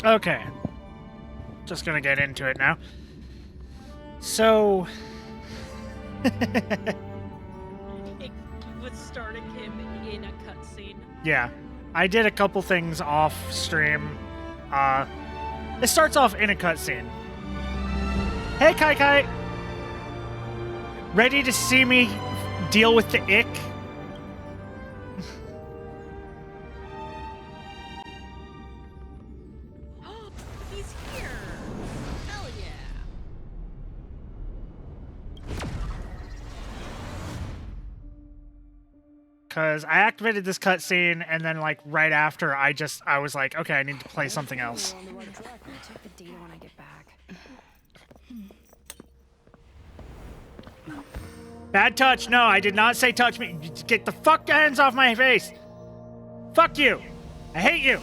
Okay. Just gonna get into it now. So... It was starting him in a cutscene. yeah. I did a couple things off stream. It starts off in a cutscene. Hey, Kai Kai! Ready to see me deal with the ick? He's here! Hell yeah! Because I activated this cutscene, and then, like, right after, I was like, okay, I need to play something else. We're on the right track. I'll check the data when I get back. Bad touch. No, I did not say touch me. Get the fuck hands off my face. Fuck you. I hate you.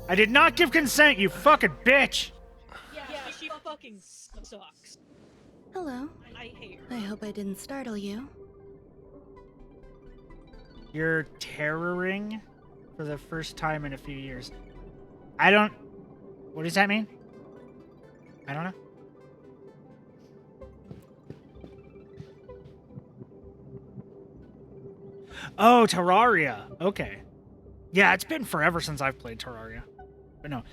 I did not give consent, you fucking bitch. Yeah, she fucking sucks. Hello. I hate her. I hope I didn't startle you. You're terroring for the first time in a few years. I don't... What does that mean? I don't know. Oh, Terraria. Okay. Yeah, it's been forever since I've played Terraria. But no.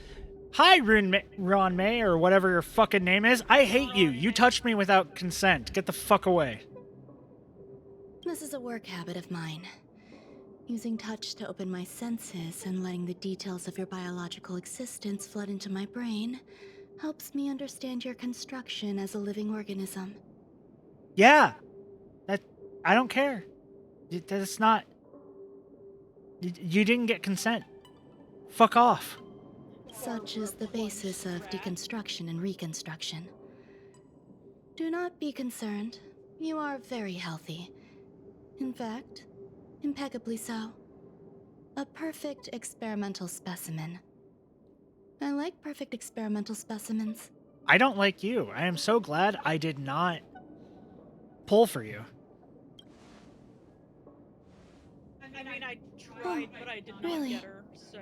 Hi, Ron May, or whatever your fucking name is. I hate you. You touched me without consent. Get the fuck away. This is a work habit of mine. Using touch to open my senses and letting the details of your biological existence flood into my brain helps me understand your construction as a living organism. Yeah. I don't care. That's not... You didn't get consent. Fuck off. Such is the basis of deconstruction and reconstruction. Do not be concerned. You are very healthy. In fact, impeccably so. A perfect experimental specimen. I like perfect experimental specimens. I don't like you. I am so glad I did not pull for you. I mean, I tried, but I did not really? get her, so...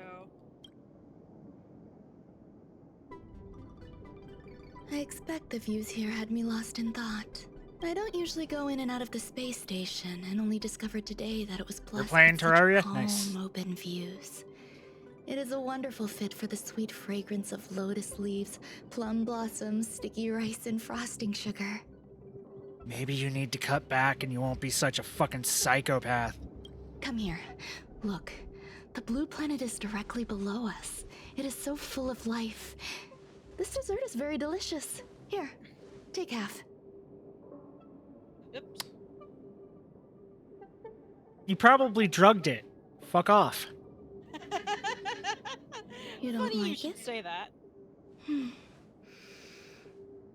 I expect the views here had me lost in thought. I don't usually go in and out of the space station, and only discovered today that it was blessed playing with such Terraria? calm, Nice. open views. It is a wonderful fit for the sweet fragrance of lotus leaves, plum blossoms, sticky rice, and frosting sugar. Maybe you need to cut back and you won't be such a fucking psychopath. Come here. Look. The blue planet is directly below us. It is so full of life. This dessert is very delicious. Here, take half. Oops. You probably drugged it. Fuck off. You don't Funny you like should it? say that.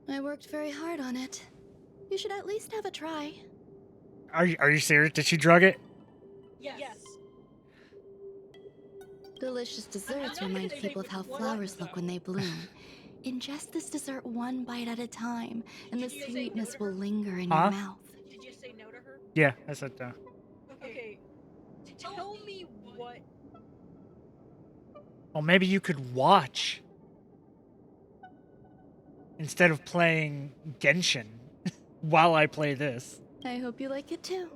I worked very hard on it. You should at least have a try. Are you serious? Did she drug it? Yes. Delicious desserts remind people of how flowers look when they bloom. Ingest this dessert one bite at a time, and the sweetness will linger in your mouth. Did you say no to her? Yeah, I said Okay. Tell me what... Well, maybe you could watch instead of playing Genshin while I play this. I hope you like it too.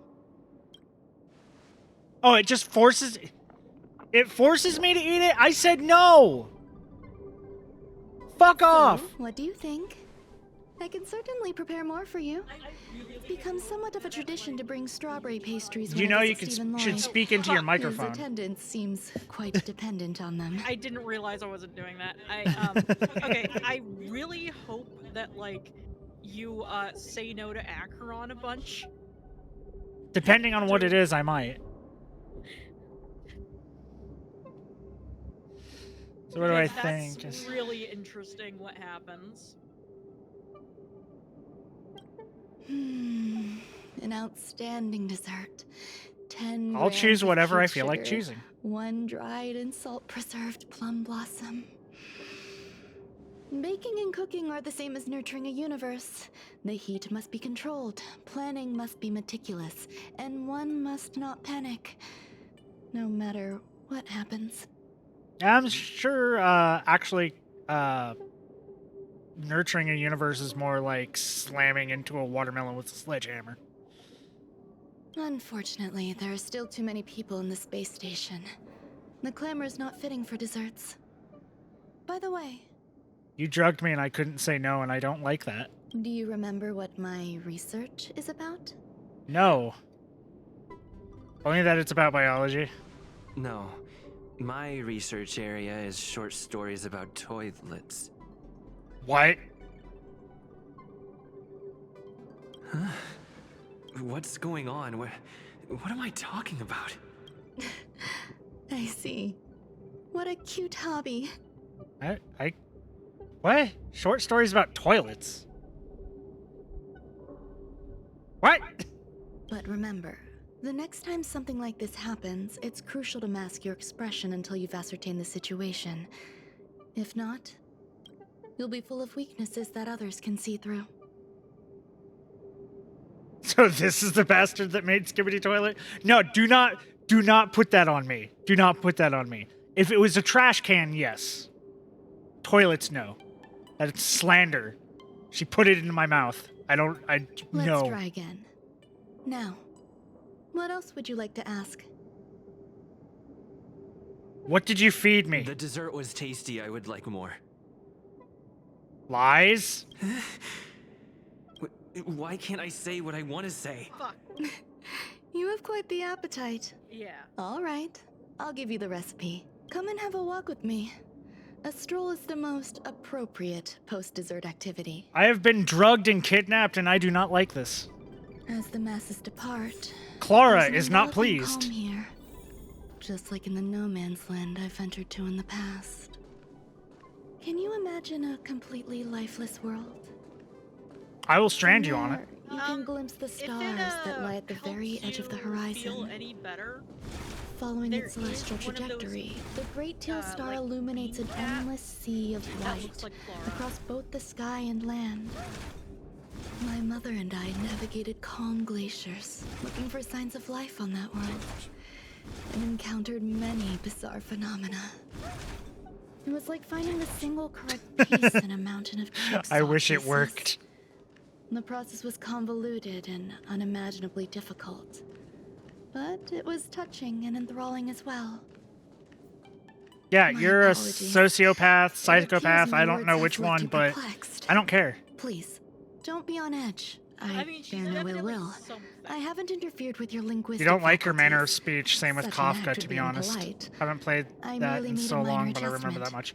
Oh, it just forces... It forces me to eat it? I said no! Fuck off! So, what do you think? I can certainly prepare more for you. It's become somewhat of a tradition to bring strawberry pastries. You when I know you visit could, Stephen should Lloyd. speak into your His microphone. attendance seems quite dependent on them. I didn't realize I wasn't doing that. Okay, I really hope that, like, you, say no to Acheron a bunch. Depending on what it is, I might. So what do I think? That's really interesting what happens. An outstanding dessert. 10 I'll grams choose of whatever I cube feel like sugar, choosing. 1 dried and salt-preserved plum blossom. Baking and cooking are the same as nurturing a universe. The heat must be controlled, planning must be meticulous, and one must not panic, no matter what happens. I'm sure, actually, nurturing a universe is more like slamming into a watermelon with a sledgehammer. Unfortunately, there are still too many people in the space station. The clamor is not fitting for desserts. By the way, You drugged me and I couldn't say no, and I don't like that. do you remember what my research is about? No. Only that it's about biology. No. My research area is short stories about toilets. What? What's going on? What am I talking about? I see. What a cute hobby. What? Short stories about toilets? What? But remember, the next time something like this happens, it's crucial to mask your expression until you've ascertained the situation. If not, you'll be full of weaknesses that others can see through. So this is the bastard that made Skibbity Toilet? No, do not put that on me. Do not put that on me. If it was a trash can, yes. Toilets, no. That's slander. She put it into my mouth. No. Let's try again. Now, what else would you like to ask? What did you feed me? The dessert was tasty. I would like more. Lies? Why can't I say what I want to say? Fuck. You have quite the appetite. Yeah. All right, I'll give you the recipe. Come and have a walk with me. A stroll is the most appropriate post-dessert activity. I have been drugged and kidnapped, and I do not like this. As the masses depart, Clara there's an is not enveloping pleased. calm here, just like in the no man's land I've ventured to in the past. Can you imagine a completely lifeless world? I will strand you on it. Where you can glimpse the stars that lie at the very edge of the Feel horizon. any better? Following There its celestial is one of those, trajectory, the Great Teal Star like, illuminates an bean bag endless sea of that light looks like Clara. across both the sky and land. My mother and I navigated calm glaciers, looking for signs of life on that world, and encountered many bizarre phenomena. It was like finding the single correct piece in a mountain of jigsaw I wish it pieces. worked. The process was convoluted and unimaginably difficult. But it was touching and enthralling as well. Yeah, My you're a apologies. psychopath, It psychopath. appears I my don't words know have which left one, you but perplexed. I don't care. Please, don't be on edge. I mean, she's bear no ill definitely will. something. I haven't interfered with your linguistic You don't like her manner of faculties. speech. Same with Such an Kafka, act to of be being honest. polite. Haven't played I that merely in made so a minor long, but I remember adjustment. that much.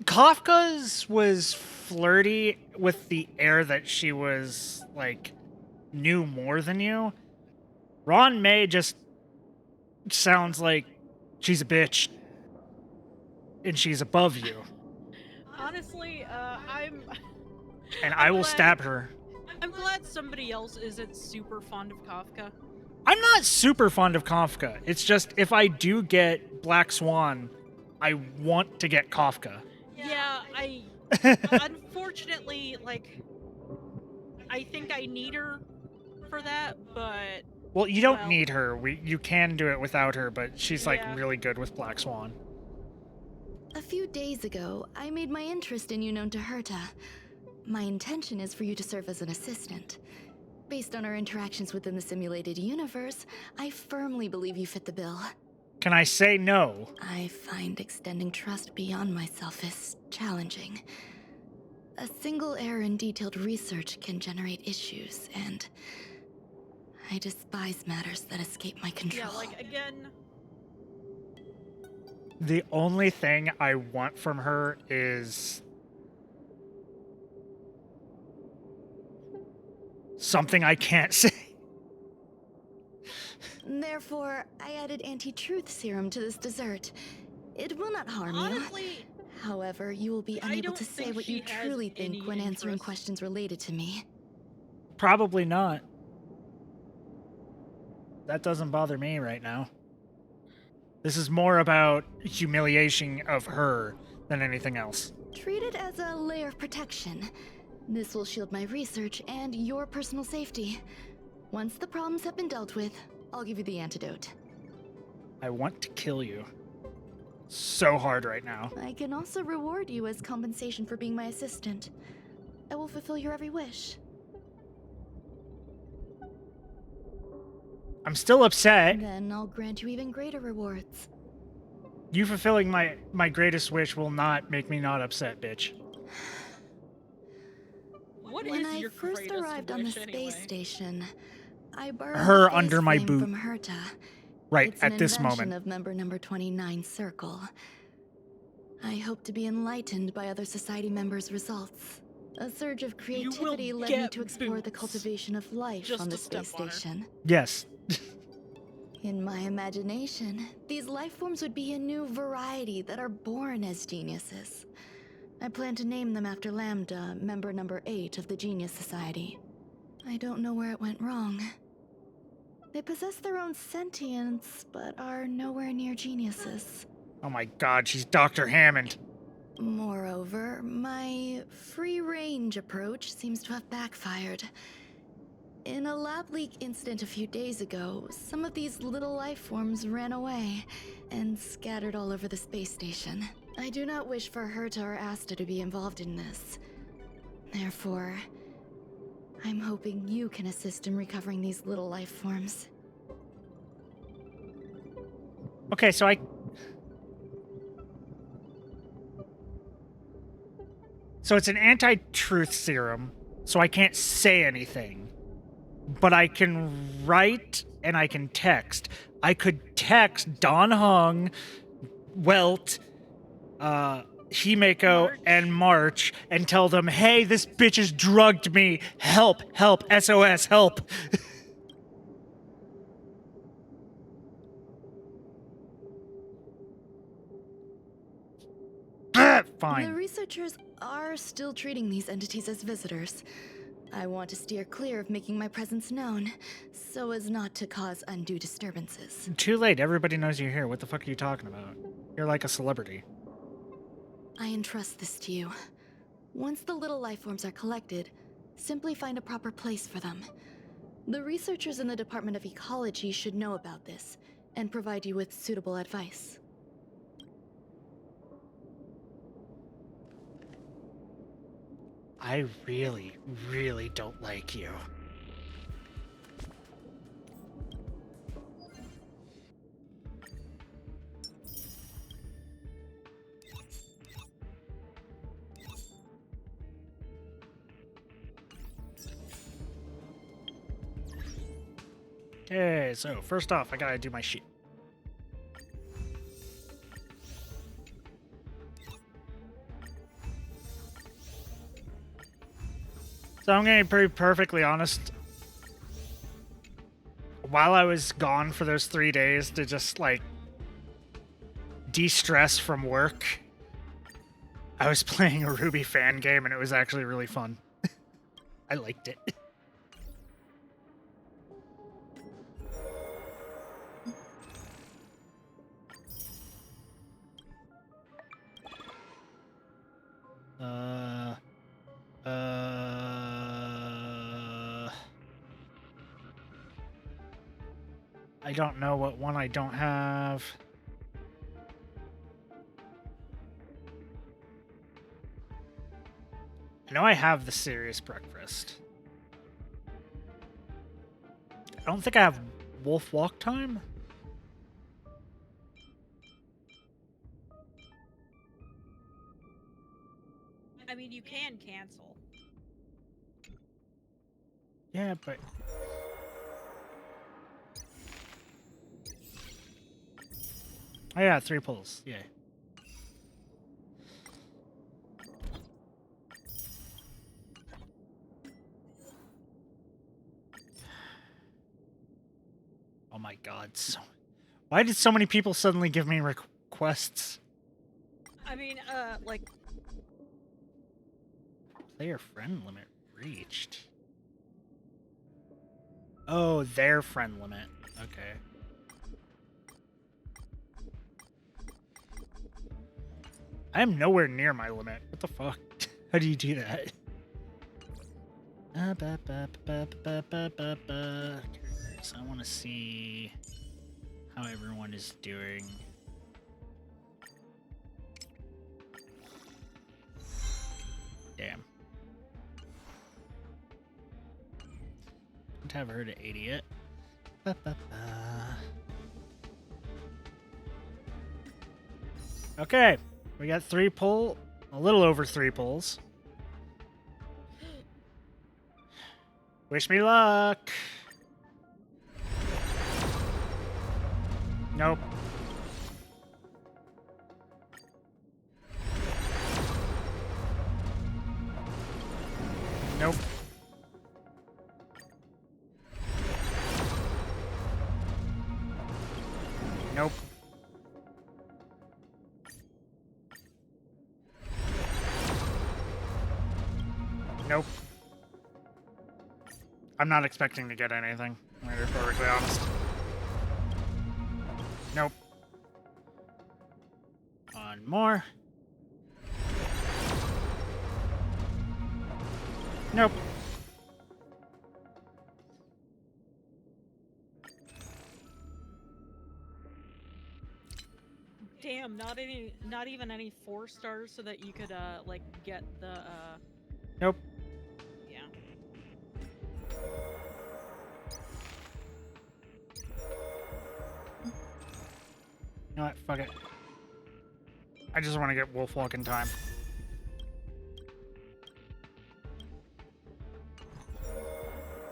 Kafka's was flirty with the air that she was, like, knew more than you. Ron May just sounds like she's a bitch. And she's above you. Honestly, And I'm I will glad- stab her. I'm glad somebody else isn't super fond of Kafka. I'm not super fond of Kafka. It's just, if I do get Black Swan, I want to get Kafka. Yeah, unfortunately, like, I think I need her for that, but Well, you don't Well- need her. You can do it without her, but she's like Yeah. really good with Black Swan. A few days ago, I made my interest in you known to Herta. My intention is for you to serve as an assistant. Based on our interactions within the simulated universe, I firmly believe you fit the bill. Can I say no? I find extending trust beyond myself is challenging. A single error in detailed research can generate issues, and I despise matters that escape my control. yeah, like, again, The only thing I want from her is something I can't say. Therefore, I added anti-truth serum to this dessert. It will not harm you. honestly, However, you will be I unable don't to say think what you she has truly think any when answering interest. questions related to me. Probably not. That doesn't bother me right now. This is more about humiliation of her than anything else. Treat it as a layer of protection. This will shield my research and your personal safety. Once the problems have been dealt with, I'll give you the antidote. I want to kill you. so hard right now. I can also reward you as compensation for being my assistant. I will fulfill your every wish. I'm still upset. Then I'll grant you even greater rewards. You fulfilling my greatest wish will not make me not upset, bitch. What When is I your first greatest arrived on the wish space anyway? station, I borrowed Her the phase under my flame boot. from Herta. Right, It's at an this invention moment. of member number 29 Circle. I hope to be enlightened by other society members' results. A surge of creativity led me get to explore the boots cultivation of life just on the to step space on her. station. Yes. In my imagination, these life forms would be a new variety that are born as geniuses. I plan to name them after Lambda, member number 8 of the Genius Society. I don't know where it went wrong. They possess their own sentience, but are nowhere near geniuses. Oh my god, she's Dr. Hammond. Moreover, my free-range approach seems to have backfired. In a lab leak incident a few days ago, some of these little life forms ran away and scattered all over the space station. I do not wish for Herta or Asta to be involved in this. Therefore, I'm hoping you can assist in recovering these little life forms. Okay, so So it's an anti-truth serum, so I can't say anything. But I can write and I can text. I could text Don Hung, Welt, Himeko, and March and tell them, hey, this bitch has drugged me. Help, help, SOS, help. Fine. The researchers are still treating these entities as visitors. I want to steer clear of making my presence known, so as not to cause undue disturbances. Too late. Everybody knows you're here. What the fuck are you talking about? You're like a celebrity. I entrust this to you. Once the little life forms are collected, simply find a proper place for them. The researchers in the Department of Ecology should know about this, and provide you with suitable advice. I really, really don't like you. Okay, so first off, I gotta do my shit. So I'm gonna be pretty perfectly honest. While I was gone for those 3 days to just like de-stress from work, I was playing a Ruby fan game and it was actually really fun. I liked it. I don't know what one I don't have. I know I have the serious breakfast. I don't think I have wolf walk time. I mean, you can cancel. Yeah, but... Oh yeah, 3 pulls. Yeah. Oh my god, why did so many people suddenly give me requests? I mean, like... Player friend limit reached. Oh, their friend limit. Okay. I am nowhere near my limit. What the fuck? How do you do that? So I want to see how everyone is doing. Damn. Don't have her to 80 yet. Okay, we got 3 pull, a little over 3 pulls. Wish me luck. Nope. Nope. Nope. Nope. I'm not expecting to get anything, I'm gonna be perfectly honest. Nope. One more. Nope. Damn, not even any 4 stars so that you could like get the Nope. yeah. You know what? Fuck it. I just want to get wolf walk in time.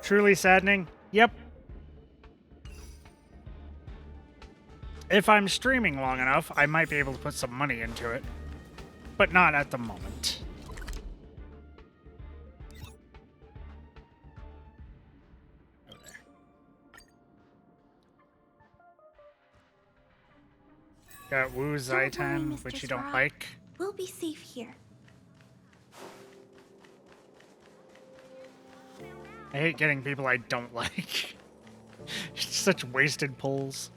Truly saddening? Yep. If I'm streaming long enough, I might be able to put some money into it. But not at the moment. Oh, there. Got Wu Zaitan, which you don't like. We'll be safe here. I hate getting people I don't like. Such wasted pulls.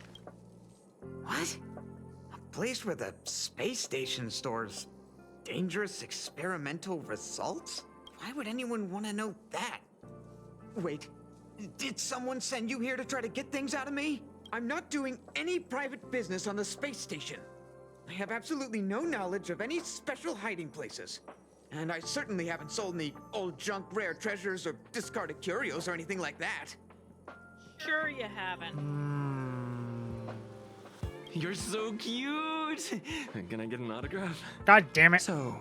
What? A place where the space station stores dangerous experimental results? Why would anyone want to know that? Wait, did someone send you here to try to get things out of me? I'm not doing any private business on the space station. I have absolutely no knowledge of any special hiding places. And I certainly haven't sold any old junk rare treasures or discarded curios or anything like that. Sure you haven't. You're so cute! Can I get an autograph? God damn it. So,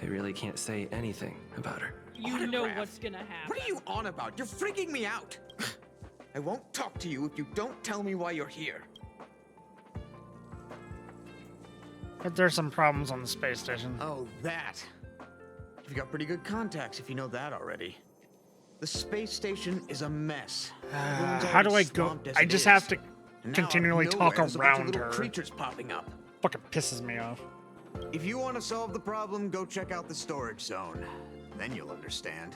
I really can't say anything about her. You know Autograph? what's gonna happen. What are you on about? You're freaking me out! I won't talk to you if you don't tell me why you're here. But there's some problems on the space station. Oh, that. You've got pretty good contacts if you know that already. The space station is a mess. Everyone's How do I already go? swamped as I it just is. have to And now continually out of nowhere, talk there's a bunch of around little her. creatures popping up. Fucking pisses me off. If you want to solve the problem, go check out the storage zone. Then you'll understand.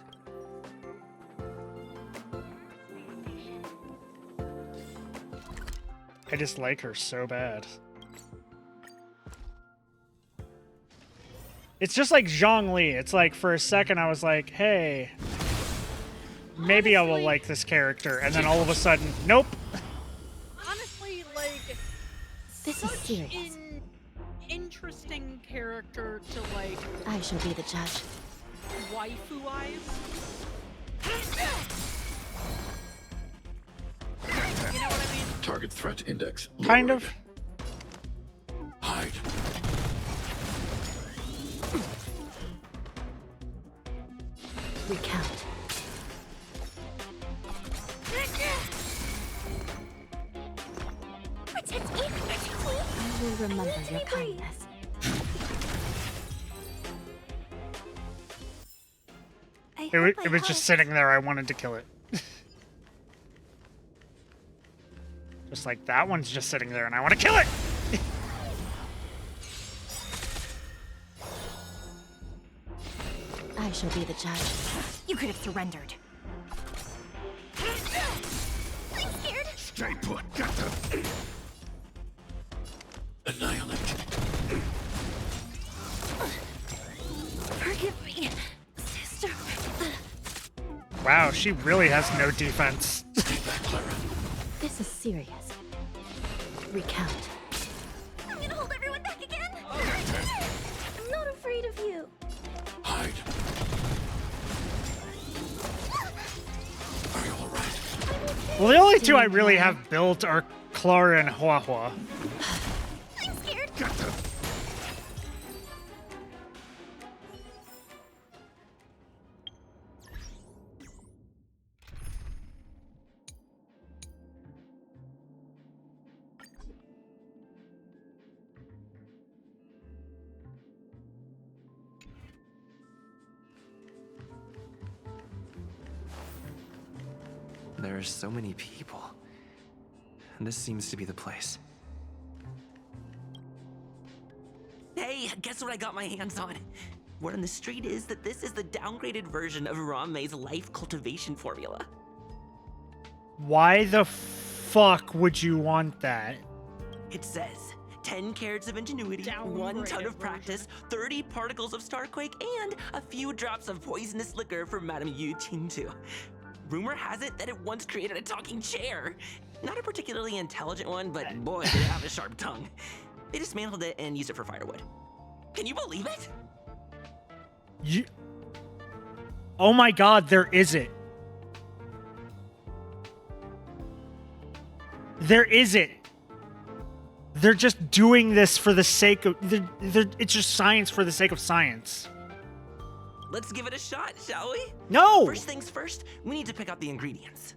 I just like her so bad. It's just like Zhongli. It's like for a second I was like, hey, maybe I will Honestly- like this character. And then all of a sudden, nope. Honestly, like This is such serious. an interesting character to like I shall be the judge. waifu-ize. You know what I mean? Target threat index. Kind lowered. of. Hide. Recount. Protect me! Protect me! I will remember your kindness. It was just sitting there. I wanted to kill it. Just like that one's just sitting there and I want to kill it. I shall be the judge. You could have surrendered. I'm scared. Stay put. Get them. Annihilate. Forgive me, sister. Wow, she really has no defense. Stay back, Clara. This is serious. Recount. I'm gonna hold everyone back again. I'm not afraid of you. Hide. Well, the only two I really have built are Clara and Hua Hua. I'm scared. There are so many people. This seems to be the place. Hey, guess what I got my hands on? Word on the street is that this is the downgraded version of Ramei's life cultivation formula. Why the fuck would you want that? It says 10 carats of ingenuity, 1 ton of practice, 30 particles of Starquake, and a few drops of poisonous liquor for Madame Yu Qingtu. Rumor has it that it once created a talking chair. Not a particularly intelligent one, but boy, did it have a sharp tongue. They dismantled it and used it for firewood. Can you believe it? Oh my god, there is it. There is it. They're just doing this for the sake of... it's just science for the sake of science. Let's give it a shot, shall we? No! First things first, we need to pick out the ingredients.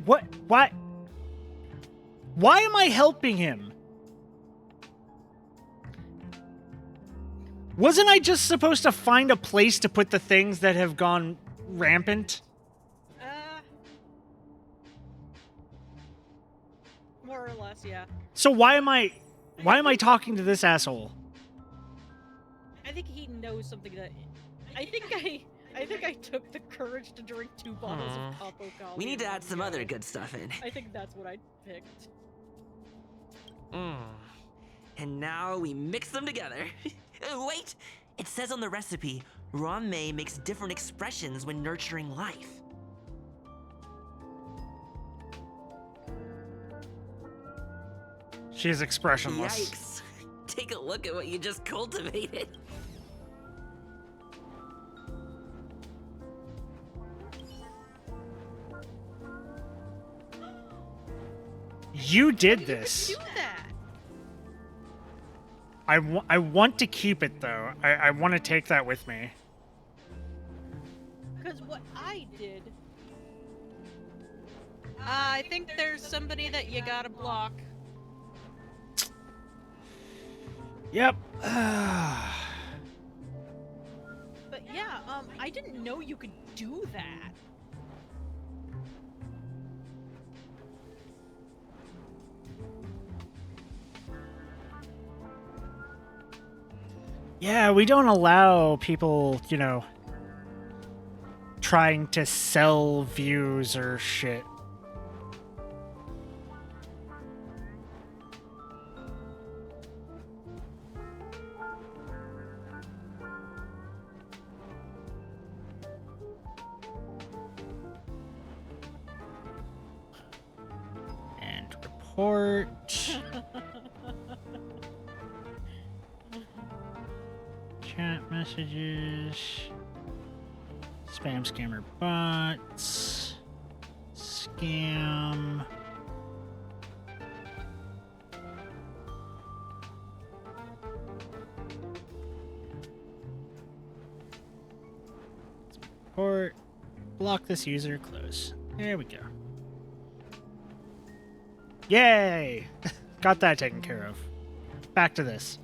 What? Why? Why am I helping him? Wasn't I just supposed to find a place to put the things that have gone rampant? More or less, yeah. So why am I talking to this asshole? I think he knows something that... I think I took the courage to drink 2 bottles of Capo coffee. We need to add some other good stuff in. I think that's what I picked. And now we mix them together. Wait! It says on the recipe, Ramei makes different expressions when nurturing life. She's expressionless. Yikes! Take a look at what you just cultivated. You did this. Do that. I want to keep it though. I want to take that with me. Because what I did... I think there's somebody that you gotta block. Yep. But yeah, I didn't know you could do that. Yeah, we don't allow people, you know, trying to sell views or shit. And report. Chat messages. Spam scammer bots. Scam. Report. Block this user. Close. There we go. Yay! Got that taken care of. Back to this.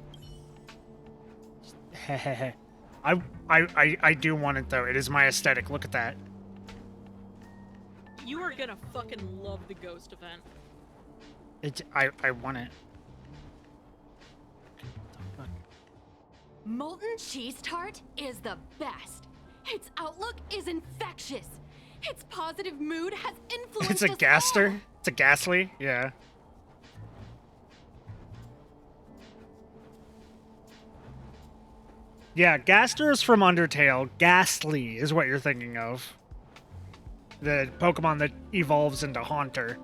Hehehe. I do want it though. It is my aesthetic. Look at that. You are gonna fucking love the ghost event. I want it. Molten cheese tart is the best. Its outlook is infectious. Its positive mood has influenced It's a us gaster. all. It's a ghastly. Yeah. Yeah, Gaster is from Undertale. Ghastly is what you're thinking of. The Pokemon that evolves into Haunter.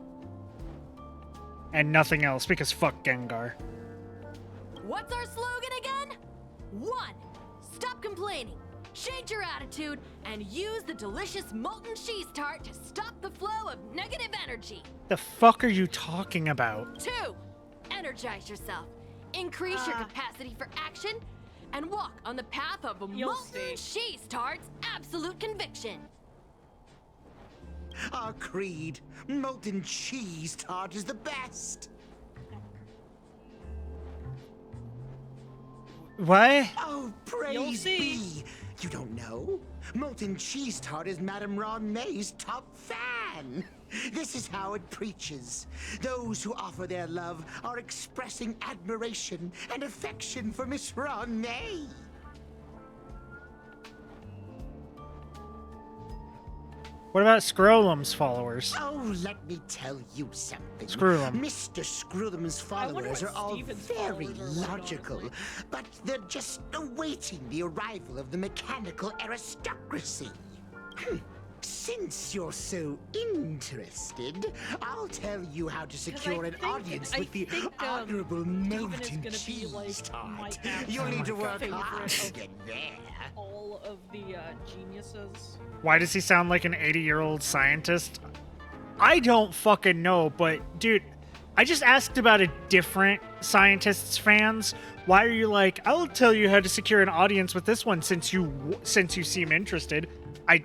And nothing else, because fuck Gengar. What's our slogan again? 1. Stop complaining. Change your attitude and use the delicious molten cheese tart to stop the flow of negative energy. The fuck are you talking about? 2. Energize yourself. Increase your capacity for action and walk on the path of a You'll molten cheese tart's absolute conviction. Our creed, molten cheese tart is the best. What? Oh, You'll praise see. be! You don't know? Molten cheese tart is Madame Ron May's top fan. This is how it preaches. Those who offer their love are expressing admiration and affection for Miss Ron May. What about Scrollum's followers? Oh, let me tell you something. Screwlum. Mr. Screwlum's followers what are all Steven's very followers are like, logical, honestly. but they're just awaiting the arrival of the mechanical aristocracy. Since you're so interested, I'll tell you how to secure an audience with the honorable molten gonna be, cheese like, my tart. absolute You'll need to work favorite hard to of get there. all of the geniuses. Why does he sound like an 80-year-old scientist? I don't fucking know, but dude, I just asked about a different scientist's fans. Why are you like, I'll tell you how to secure an audience with this one since you seem interested. I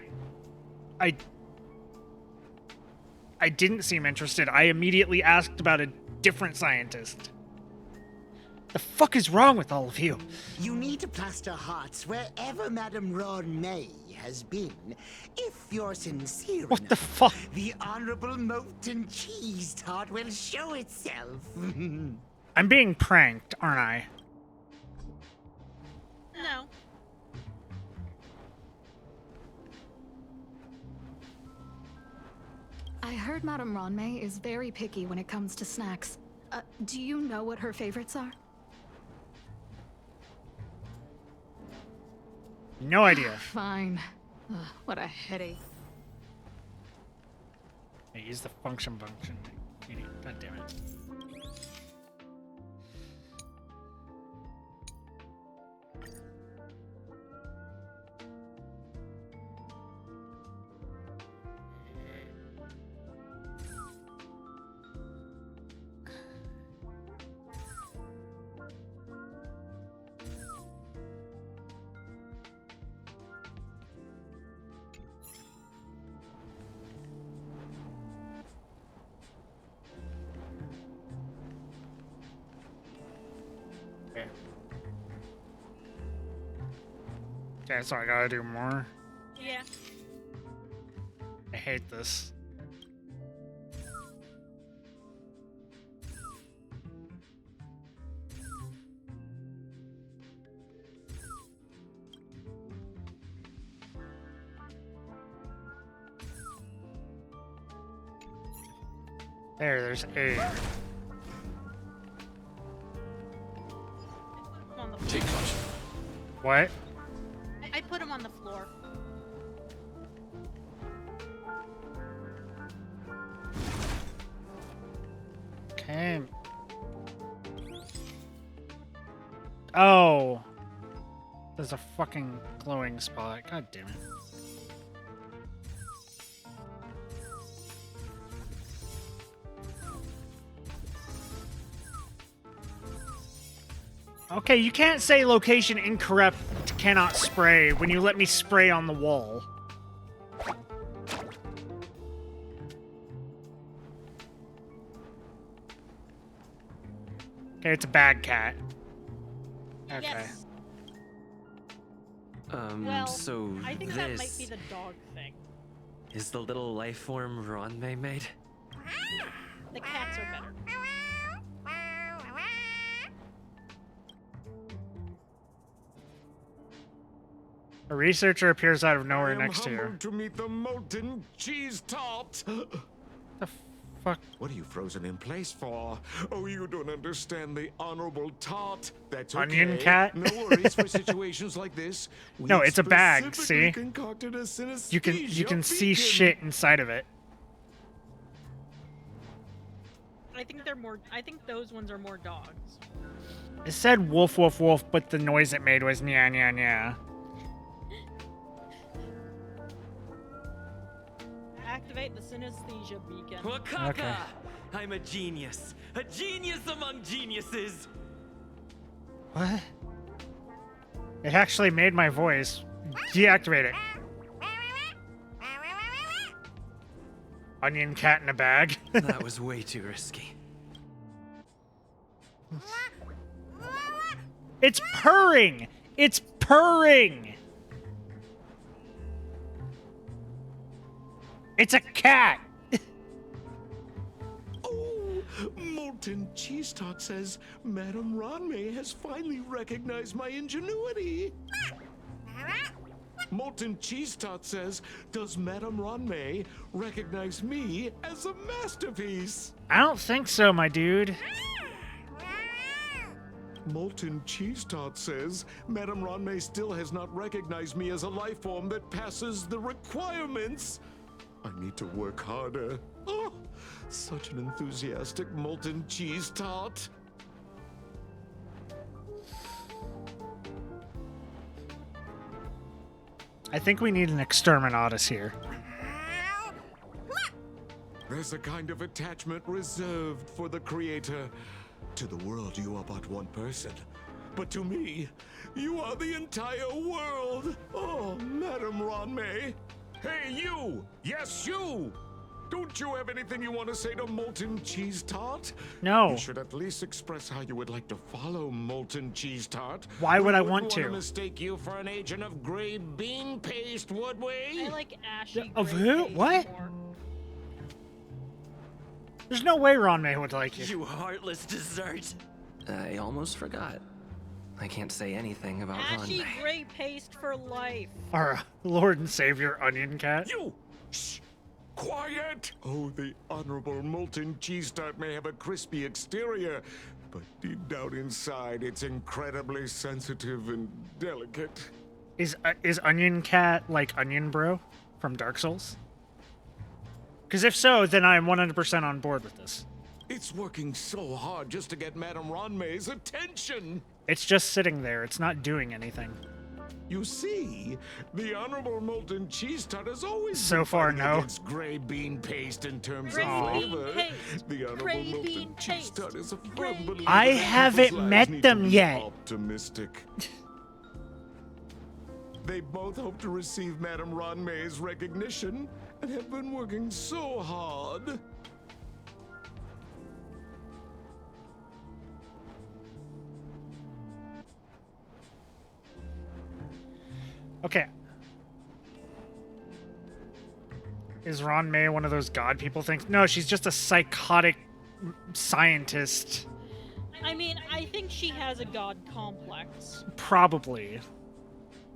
didn't seem interested. I immediately asked about a different scientist. The fuck is wrong with all of you? You need to plaster hearts wherever Madame Ron May has been. If you're sincere What the enough, fuck? the honorable molten cheese tart will show itself. I'm being pranked, aren't I? No. I heard Madame Ronmay is very picky when it comes to snacks. Do you know what her favorites are? No idea. Fine. Ugh, what a headache. I use the function. God damn it. Okay, so I gotta do more. Yeah. I hate this. There's A. On the floor. Take caution. What? I put him on the floor. Okay. Oh. There's a fucking glowing spot. God damn it. Okay, you can't say location incorrect, cannot spray when you let me spray on the wall. Okay, it's a bad cat. Okay. Yes. So I think this that might be the dog thing. is the little life form Ron May made. The cats are better. A researcher appears out of nowhere I am next to you. humbled to meet the molten cheese tart. The fuck? What are you frozen in place for? Oh, you don't understand the honorable tart. That's okay. Onion cat? No worries for situations like this. No, We've it's a bag, specifically see? concocted a You can synesthesia see beacon. shit inside of it. I think they're more. I think those ones are more dogs. It said woof woof woof, but the noise it made was nya nya nya. Activate the synesthesia beacon. Wakaka! Okay. I'm a genius among geniuses. What? It actually made my voice. Deactivate it. Onion cat in a bag. That was way too risky. It's purring! It's purring! It's a cat! Oh, Molten Cheese Tot says Madame Ranmei has finally recognized my ingenuity. Molten Cheese Tot says, does Madame Ranmei recognize me as a masterpiece? I don't think so, my dude. Molten Cheese Tot says, Madame Ranmei still has not recognized me as a life form that passes the requirements. I need to work harder. Oh, such an enthusiastic Molten Cheese Tot. I think we need an exterminatus here. There's a kind of attachment reserved for the creator. To the world, you are but one person. But to me, you are the entire world. Oh, Madame Ranmei. Hey, you! Yes, you! Don't you have anything you want to say to Molten Cheese Tot? No. You should at least express how you would like to follow Molten Cheese Tot. Why would I We want wouldn't to? wanna mistake you for an agent of gray bean paste, would we? I like ashy. Of gray who? paste What? more. There's no way Ranmei would like you. You heartless dessert. I almost forgot. I can't say anything about Ashy Ranmei. gray paste for life. Our Lord and Savior Onion Cat. You! Shh! Quiet! Oh, the Honorable Molten Cheese Tot may have a crispy exterior, but deep down inside, it's incredibly sensitive and delicate. Is Onion Cat like Onion Bro from Dark Souls? Because if so, then I'm 100% on board with this. It's working so hard just to get Madame Ranmei's attention. It's just sitting there. It's not doing anything. You see, the Honorable Molten Cheese Tot has always So been far, fighting no. against gray bean paste in terms Gray of bean flavor. paste. The Honorable Gray Molten bean Cheese paste. Tot is a Gray firm believer I that haven't people's lives met need them to be yet. Optimistic. They both hope to receive Madame Ranmei's recognition and have been working so hard. Okay. Is Ranmei one of those god people things? No, she's just a psychotic scientist. I mean, I think she has a god complex. Probably.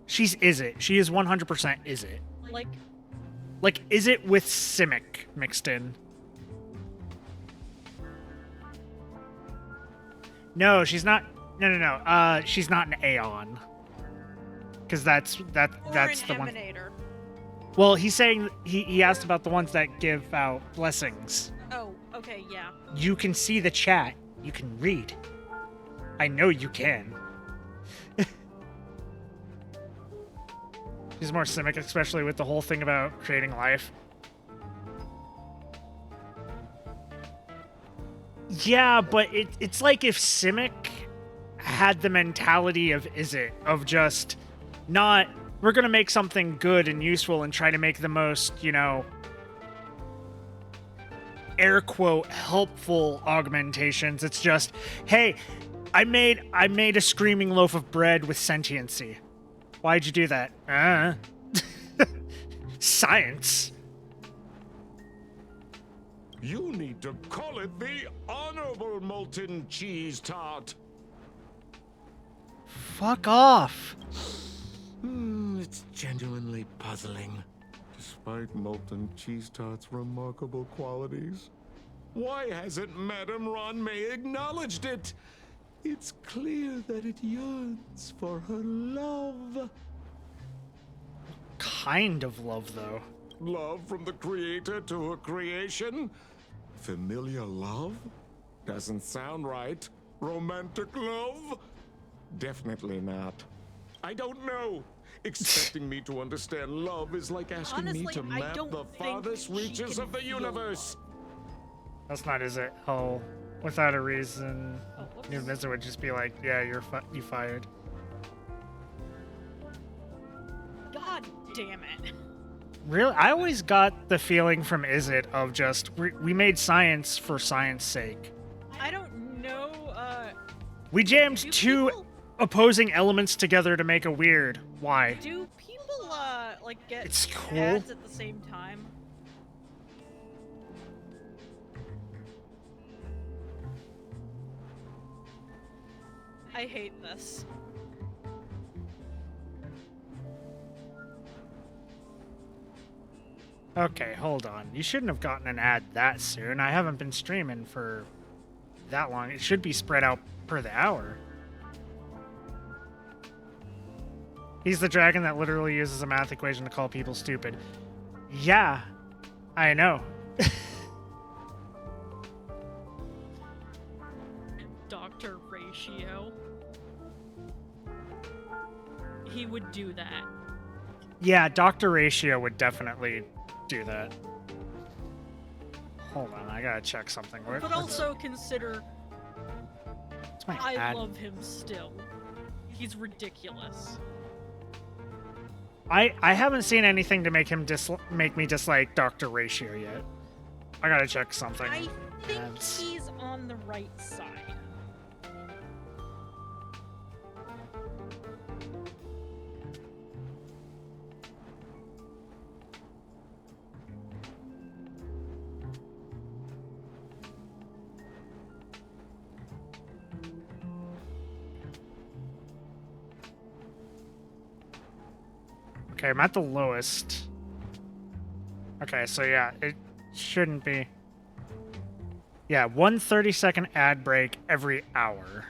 She's Is It. She is 100% Is It. Like, Is It with Simic mixed in. No, she's not. No. She's not an Aeon. Because that's or the an one. emanator. Well, he's saying he asked about the ones that give out blessings. Oh, okay, yeah. You can see the chat. You can read. I know you can. She's more Simic, especially with the whole thing about creating life. Yeah, but it's like if Simic had the mentality of Is It, of just not, we're going to make something good and useful and try to make the most, air quote, helpful augmentations. It's just, hey, I made a screaming loaf of bread with sentiency. Why'd you do that? Science. You need to call it the Honorable Molten Cheese Tot. Fuck off. It's genuinely puzzling. Despite Molten Cheese Tot's remarkable qualities, why hasn't Madame Ranmei acknowledged it? It's clear that it yearns for her love. Kind of love, though. Love from the creator to her creation? Familiar love? Doesn't sound right. Romantic love? Definitely not. I don't know. Expecting me to understand love is like asking me Honestly, to I map don't the think farthest she reaches can of the feel universe. That's not, is it? Oh, without a reason, Oh, whoops. New Mister would just be like, "Yeah, you fired." God damn it. Really, I always got the feeling from Is It of just we made science for science sake. I don't know, We jammed do two people- opposing elements together to make a weird. Why? Do people, like, get It's cool. ads at the same time? I hate this. Okay, hold on. You shouldn't have gotten an ad that soon. I haven't been streaming for that long. It should be spread out per the hour. He's the dragon that literally uses a math equation to call people stupid. Yeah, I know. Dr. Ratio. He would do that. Yeah, Dr. Ratio would definitely do that. Hold on, I gotta check something. But also consider, What's my I ad? love him still. He's ridiculous. I haven't seen anything to make him make me dislike Dr. Ratio yet. I gotta check something. I think Ads. he's on the right side. Okay, I'm at the lowest. Okay, so yeah, it shouldn't be. Yeah, 1 30-second ad break every hour.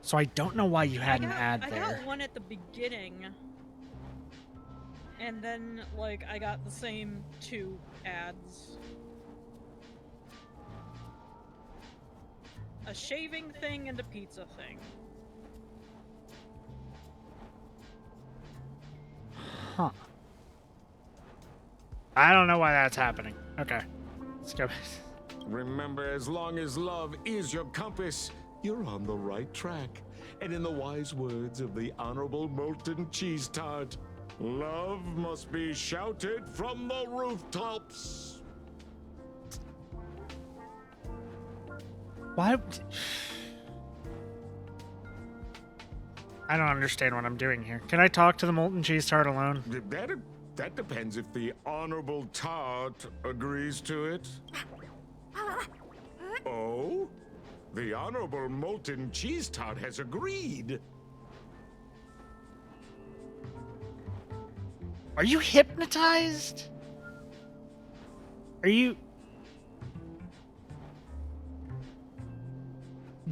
So I don't know why you had an ad I there. got one at the beginning. And then, like, I got the same 2 ads. A shaving thing and a pizza thing. Huh. I don't know why that's happening. Okay. Let's go. Remember, as long as love is your compass, you're on the right track. And in the wise words of the Honorable Molten Cheese Tart, love must be shouted from the rooftops. Why? I don't understand what I'm doing here. Can I talk to the molten cheese tart alone? That depends if the Honorable Tart agrees to it. Oh? The Honorable Molten Cheese Tart has agreed. Are you hypnotized? Are you...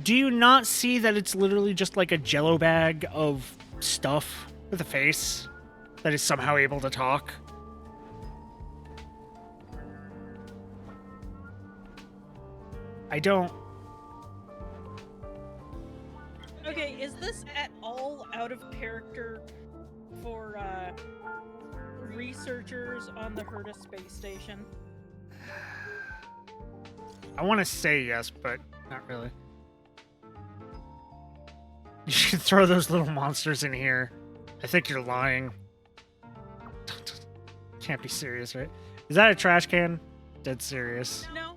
Do you not see that it's literally just like a jello bag of stuff with a face that is somehow able to talk? I don't... Okay, is this at all out of character for, researchers on the Herta space station? I want to say yes, but not really. You should throw those little monsters in here. I think you're lying. Can't be serious, right? Is that a trash can? Dead serious. No.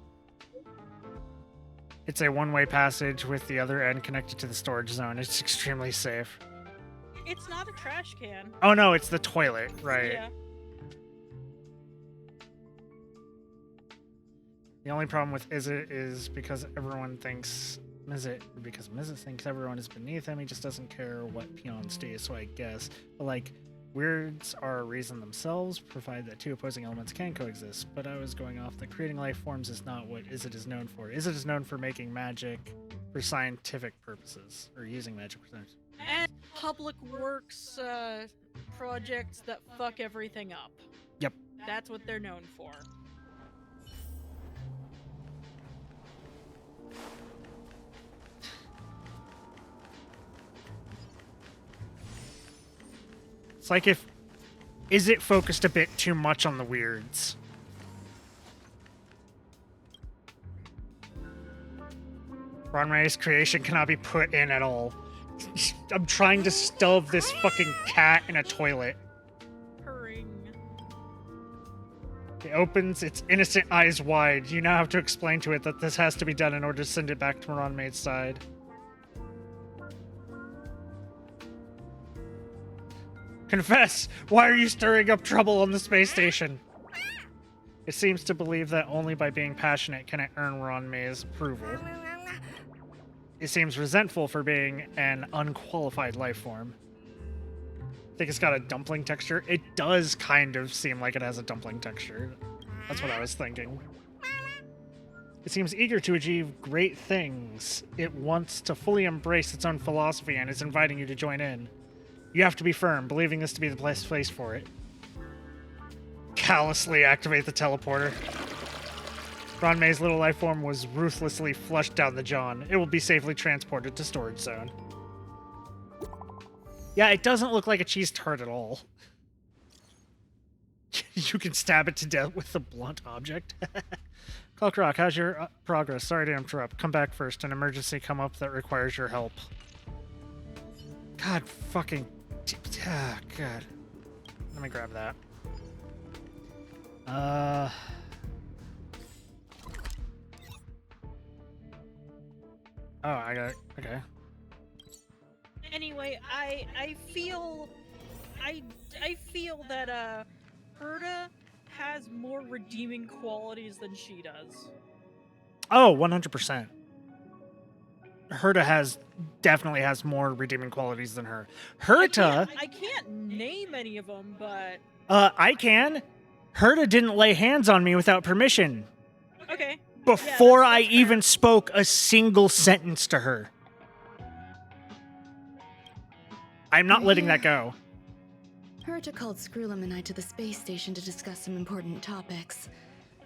It's a one-way passage with the other end connected to the storage zone. It's extremely safe. It's not a trash can. Oh no, it's the toilet, right? Yeah. The only problem with Izzet is because everyone thinks because Mizzet thinks everyone is beneath him, he just doesn't care what peon stays, so I guess. But like, weirds are a reason themselves, provided that two opposing elements can coexist. But I was going off that creating life forms is not what Izzet is known for. Izzet is known for making magic for scientific purposes, or using magic for science. And public works, projects that fuck everything up. Yep. That's what they're known for. It's like is it focused a bit too much on the weirds? Ronray's creation cannot be put in at all. I'm trying to stove this fucking cat in a toilet. Purring. It opens its innocent eyes wide. You now have to explain to it that this has to be done in order to send it back to Ronmay's side. Confess! Why are you stirring up trouble on the space station? It seems to believe that only by being passionate can it earn Ronmay's approval. It seems resentful for being an unqualified life form. Think it's got a dumpling texture? It does kind of seem like it has a dumpling texture. That's what I was thinking. It seems eager to achieve great things. It wants to fully embrace its own philosophy and is inviting you to join in. You have to be firm, believing this to be the place for it. Callously activate the teleporter. Ronmay's little life form was ruthlessly flushed down the John. It will be safely transported to storage zone. Yeah, it doesn't look like a cheese tart at all. You can stab it to death with a blunt object. Clock Rock, how's your progress? Sorry to interrupt. Come back first. An emergency come up that requires your help. God fucking... Ah, God. Let me grab that. Oh, I got it. Okay. Anyway, I feel that Herta has more redeeming qualities than she does. Oh, 100%. Herta definitely has more redeeming qualities than her. Herta... I can't name any of them, but... I can. Herta didn't lay hands on me without permission. Okay. Before Yeah, I that's even spoke a single sentence to her. I'm not letting that go. Herta called Screwlum and I to the space station to discuss some important topics.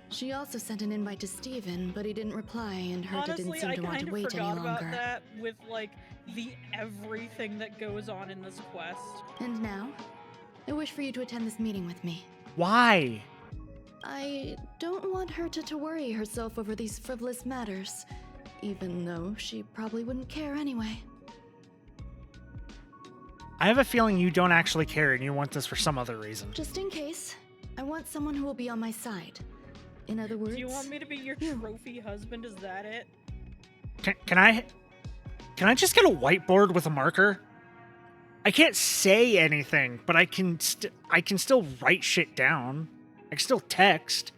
She also sent an invite to Steven, but he didn't reply, and Herta didn't seem to want to wait any longer. I kind of forgot about that with, like, the everything that goes on in this quest. And now, I wish for you to attend this meeting with me. Why? I don't want Herta to worry herself over these frivolous matters, even though she probably wouldn't care anyway. I have a feeling you don't actually care and you want this for some other reason. Just in case, I want someone who will be on my side. In other words... Do you want me to be your trophy husband? Is that it? Can I just get a whiteboard with a marker? I can't say anything, but I can still write shit down. I can still text.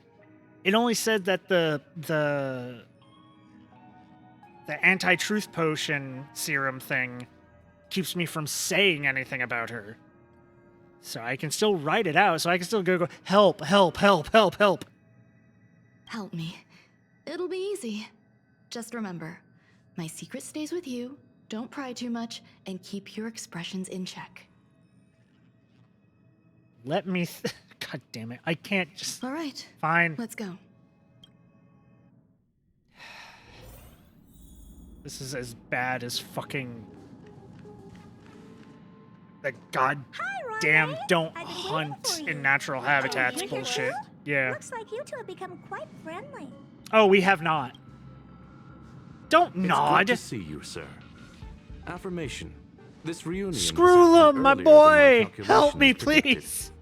It only said that the anti-truth potion serum thing keeps me from saying anything about her. So I can still write it out, so I can still go, help, help, help, help, help. Help me. It'll be easy. Just remember, my secret stays with you, don't pry too much, and keep your expressions in check. Let me... God damn it. I can't just... All right. Fine. Let's go. This is as bad as fucking... The goddamn don't hunt in natural habitats bullshit. Yeah. Looks like you two have become quite friendly. Oh, we have not. Don't nod. It's good to see you, sir. Affirmation. This reunion. Screwlum, my boy! Help me, please!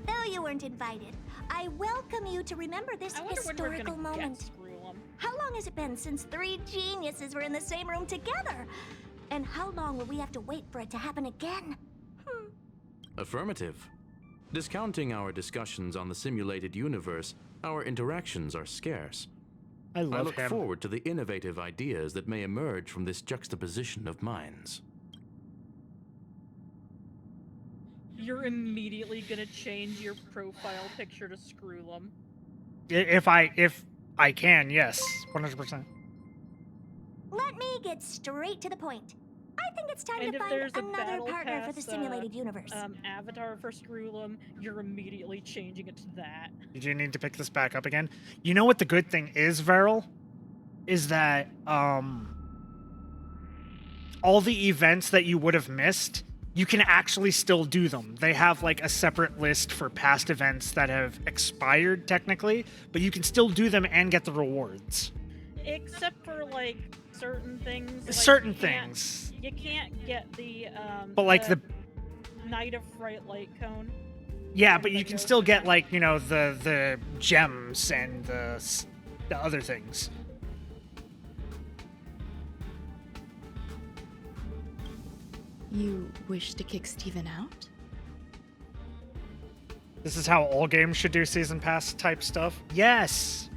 Though you weren't invited, I welcome you to remember this historical moment. How long has it been since 3 geniuses were in the same room together? And how long will we have to wait for it to happen again? Affirmative. Discounting our discussions on the simulated universe, our interactions are scarce. I look forward to the innovative ideas that may emerge from this juxtaposition of minds. You're immediately gonna change your profile picture to Screwlum. If I can, yes. 100%. Let me get straight to the point. I think it's time to find another partner for the simulated universe. Avatar for Screwlum, you're immediately changing it to that. Did you need to pick this back up again? You know what the good thing is, Veril? Is that, all the events that you would have missed you can actually still do them. They have like a separate list for past events that have expired technically, but you can still do them and get the rewards. Except for like certain things. Like, Certain things. You can't get the But like the Night of Fright Light Cone. yeah, but you can still get like, you know, the gems and the other things. You wish to kick Steven out? This is how all games should do season pass type stuff. Yes.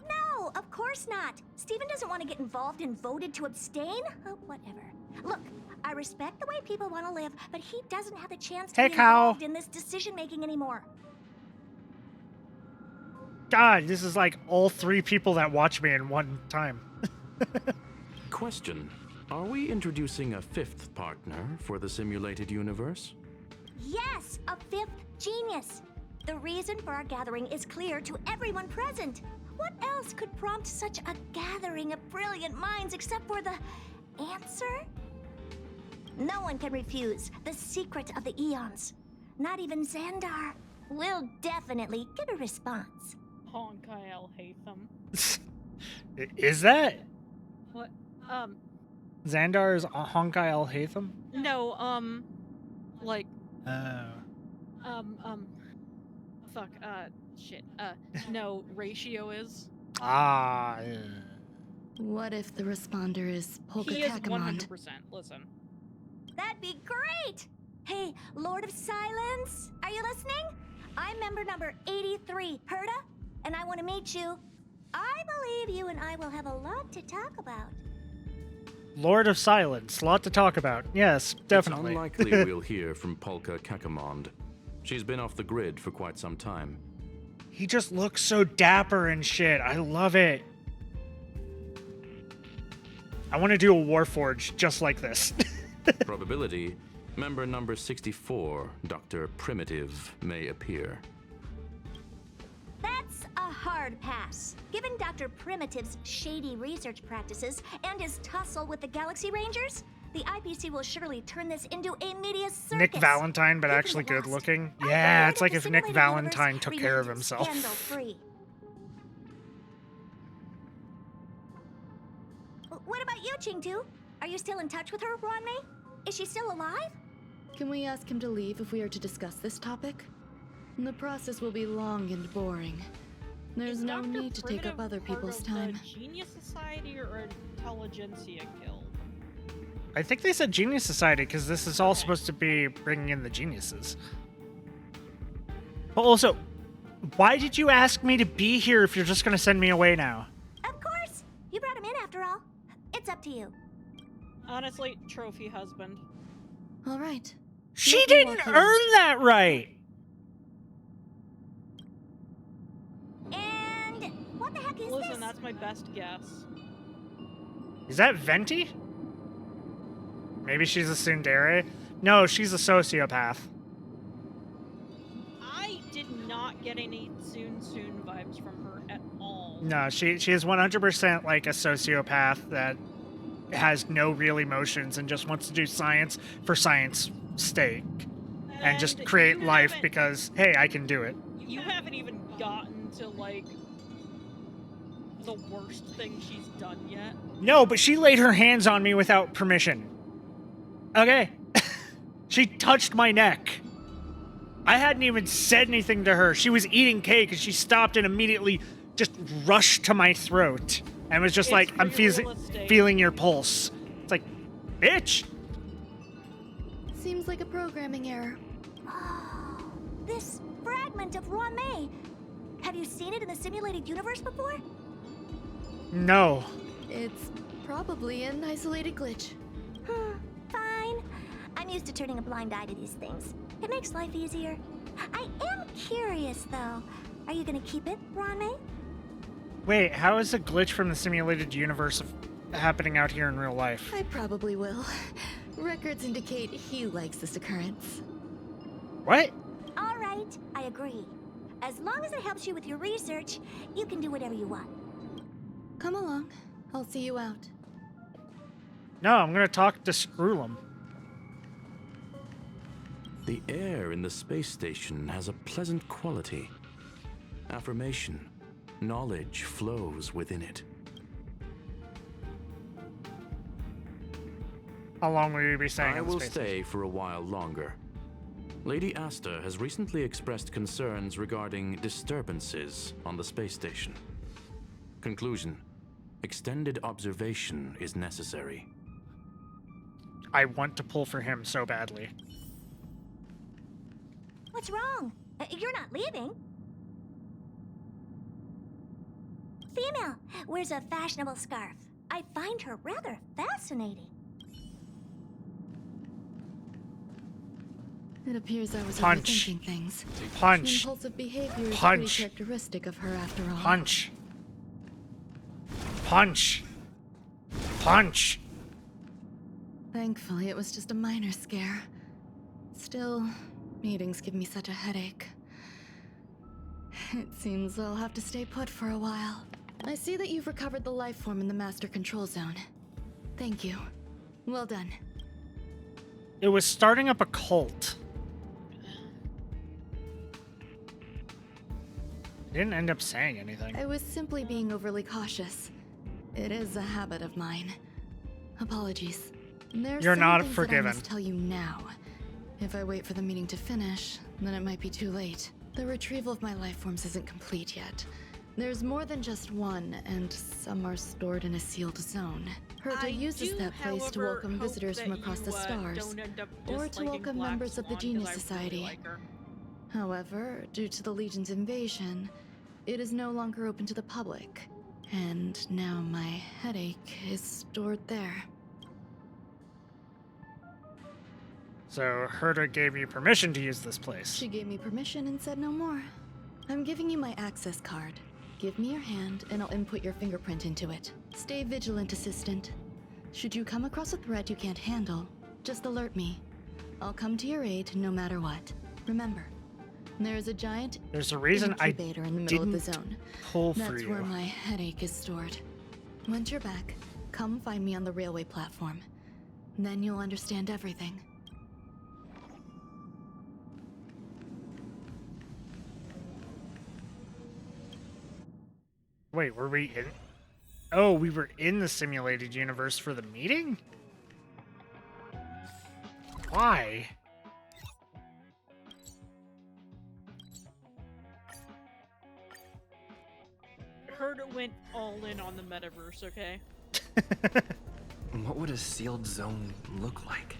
No, of course not. Steven doesn't want to get involved and voted to abstain. Oh, whatever. Look, I respect the way people want to live, but he doesn't have the chance to be involved in this decision-making anymore. God, this is like all 3 people that watch me in one time. Question. Are we introducing a 5th partner for the simulated universe? Yes, a 5th genius. The reason for our gathering is clear to everyone present. What else could prompt such a gathering of brilliant minds except for the answer? No one can refuse the secret of the eons. Not even Xandar. We'll definitely get a response. Honkai Hatham. Is that? What? Xandar is Honkai Hatham? No, like... Oh. Fuck, shit. No, Ratio is. Ah, yeah. What if the responder is Polka He is Kakamond? 100%, listen. That'd be great! Hey, Lord of Silence, are you listening? I'm member number 83, Herda, and I want to meet you. I believe you and I will have a lot to talk about. Lord of Silence, lot to talk about. Yes, definitely. It's unlikely we'll hear from Polka Kakamond. She's been off the grid for quite some time. He just looks so dapper and shit. I love it. I want to do a Warforged just like this. Probability, member number 64, Dr. Primitive, may appear. That's a hard pass. Given Dr. Primitive's shady research practices and his tussle with the Galaxy Rangers, the IPC will surely turn this into a media circus. Nick Valentine, but actually good looking. Yeah, it's like if Nick Valentine took care of himself. Scandal-free. What about you, Chingtu? Are you still in touch with her, Ronmei? Is she still alive? Can we ask him to leave if we are to discuss this topic? The process will be long and boring. There's no need to take up other people's time. Genius Society or Intelligentsia Guild? I think they said Genius Society because this is all supposed to be bringing in the geniuses. But also, why did you ask me to be here if you're just going to send me away now? Of course! You brought him in after all. It's up to you. Honestly, trophy husband. All right. She didn't earn that right! And what the heck is Listen, this? that's my best guess. Is that Venti? Maybe she's a tsundere? No, she's a sociopath. I did not get any soon vibes from her at all. No, she is 100% like a sociopath that has no real emotions and just wants to do science for science sake. And just create life because, hey, I can do it. You haven't even gotten to, like, the worst thing she's done yet. No, but she laid her hands on me without permission. Okay. She touched my neck. I hadn't even said anything to her. She was eating cake and she stopped and immediately just rushed to my throat. And was just like, I'm feeling your pulse. It's like, bitch. Seems like a programming error. Oh, this fragment of Ronmei. Have you seen it in the simulated universe before? No. It's probably an isolated glitch. Fine. I'm used to turning a blind eye to these things. It makes life easier. I am curious, though. Are you gonna keep it, Ronmei? Wait, how is a glitch from the simulated universe happening out here in real life? I probably will. Records indicate he likes this occurrence. What? All right, I agree. As long as it helps you with your research, you can do whatever you want. Come along. I'll see you out. No, I'm gonna talk to Skrullum. The air in the space station has a pleasant quality. Affirmation. Knowledge flows within it. How long will you be staying I in the will space stay station? for a while longer. Lady Asta has recently expressed concerns regarding disturbances on the space station. Conclusion. Extended observation is necessary. I want to pull for him so badly. What's wrong? You're not leaving. Female wears a fashionable scarf. I find her rather fascinating. It appears I was Punch. overthinking things. Punch. Impulsive behavior is Punch. pretty characteristic of her after all. Punch. Punch. Punch. Thankfully, it was just a minor scare. Still, meetings give me such a headache. It seems I'll have to stay put for a while. I see that you've recovered the life form in the master control zone. Thank you. Well done. It was starting up a cult. Didn't end up saying anything. I was simply being overly cautious. It is a habit of mine. Apologies. There's You're some not things forgiven. that I must tell you now. If I wait for the meeting to finish, then it might be too late. The retrieval of my life forms isn't complete yet. There's more than just one, and some are stored in a sealed zone. Herta uses that place to welcome visitors from across the stars, or to welcome members of the Genius Society. However, due to the Legion's invasion, it is no longer open to the public, and now my headache is stored there. So Herta gave you permission to use this place. She gave me permission and said no more. I'm giving you my access card. Give me your hand, and I'll input your fingerprint into it. Stay vigilant, Assistant. Should you come across a threat you can't handle, just alert me. I'll come to your aid no matter what. Remember, there is a giant There's a reason I incubator in the middle of the didn't zone. pull for That's you. where my headache is stored. Once you're back, come find me on the railway platform. Then you'll understand everything. Wait, were we in? Oh, we were in the simulated universe for the meeting? Why? Herta went all in on the metaverse, okay? What would a sealed zone look like?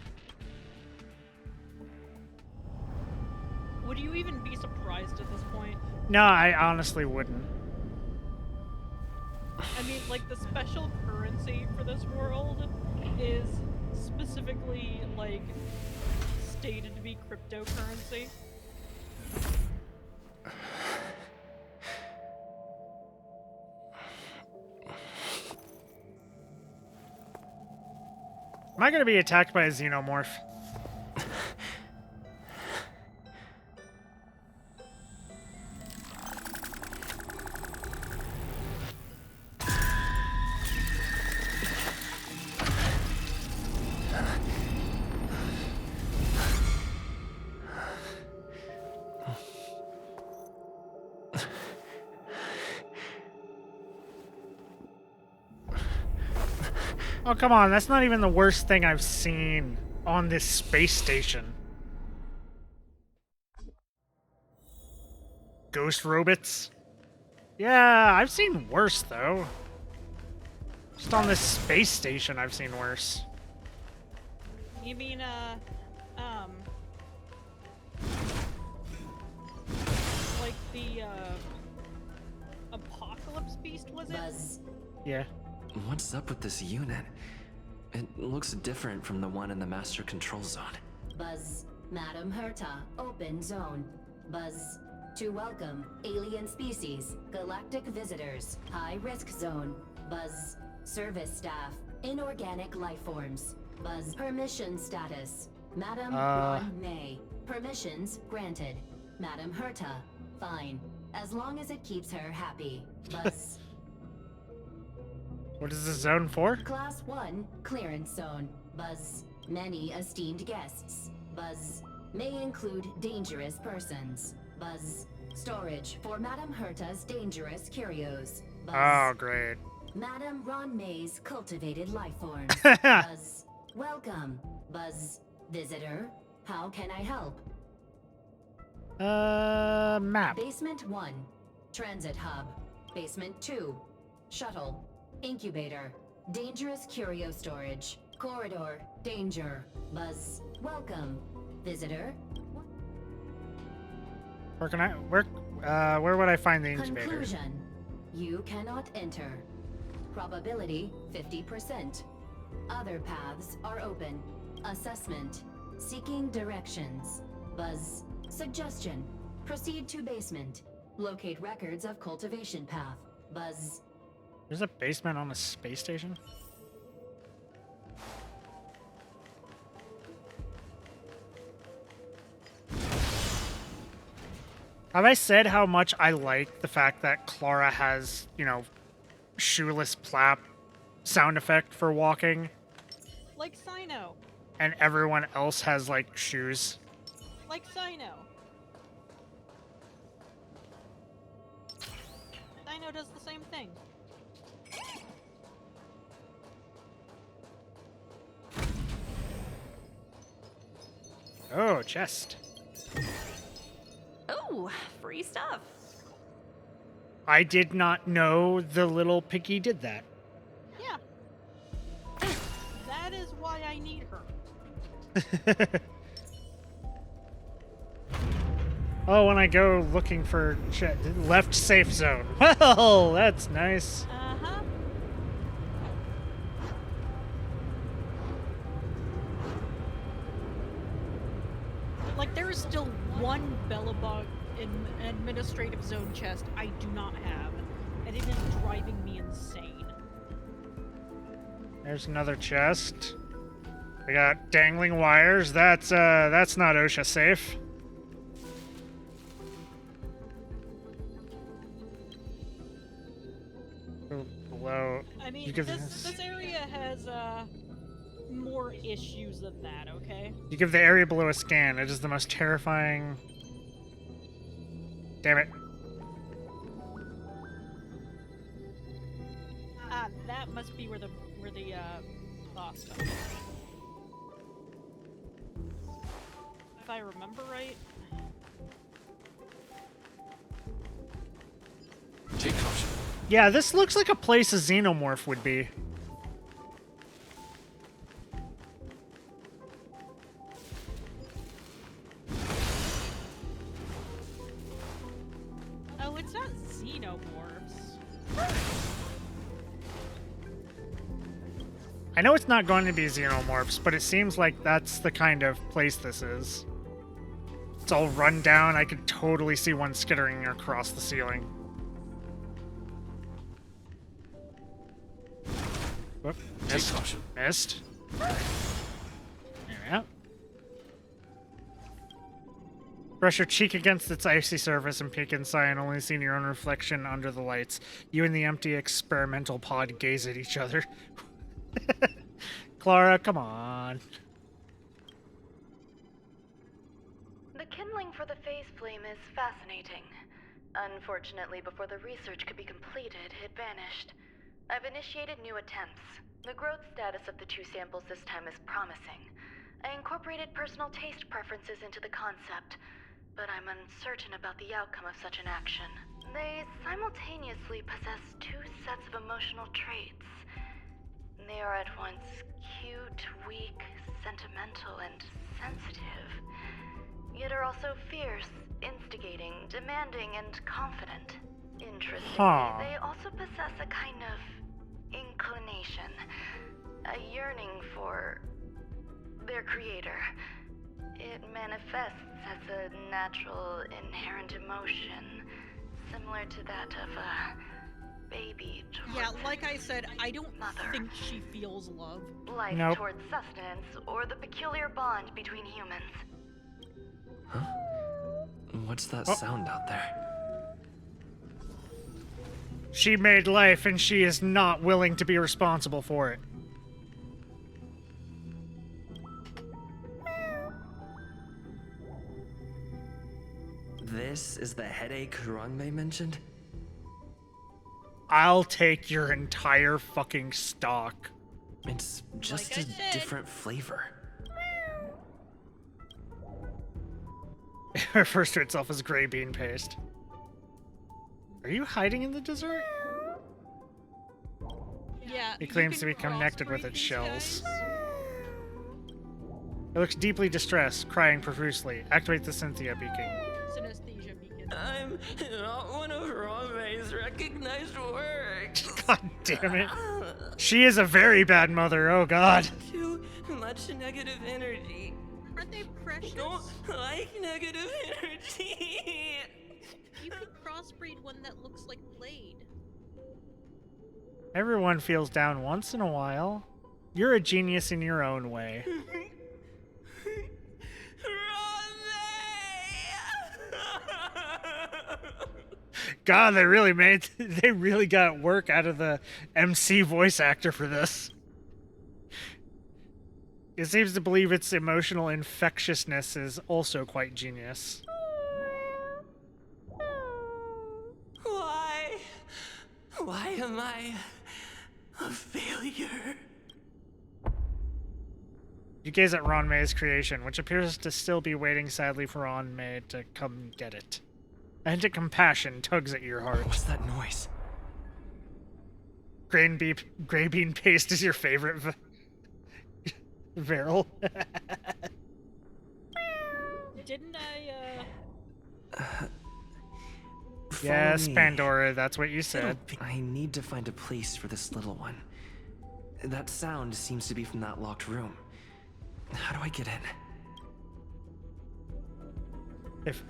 Would you even be surprised at this point? No, I honestly wouldn't. I mean, like, the special currency for this world is specifically, like, stated to be cryptocurrency. Am I gonna be attacked by a xenomorph? Oh, come on, that's not even the worst thing I've seen on this space station. Ghost robots? Yeah, I've seen worse, though. Just on this space station, I've seen worse. You mean, like the, Apocalypse Beast, was it? Buzz. Yeah. What's up with this unit? It looks different from the one in the master control zone. Buzz. Madam Herta, open zone. Buzz. To welcome alien species, galactic visitors, high risk zone. Buzz. Service staff, inorganic life forms. Buzz. Permission status. Madam Ron May. Permissions granted. Madam Herta, fine. As long as it keeps her happy. Buzz. What is this zone for? Class 1, clearance zone. Buzz. Many esteemed guests. Buzz. may include dangerous persons. Buzz. Storage for Madame Herta's dangerous curios. Buzz. Oh, great. Madame Ron May's cultivated life forms. Buzz. Welcome. Buzz. Visitor. How can I help? Map. Basement 1. Transit hub. Basement 2. Shuttle. Incubator. Dangerous curio storage. Corridor. Danger. Buzz. Welcome. Visitor. Where would I find the incubator? Conclusion. You cannot enter. Probability 50%. Other paths are open. Assessment. Seeking directions. Buzz. Suggestion. Proceed to basement. Locate records of cultivation path. Buzz. There's a basement on a space station? Have I said how much I like the fact that Clara has, you know, shoeless plap sound effect for walking? Like Sino. And everyone else has, like, shoes. Like Sino. Sino does the same thing. Oh, chest. Oh, free stuff. I did not know the little piggy did that. Yeah. That is why I need her. Oh, when I go looking for left safe zone. Well, that's nice. Uh-huh. Like, there is still one Bellabog in administrative zone chest I do not have, and it is driving me insane. There's another chest. We got dangling wires. That's not OSHA safe. Below. I mean, this area has more issues than that, okay? You give the area below a scan. It is the most terrifying. Damn it. Ah, that must be where the boss comes. If I remember right. Take caution. Yeah, this looks like a place a xenomorph would be. Oh, it's not xenomorphs. I know it's not going to be xenomorphs, but it seems like that's the kind of place this is. It's all run down. I could totally see one skittering across the ceiling. Whoop, missed. Missed. There we go. Brush your cheek against its icy surface and peek inside, only seeing your own reflection under the lights. You and the empty experimental pod gaze at each other. Clara, come on. The kindling for the phase flame is fascinating. Unfortunately, before the research could be completed, it vanished. I've initiated new attempts. The growth status of the two samples this time is promising. I incorporated personal taste preferences into the concept, but I'm uncertain about the outcome of such an action. They simultaneously possess two sets of emotional traits. They are at once cute, weak, sentimental, and sensitive, yet are also fierce, instigating, demanding, and confident. Interestingly, they also possess a kind of inclination, a yearning for their creator. It manifests as a natural, inherent emotion, similar to that of a baby towards Yeah, like I said, I don't mother. think she feels love. Life Nope. towards sustenance, or the peculiar bond between humans. Huh? What's that sound out there? She made life, and she is not willing to be responsible for it. this is the headache Rongmei mentioned? I'll take your entire fucking stock. It's just Like a I said. different flavor. It refers to itself as gray bean paste. Are you hiding in the dessert? Yeah. It claims to you be can connected with crossbreed its these shells. guys. It looks deeply distressed, crying profusely. Activate the Cynthia beacon. Synesthesia beacon. I'm not one of Rongmei's recognized works. God damn it. She is a very bad mother, oh god. Too much negative energy. Aren't they precious? Don't like negative energy. You could crossbreed one that looks like Blade. Everyone feels down once in a while. You're a genius in your own way. God, they really got work out of the MC voice actor for this. It seems to believe its emotional infectiousness is also quite genius. Why am I a failure? You gaze at Ronmei's creation, which appears to still be waiting sadly for Ronmei to come get it. A hint of compassion tugs at your heart. What's that noise? Gray bean paste is your favorite Varel. Didn't I, Yes, Follow me. Pandora, that's what you said. I need to find a place for this little one. That sound seems to be from that locked room. How do I get in? If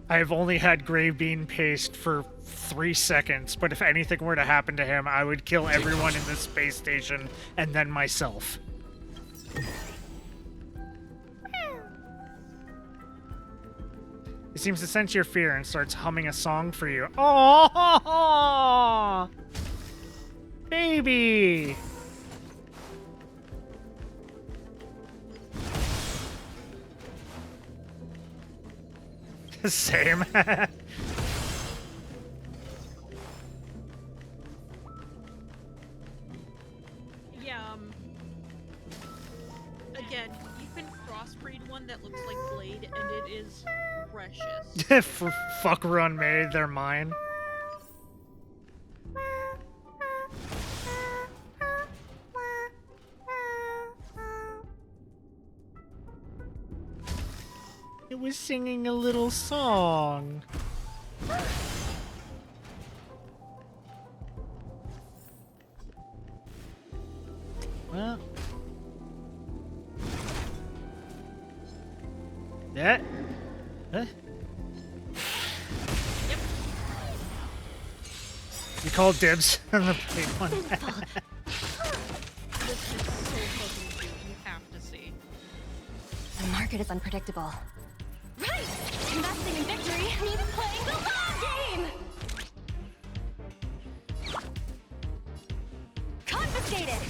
I've only had gray bean paste for 3 seconds, but if anything were to happen to him, I would kill everyone in the space station and then myself. He seems to sense your fear and starts humming a song for you. Oh, baby! Same. yeah, again, you can crossbreed one that looks like Blade, and it is precious. Fuck Ronmei, they're mine. It was singing a little song. Well. Yeah. Huh? Yep. You called dibs on the big one. This is so fucking cute. You have to see. The market is unpredictable. Right! Investing in victory means playing the long game! Confiscated!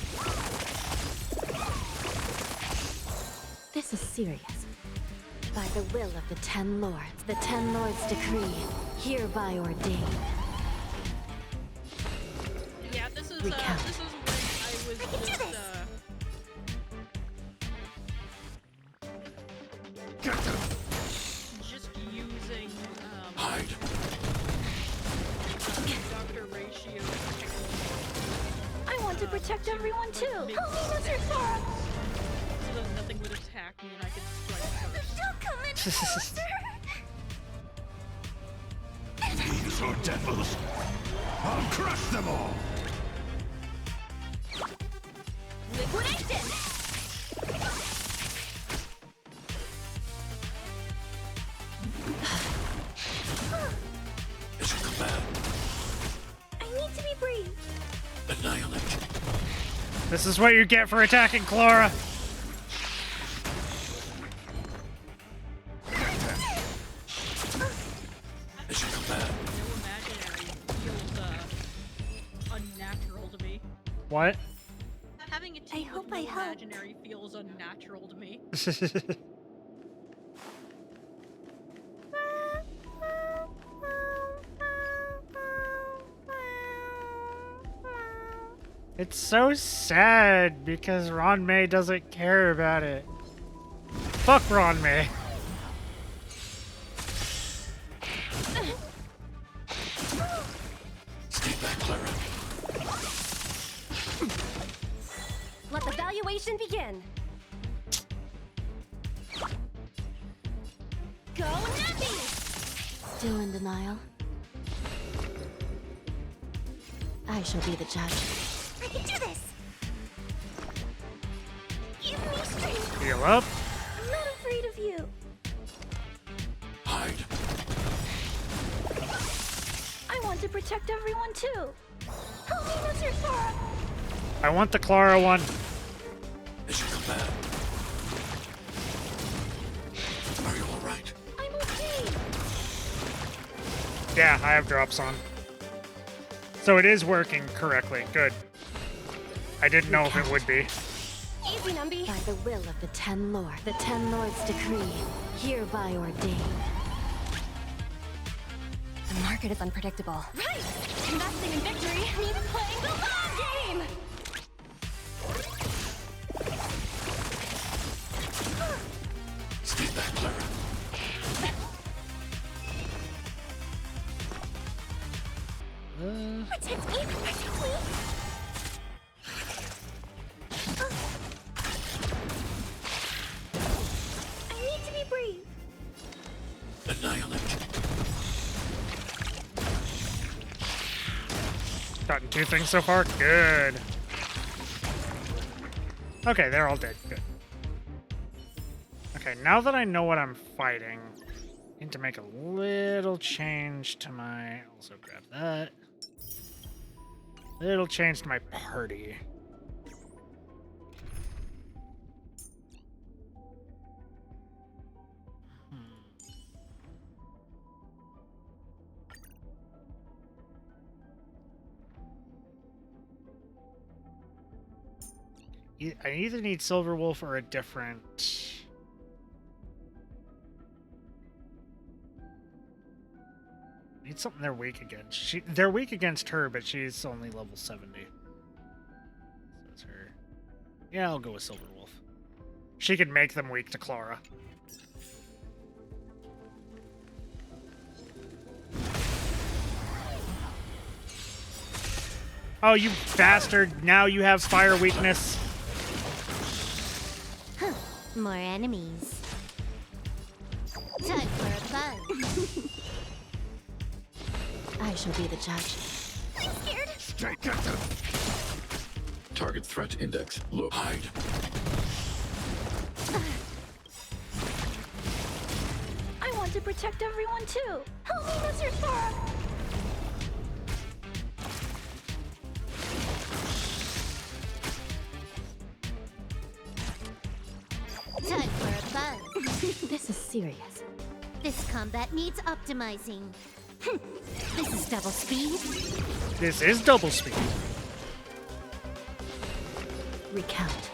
This is serious. By the will of the 10 Lords, the 10 Lords' decree, hereby ordained. Yeah, this is Recount. when I was just using Dr. Ratio. I want to protect everyone too! Help me, Mr. Sora! So that nothing would attack me and I could strike first. Don't come any closer! These are devils. I'll crush them all. Liquidation! Is your command I need to be brief. annihilate? This is what you get for attacking Clara. Is your command? No imaginary feels unnatural to me. What? Having a team hope with no I helped. imaginary feels unnatural to me. It's so sad because Ron May doesn't care about it. Fuck Ron May. Stay back, Clara. Let the valuation begin. Go Nappy! Still in denial? I shall be the judge. I can do this! Give me strength! Heal up. I'm not afraid of you. Hide. I want to protect everyone too. Help me, Mr. Sora! I want the Clara one. As you command. Are you alright? I'm okay. Yeah, I have drops on. So it is working correctly. Good. I didn't know if it would be. Easy, Numby. By the will of the Ten Lord, the Ten Lords' decree, hereby ordained. The market is unpredictable. Right! Investing in victory means playing the long game! Stay back, Clara. Protect me! Protect me! I need to be brave. Annihilate. Gotten 2 things so far? Good. Okay, they're all dead. Good. Okay, now that I know what I'm fighting, I need to make a little change to my... Also grab that. Little change to my party. I either need Silverwolf or a different... I need something they're weak against. They're weak against her, but she's only level 70. So it's her. Yeah, I'll go with Silverwolf. She can make them weak to Clara. Oh, you bastard! Now you have fire weakness. More enemies. Time for a fun. I shall be the judge. I'm scared. Stay captive. Target threat index low. Hide. I want to protect everyone too. Help me, Mr. Sora. Time for a fun. This is serious. This combat needs optimizing. This is double speed. This is double speed. Recount.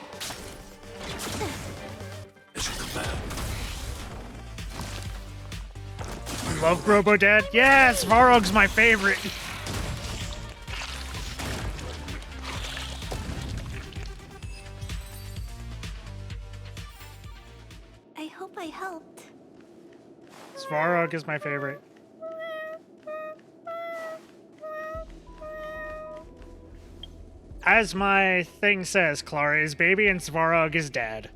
As you command. You love Robo Dad? Yes, Varog's my favorite. I hope I helped. Svarog is my favorite. As my thing says, Clara is baby and Svarog is dad.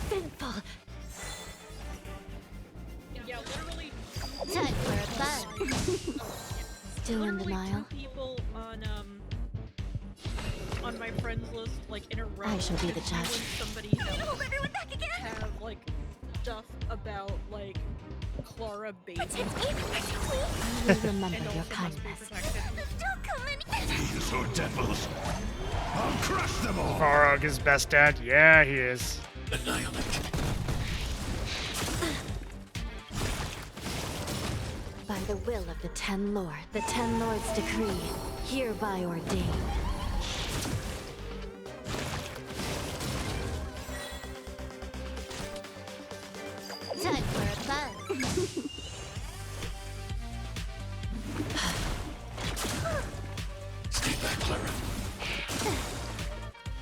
Sinful. Yeah, literally. Time for a fun. Still in Literally denial? 2 people on my friends list, like in a row. I shall be the if you judge. and somebody else Hold everyone back again. have like stuff about like Clara baby. Protect me. Protect me. I will remember And your also must be kindness. protected. Don't come in. These are devils. I'll crush them all. Svarog is best dad? Yeah, he is. Annihilate. By the will of the Ten Lord, the Ten Lords' decree, hereby ordained. Stay back, Clara.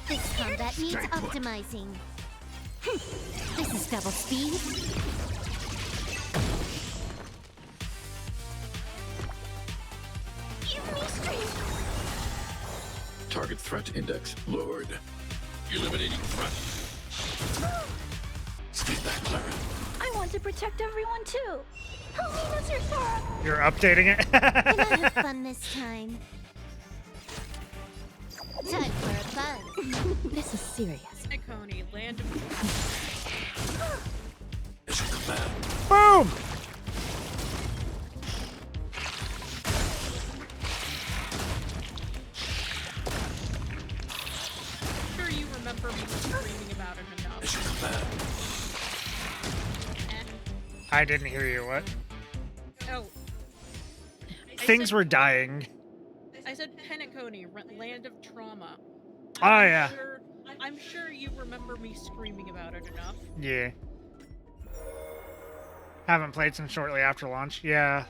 This combat needs optimizing. This is double speed. Give me strength. Target threat index lowered. Eliminating threat. Stay back, Clara. I want to protect everyone too. Help me, Mr. Sora. You're updating it? Can I have fun this time? Time for a buzz. This is serious. Coney, land of... Mission command. Boom! I'm sure you remember me screaming about it enough. Mission command. I didn't hear you, what? Oh. Things were dying. I said Penacony, land of trauma. Oh, yeah. I'm sure you remember me screaming about it enough. Yeah. Haven't played since shortly after launch. Yeah.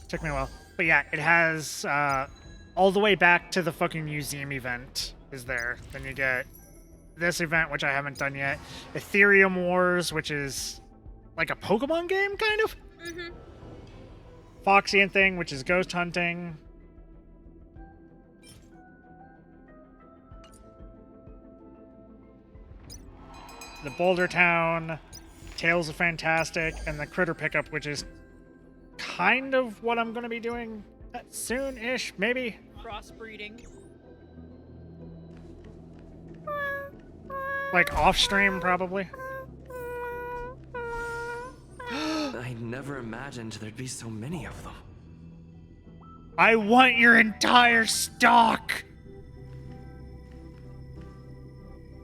Took me a while. But yeah, it has all the way back to the fucking museum event is there. Then you get this event, which I haven't done yet. Ethereum Wars, which is like a Pokemon game, kind of. Mm-hmm. Foxian thing, which is ghost hunting. The Boulder Town, Tales of Fantastic, and the Critter Pickup, which is kind of what I'm going to be doing soon-ish, maybe. Crossbreeding. Like off-stream, probably. I never imagined there'd be so many of them. I want your entire stock!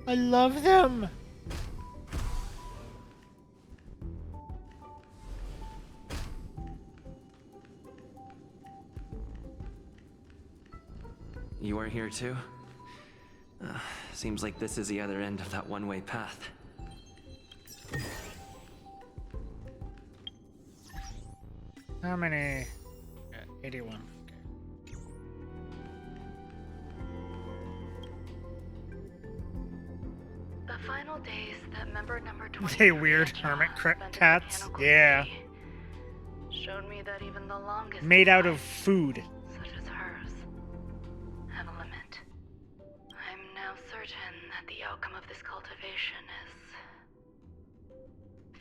I love them! You are here too? Seems like this is the other end of that one-way path. How many? 81. Okay. The final days that member number 20 They weird hermit cats. Yeah. showed me that even the longest Made out of food. such as hers have a limit. I'm now certain that the outcome of this cultivation is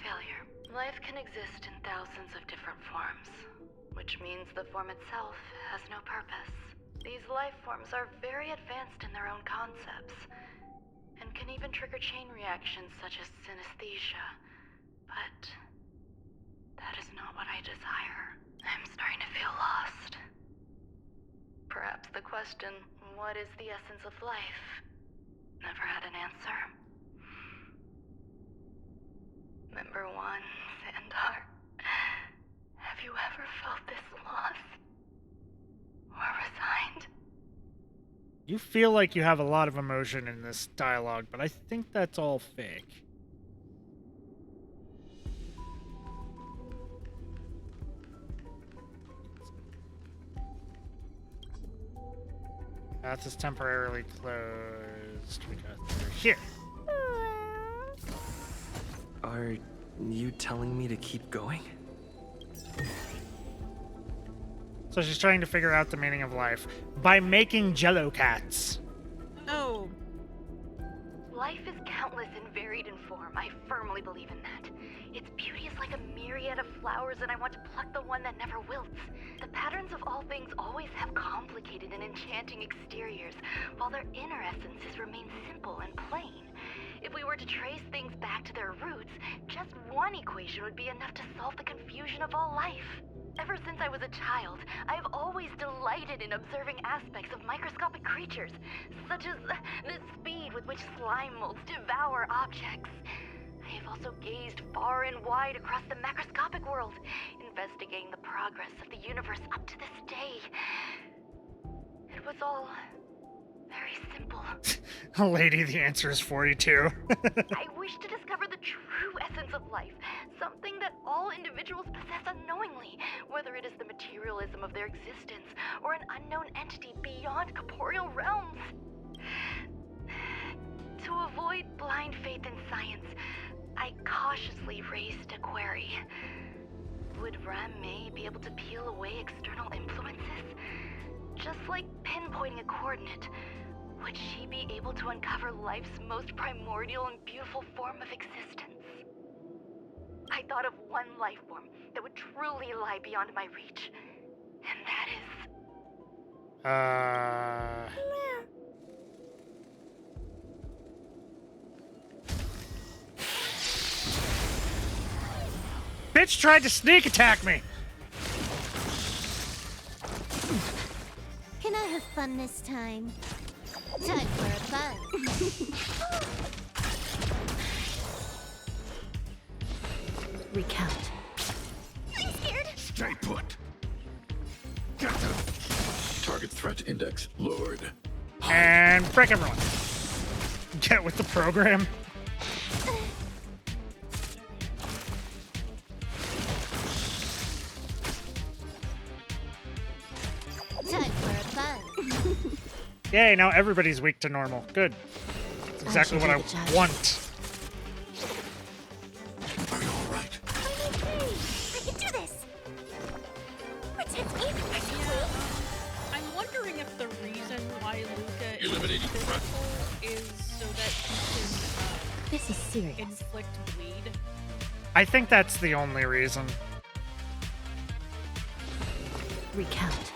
failure. Life can exist in thousands of different forms, which means the form itself has no purpose. These life forms are very advanced in their own concepts, and can even trigger chain reactions such as synesthesia. But that is not what I desire. I'm starting to feel lost. Perhaps the question, what is the essence of life, never had an answer. Member 1, Sandar, have you ever felt this lost? Or resigned? You feel like you have a lot of emotion in this dialogue, but I think that's all fake. Path is temporarily closed. We got through here. Are you telling me to keep going? So she's trying to figure out the meaning of life by making Jello cats. Oh. Life is countless and varied in form. I firmly believe in that. Its beauty is like a myriad of flowers, and I want to pluck the one that never wilts. The patterns of all things always have complicated and enchanting exteriors, while their inner essences remain simple and plain. If we were to trace things back to their roots, just one equation would be enough to solve the confusion of all life. Ever since I was a child, I have always delighted in observing aspects of microscopic creatures, such as the speed with which slime molds devour objects. I have also gazed far and wide across the macroscopic world, investigating the progress of the universe up to this day. It was all very simple. Lady, the answer is 42. I wish to discover the true essence of life, something that all individuals possess unknowingly, whether it is the materialism of their existence or an unknown entity beyond corporeal realms. To avoid blind faith in science, I cautiously raised a query. Would Ran-Mei be able to peel away external influences? Just like pinpointing a coordinate, would she be able to uncover life's most primordial and beautiful form of existence? I thought of one life form that would truly lie beyond my reach, and that is... Bitch tried to sneak attack me! Can I have fun this time? Time for a fun. Recount. I'm scared. Stay put. Get them. Target threat index lowered. And break everyone. Get with the program. Time for a fun. Yay, now everybody's weak to normal. Good. That's exactly what I want. Are you alright? I'm okay. I can do this. Protect me. I'm wondering if the reason why Luca is Eliminating threat. physical is so that he can This is serious. inflict bleed. I think that's the only reason. Recount.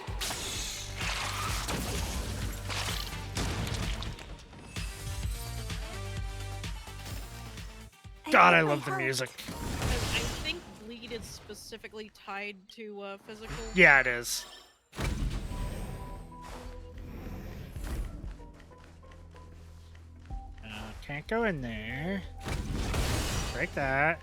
God, I love the music. I think bleed is specifically tied to physical. Yeah, it is. Can't go in there. Break that.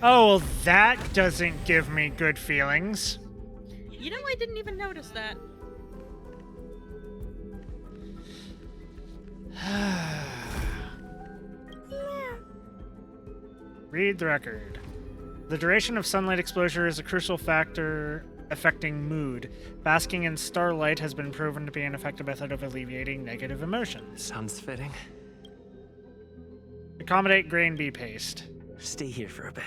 Oh, well, that doesn't give me good feelings. You know, I didn't even notice that. Read the record. The duration of sunlight exposure is a crucial factor affecting mood. Basking in starlight has been proven to be an effective method of alleviating negative emotions. Sounds fitting. Accommodate grain bee paste. Stay here for a bit.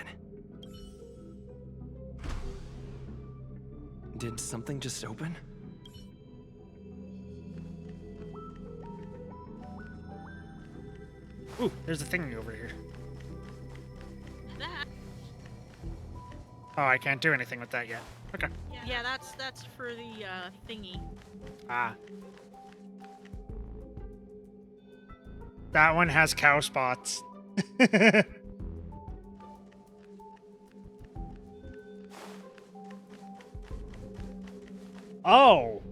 Did something just open? Ooh, there's a thingy over here. That. Oh, I can't do anything with that yet. Okay. Yeah, that's for the thingy. Ah. That one has cow spots. Oh.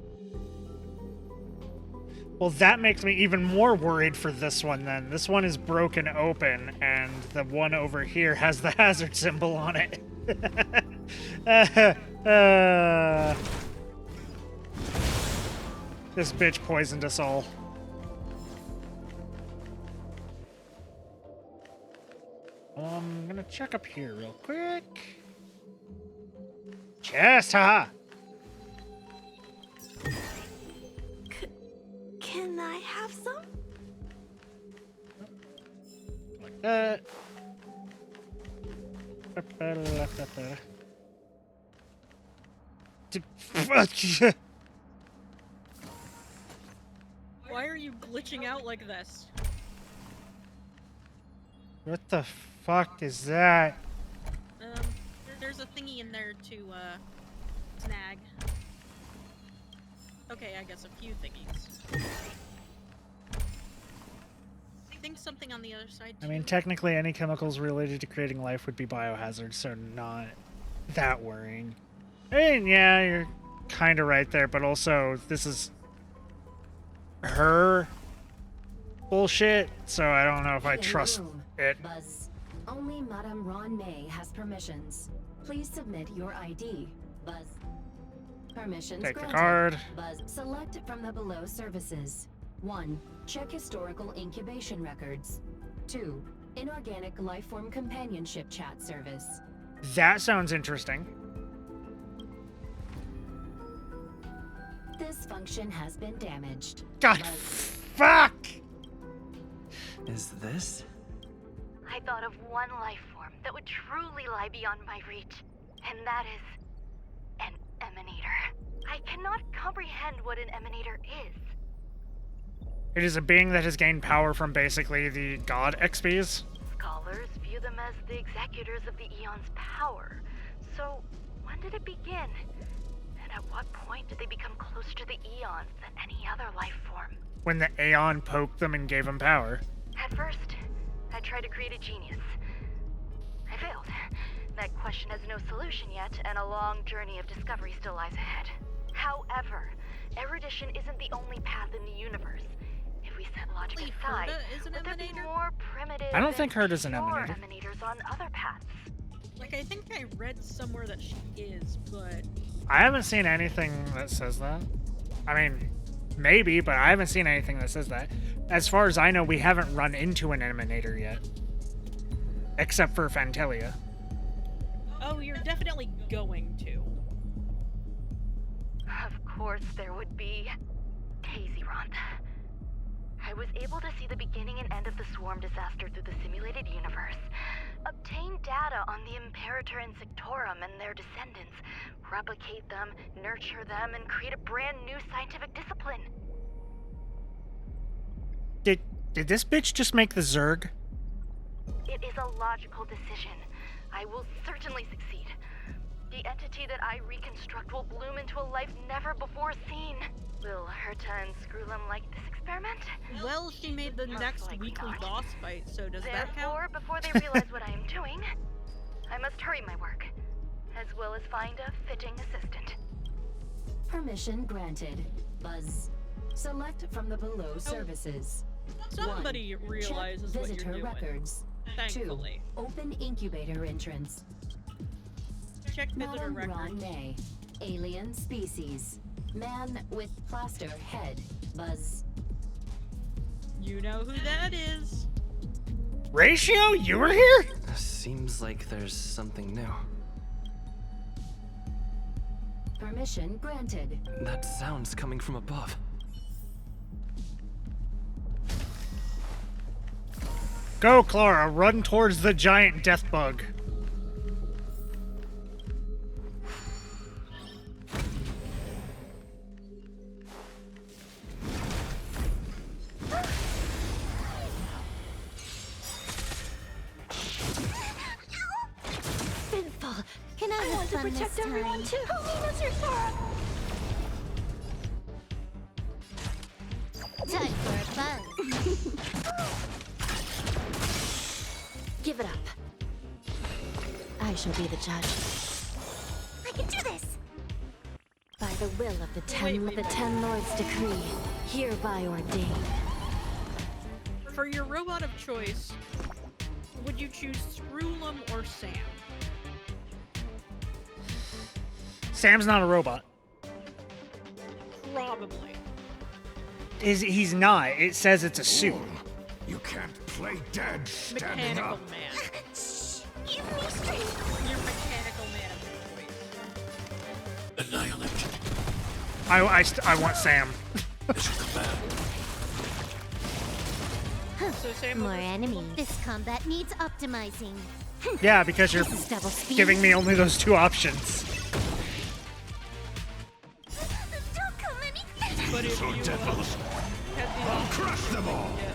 Well, that makes me even more worried for this one then. This one is broken open, and the one over here has the hazard symbol on it. This bitch poisoned us all. I'm gonna check up here real quick. Chest, haha! Can I have some? Like that. Why are you glitching out like this? What the fuck is that? There's a thingy in there to snag. Okay, I guess a few thingies. I think something on the other side too. I mean, technically any chemicals related to creating life would be biohazards, so not that worrying. I mean, yeah, you're kind of right there, but also this is her bullshit, so I don't know if I trust it. Buzz. Only Madame Ran-Mei has permissions. Please submit your ID. Buzz. Permissions Take the granted. card. Buzz. Select from the below services. 1. Check historical incubation records. 2. Inorganic lifeform companionship chat service. That sounds interesting. This function has been damaged. God, fuck! Is this? I thought of one life form that would truly lie beyond my reach, and that is an emanator. I cannot comprehend what an emanator is. It is a being that has gained power from basically the god XPs. Scholars view them as the executors of the Eon's power. So, when did it begin? And at what point did they become closer to the Eons than any other life form? When the Aeon poked them and gave them power. At first, I tried to create a genius. I failed. That question has no solution yet, and a long journey of discovery still lies ahead. However, erudition isn't the only path in the universe. If we set logic aside, would there be more primitive I don't think Herta's an more emanator. emanators on other paths? Like, I think I read somewhere that she is, but... I haven't seen anything that says that. I mean, maybe, but I haven't seen anything that says that. As far as I know, we haven't run into an emanator yet. Except for Fantelia. Oh, you're definitely going to. Of course there would be. Hazyronth. I was able to see the beginning and end of the swarm disaster through the simulated universe, obtain data on the Imperator and Sectorum and their descendants, replicate them, nurture them, and create a brand new scientific discipline. Did this bitch just make the Zerg? It is a logical decision. I will certainly succeed. The entity that I reconstruct will bloom into a life never before seen. Will Herta and Screwlum like this experiment? Well, she made the next weekly boss fight, so does that count? Therefore, before they realize what I am doing, I must hurry my work, as well as find a fitting assistant. Permission granted. Buzz. Select from the below services. Somebody 1. realizes Check what visitor you're doing. records. Thankfully. 2. Open incubator entrance. Check visitor Madam records. Ron May. Alien species. Man with plaster head. Buzz. You know who that is. Ratio, you were here? Seems like there's something new. Permission granted. That sound's coming from above. Go, Clara, run towards the giant death bug. Sinful. Can I want to protect everyone too. Nina's your Sora. Time for a buzz. Give it up. I shall be the judge. I can do this. By the will of the Ten Lords' decree, hereby ordained. For your robot of choice, would you choose Screwlum or Sam? Sam's not a robot. Probably. He's not. It says it's a suit. You can't play dead standing Mechanical up. man. Give me strength. Your mechanical man of choice. Annihilate. I want Sam. Mission command. So Sam More enemies. This combat needs optimizing. Yeah, because you're This is double speed. giving me only those two options. Don't come any. But if So you devils, had the I'll crush them all. get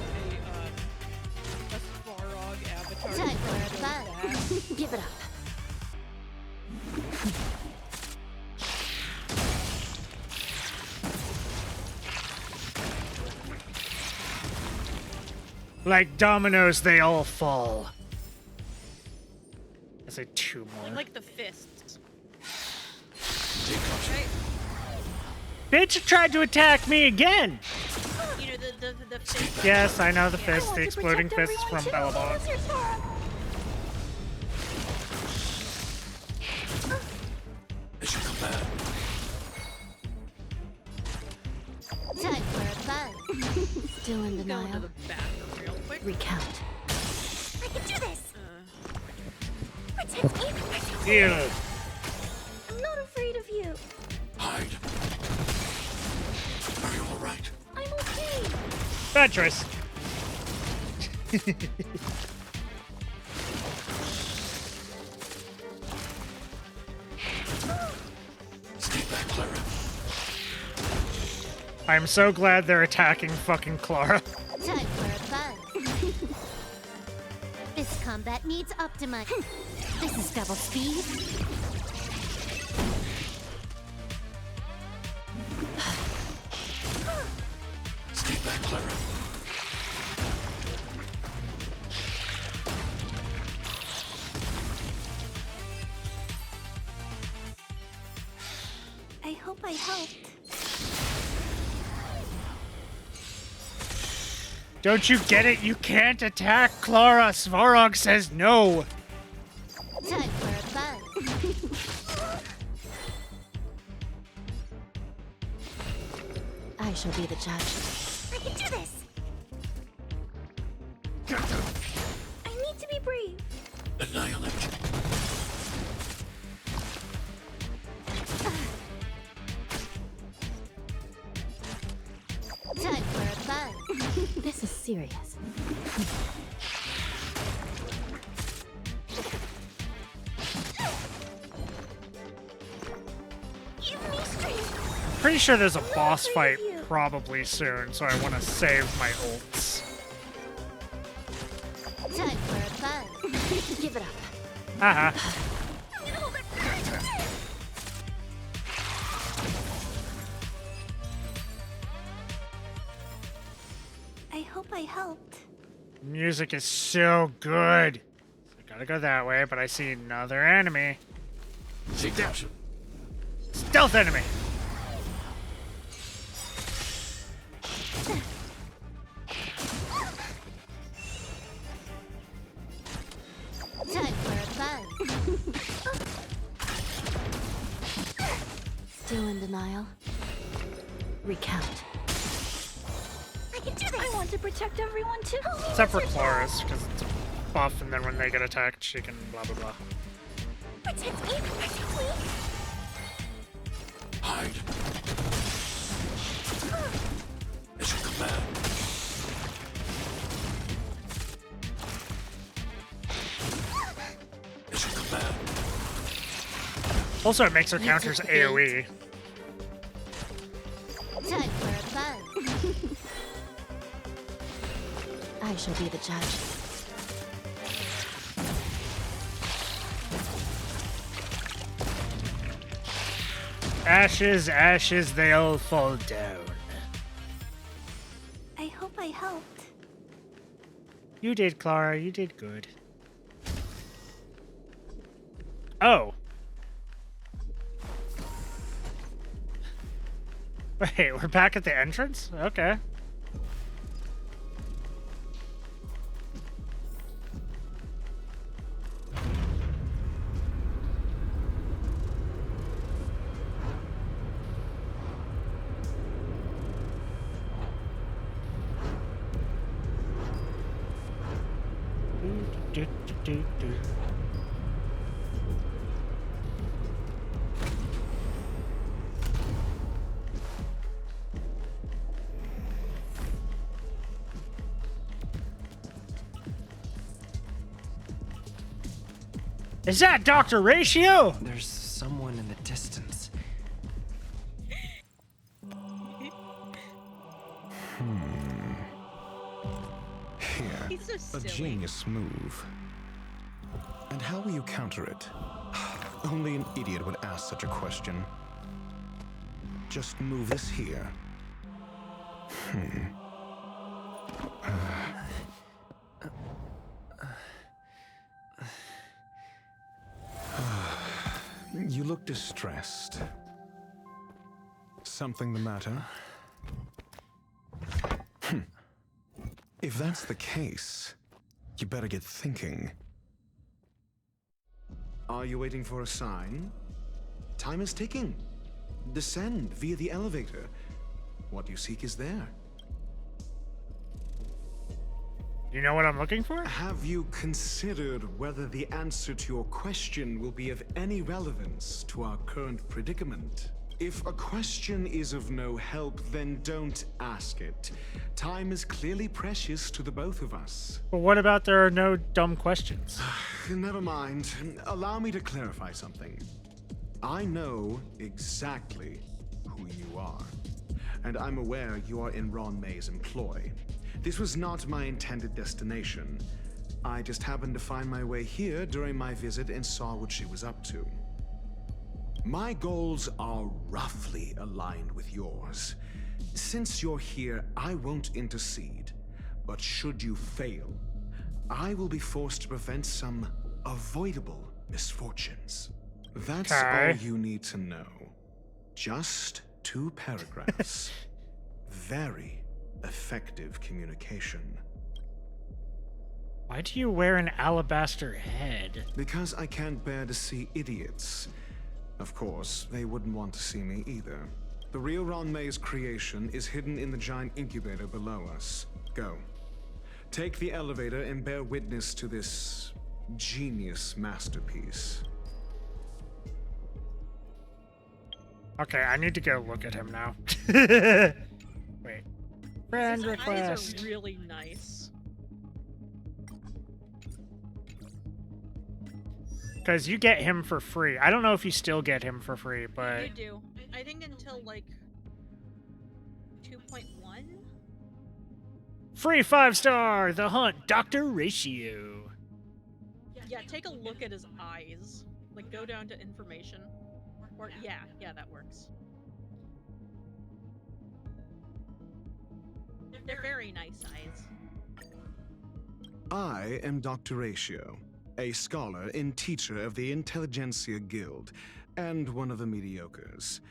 a Svarog avatar. Time for a buzz. Give it up. Like dominoes, they all fall. I say two more. Like the fists. Take Bitch tried to attack me again! You know, the fist. Yes, I know the I fist, want the to exploding protect fists everyone from too. Bellabog. Nina's your Sora. Mission command. Time for a buzz. Still in denial. Go to the bathroom real quick. Recount. I can do this! Protect me! Protect me! Heal. I'm not afraid of you. Hide. Are you alright? I'm okay. Bad choice. Stay back, Clara. I'm so glad they're attacking fucking Clara. Time for a buzz. This combat needs Optima. This is double speed. Stay back, Clara. I hope I helped. Don't you get it? You can't attack Clara. Svarog says no. Time for a buzz. I shall be the judge. I can do this! I need to be brave. Annihilate. Time for a buzz. This is serious. Give me strength. Pretty sure there's a boss fight probably soon, so I want to save my ults. Time for a buzz. Give it up. Haha. I hope I helped. Music is so good. I gotta go that way, but I see another enemy. Seek option. Stealth enemy. Time for a buzz. Still in denial. Recount. I can do this! I want to protect everyone too! Except for Clara's, because it's a buff, and then when they get attacked, she can blah blah blah. Protect me! Protect me! Hide. As you command. As you command. Also, it makes her counters AoE. Time for a buzz. I shall be the judge. Ashes, ashes, they all fall down. I hope I helped. You did, Clara. You did good. Oh. Wait, we're back at the entrance? Okay. Is that Dr. Ratio? There's someone in the distance. Here, He's so a silly. genius move. And how will you counter it? Only an idiot would ask such a question. Just move this here. You look distressed. Something the matter? If that's the case, you better get thinking. Are you waiting for a sign? Time is ticking. Descend via the elevator. What you seek is there. You know what I'm looking for? Have you considered whether the answer to your question will be of any relevance to our current predicament? If a question is of no help, then don't ask it. Time is clearly precious to the both of us. But what about there are no dumb questions? Never mind. Allow me to clarify something. I know exactly who you are, and I'm aware you are in Ron May's employ. This was not my intended destination. I just happened to find my way here during my visit and saw what she was up to. My goals are roughly aligned with yours. Since you're here, I won't intercede. But should you fail, I will be forced to prevent some avoidable misfortunes. That's all you need to know. Just 2 paragraphs. Very effective communication. Why do you wear an alabaster head? Because I can't bear to see idiots. Of course, they wouldn't want to see me either. The real Ron May's creation is hidden in the giant incubator below us. Go. Take the elevator and bear witness to this genius masterpiece. Okay, I need to go look at him now. Wait. Friend request. His eyes are really nice. Because you get him for free. I don't know if you still get him for free, but... You do. I think until, like, 2.1? Free 5-star! The Hunt, Dr. Ratio. Yeah, take a look at his eyes. Like, go down to information. Or, yeah, that works. They're very nice eyes. I am Dr. Ratio, a scholar and teacher of the Intelligentsia Guild, and one of the mediocres.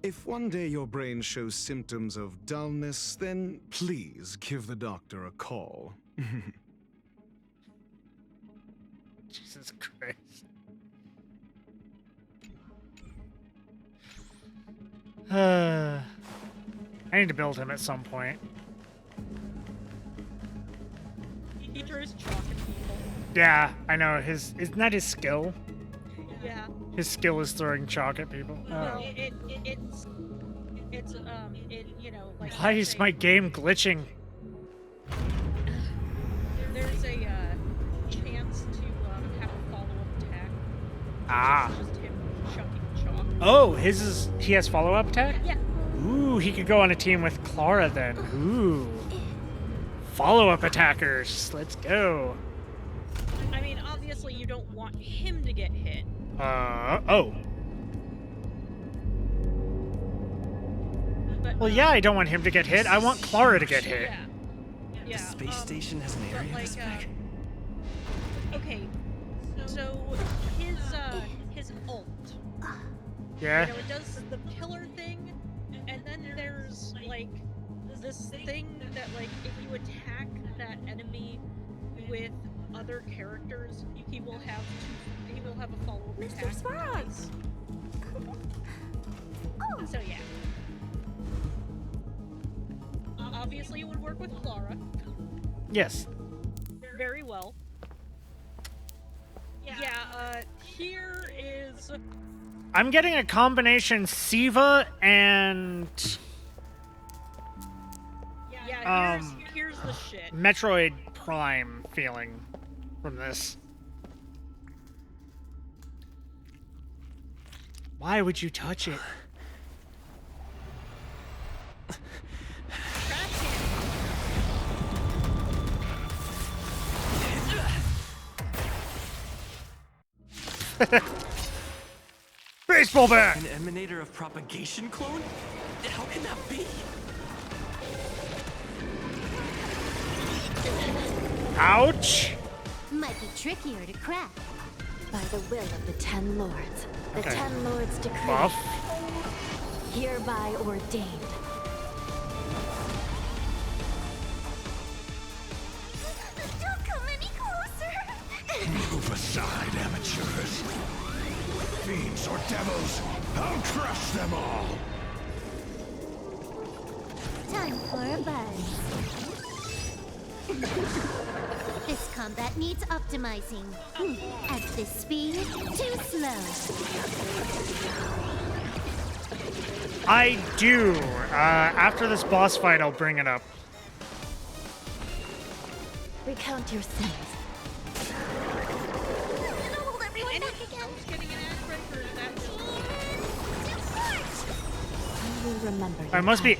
If one day your brain shows symptoms of dullness, then please give the doctor a call. Jesus Christ. I need to build him at some point. He throws chalk at people. Yeah, I know. Isn't that his skill? Yeah. His skill is throwing chalk at people. Well, it's you know, like. Why is my game glitching? There's a chance to have a follow-up attack. Ah. It's just him chucking chalk. Oh, he has follow-up attack? Yeah. Ooh, he could go on a team with Clara then. Ooh. Follow-up attackers. Let's go. I mean, obviously you don't want him to get hit. Oh. But, well, yeah, I don't want him to get hit. I want Clara to get hit. Yeah. The space station has an area this big? Okay, so his ult. Yeah. You know, it does the pillar thing, and then there's like this thing that like if you attack that enemy with other characters, he will have a follow-up attack. Mr. Sparrows. Oh. So yeah. Obviously, it would work with Clara. Yes. Very well. Yeah. Here is. I'm getting a combination Siva and Yeah. Here's the shit. Metroid Prime feeling from this. Why would you touch it? Baseball bat! An emanator of propagation clone? How can that be? Ouch! Might be trickier to crack. By the will of the 10 lords, the Okay. 10 lords decree, Buff. hereby ordained. Don't come any closer. Move aside, amateurs. Fiends or devils, I'll crush them all. Time for a buzz. This combat needs optimizing. At this speed, too slow. I do. After this boss fight, I'll bring it up. Recount your sins. Hold everyone back again. Getting an ad break, or is that just... I will remember. It must be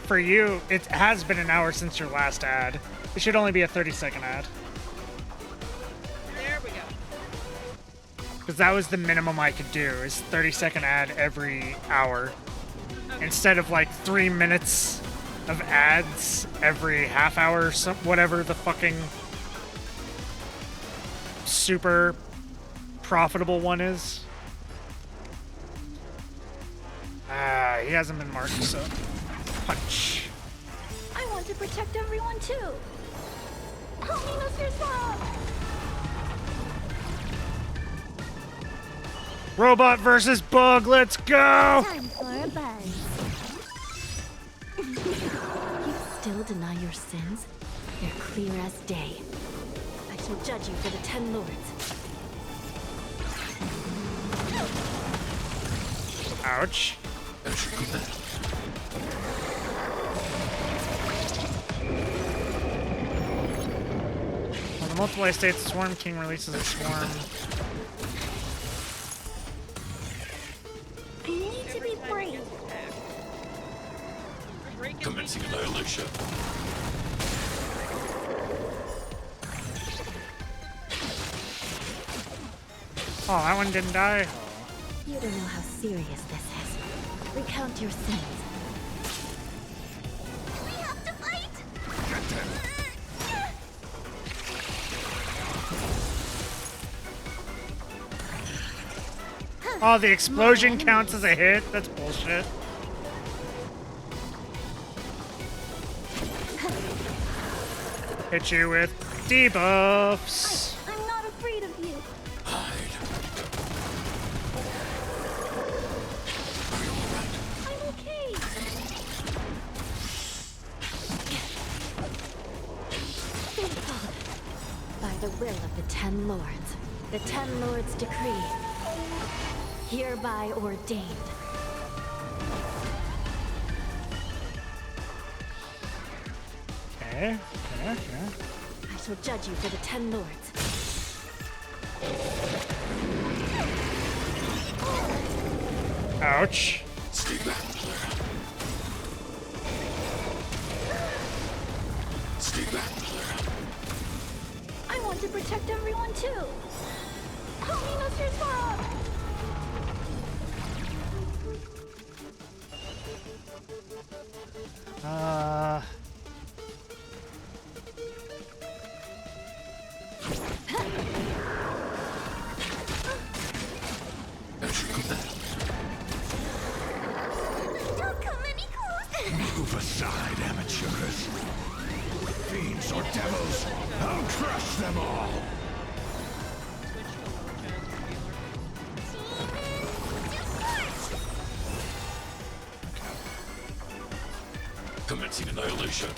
for you. It has been an hour since your last ad. It should only be a 30-second ad. There we go. Because that was the minimum I could do, is 30-second ad every hour. Okay. Instead of like 3 minutes of ads every half hour, or whatever the fucking super profitable one is. He hasn't been marked, so punch. I want to protect everyone too. Help me, Mr. Swamp! Robot versus bug, let's go! Time for a buzz. You still deny your sins? They're clear as day. I shall judge you for the 10 lords. Ouch. When the multiply states Swarm King releases a swarm. I need to be brave. Commencing annihilation. Oh, that one didn't die? You don't know how serious this is. Recount your sins. We have to fight! Oh, the explosion counts as a hit? That's bullshit. Hit you with debuffs. I'm not afraid of you. I'm okay. By the will of the 10 lords, the 10 lords decree, hereby ordained. Okay. I shall judge you for the 10 lords. Ouch. Stay back, Clara. Stay back, Clara. I want to protect everyone too. Help me, Mr. Swamp! Don't come any closer! Move aside, amateurs. Fiends or devils, I'll crush them all. Commencing annihilation.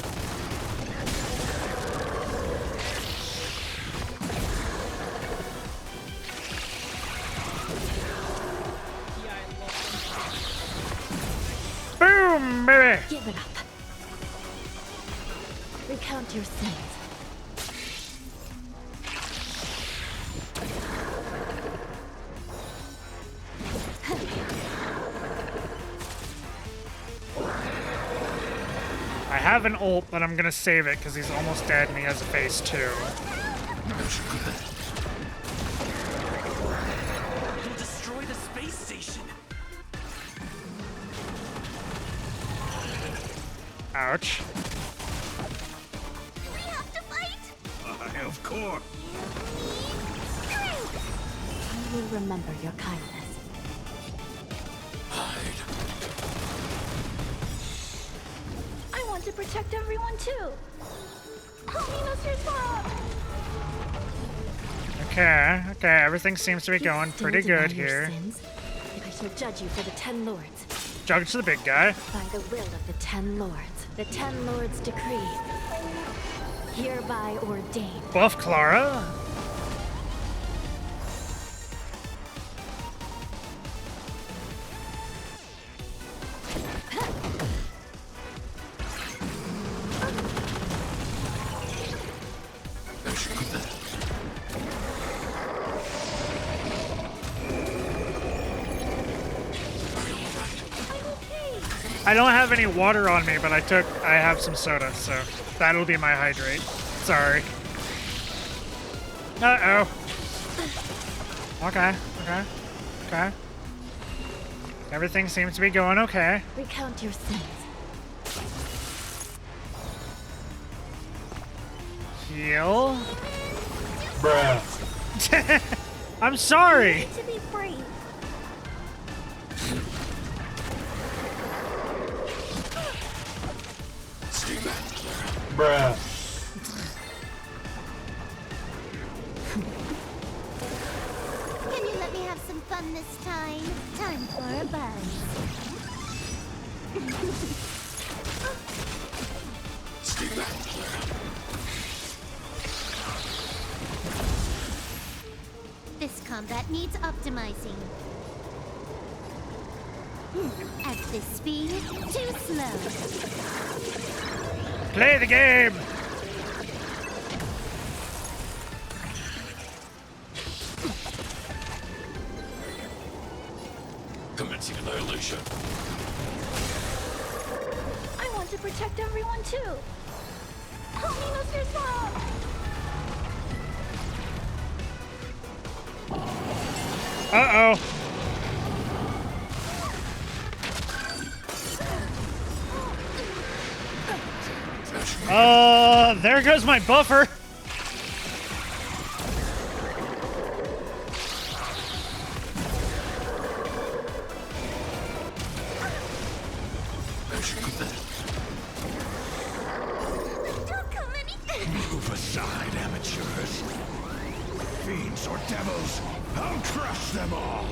Boom, baby! Give it up. Recount your sins. I have an ult, but I'm gonna save it because he's almost dead and he has a phase 2. You'll destroy the space station. Ouch. We have to fight! Of course. I will remember your kindness. I want to protect everyone too. Help me, Mr. Swamp! Okay, everything seems to be going pretty good here. Sins, I shall judge you for the 10 lords. Jug to the big guy. By the will of the 10 lords, the 10 lords decree, Hereby ordained. Buff Clara? I don't have any water on me, but I have some soda, so that'll be my hydrate. Sorry. Uh-oh. Okay. Everything seems to be going okay. Recount your sins. Heal. Bruh. I'm sorry. To be free. Bruh. Can you let me have some fun this time? Time for a buzz. Stay back. This combat needs optimizing. At this speed, too slow. Play the game. Commencing annihilation. I want to protect everyone too. Help me, Mr. Slow. Uh-oh. There goes my buffer. Move aside, amateurs. Fiends or devils, I'll crush them all.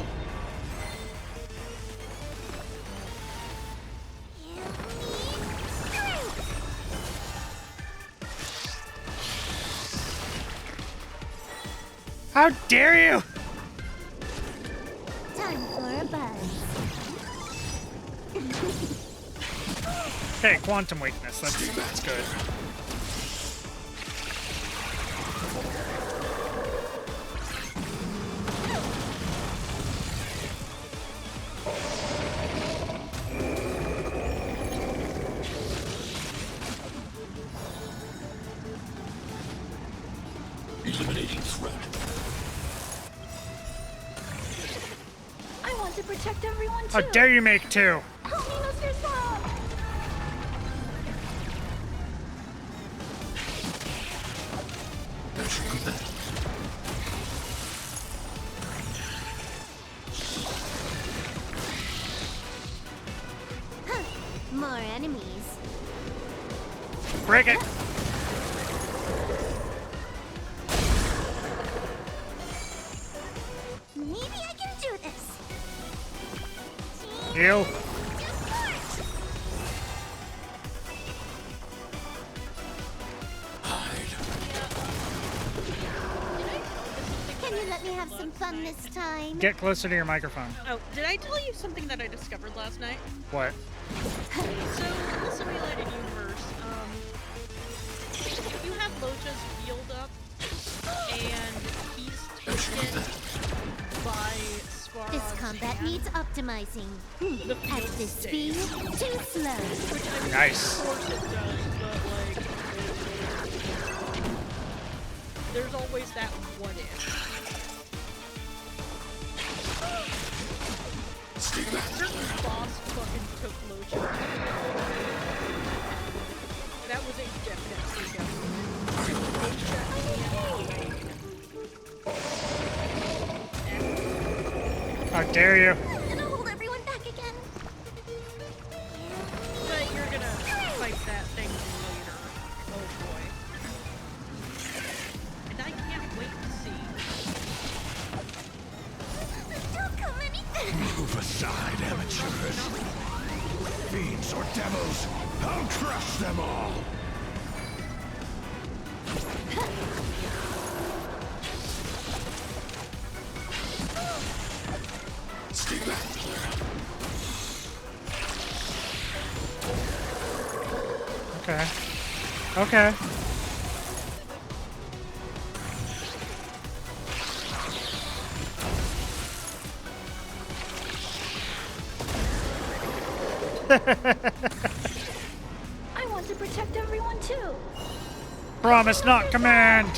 How dare you! Time for a buzz. Okay, quantum weakness. That's good. Eliminating threat. I want to protect everyone too. How dare you make two? Help me, Mr. Slow. More enemies. Break it. Maybe I can do this. Heal. Can you let me have some fun this time? Get closer to your microphone. Oh, did I tell you something that I discovered last night? What? So, in the simulated universe, you have Locha's field up, and he's taken by Sparrow. This combat needs optimizing. At this speed, too slow. Which I mean, Nice. of course it does, but like, there's always that what if. Certain boss fucking took Locha. That was a definite How dare you? I'm gonna hold everyone back again. But you're gonna fight that thing later. Oh boy. And I can't wait to see. Don't come any. Move aside, amateurs. Fiends or devils, I'll crush them all. Stay back. Okay. Okay. I want to protect everyone too. Promise, not command.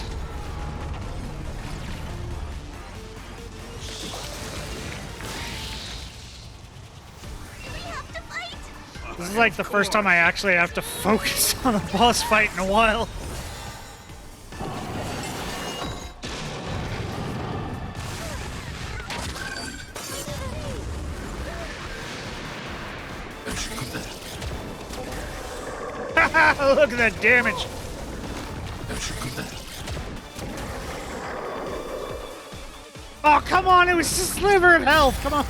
This is like the first time I actually have to focus on a boss fight in a while. Look at that damage. Oh, come on. It was just a sliver of health. Come on.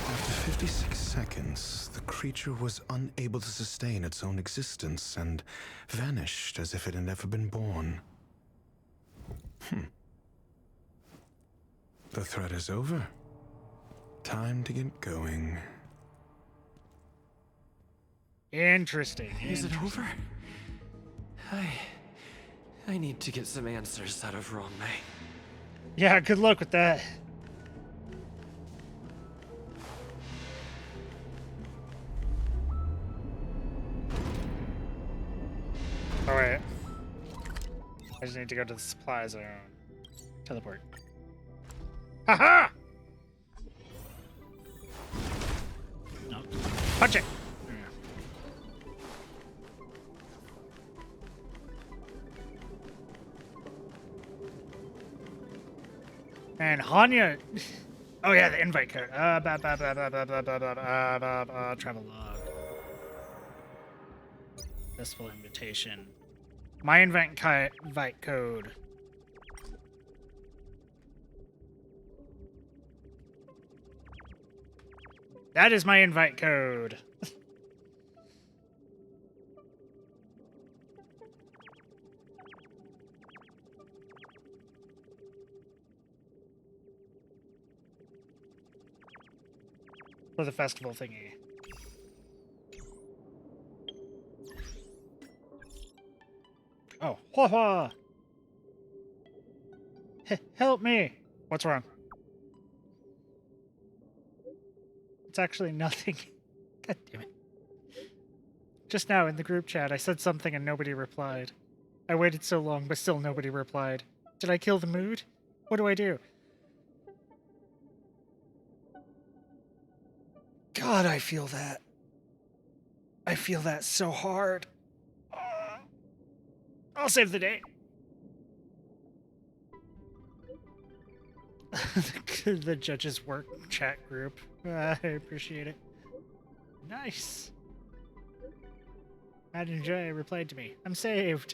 After 56 seconds, the creature was unable to sustain its own existence and vanished as if it had never been born. The threat is over. Time to get going. Interesting. Is it over? I need to get some answers out of Ron May. Yeah, good luck with that. Oh, wait. I just need to go to the supply zone. Teleport. Haha! No. Punch it! And Hanya. Oh yeah, the invite code. Travel log. Festival invitation. My invite code. That is my invite code. For the festival thingy. Oh, hua hua! Help me! What's wrong? It's actually nothing. God damn it. Just now in the group chat, I said something and nobody replied. I waited so long, but still nobody replied. Did I kill the mood? What do I do? God, I feel that. I feel that so hard. I'll save the day. The judges' work chat group. I appreciate it. Nice. Madam Joy replied to me. I'm saved.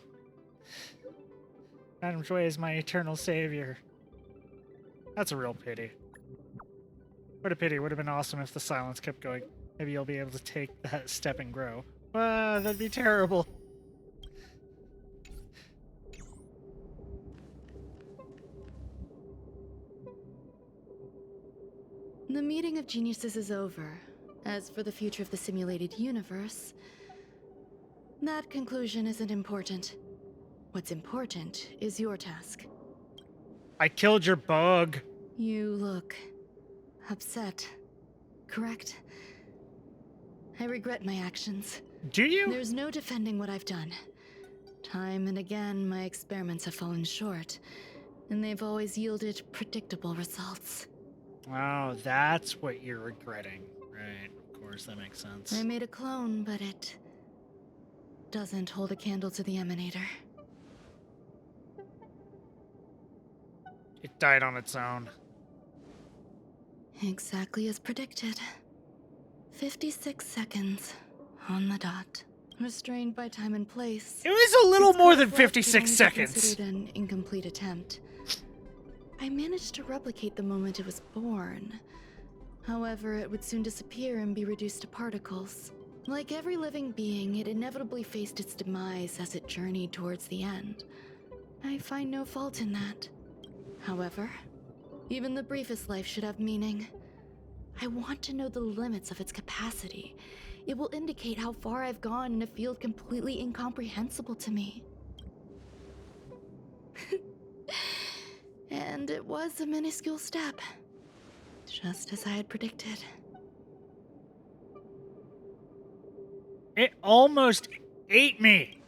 Madam Joy is my eternal savior. That's a real pity. What a pity. Would have been awesome if the silence kept going. Maybe you'll be able to take that step and grow. That'd be terrible. The meeting of geniuses is over. As for the future of the simulated universe, that conclusion isn't important. What's important is your task. I killed your bug. You look upset, correct? I regret my actions. Do you? There's no defending what I've done. Time and again, my experiments have fallen short, and they've always yielded predictable results. Oh, that's what you're regretting. Right, of course, that makes sense. I made a clone, but it doesn't hold a candle to the Emanator. It died on its own. Exactly as predicted. 56 seconds on the dot. Restrained by time and place. It was a little more than Its could 56 only be seconds. Considered an incomplete attempt. I managed to replicate the moment it was born. However, it would soon disappear and be reduced to particles. Like every living being, it inevitably faced its demise as it journeyed towards the end. I find no fault in that. However, even the briefest life should have meaning. I want to know the limits of its capacity. It will indicate how far I've gone in a field completely incomprehensible to me. And it was a minuscule step, just as I had predicted. It almost ate me.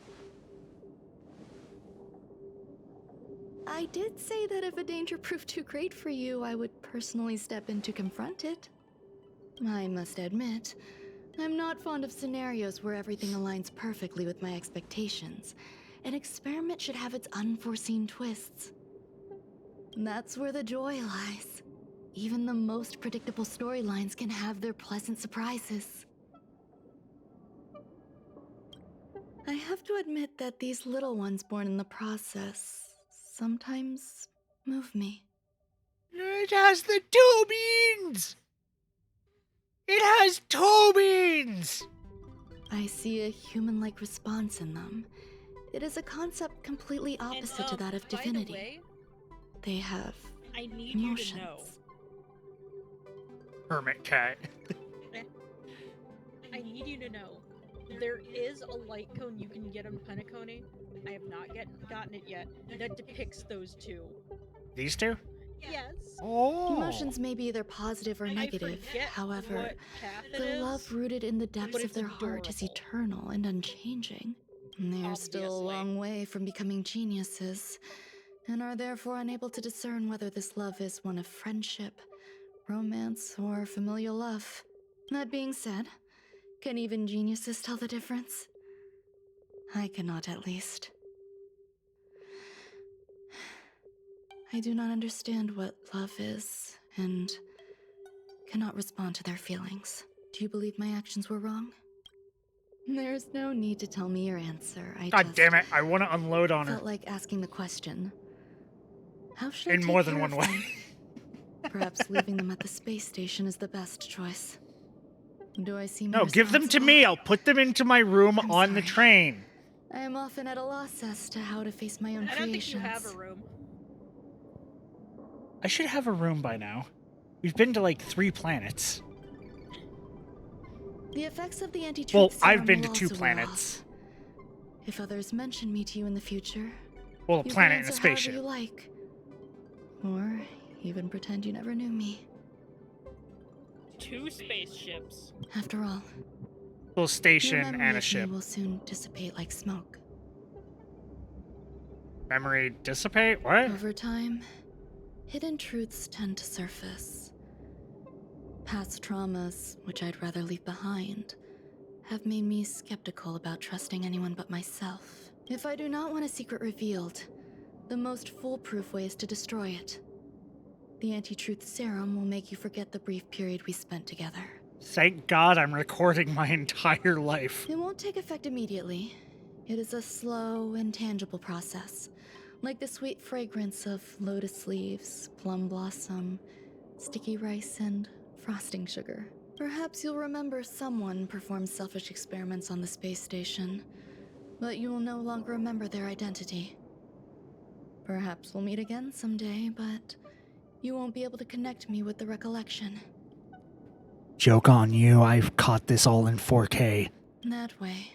I did say that if a danger proved too great for you, I would personally step in to confront it. I must admit, I'm not fond of scenarios where everything aligns perfectly with my expectations. An experiment should have its unforeseen twists. That's where the joy lies. Even the most predictable storylines can have their pleasant surprises. I have to admit that these little ones born in the process sometimes move me. It has the toe beans! It has toe beans! I see a human-like response in them. It is a concept completely opposite to that of divinity. By the way, they have I need emotions. you to know. Hermit cat. I need you to know. There is a light cone you can get on Penacony. I have not gotten it yet. That depicts those two. These two? Yes. Oh. Emotions may be either positive or negative. However, the love rooted in the depths of their heart is eternal and unchanging. And they are still a long way from becoming geniuses, and are therefore unable to discern whether this love is one of friendship, romance, or familial love. That being said, can even geniuses tell the difference? I cannot, at least. I do not understand what love is, and cannot respond to their feelings. Do you believe my actions were wrong? There's no need to tell me your answer. God damn it, I want to unload on her. Felt like asking the question. How should I in take more than care one of way. them? Perhaps leaving them at the space station is the best choice. Do I seem No, give them to me. I'll put them into my room on the train. I am often at a loss as to how to face my own I don't creations. think you have a room. I should have a room by now. We've been to like 3 planets. The effects of the anti-truth Well, serum I've been to will 2 also wear planets. off. If others mention me to you in the future, Well, a you planet can and a answer however spaceship. you like. Or even pretend you never knew me. 2 spaceships. After all, Little station your memory and a of me ship. will soon dissipate like smoke. Memory dissipate? What? Over time, hidden truths tend to surface. Past traumas, which I'd rather leave behind, have made me skeptical about trusting anyone but myself. If I do not want a secret revealed, the most foolproof way is to destroy it. The anti-truth serum will make you forget the brief period we spent together. Thank God I'm recording my entire life. It won't take effect immediately. It is a slow and tangible process, like the sweet fragrance of lotus leaves, plum blossom, sticky rice, and frosting sugar. Perhaps you'll remember someone performed selfish experiments on the space station, but you will no longer remember their identity. Perhaps we'll meet again someday, but you won't be able to connect me with the recollection. Joke on you, I've caught this all in 4K. That way,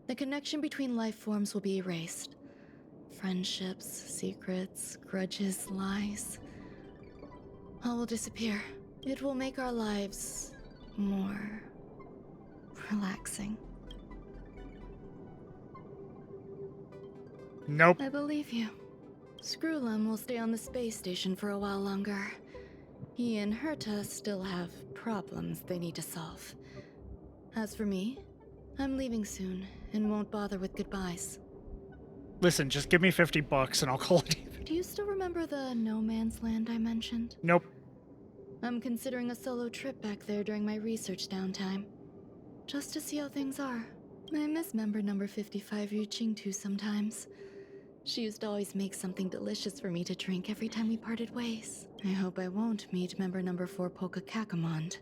the connection between life forms will be erased. Friendships, secrets, grudges, lies. All will disappear. It will make our lives more relaxing. Nope. I believe you. Screwlum will stay on the space station for a while longer. He and Herta still have problems they need to solve. As for me, I'm leaving soon and won't bother with goodbyes. Listen, just give me $50 and I'll call it even. Do you still remember the no man's land I mentioned? Nope. I'm considering a solo trip back there during my research downtime. Just to see how things are. I miss member number 55 Yu Qingtu sometimes. She used to always make something delicious for me to drink every time we parted ways. I hope I won't meet member number 4 Polka Kakamond.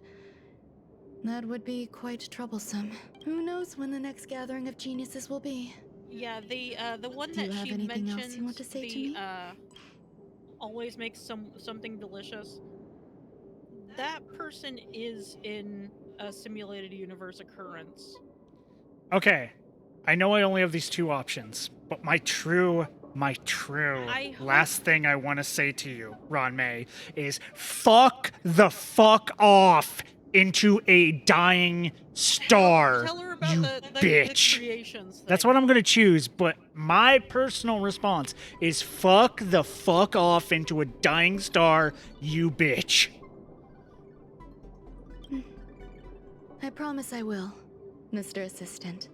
That would be quite troublesome. Who knows when the next gathering of geniuses will be? Yeah, the one Do you that have she anything mentioned, else you want to say to me? Always makes something delicious. That person is in a simulated universe occurrence. Okay, I know I only have these two options, but my true last thing I want to say to you, Ron May, is fuck the fuck off into a dying star, Tell her about you the bitch. creations thing. That's what I'm gonna choose, but my personal response is fuck the fuck off into a dying star, you bitch. I promise I will, Mr. Assistant.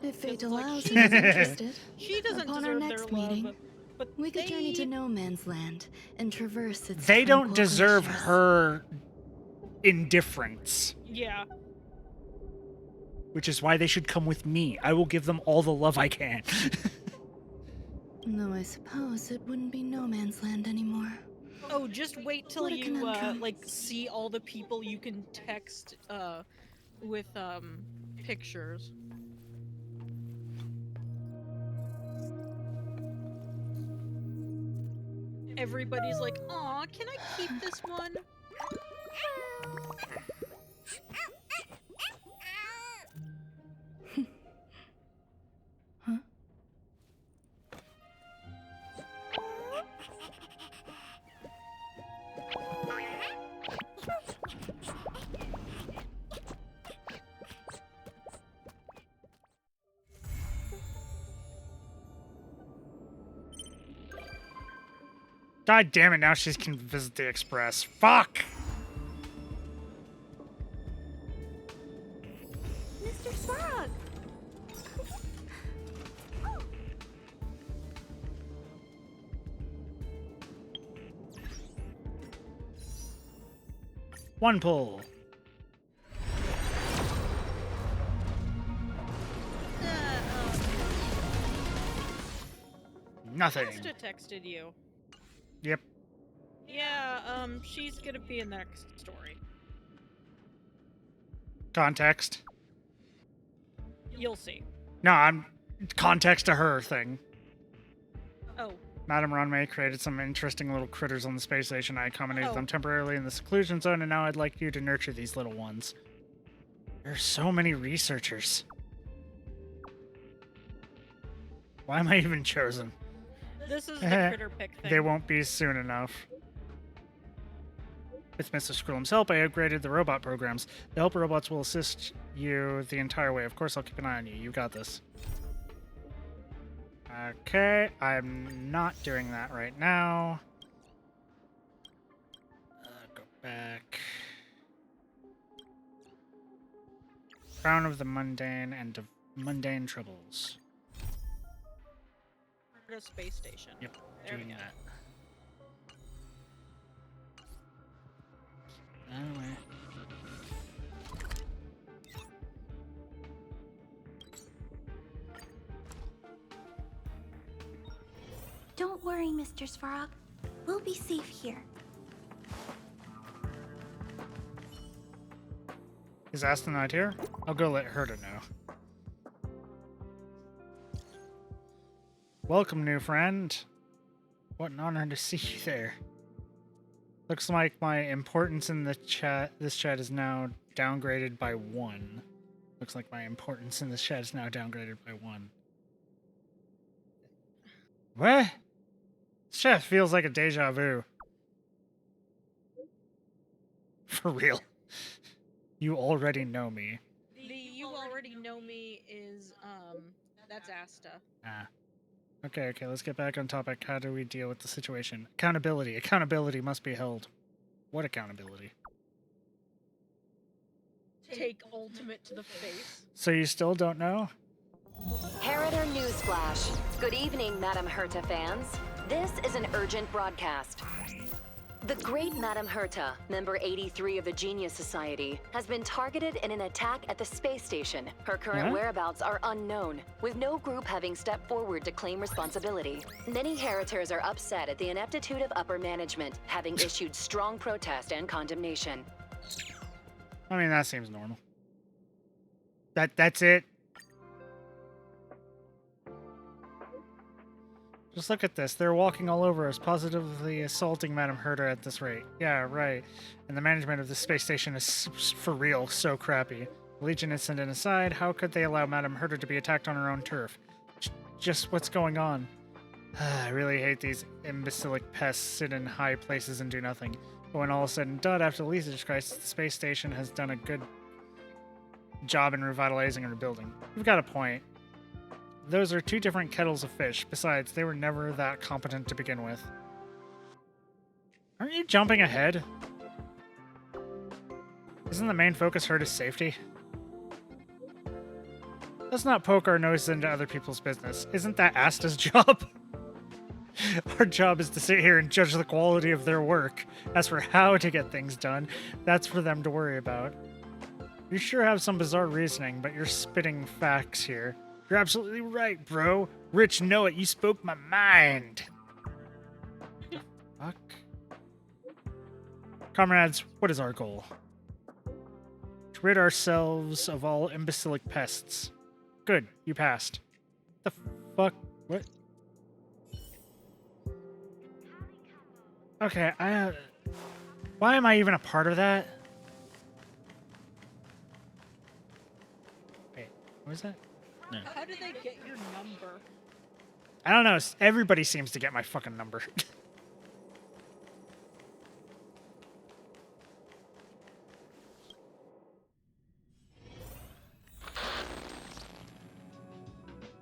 If fate allows she and is doesn't- interested, she doesn't upon our deserve their next love, meeting, but we could journey to No Man's Land and traverse its They don't tranquil deserve glaciers. her indifference, Yeah. which is why they should come with me. I will give them all the love I can. Though I suppose it wouldn't be No Man's Land anymore. Oh, just wait till What a you conundrum. like see all the people you can text with pictures. Everybody's like, "Aw, can I keep this one?" Huh? God damn it, now she can visit the Express. Fuck! Mr. Frog! One pull. Nothing. Asta texted you. Yep. Yeah, she's gonna be in the next story. Context. You'll see. No, I'm context to her thing. Oh. Madame Ronmay created some interesting little critters on the space station. I accommodated Oh. them temporarily in the seclusion zone, and now I'd like you to nurture these little ones. There's so many researchers. Why am I even chosen? This is the critter pick thing. They won't be soon enough. With Mr. Skrullum's help, I upgraded the robot programs. The helper robots will assist you the entire way. Of course, I'll keep an eye on you. You got this. Okay, I'm not doing that right now. Go back. Crown of the Mundane and Mundane Troubles. The space station. Yep, There we doing go. that. Anyway. Don't worry, Mr. Svarog. We'll be safe here. Is Aston not here? I'll go let her to know. Welcome, new friend. What an honor to see you there. Looks like my importance in the chat. This chat is now downgraded by 1. Looks like my importance in this chat is now downgraded by 1. What? This chat feels like a deja vu. For real. You already know me. The you already know me is that's Asta. Ah. Okay, let's get back on topic. How do we deal with the situation? Accountability. Accountability must be held. What accountability? Take ultimate to the face. So you still don't know? Harrider Newsflash. Good evening, Madam Herta fans. This is an urgent broadcast. The great Madame Herta, member 83 of the Genius Society, has been targeted in an attack at the space station. Her current whereabouts are unknown, with no group having stepped forward to claim responsibility. Many Heritors are upset at the ineptitude of upper management, having issued strong protest and condemnation. I mean, that seems normal. That's it. Just look at this. They're walking all over us, positively assaulting Madame Herta at this rate. Yeah, right. And the management of the space station is, for real, so crappy. Legion incident aside, how could they allow Madame Herta to be attacked on her own turf? Just what's going on? I really hate these imbecilic pests sit in high places and do nothing. But when all is said and done, after the Legion crisis, the space station has done a good job in revitalizing and rebuilding. You've got a point. Those are two different kettles of fish. Besides, they were never that competent to begin with. Aren't you jumping ahead? Isn't the main focus Herta's safety? Let's not poke our noses into other people's business. Isn't that Asta's job? Our job is to sit here and judge the quality of their work. As for how to get things done, that's for them to worry about. You sure have some bizarre reasoning, but you're spitting facts here. You're absolutely right, bro. Rich, know it. You spoke my mind. Fuck. Comrades, what is our goal? To rid ourselves of all imbecilic pests. Good, you passed. The fuck? What? Okay, why am I even a part of that? Wait, what is that? No. How did they get your number? I don't know. Everybody seems to get my fucking number.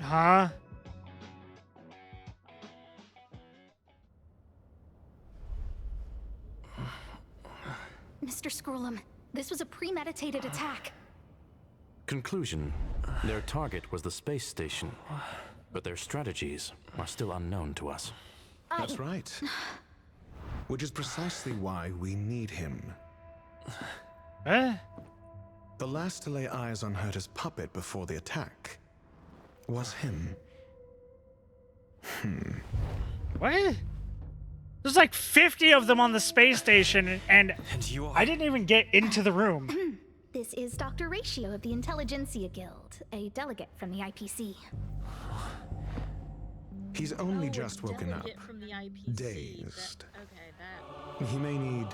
Huh? Mr. Scrollum, this was a premeditated attack. Conclusion. Their target was the space station, but their strategies are still unknown to us. That's right. Which is precisely why we need him. Eh? The last to lay eyes on Herta's puppet before the attack was him. What? There's like 50 of them on the space station, and I didn't even get into the room. This is Dr. Ratio of the Intelligentsia Guild, a delegate from the IPC. He's only just woken up, From the IPC. dazed. Okay, He may need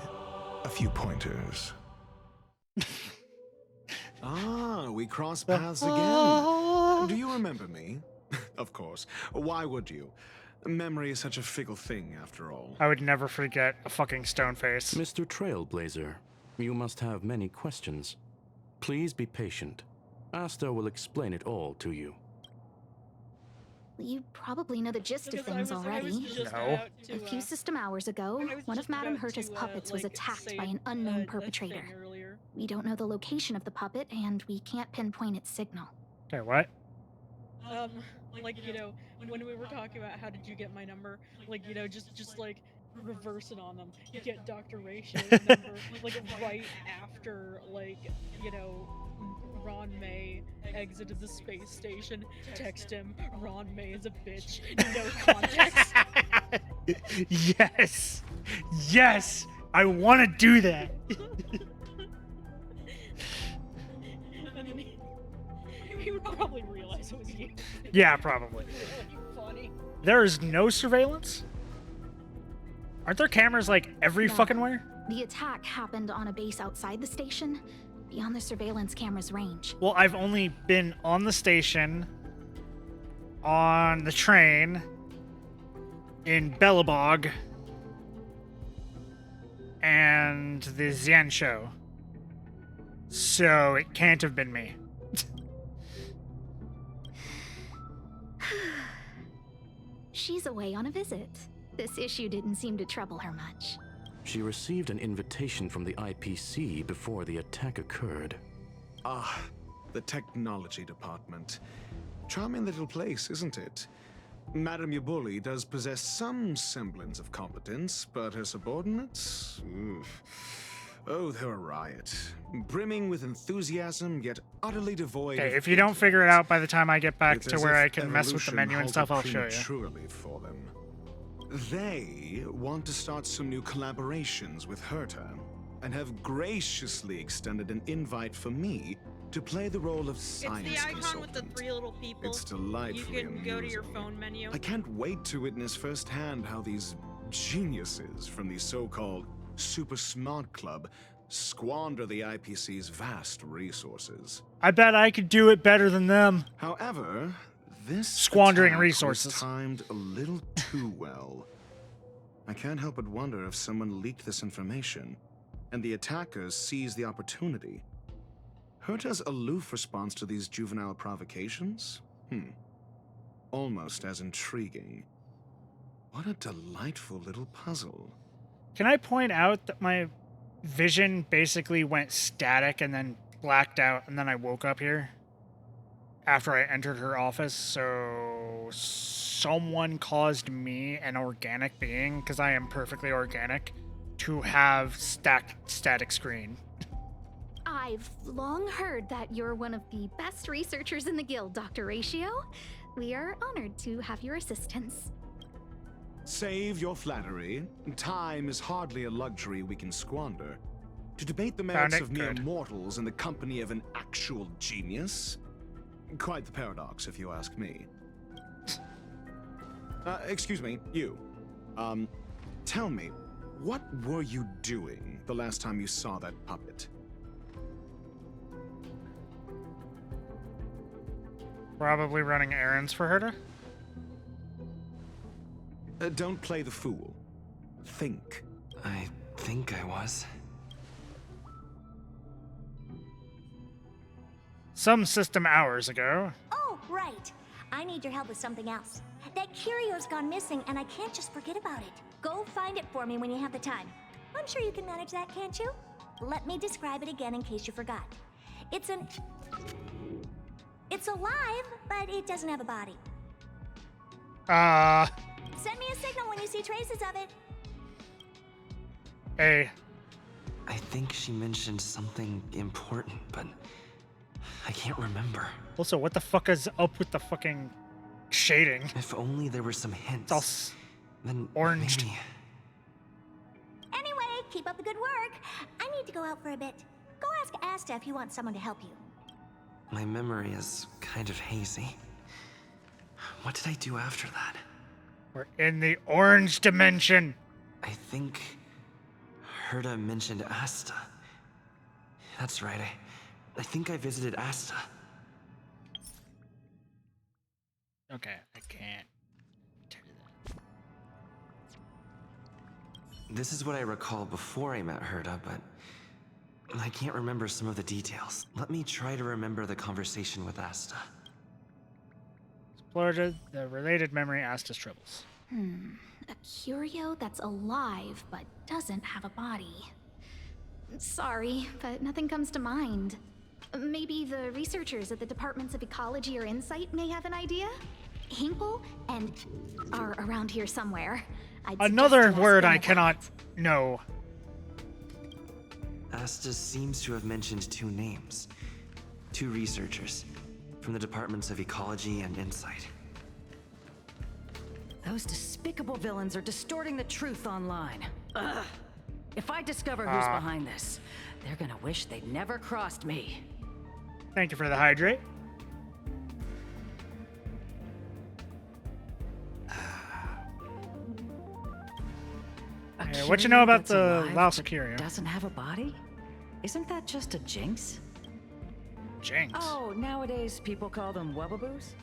a few pointers. We cross paths again. Do you remember me? Of course. Why would you? Memory is such a fickle thing, after all. I would never forget a fucking stone face. Mr. Trailblazer, you must have many questions. Please be patient. Asta will explain it all to you. You probably know the gist of things already. No. A few system hours ago, one of Madame Herta's puppets was attacked by an unknown perpetrator. We don't know the location of the puppet, and we can't pinpoint its signal. Okay, what? Like, you know, when we were talking about how did you get my number, like, you know, just like reverse it on them. You get Dr. Ratio's number, like right after, like, you know, Ron May exited the space station. Text him, Ron May is a bitch. No context. Yes! Yes! I want to do that! And then he would probably realize it was you. Yeah, probably. Funny. There is no surveillance? Aren't there cameras like every fucking where? The attack happened on a base outside the station, beyond the surveillance camera's range. Well, I've only been on the station, on the train, in Bellabog, and the Xian show. So it can't have been me. She's away on a visit. This issue didn't seem to trouble her much. She received an invitation from the IPC before the attack occurred. Ah, the technology department. Charming little place, isn't it? Madame Yabuli does possess some semblance of competence, but her subordinates? Oof. Oh, they're a riot. Brimming with enthusiasm, yet utterly devoid Okay, of if you don't figure it out by the time I get back It's to as where if I can mess with the evolution menu and stuff, I'll halted show you. prematurely for them. They want to start some new collaborations with Herta, and have graciously extended an invite for me to play the role of science It's the icon consultant. with the 3 little people. It's delightfully You can go to your amusing. phone menu. I can't wait to witness firsthand how these geniuses from the so-called Super Smart Club squander the IPC's vast resources. I bet I could do it better than them. However, this Squandering attack resources. was timed a little too well. I can't help but wonder if someone leaked this information, and the attackers seized the opportunity. Herta's aloof response to these juvenile provocations? Almost as intriguing. What a delightful little puzzle. Can I point out that my vision basically went static and then blacked out, and then I woke up here after I entered her office? So someone caused me, an organic being, because I am perfectly organic, to have static screen. I've long heard that you're one of the best researchers in the guild, Dr. Ratio. We are honored to have your assistance. Save your flattery. Time is hardly a luxury we can squander. To debate the merits of mere mortals in the company of an actual genius? Quite the paradox, if you ask me. Excuse me, you. Tell me, what were you doing the last time you saw that puppet? Probably running errands for Herta? Don't play the fool. Think. I think I was. Some system hours ago. Oh, right. I need your help with something else. That curio's gone missing, and I can't just forget about it. Go find it for me when you have the time. I'm sure you can manage that, can't you? Let me describe it again in case you forgot. It's alive, but it doesn't have a body. Send me a signal when you see traces of it. Hey. I think she mentioned something important, but I can't remember. Also, what the fuck is up with the fucking shading? If only there were some hints. It's all then oranged. maybe. Anyway, keep up the good work. I need to go out for a bit. Go ask Asta if you want someone to help you. My memory is kind of hazy. What did I do after that? We're in the orange dimension. I think Herta mentioned Asta. That's right. I think I visited Asta. Okay, I can't. This is what I recall before I met Herta, but I can't remember some of the details. Let me try to remember the conversation with Asta. Explored the related memory Asta's troubles. A curio that's alive but doesn't have a body. Sorry, but nothing comes to mind. Maybe the researchers at the Departments of Ecology or Insight may have an idea? Hinkle and are around here somewhere. Another word I cannot know. Asta seems to have mentioned 2 names. 2 researchers from the Departments of Ecology and Insight. Those despicable villains are distorting the truth online. Ugh. If I discover who's behind this, they're gonna wish they'd never crossed me. Thank you for the hydrate. What you know about the Laos Curio? Doesn't have a body? Isn't that just a jinx? Jinx? Oh, nowadays people call them wubbaboos?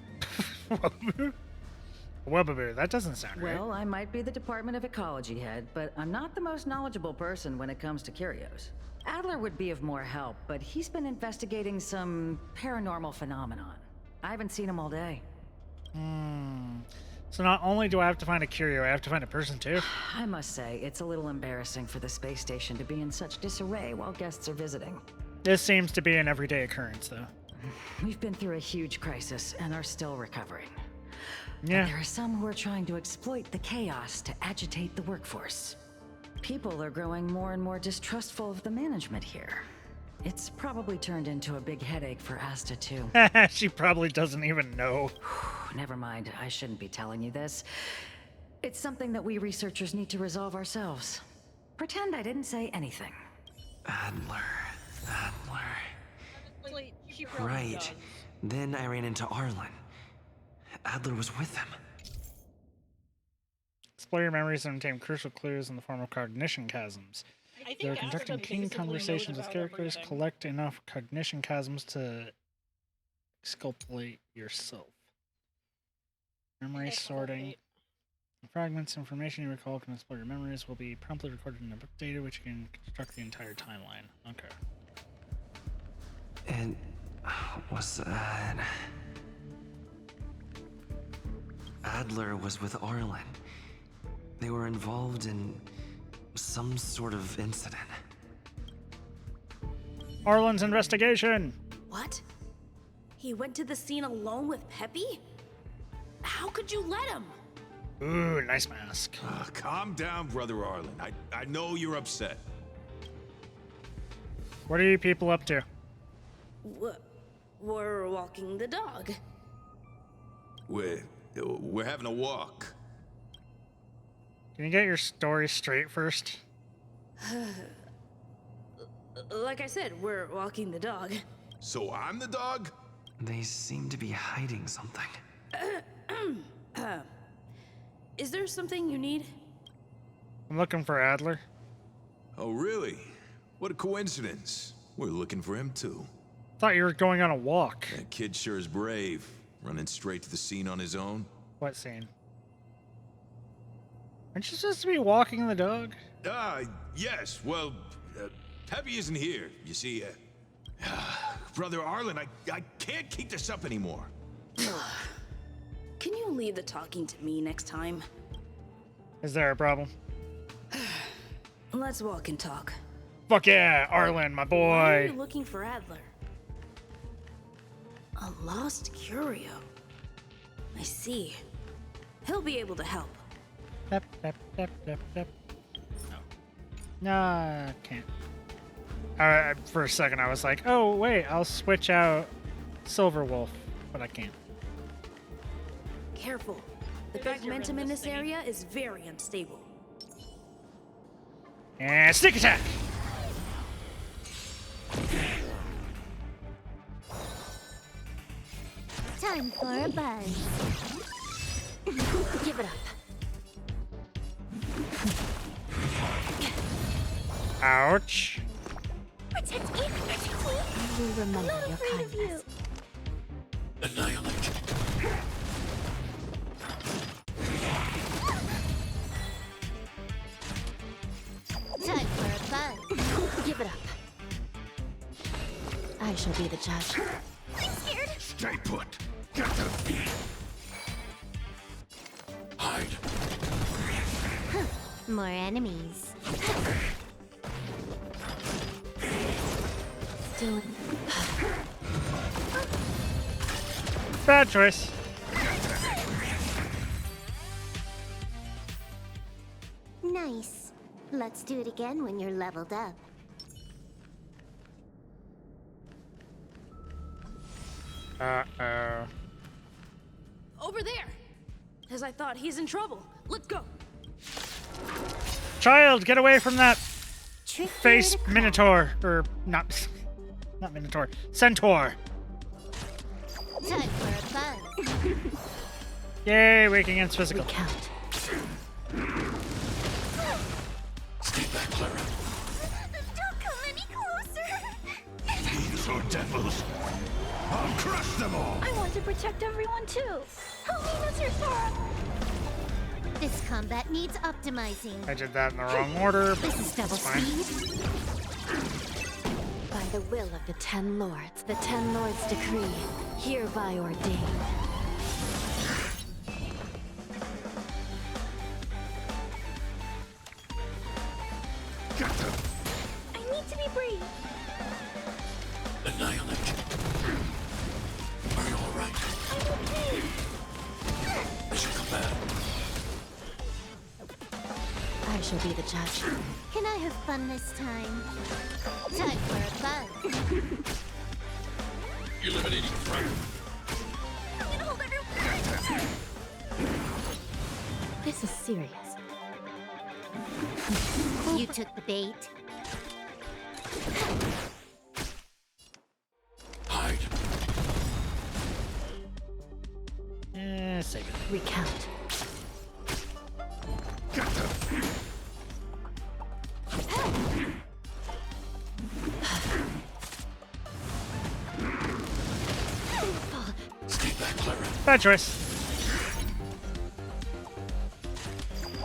Wubbaboo, that doesn't sound right. Well, I might be the Department of Ecology head, but I'm not the most knowledgeable person when it comes to curios. Adler would be of more help, but he's been investigating some paranormal phenomenon. I haven't seen him all day. So not only do I have to find a curio, I have to find a person too? I must say, it's a little embarrassing for the space station to be in such disarray while guests are visiting. This seems to be an everyday occurrence, though. We've been through a huge crisis and are still recovering. Yeah. But there are some who are trying to exploit the chaos to agitate the workforce. People are growing more and more distrustful of the management here. It's probably turned into a big headache for Asta too. She probably doesn't even know. Never mind, I shouldn't be telling you this. It's something that we researchers need to resolve ourselves. Pretend I didn't say anything. Adler. Honestly, she probably Right. does. Then I ran into Arlen. Adler was with him. Explore your memories and obtain crucial clues in the form of cognition chasms. They're conducting keen conversations with characters. Collect enough cognition chasms to exculpate yourself. Memory sorting. Fragments, information you recall can explore your memories will be promptly recorded in a book data, which you can construct the entire timeline. Okay. And was that... Adler was with Arlen. They were involved in some sort of incident. Arlen's investigation! What? He went to the scene alone with Peppy? How could you let him? Ooh, nice mask. Calm down, Brother Arlen. I know you're upset. What are you people up to? We're walking the dog. We're having a walk. Can you get your story straight first? Like I said, we're walking the dog. So I'm the dog? They seem to be hiding something. Is there something you need? I'm looking for Adler. Oh, really? What a coincidence. We're looking for him, too. Thought you were going on a walk. That kid sure is brave, running straight to the scene on his own. What scene? Aren't you supposed to be walking the dog? Yes. Well, Peppy isn't here. You see, Brother Arlen, I can't keep this up anymore. Can you leave the talking to me next time? Is there a problem? Let's walk and talk. Fuck yeah, Arlen, my boy. Why are you looking for Adler? A lost curio. I see. He'll be able to help. Yep. No, I can't. For a second, I was like, oh, wait, I'll switch out Silver Wolf, but I can't. Careful. The fragmentum in this area is very unstable. And sneak attack! Time for a buzz. Give it up. Ouch. Protect me, protect me. I will remember your kindness. Annihilate. Time for a buzz. Give it up. I shall be the judge. I'm scared. Stay put. Get them. Hide. More enemies. Still. Bad choice. Nice. Let's do it again when you're leveled up. Uh-oh. Over there. As I thought, he's in trouble. Let's go. Child, get away from that Trick face minotaur. Or, not minotaur. Centaur. Time for a buzz. Yay, weak against physical. Recount. Stay back, Clara. Don't come any closer. Fiends or devils. I'll crush them all. I want to protect everyone too. Help me, Mr. Sora. This combat needs optimizing. I did that in the wrong order, but This is double it's fine. speed. By the will of the 10 lords, the 10 lords decree, hereby ordained. Get them. I need to be brave. Annihilate. Are you all right? I'm okay. shall be the judge. Can I have fun this time? Time for a buzz. Eliminating threat. This is serious. You took the bait. Hide. Save it. Recount. Stay back, Clara. Bad choice.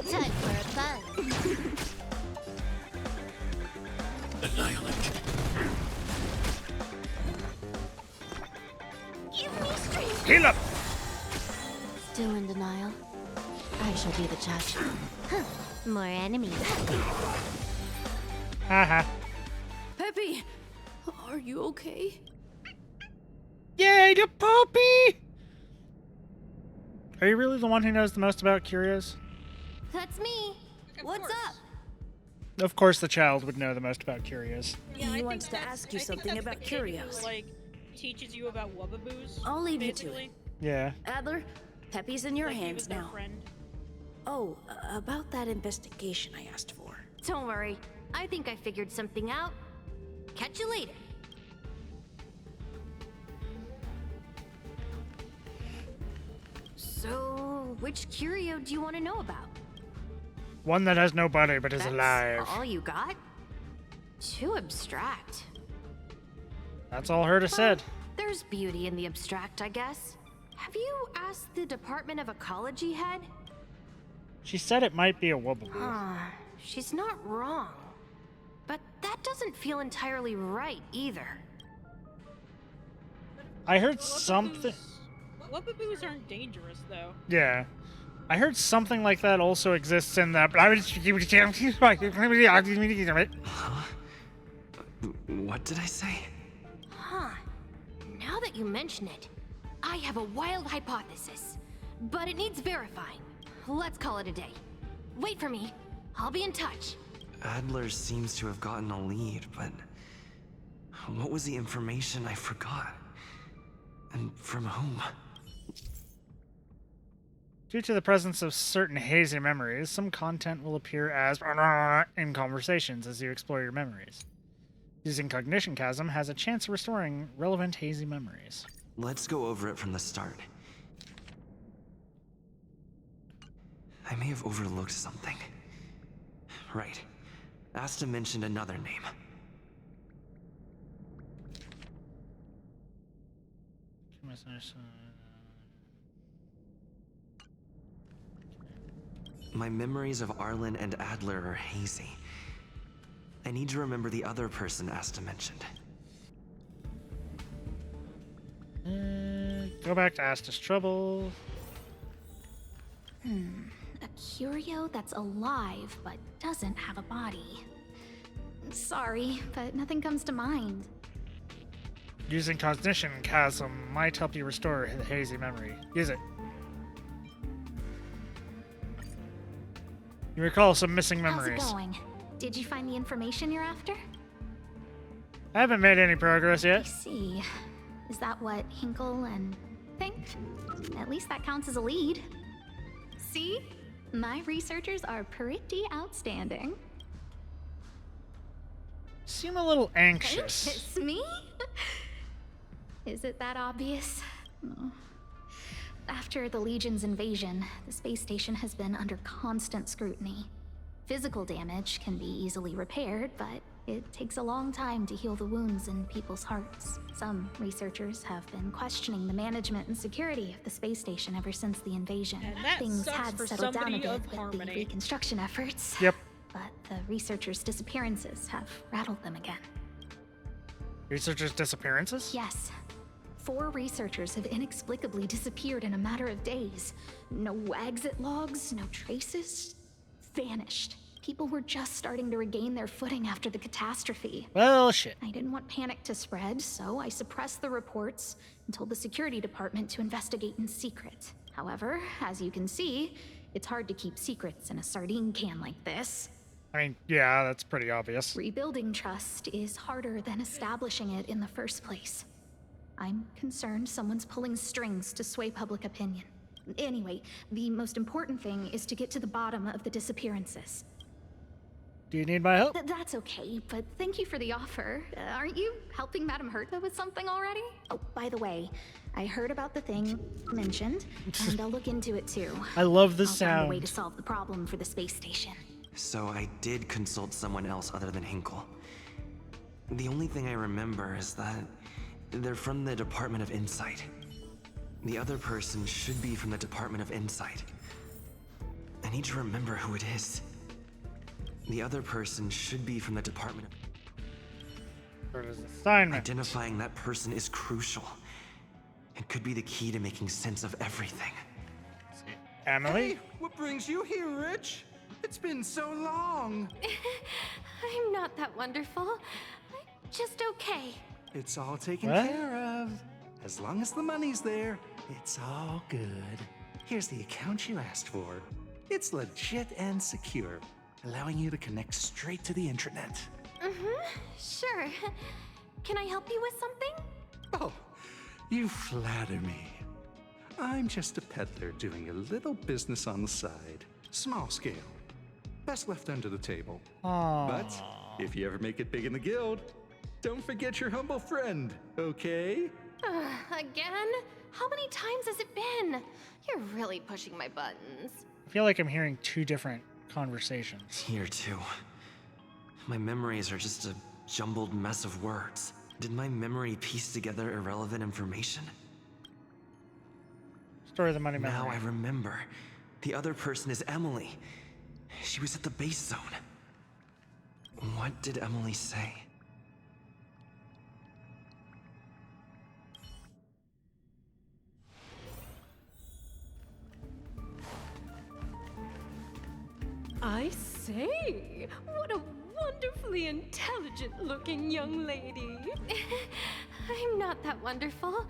Time for a buzz. Annihilate. Give me strength. Heal up. Still in denial. I shall be the judge. Huh. More enemies. Haha. Peppy, are you okay? Yay, the puppy! Are you really the one who knows the most about curios? That's me. What's up? Of course the child would know the most about curios. Yeah, He wants to ask you something about curios. Like, teaches you about wubbaboos. I'll leave you to basically. it. Yeah. Adler, Peppy's in your Like he hands was their now. friend. Oh, about that investigation I asked for. Don't worry. I think I figured something out. Catch you later. So, which curio do you want to know about? One that has no body but is That's alive. all you got? Too abstract. That's all Herta said. There's beauty in the abstract, I guess. Have you asked the Department of Ecology head? She said it might be a wubbaboo. She's not wrong. But that doesn't feel entirely right either. I heard something. Wubbaboos aren't dangerous, though. Yeah. I heard something like that also exists in that. What did I say? Huh. Now that you mention it, I have a wild hypothesis. But it needs verifying. Let's call it a day. Wait for me. I'll be in touch. Adler seems to have gotten a lead, but what was the information I forgot? And from whom? Due to the presence of certain hazy memories, some content will appear as in conversations as you explore your memories. Using Cognition Chasm has a chance of restoring relevant hazy memories. Let's go over it from the start. I may have overlooked something. Right. Asta mentioned another name. My memories of Arlen and Adler are hazy. I need to remember the other person Asta mentioned. Go back to Asta's Trouble. A curio that's alive but doesn't have a body. Sorry, but nothing comes to mind. Using Cognition Chasm might help you restore the hazy memory. Use it. You recall some missing memories. How's it going? Did you find the information you're after? I haven't made any progress I yet. see. Is that what Hinkle and think? At least that counts as a lead. See? My researchers are pretty outstanding. Seem a little anxious. It's me? Is it that obvious? No. After the Legion's invasion, the space station has been under constant scrutiny. Physical damage can be easily repaired, but it takes a long time to heal the wounds in people's hearts. Some researchers have been questioning the management and security of the space station ever since the invasion. And that Things sucks had for settled down a somebody bit of with the Harmony. reconstruction efforts. Yep. But the researchers' disappearances have rattled them again. Researchers' disappearances? Yes. 4 researchers have inexplicably disappeared in a matter of days. No exit logs, no traces. Vanished. People were just starting to regain their footing after the catastrophe. Well, shit. I didn't want panic to spread, so I suppressed the reports and told the security department to investigate in secret. However, as you can see, It's hard to keep secrets in a sardine can like this. I mean, yeah, that's pretty obvious. Rebuilding trust is harder than establishing it in the first place. I'm concerned someone's pulling strings to sway public opinion. Anyway, the most important thing is to get to the bottom of the disappearances. Do you need my help? That's okay, but thank you for the offer. Aren't you helping Madame Herta with something already? Oh, by the way, I heard about the thing mentioned, and I'll look into it too. I love the I'll sound. find a way to solve the problem for the space station. So I did consult someone else other than Hinkle. The only thing I remember is that they're from the Department of Insight. The other person should be from the Department of Insight. I need to remember who it is. The other person should be from the Department of... Assignment. Identifying that person is crucial. It could be the key to making sense of everything. Emily? Hey, what brings you here, Rich? It's been so long. I'm not that wonderful. I'm just okay. It's all taken What? care of. As long as the money's there, it's all good. Here's the account you asked for. It's legit and secure, allowing you to connect straight to the intranet. Sure. Can I help you with something? Oh, you flatter me. I'm just a peddler doing a little business on the side. Small scale. Best left under the table. Aww. But if you ever make it big in the guild, don't forget your humble friend, okay? Again? How many times has it been? You're really pushing my buttons. I feel like I'm hearing two different conversations. Here too. My memories are just a jumbled mess of words. Did my memory piece together irrelevant information? Story of the money memory. Now I remember. The other person is Emily. She was at the base zone. What did Emily say? I say, what a wonderfully intelligent-looking young lady. I'm not that wonderful.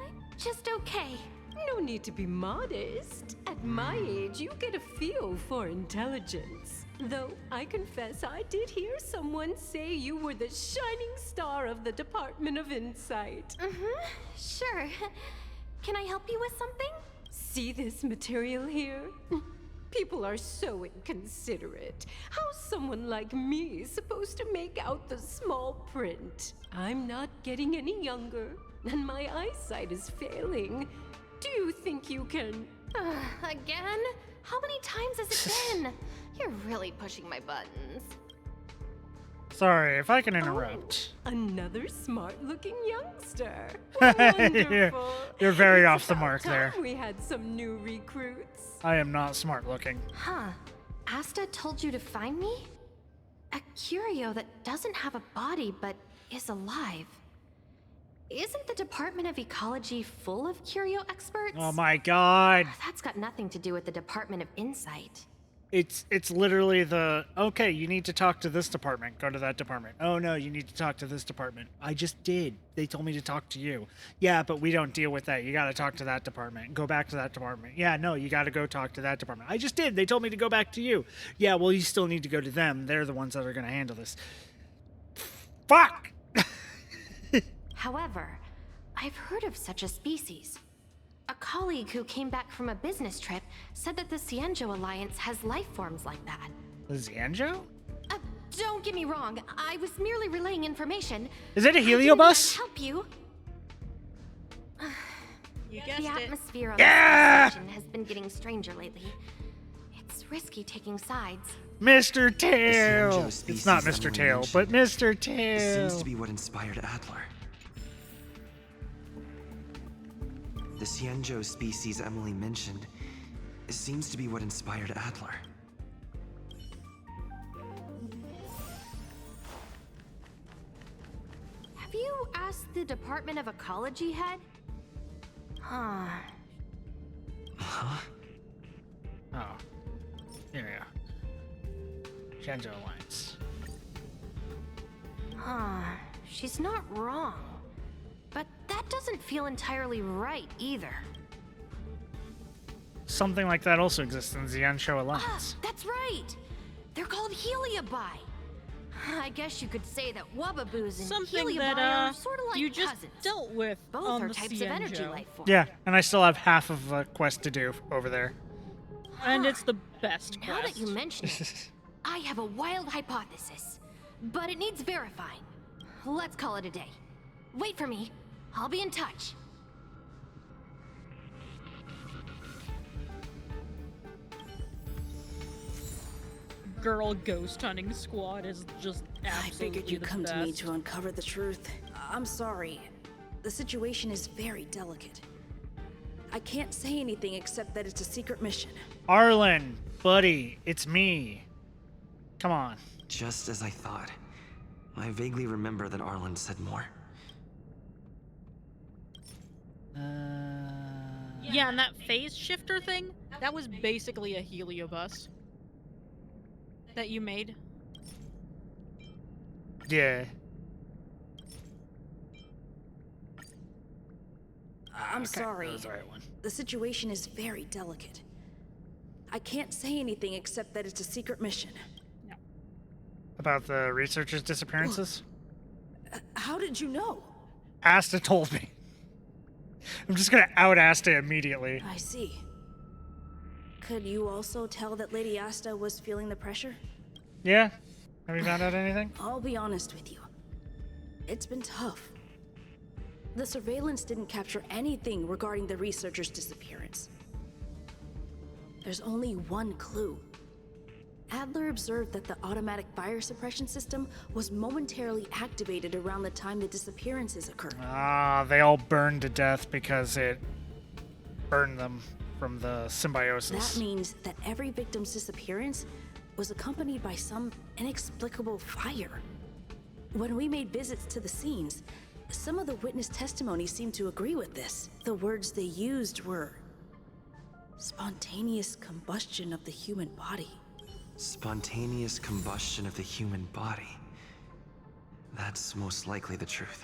I'm just okay. No need to be modest. At my age, you get a feel for intelligence. Though I confess I did hear someone say you were the shining star of the Department of Insight. Sure. Can I help you with something? See this material here? People are so inconsiderate. How's someone like me supposed to make out the small print? I'm not getting any younger, and my eyesight is failing. Do you think you can... Again? How many times has it been? You're really pushing my buttons. Sorry, if I can interrupt. Another smart-looking youngster. You're Wonderful. very It's off the about mark there. time we had some new recruits. I am not smart looking. Huh. Asta told you to find me? A curio that doesn't have a body but is alive. Isn't the Department of Ecology full of curio experts? Oh my god. That's got nothing to do with the Department of Insight. It's literally the, okay, you need to talk to this department. Go to that department. Oh no, you need to talk to this department. I just did. They told me to talk to you. Yeah, but we don't deal with that. You gotta talk to that department. Go back to that department. Yeah, no, you gotta go talk to that department. I just did. They told me to go back to you. Yeah, well, you still need to go to them. They're the ones that are gonna handle this. Fuck! However, I've heard of such a species. A colleague who came back from a business trip said that the Cianjo Alliance has life forms like that. The Cianjo? Don't get me wrong, I was merely relaying information. Is it a I didn't heliobus? help you. You guessed The it. atmosphere on Yeah! the station has been getting stranger lately. It's risky taking sides. Mr. Tail! Cianjo It's species not Mr. Emily Tail, mentioned. but Mr. It Tail. seems to be what inspired Adler. The Cianjo species Emily mentioned seems to be what inspired Adler. Have you asked the Department of Ecology head? Huh. Huh? Oh. Here we go. Cianjo Alliance. Huh. She's not wrong. But that doesn't feel entirely right either. something like that also exists in the Xianzhou Alliance. That's right! They're called heliobi. I guess you could say that wubbaboos and Something heliobi that are sort of like you just cousins. dealt with Both on are the types of energy Xianzhou. life forms. Yeah, and I still have half of a quest to do over there. And it's the best Now quest. that you mention it, I have a wild hypothesis, but it needs verifying. Let's call it a day. Wait for me. I'll be in touch. Girl ghost hunting squad is just absolutely I figured you'd the come best. to me to uncover the truth. I'm sorry. The situation is very delicate. I can't say anything except that it's a secret mission. Arlen, buddy, it's me. Come on. Just as I thought. I vaguely remember that Arlen said more. Yeah, and that phase shifter thing, that was basically a heliobus that you made. Yeah. I'm sorry. That was the right one. The situation is very delicate. I can't say anything except that it's a secret mission. About the researchers' disappearances? How did you know? Asta told me. I'm just gonna out Asta immediately. I see. Could you also tell that Lady Asta was feeling the pressure? Yeah? Have you found out anything? I'll be honest with you. It's been tough. The surveillance didn't capture anything regarding the researcher's disappearance. There's only one clue. Adler observed that the automatic fire suppression system was momentarily activated around the time the disappearances occurred. Ah, they all burned to death because it burned them from the symbiosis. That means that every victim's disappearance was accompanied by some inexplicable fire. When we made visits to the scenes, some of the witness testimonies seemed to agree with this. The words they used were spontaneous combustion of the human body. Spontaneous combustion of the human body. That's most likely the truth.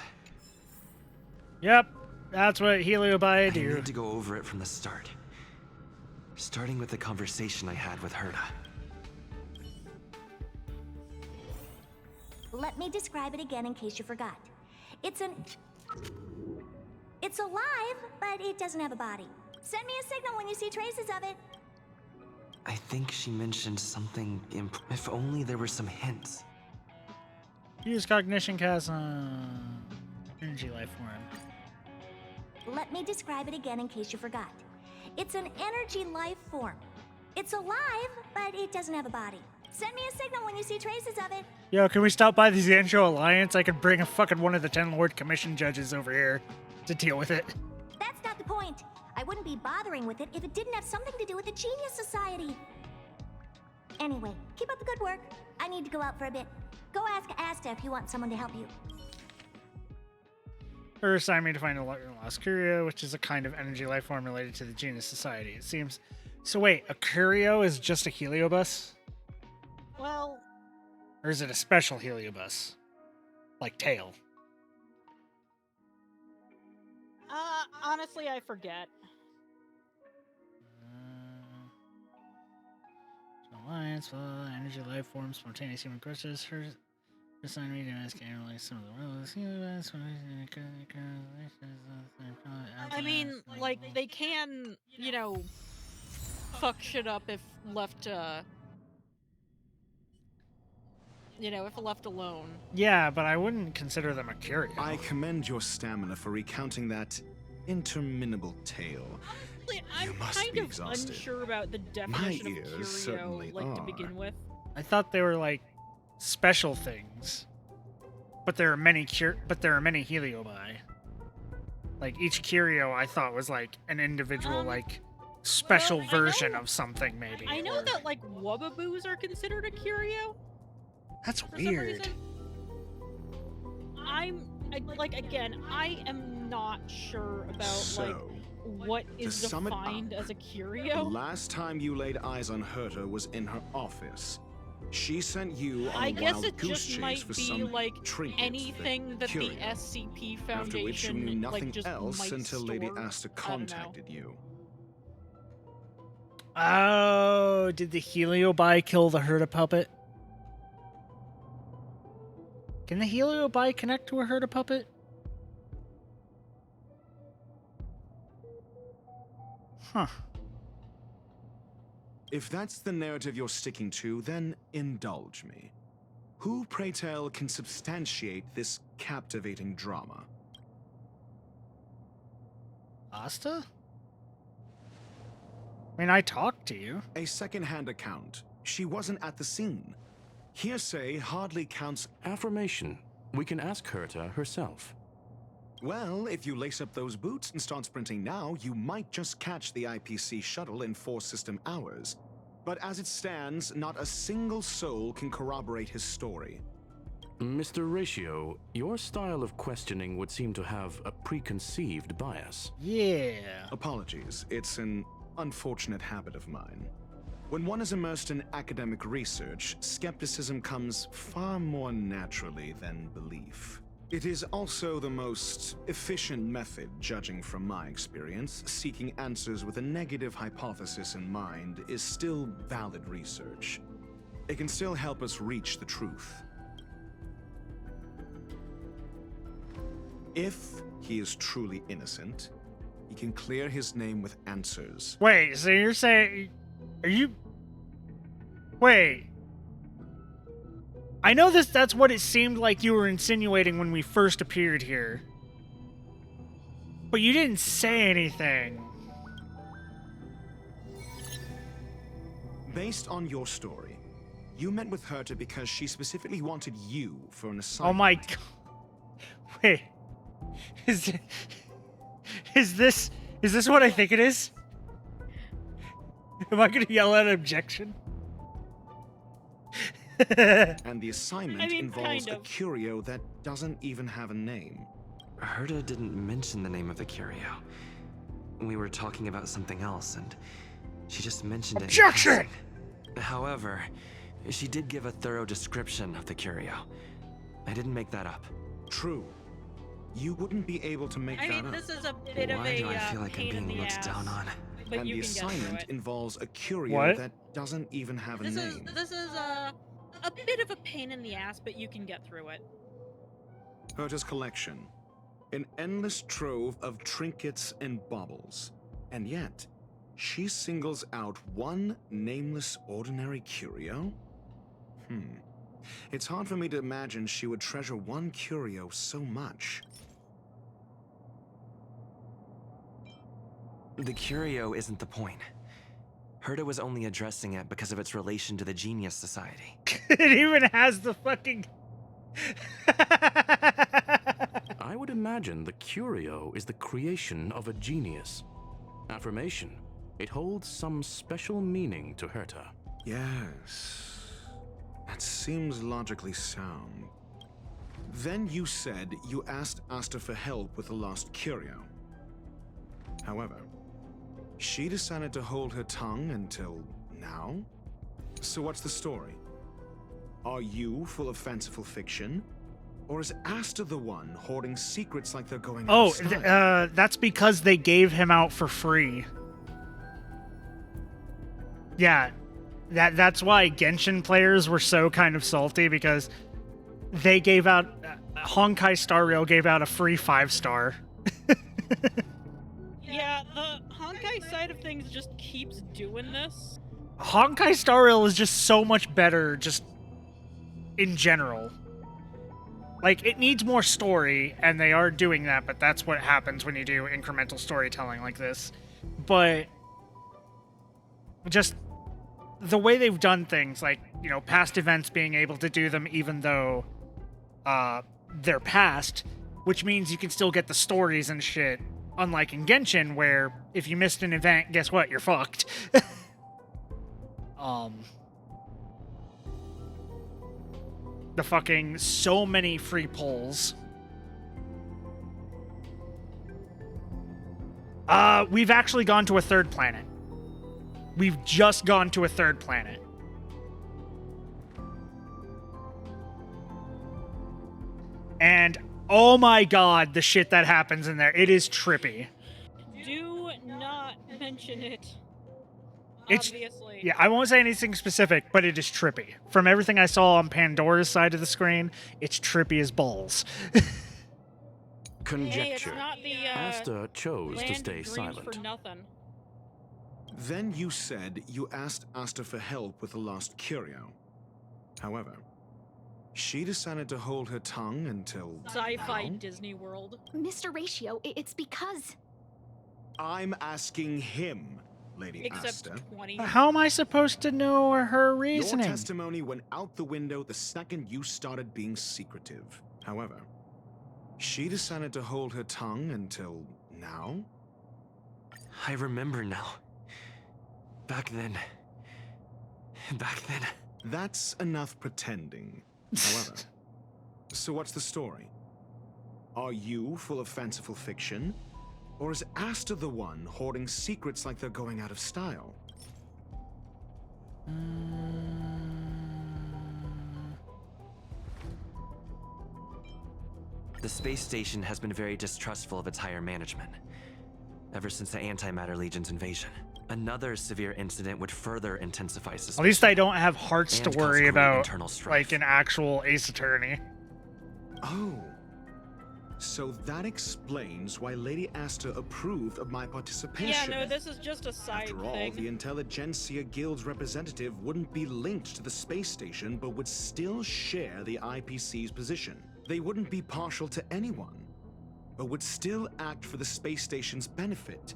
Yep, that's what heliobi I do. need to go over it from the start. Starting with the conversation I had with Herta. Let me describe it again in case you forgot. It's alive, but it doesn't have a body. Send me a signal when you see traces of it. I think she mentioned something if only there were some hints. Use cognition chasm. Energy life form. Let me describe it again in case you forgot. It's an energy life form. It's alive, but it doesn't have a body. Send me a signal when you see traces of it. Yo, can we stop by the Xianzhou Alliance? I could bring a fucking one of the 10 Lord Commission judges over here to deal with it. That's not the point. I wouldn't be bothering with it if it didn't have something to do with the Genius Society. Anyway, keep up the good work. I need to go out for a bit. Go ask Asta if you want someone to help you. Her assigned me to find a lost curio, which is a kind of energy life form related to the Genius Society. It seems. So wait, a curio is just a heliobus? Well, Or is it a special heliobus? Like Tail? honestly, I forget. Alliance, energy life form, spontaneous human crystals. Her assigned me to ask analyze some of the world's heliobus. I mean, like, they can, you know, fuck shit up if left, you know, if left alone. Yeah, but I wouldn't consider them a curio. I commend your stamina for recounting that interminable tale. I'm must kind be of exhausted. unsure about the My definition of ears curio, certainly like, to are. begin with. I thought they were like special things, but there are many heliobi. Like each curio, I thought was like an individual, like special well, version of something, maybe. I know that, like, wubbaboos are considered a curio. That's For some weird. reason. Again, I am not sure about, like, what is to sum it defined up, as a curio. Last time you laid eyes on Herta was in her office. She sent you on I a guess wild it goose just chase might for be, some like, trinket, anything that curio. the SCP After which you Foundation, knew nothing like, just else might until Lady store. Asta I don't know. contacted you. Oh, did the Heliobi kill the Herta puppet? Can the Heliobi connect to a Herta puppet? Huh. If that's the narrative you're sticking to, then indulge me. Who, pray tell, can substantiate this captivating drama? Asta? I mean, I talked to you. A second-hand account. She wasn't at the scene. Hearsay hardly counts. Affirmation. We can ask Herta herself. Well, if you lace up those boots and start sprinting now, you might just catch the IPC shuttle in 4 system hours. But as it stands, not a single soul can corroborate his story. Mr. Ratio, your style of questioning would seem to have a preconceived bias. Yeah. Apologies. It's an unfortunate habit of mine. When one is immersed in academic research, skepticism comes far more naturally than belief. It is also the most efficient method, judging from my experience. Seeking answers with a negative hypothesis in mind is still valid research. It can still help us reach the truth. If he is truly innocent, he can clear his name with answers. Wait, so you're saying... Are you... Wait. I know that's what it seemed like you were insinuating when we first appeared here. But you didn't say anything. Based on your story, you met with Herta because she specifically wanted you for an assignment. Oh my god. Wait. Is this what I think it is? Am I gonna yell at an objection? And the assignment involves a curio that doesn't even have a name. Herta didn't mention the name of the curio. We were talking about something else, and she just mentioned it. Objection! However, she did give a thorough description of the curio. I didn't make that up. True. You wouldn't be able to make that up. This is a bit of a Why do I feel like I'm pain in being the looked ass, down on? but And you the can get through assignment it. involves a curio What? that doesn't even have a name. This is a bit of a pain in the ass, but you can get through it. Herta's collection. An endless trove of trinkets and baubles. And yet, she singles out one nameless ordinary curio? It's hard for me to imagine she would treasure one curio so much. The curio isn't the point. Herta was only addressing it because of its relation to the Genius Society. It even has the fucking... I would imagine the curio is the creation of a genius. Affirmation. It holds some special meaning to Herta. Yes. That seems logically sound. Then you said you asked Asta for help with the lost curio. However, she decided to hold her tongue until now? So what's the story? Are you full of fanciful fiction? Or is Asta the one hoarding secrets like they're going out of style? That's because they gave him out for free. Yeah, that's why Genshin players were so kind of salty, because they gave out... Honkai Star Rail gave out a free 5-star. Yeah, the Honkai side of things just keeps doing this. Honkai Star Rail is just so much better, just in general. Like, it needs more story, and they are doing that, but that's what happens when you do incremental storytelling like this. But just the way they've done things, like, you know, past events being able to do them even though they're past, which means you can still get the stories and shit. Unlike in Genshin, where if you missed an event, guess what? You're fucked. The fucking so many free polls. We've actually gone to a third planet. We've just gone to a third planet. And oh my god, the shit that happens in there. It is trippy. Do not mention it. It's obviously. yeah. I won't say anything specific, but it is trippy. From everything I saw on Pandora's side of the screen, it's trippy as balls. Conjecture. Hey, it's not the, Asta chose to land stay of dreams silent. for nothing. Then you said you asked Asta for help with the lost curio. However, she decided to hold her tongue until Sci-fi now? Disney World. Mr. Ratio, it's because... I'm asking him, Lady Except Asta. 20. How am I supposed to know her Your reasoning? testimony went out the window the second you started being secretive. However, she decided to hold her tongue until now? I remember now. Back then. That's enough pretending. However, so what's the story? Are you full of fanciful fiction? Or is Asta the one hoarding secrets like they're going out of style? The space station has been very distrustful of its higher management, ever since the Antimatter Legion's invasion. Another severe incident would further intensify suspicion. At least I don't have hearts to and worry cause great about, internal strife. like an actual Ace Attorney. Oh. So that explains why Lady Asta approved of my participation. Yeah, no, this is just a side After all, thing. the Intelligentsia Guild's representative wouldn't be linked to the space station, but would still share the IPC's position. They wouldn't be partial to anyone, but would still act for the space station's benefit.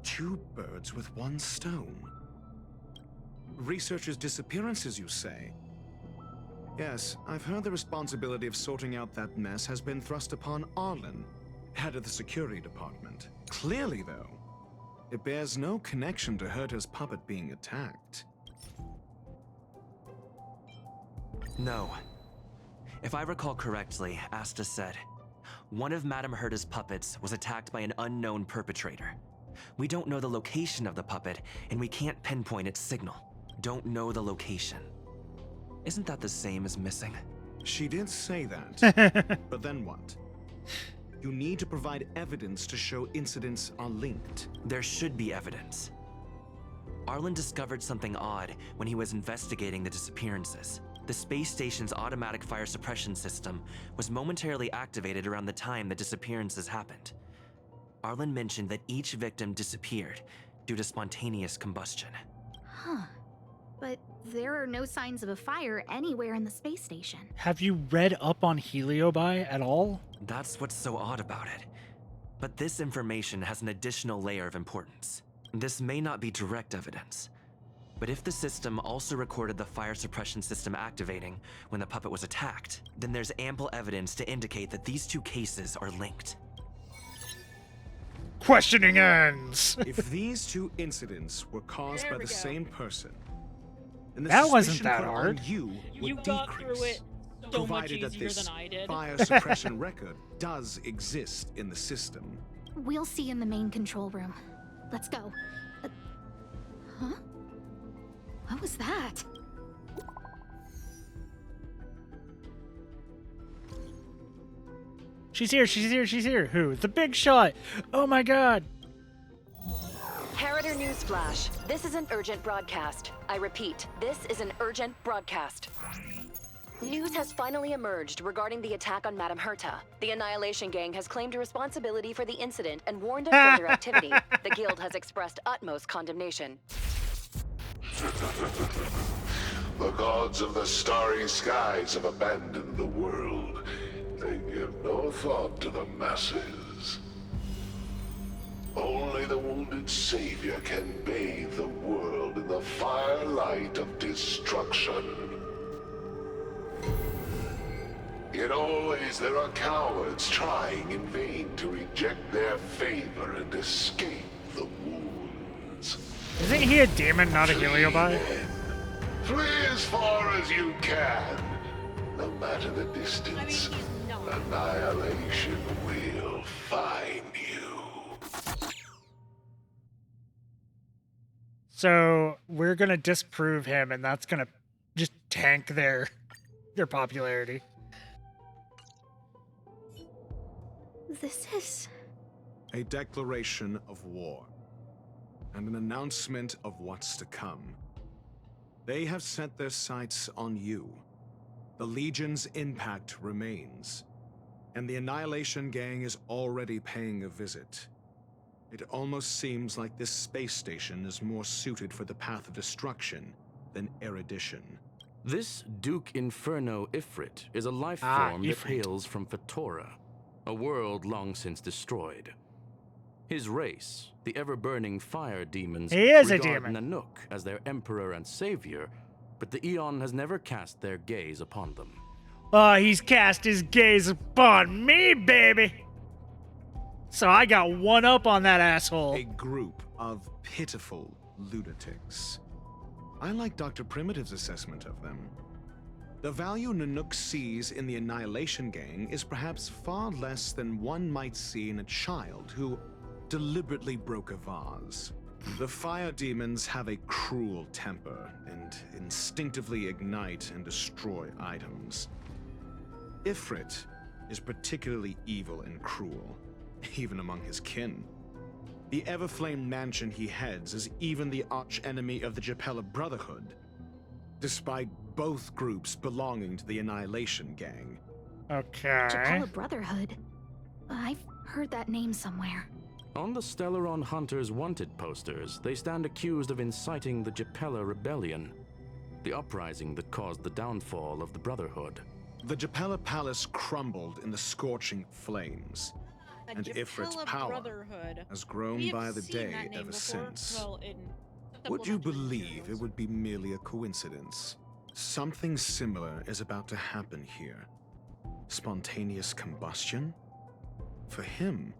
Two birds with one stone. Researchers' disappearances, you say? Yes, I've heard the responsibility of sorting out that mess has been thrust upon Arlen, head of the security department. Clearly, though, it bears no connection to Herta's puppet being attacked. No. If I recall correctly, Asta said, one of Madame Herta's puppets was attacked by an unknown perpetrator. We don't know the location of the puppet, and we can't pinpoint its signal. Don't know the location. Isn't that the same as missing? She did say that. But then what? You need to provide evidence to show incidents are linked. There should be evidence. Arlen discovered something odd when he was investigating the disappearances. The space station's automatic fire suppression system was momentarily activated around the time the disappearances happened. Arlen mentioned that each victim disappeared due to spontaneous combustion. Huh. But there are no signs of a fire anywhere in the space station. Have you read up on Heliobi at all? That's what's so odd about it. But this information has an additional layer of importance. This may not be direct evidence, but if the system also recorded the fire suppression system activating when the puppet was attacked, then there's ample evidence to indicate that these two cases are linked. Questioning ends. If these two incidents were caused by the same person, then the That wasn't suspicion that put on hard. you would You got through decrease, it so much provided that easier this than I did. fire suppression record does exist in the system. We'll see in the main control room. Let's go. Huh? What was that? She's here, she's here, she's here. Who? The big shot. Oh my god. Harrider News Flash. This is an urgent broadcast. I repeat, this is an urgent broadcast. News has finally emerged regarding the attack on Madame Herta. The Annihilation Gang has claimed responsibility for the incident and warned of further activity. The Guild has expressed utmost condemnation. The gods of the starry skies have abandoned the world. They give no thought to the masses. Only the wounded savior can bathe the world in the firelight of destruction. Yet always there are cowards trying in vain to reject their favor and escape the wounds. Isn't he a demon, not a Heliobi? Flee as far as you can. No matter the distance, annihilation will find you. So we're gonna disprove him, and that's gonna just tank their popularity. This is... A declaration of war. and an announcement of what's to come. They have set their sights on you. The Legion's impact remains, and the Annihilation Gang is already paying a visit. It almost seems like this space station is more suited for the path of destruction than erudition. This Duke Inferno Ifrit is a life form that hails from Fatora, a world long since destroyed. His race, the ever-burning fire demons, regard Nanook as their emperor and savior, but the Eon has never cast their gaze upon them. Oh, he's cast his gaze upon me, baby! So I got one up on that asshole. A group of pitiful lunatics. I like Dr. Primitive's assessment of them. The value Nanook sees in the Annihilation Gang is perhaps far less than one might see in a child who deliberately broke a vase. The fire demons have a cruel temper and instinctively ignite and destroy items. Ifrit is particularly evil and cruel, even among his kin. The Everflame mansion he heads is even the arch-enemy of the Japella Brotherhood, despite both groups belonging to the Annihilation Gang. Okay. Japella Brotherhood? I've heard that name somewhere. On the Stellaron Hunters wanted posters, they stand accused of inciting the Japella Rebellion, the uprising that caused the downfall of the Brotherhood. The Japella Palace crumbled in the scorching flames, and Ifrit's power has grown by the day ever since. Well, Would you believe it would be merely a coincidence? Something similar is about to happen here. Spontaneous combustion? For him,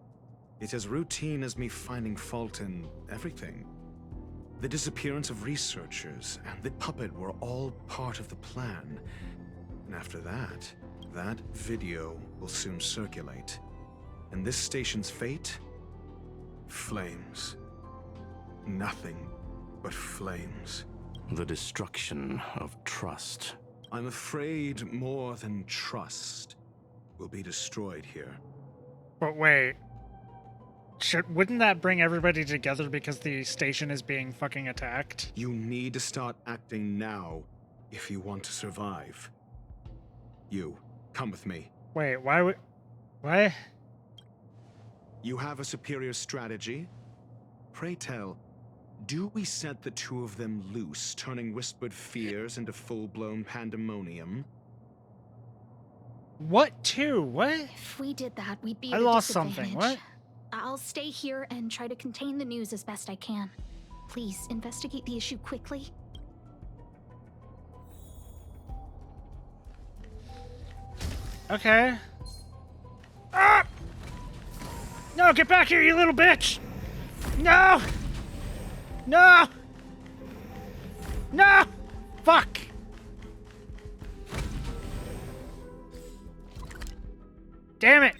it's as routine as me finding fault in everything. The disappearance of researchers and the puppet were all part of the plan. And after that, that video will soon circulate. And this station's fate? Flames. Nothing but flames. The destruction of trust. I'm afraid more than trust will be destroyed here. But wait. Wouldn't that bring everybody together because the station is being fucking attacked? You need to start acting now if you want to survive. You, come with me. Wait, why would... What? You have a superior strategy? Pray tell, do we set the two of them loose, turning whispered fears into full-blown pandemonium? What two? What? If we did that, we'd be I at a lost disadvantage. something. What? I'll stay here and try to contain the news as best I can. Please, investigate the issue quickly. Okay. Ah! No, get back here, you little bitch! No! No! No! Fuck! Damn it!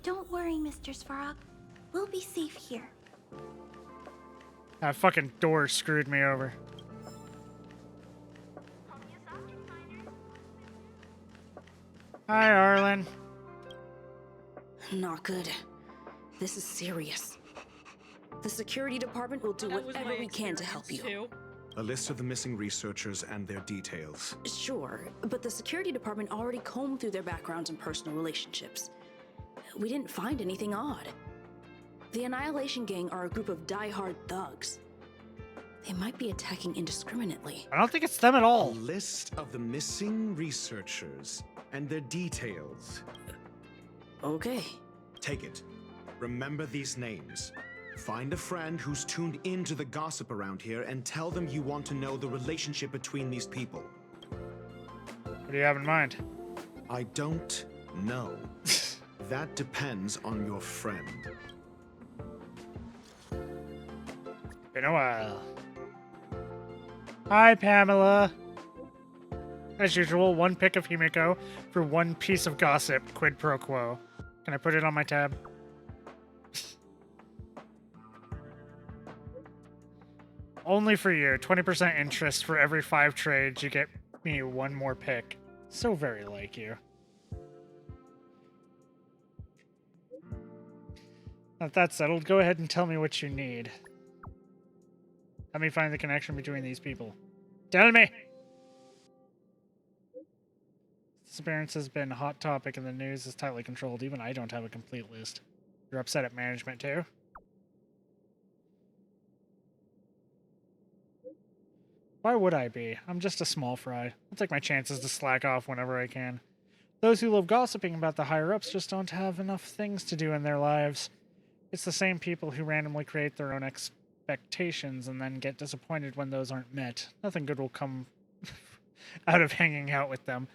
Don't worry, Mr. Svarog. We'll be safe here. That fucking door screwed me over. Hi, Arlen. Not good. This is serious. The security department will do whatever we can to help you. A list of the missing researchers and their details. Sure, but the security department already combed through their backgrounds and personal relationships. We didn't find anything odd. The Annihilation Gang are a group of die-hard thugs. They might be attacking indiscriminately. I don't think it's them at all. A list of the missing researchers and their details. Okay. Take it. Remember these names. Find a friend who's tuned into the gossip around here and tell them you want to know the relationship between these people. What do you have in mind? I don't know. That depends on your friend. Been a while. Hi, Pamela. As usual, one pick of Himiko for one piece of gossip, quid pro quo. Can I put it on my tab? Only for you. 20% interest for every 5 trades. You get me one more pick. So very like you. Not that settled. Go ahead and tell me what you need. Help me find the connection between these people. Tell me! Disappearance has been a hot topic and the news is tightly controlled. Even I don't have a complete list. You're upset at management too? Why would I be? I'm just a small fry. I'll take my chances to slack off whenever I can. Those who love gossiping about the higher-ups just don't have enough things to do in their lives. It's the same people who randomly create their own expectations and then get disappointed when those aren't met. Nothing good will come out of hanging out with them.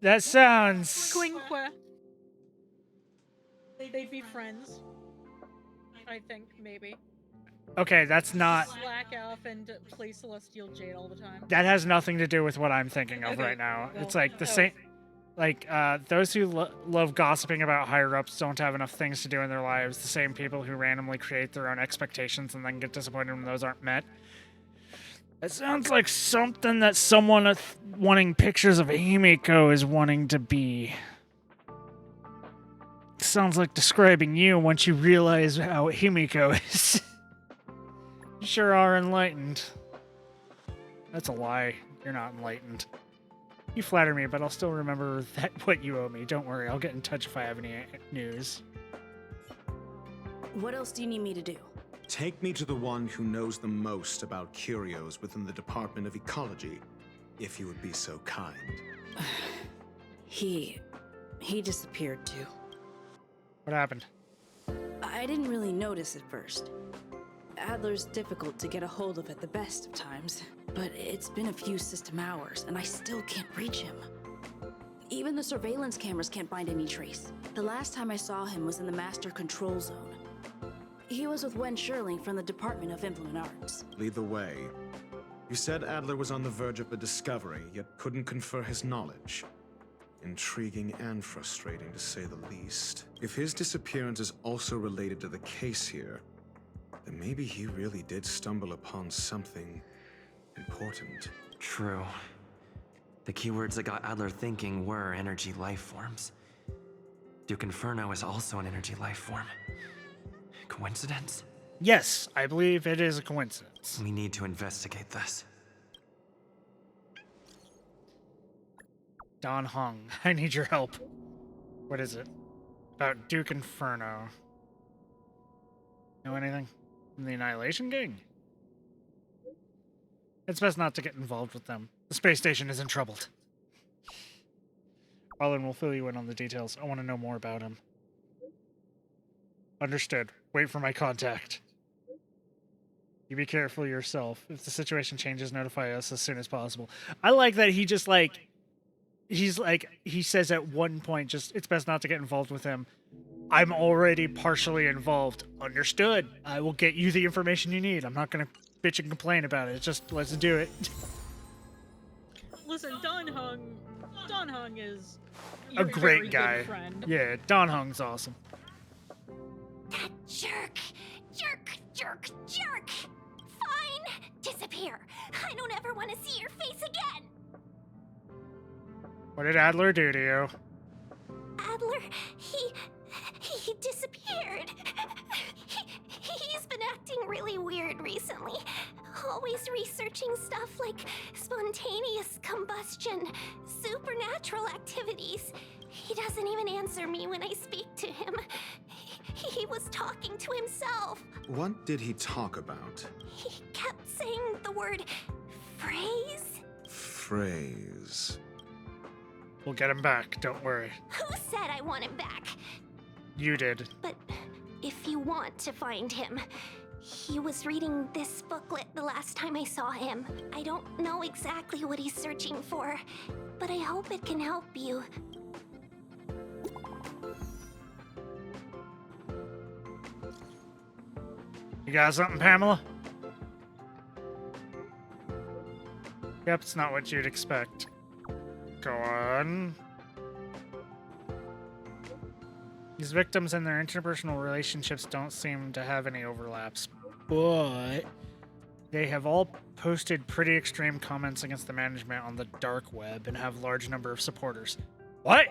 That sounds... Quinque. They'd be friends. I think, maybe. Okay, that's not... Slack off and play Celestial Jade all the time. That has nothing to do with what I'm thinking of right now. Well, it's like the same... Like, those who love gossiping about higher-ups don't have enough things to do in their lives. The same people who randomly create their own expectations and then get disappointed when those aren't met. It sounds like something that someone wanting pictures of Himiko is wanting to be. Sounds like describing you once you realize how Himiko is. You sure are enlightened. That's a lie. You're not enlightened. You flatter me, but I'll still remember what you owe me. Don't worry, I'll get in touch if I have any news. What else do you need me to do? Take me to the one who knows the most about curios within the Department of Ecology, if you would be so kind. He disappeared too. What happened? I didn't really notice at first. Adler's difficult to get a hold of at the best of times, but it's been a few system hours and I still can't reach him. Even the surveillance cameras can't find any trace. The last time I saw him was in the Master Control Zone. He was with Wen Sherling from the Department of Implement Arts. Lead the way. You said Adler was on the verge of a discovery, yet couldn't confer his knowledge. Intriguing and frustrating, to say the least. If his disappearance is also related to the case here, then maybe he really did stumble upon something important. True. The keywords that got Adler thinking were energy life forms. Duke Inferno is also an energy life form. Coincidence? Yes, I believe it is a coincidence. We need to investigate this. Don Hung, I need your help. What is it? About Duke Inferno. Know anything? From the Annihilation Gang? It's best not to get involved with them. The space station isn't troubled. Arlen will fill you in on the details. I want to know more about him. Understood. Wait for my contact. You be careful yourself. If the situation changes, notify us as soon as possible. I like that he just like... he says at one point, just, it's best not to get involved with him. I'm already partially involved. Understood. I will get you the information you need. I'm not going to bitch and complain about it. Just, let's do it. Listen, Don Hung is a great very guy. good friend. Yeah, Don Hung's awesome. That jerk! Jerk! Fine! Disappear! I don't ever want to see your face again! What did Adler do to you? Adler, he disappeared. He's been acting really weird recently. Always researching stuff like spontaneous combustion, supernatural activities. He doesn't even answer me when I speak to him. He was talking to himself. What did he talk about? He kept saying the word phrase. Phrase. We'll get him back, don't worry. Who said I want him back? You did. But if you want to find him, he was reading this booklet the last time I saw him. I don't know exactly what he's searching for, but I hope it can help you. You got something, Pamela? Yep, it's not what you'd expect. Go on. These victims and their interpersonal relationships don't seem to have any overlaps, but they have all posted pretty extreme comments against the management on the dark web and have a large number of supporters. What?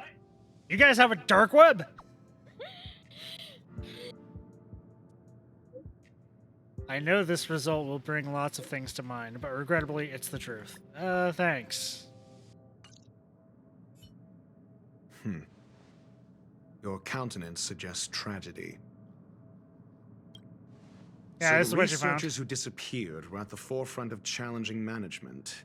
You guys have a dark web? I know this result will bring lots of things to mind, but regrettably, it's the truth. Thanks. Your countenance suggests tragedy. Yeah, so this the is what you found. researchers who disappeared were at the forefront of challenging management.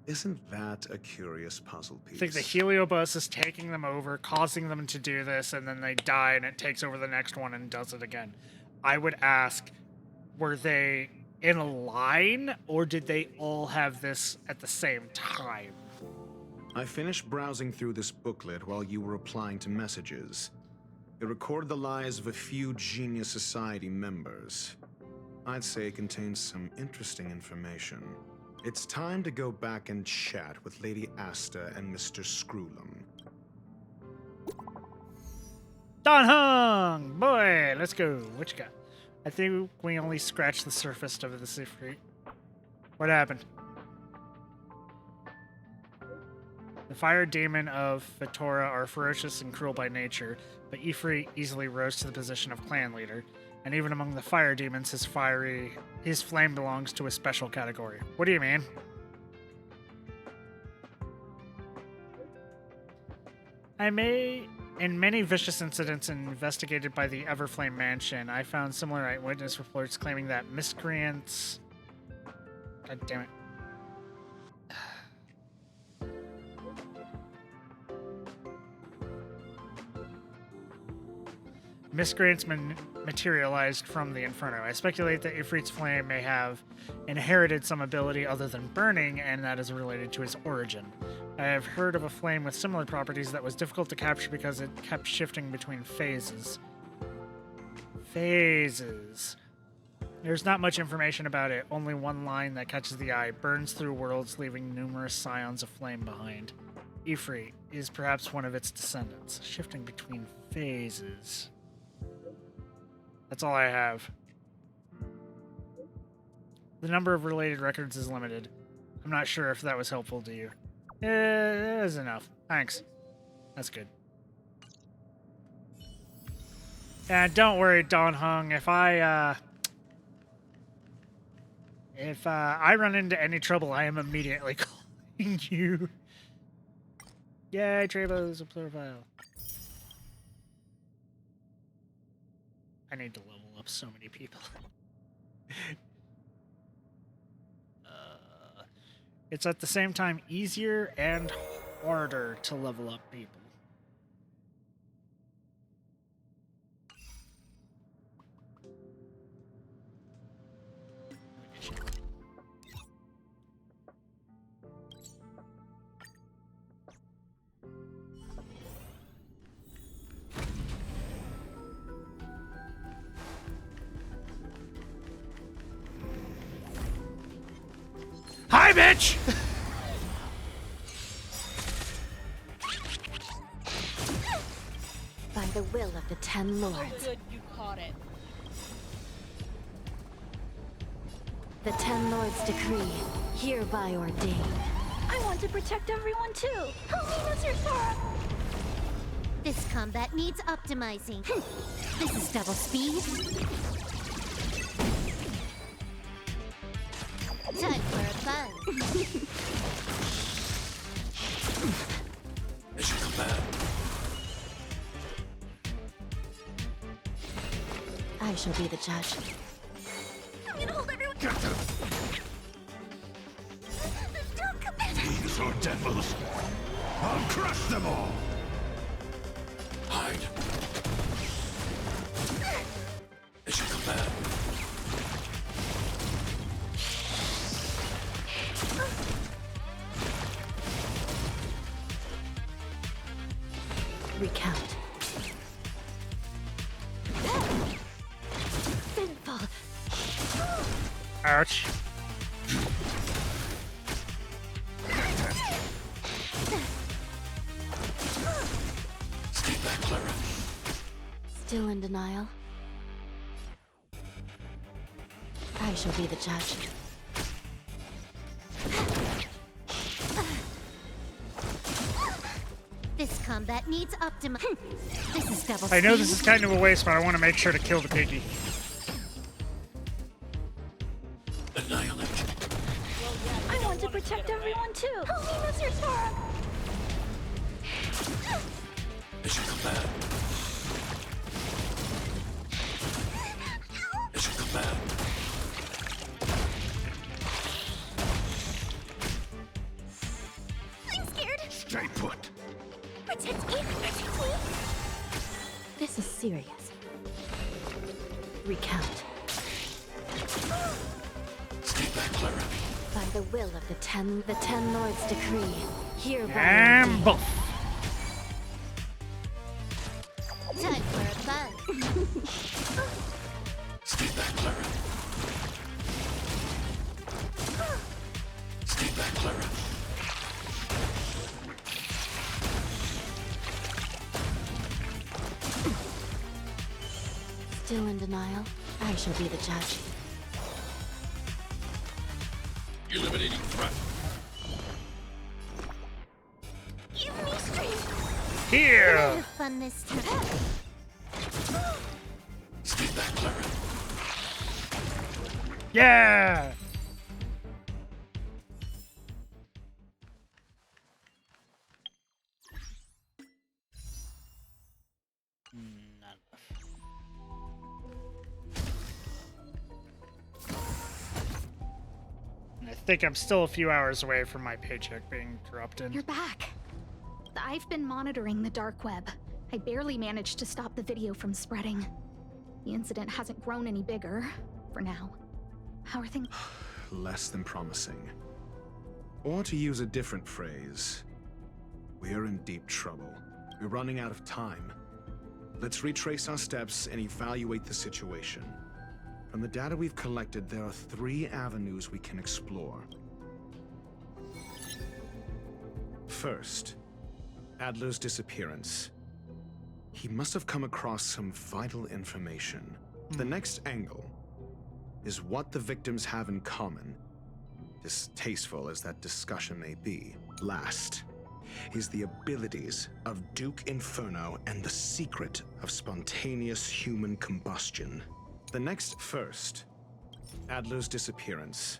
Isn't that a curious puzzle piece? I think the Heliobus is taking them over, causing them to do this, and then they die, and it takes over the next one and does it again. I would ask, were they in a line, or did they all have this at the same time? I finished browsing through this booklet while you were replying to messages. It recorded the lives of a few Genius Society members. I'd say it contains some interesting information. It's time to go back and chat with Lady Asta and Mr. Screwlum. Don Hung! Boy, let's go. What you got? I think we only scratched the surface of the Ifrit. What happened? The fire demon of Fatora are ferocious and cruel by nature, but Ifrit easily rose to the position of clan leader. And even among the fire demons, his flame belongs to a special category. What do you mean? In many vicious incidents investigated by the Everflame Mansion, I found similar eyewitness reports claiming that miscreants... God damn it. Miscreants materialized from the Inferno. I speculate that Ifrit's flame may have inherited some ability other than burning, and that is related to his origin. I have heard of a flame with similar properties that was difficult to capture because it kept shifting between phases. Phases. There's not much information about it, only one line that catches the eye. Burns through worlds, leaving numerous scions of flame behind. Ifrit is perhaps one of its descendants, shifting between phases. That's all I have. The number of related records is limited. I'm not sure if that was helpful to you. It is enough. Thanks. That's good. And don't worry, Don Hung. If I run into any trouble, I am immediately calling you. Yay, Trevo's a profile. I need to level up so many people. It's at the same time easier and harder to level up people. Hi, bitch! By the will of the 10 lords. Oh, good, you caught it. The 10 lords decree, hereby ordained. I want to protect everyone too. Help me, Mr. Sora. This combat needs optimizing. This is double speed. Time for a buzz. Mission command. I shall be the judge. I'm gonna hold everyone. Get them! Don't commit. These are devils! I'll crush them all! Hide. Mission command. Recount. Sinful. Ouch. Stay back, Clara. Still in denial. I shall be the judge. This combat needs optimizing. This is double I know speed. this is kind of a waste, but I want to make sure to kill the piggy. serious. Recount. Stay back, Clara. By the will of the Ten Lords' decree, hereby And boom. Time for a fun. Stay back, Clara. Stay back, Clara. Still in denial? I shall be the judge. Eliminating threat. Give me strength. Here. Have fun this time. Stay back, Clara. Yeah. Not enough. And I think I'm still a few hours away from my paycheck being corrupted. You're back. I've been monitoring the dark web. I barely managed to stop the video from spreading. The incident hasn't grown any bigger, for now. How are things? Less than promising. Or to use a different phrase, we're in deep trouble. We're running out of time. Let's retrace our steps and evaluate the situation. From the data we've collected, there are 3 avenues we can explore. First, Adler's disappearance. He must have come across some vital information. The next angle is what the victims have in common, distasteful as that discussion may be. Last is the abilities of Duke Inferno and the secret of spontaneous human combustion. The next first, Adler's disappearance.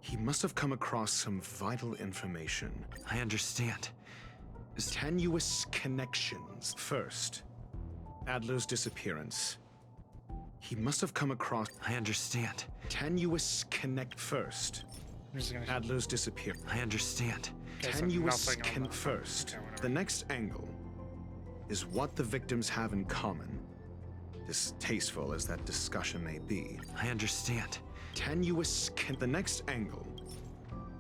He must have come across some vital information. I understand. Tenuous connections. First, Adler's disappearance. He must have come across... I understand. Tenuous connect first. Adler's disappearance. I understand. Tenuous first. The next angle is what the victims have in common, distasteful as that discussion may be. I understand. Tenuous the next angle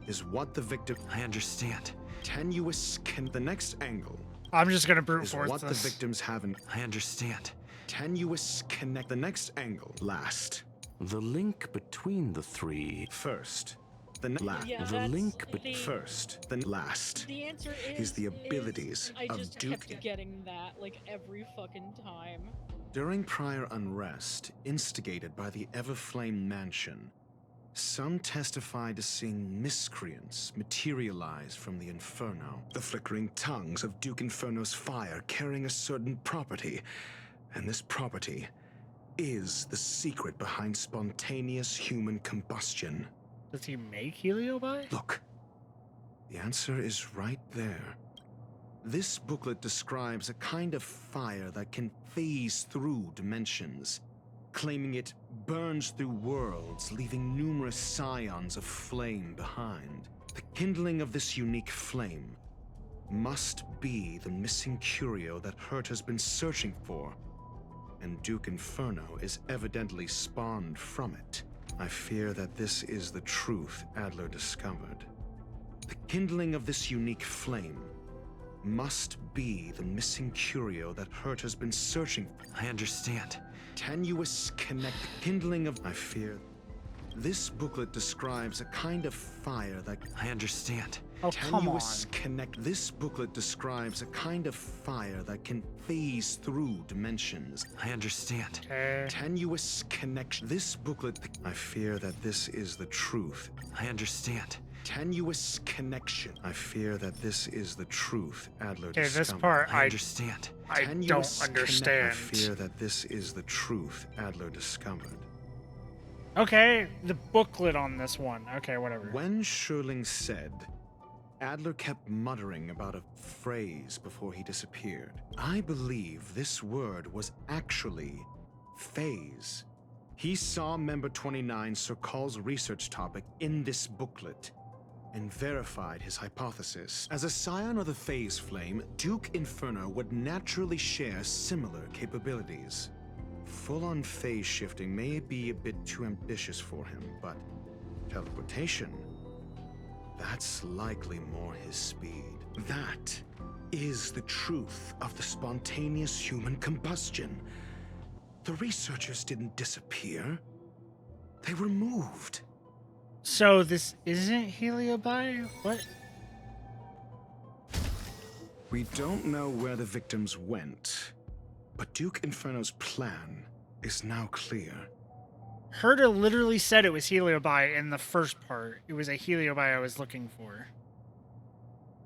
is what the victim... I understand. Tenuous the next angle... I'm just gonna brute is force what this. the victims have in... I understand. Tenuous connect... The next angle. Last. The link between the 3. First. The last. Yeah, The link the- first. The last. The answer is the abilities I of just Duke. kept getting that like every fucking time. During prior unrest, instigated by the Everflame Mansion, some testified to seeing miscreants materialize from the Inferno. The flickering tongues of Duke Inferno's fire carrying a certain property, and this property is the secret behind spontaneous human combustion. Does he make Heliobi? Look, the answer is right there. This booklet describes a kind of fire that can phase through dimensions, claiming it burns through worlds, leaving numerous scions of flame behind. The kindling of this unique flame must be the missing curio that Hurt has been searching for, and Duke Inferno is evidently spawned from it. I fear that this is the truth Adler discovered. The kindling of this unique flame must be the missing curio that Hurt has been searching for. I understand. Tenuous connect kindling of... I fear. This booklet describes a kind of fire that... I understand. Oh, come on. Tenuous connect... This booklet describes a kind of fire that can phase through dimensions. I understand. Tenuous connection. This booklet... I fear that this is the truth. I understand. Tenuous connection. I fear that this is the truth Adler Okay, discovered. this part I understand. I Tenuous don't understand. I fear that this is the truth Adler discovered. Okay, the booklet on this one. Okay, whatever. When Sherling said, Adler kept muttering about a phrase before he disappeared. I believe this word was actually phase. He saw Member 29 Sir Call's research topic in this booklet, and verified his hypothesis. As a scion of the Phase Flame, Duke Inferno would naturally share similar capabilities. Full-on phase shifting may be a bit too ambitious for him, but teleportation, that's likely more his speed. That is the truth of the spontaneous human combustion. The researchers didn't disappear. They were moved. So this isn't Heliobi? What? We don't know where the victims went, but Duke Inferno's plan is now clear. Herta literally said it was Heliobi in the first part. It was a Heliobi I was looking for.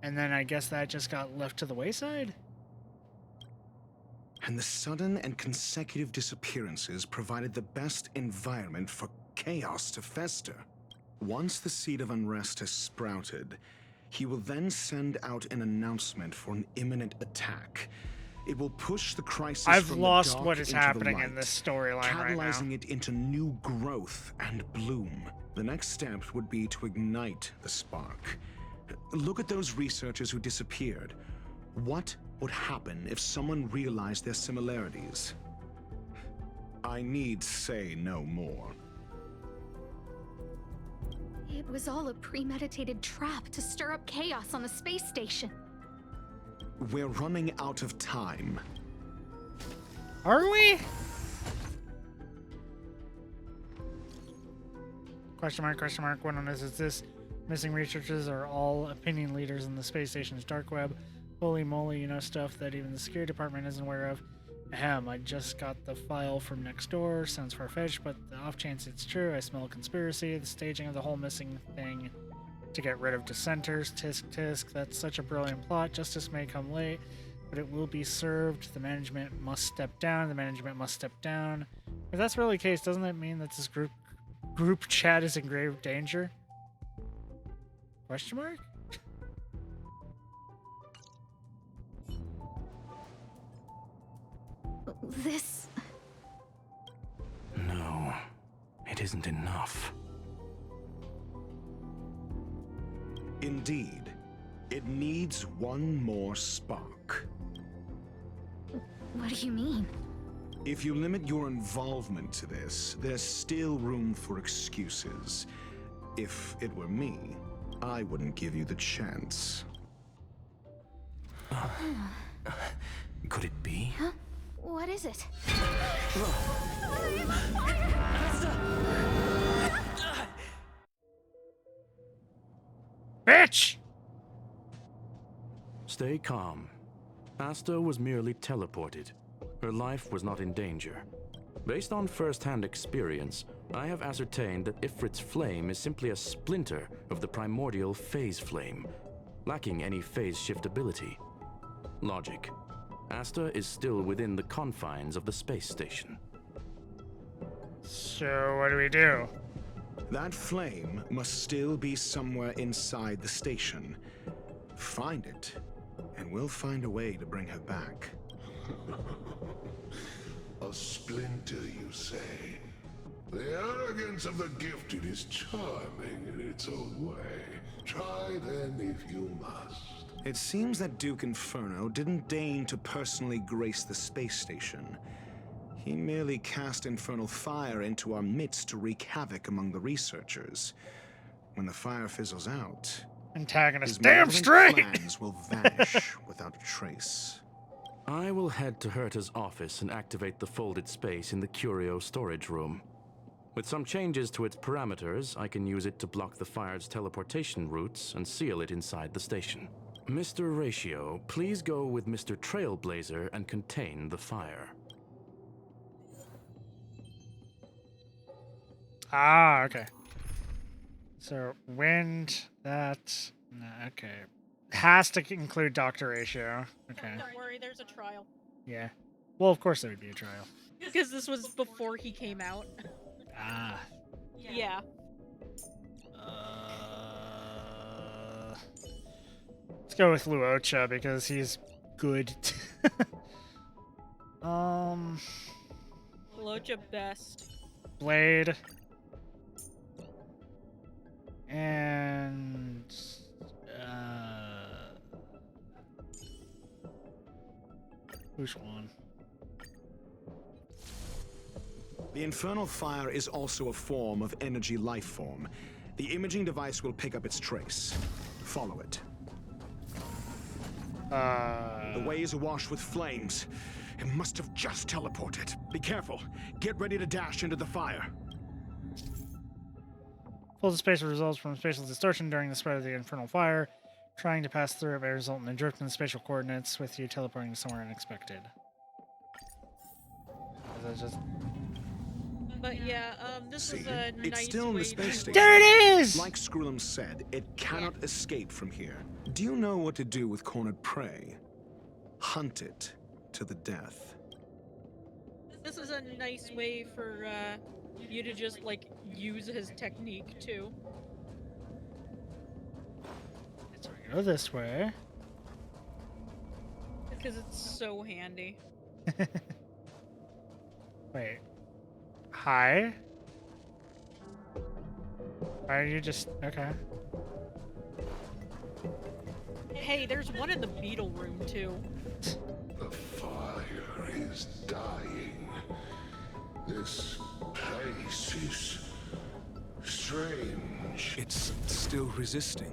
And then I guess that just got left to the wayside? And the sudden and consecutive disappearances provided the best environment for chaos to fester. Once the seed of unrest has sprouted, he will then send out an announcement for an imminent attack. It will push the crisis I've from lost the dark what is into happening the light, in this storyline right now. catalyzing it into new growth and bloom. The next step would be to ignite the spark. Look at those researchers who disappeared. What would happen if someone realized their similarities? I need say no more. It was all a premeditated trap to stir up chaos on the space station. We're running out of time. Are we? Question mark, one on this is this. Missing researchers are all opinion leaders in the space station's dark web. Holy moly, you know stuff that even the security department isn't aware of. Ahem, I just got the file from next door. Sounds far-fetched, but the off chance it's true, I smell a conspiracy. The staging of the whole missing thing to get rid of dissenters. Tisk tisk, that's such a brilliant plot. Justice may come late, but it will be served. The management must step down. The management must step down. If that's really the case, doesn't that mean that this group chat is in grave danger? Question mark? This... No, it isn't enough. Indeed, it needs one more spark. What do you mean? If you limit your involvement to this, there's still room for excuses. If it were me, I wouldn't give you the chance. Could it be? Huh? What is it? Bitch! Stay calm. Asta was merely teleported. Her life was not in danger. Based on first-hand experience, I have ascertained that Ifrit's flame is simply a splinter of the primordial phase flame, lacking any phase shift ability. Logic. Asta is still within the confines of the space station. So what do we do? That flame must still be somewhere inside the station. Find it, and we'll find a way to bring her back. A splinter, you say? The arrogance of the gifted is charming in its own way. Try then if you must. It seems that Duke Inferno didn't deign to personally grace the space station. He merely cast infernal fire into our midst to wreak havoc among the researchers. When the fire fizzles out, antagonist, his damn malevolent straight! plans will vanish without a trace. I will head to Herta's office and activate the folded space in the Curio storage room. With some changes to its parameters, I can use it to block the fire's teleportation routes and seal it inside the station. Mr. Ratio, please go with Mr. Trailblazer and contain the fire. Ah, okay. So, wind, that... okay. Has to include Dr. Ratio. Okay. Don't worry, there's a trial. Yeah. Well, of course there would be a trial. Because this was before he came out. Ah. Yeah. Let's go with Luocha because he's good. Luocha best. Blade. And Which one? The infernal fire is also a form of energy life form. The imaging device will pick up its trace. Follow it. The way is awash with flames. It must have just teleported. Be careful. Get ready to dash into the fire. Full spatial results from spatial distortion during the spread of the infernal fire. Trying to pass through it may result in a drift in the spatial coordinates, with you teleporting somewhere unexpected. Is that just... But yeah, this is a It's nice still in way the space to... station. There it is! Like Skrullum said, it cannot escape from here. Do you know what to do with cornered prey? Hunt it to the death. This is a nice way for you to just like use his technique too. So we go this way. Because it's so handy. Wait. Hi? Why are you just... Okay. Hey, there's one in the beetle room too. The fire is dying. This place is strange. It's still resisting.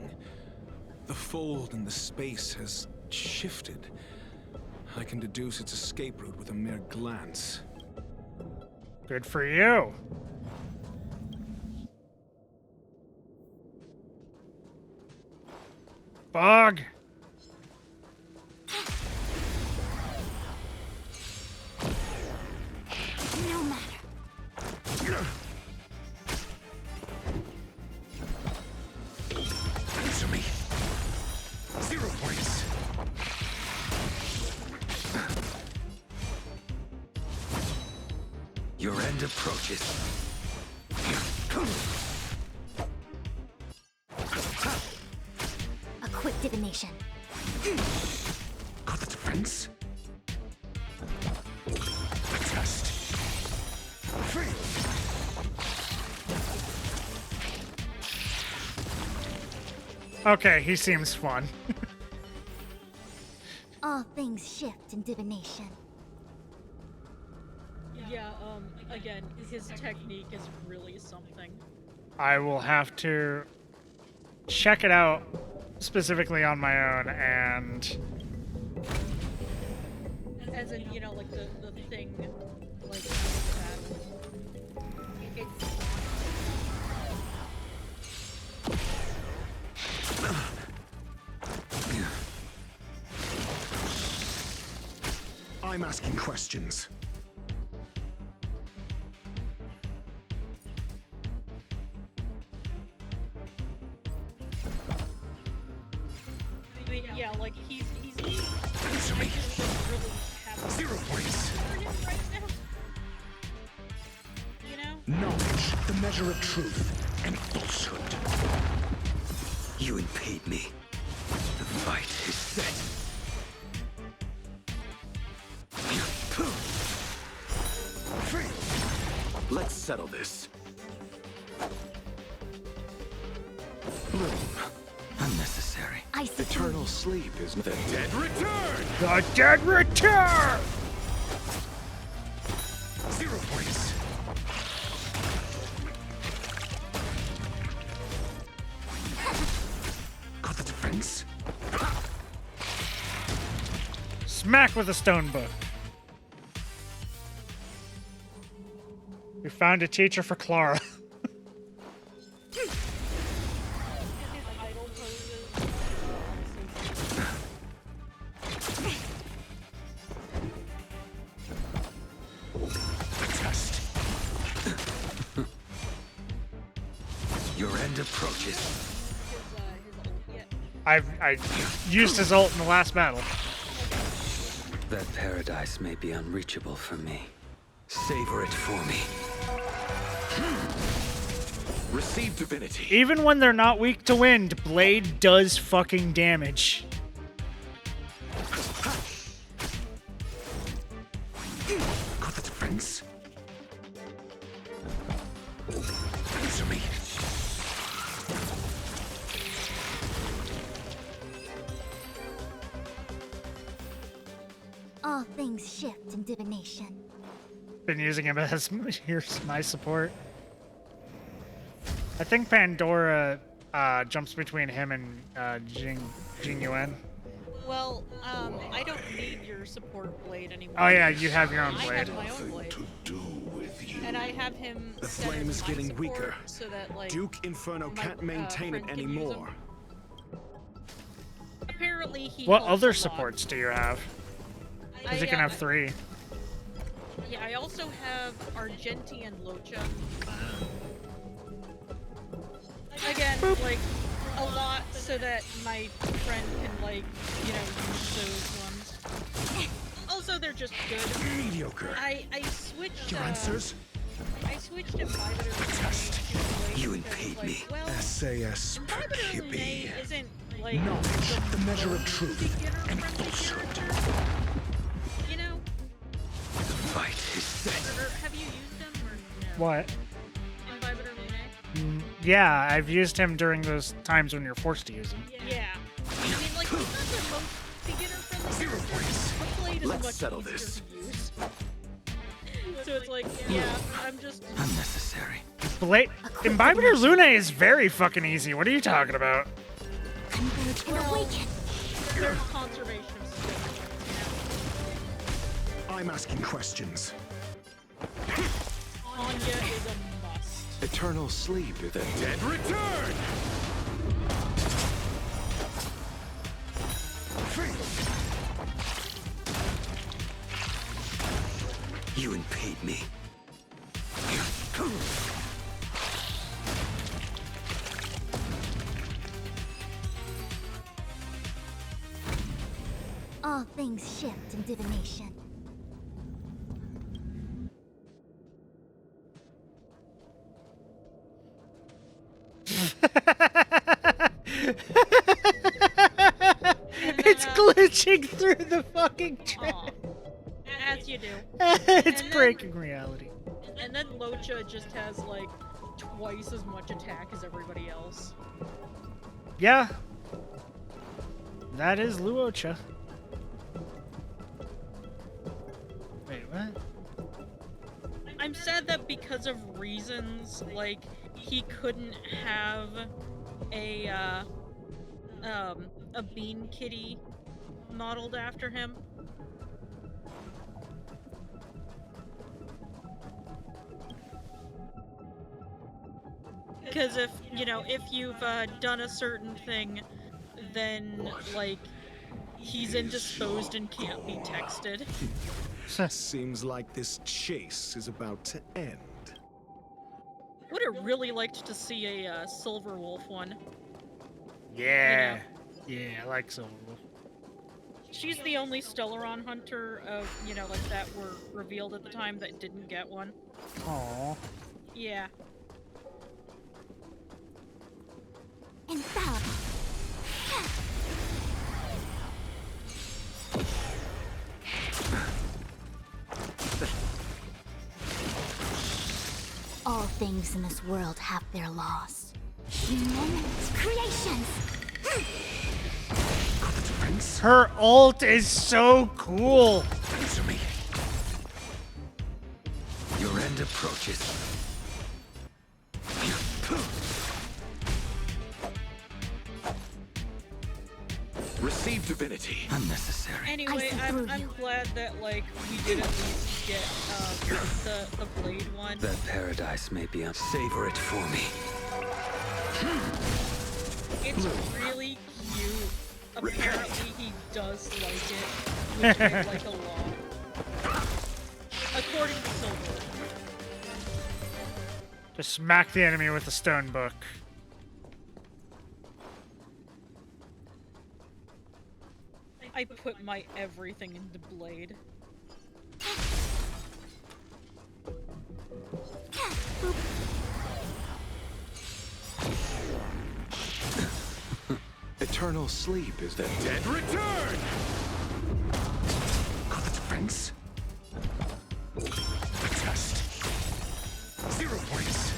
The fold in the space has shifted. I can deduce its escape route with a mere glance. Good for you. Bug. No matter. Answer me. 0 points. Your end approaches. A quick divination. Got the defense? A test. Free. Okay, he seems fun. All things shift in divination. Yeah, again, his technique is really something. I will have to check it out specifically on my own and... As in, you know, like the thing, like that. I'm asking questions. Yeah, like he's Answer me. really have 0 points. for him right now. You know? Knowledge, the measure of truth and falsehood. You impede me. The fight is set. Let's settle this. Bloom. Unnecessary. Eternal sleep is the dead return. The dead return! 0 points. Got the defense? Smack with a stone book. We found a teacher for Clara. Test. Your end approaches. I used his ult in the last battle. That paradise may be unreachable for me. Savor it for me. Receive divinity. Even when they're not weak to wind, Blade does fucking damage. Got the defense? Answer me. All things shift in divination. Been using him as my support. I think Pandora jumps between him and Jing Yuan. Well, I don't need your support blade anymore. Oh yeah, you have your own blade. I have my own blade. And I have him. The set flame as is my getting support weaker. So that, like, Duke Inferno can't maintain it friend can use anymore. him. Apparently, he. What helps other a lot. supports do you have? Because you can have 3. Yeah, I also have Argenti and Locha. Again, like, a lot so that my friend can, like, you know, use those ones. Also, they're just good. Mediocre. I switched. Your answers? I switched Imbibitor Test. You impede me. Well, SAS per Imbibitor Lune isn't, like, knowledge, the measure of truth, and beginner-friendly falsehood. character. You know? The fight is set. Or have you used them, or no? What? Imbibitor Lune? Yeah, I've used him during those times when you're forced to use him. Yeah. I mean, like, he's not the most beginner-friendly character. The blade is Let's much settle easier this. to use. So it's like, yeah, I'm just... Unnecessary. Blade Imbibitor Lune is very fucking easy. What are you talking about? Well, there's conservation of space. I'm asking questions. Anya is a must. Eternal sleep is the dead return! You impede me. All things shift in divination. It's glitching through the fucking track. As you do. It's And breaking reality. And then Locha just has, like, twice as much attack as everybody else. Yeah. That is Luocha. Wait, what? I'm sad that because of reasons, like, he couldn't have a bean kitty modeled after him. Because if, you know, if you've done a certain thing, then, like, he's indisposed and can't be texted. Seems like this chase is about to end. Would have really liked to see a Silver Wolf one. Yeah. Yeah, I like Silverwolf. She's the only Stellaron hunter of, you know, like, that were revealed at the time that didn't get one. Aww. Yeah. Infallible. All things in this world have their laws. Human creations. Her ult is so cool. Answer me. Your end approaches. Receive divinity. Unnecessary. Anyway, I'm glad that, like, we did at least get the blade one. That paradise may be savor it for me. It's really cute. Apparently he does like it, which I like a lot. According to Silver. Just smack the enemy with a stone book. I put my everything into blade. Eternal sleep is the dead return! Got the defense? Test. 0 points.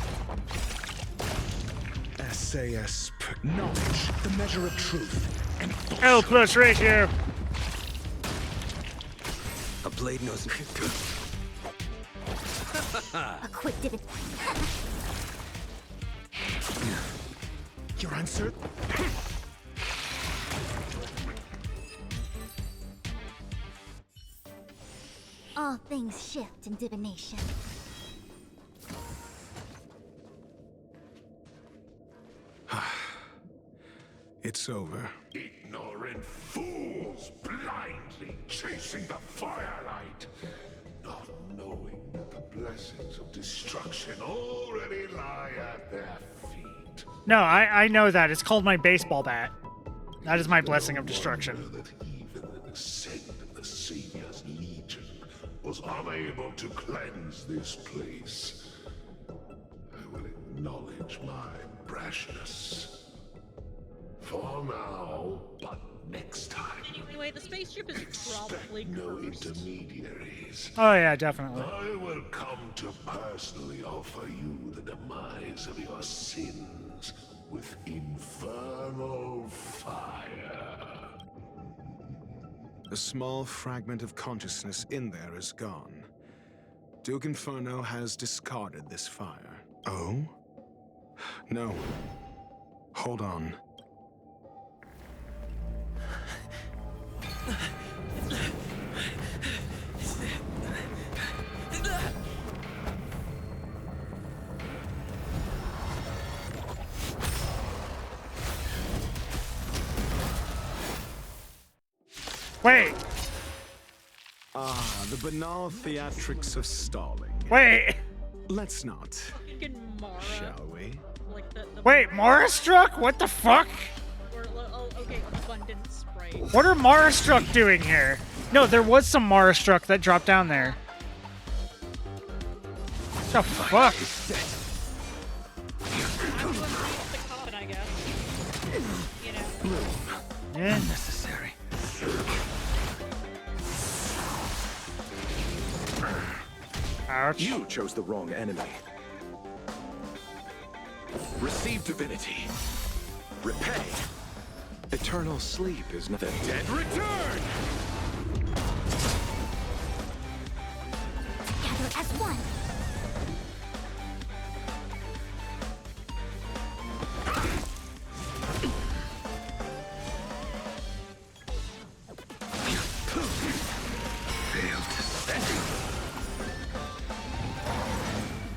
SAS per knowledge, the measure of truth, and L plus ratio. blade knows. A quick divot. Your answer? All things shift in divination. It's over. Ignorant fools blindly chasing the firelight, not knowing that the blessings of destruction already lie at their feet. No, I know that. It's called my baseball bat. That is my blessing of destruction. That even the descent of the Savior's Legion was unable to cleanse this place. I will acknowledge my brashness. For now, but next time. Anyway, the spaceship is probably no cursed. intermediaries. Oh yeah, definitely. I will come to personally offer you the demise of your sins with infernal fire. A small fragment of consciousness in there is gone. Duke Inferno has discarded this fire. Oh? No. Hold on. Wait. Ah, the banal theatrics of stalling. Wait. Let's not. Fucking Mara. Shall we? Like the Wait, Mara Struck? What the fuck? Or, oh, okay, abundant sprite. What are Mara Struck doing here? No, there was some Mara Struck that dropped down there. What the fuck? The coffin, I guess. You know. Yeah. Unnecessary. Ouch. You chose the wrong enemy. Receive divinity. Repay. Eternal sleep is not the dead return! Together as one.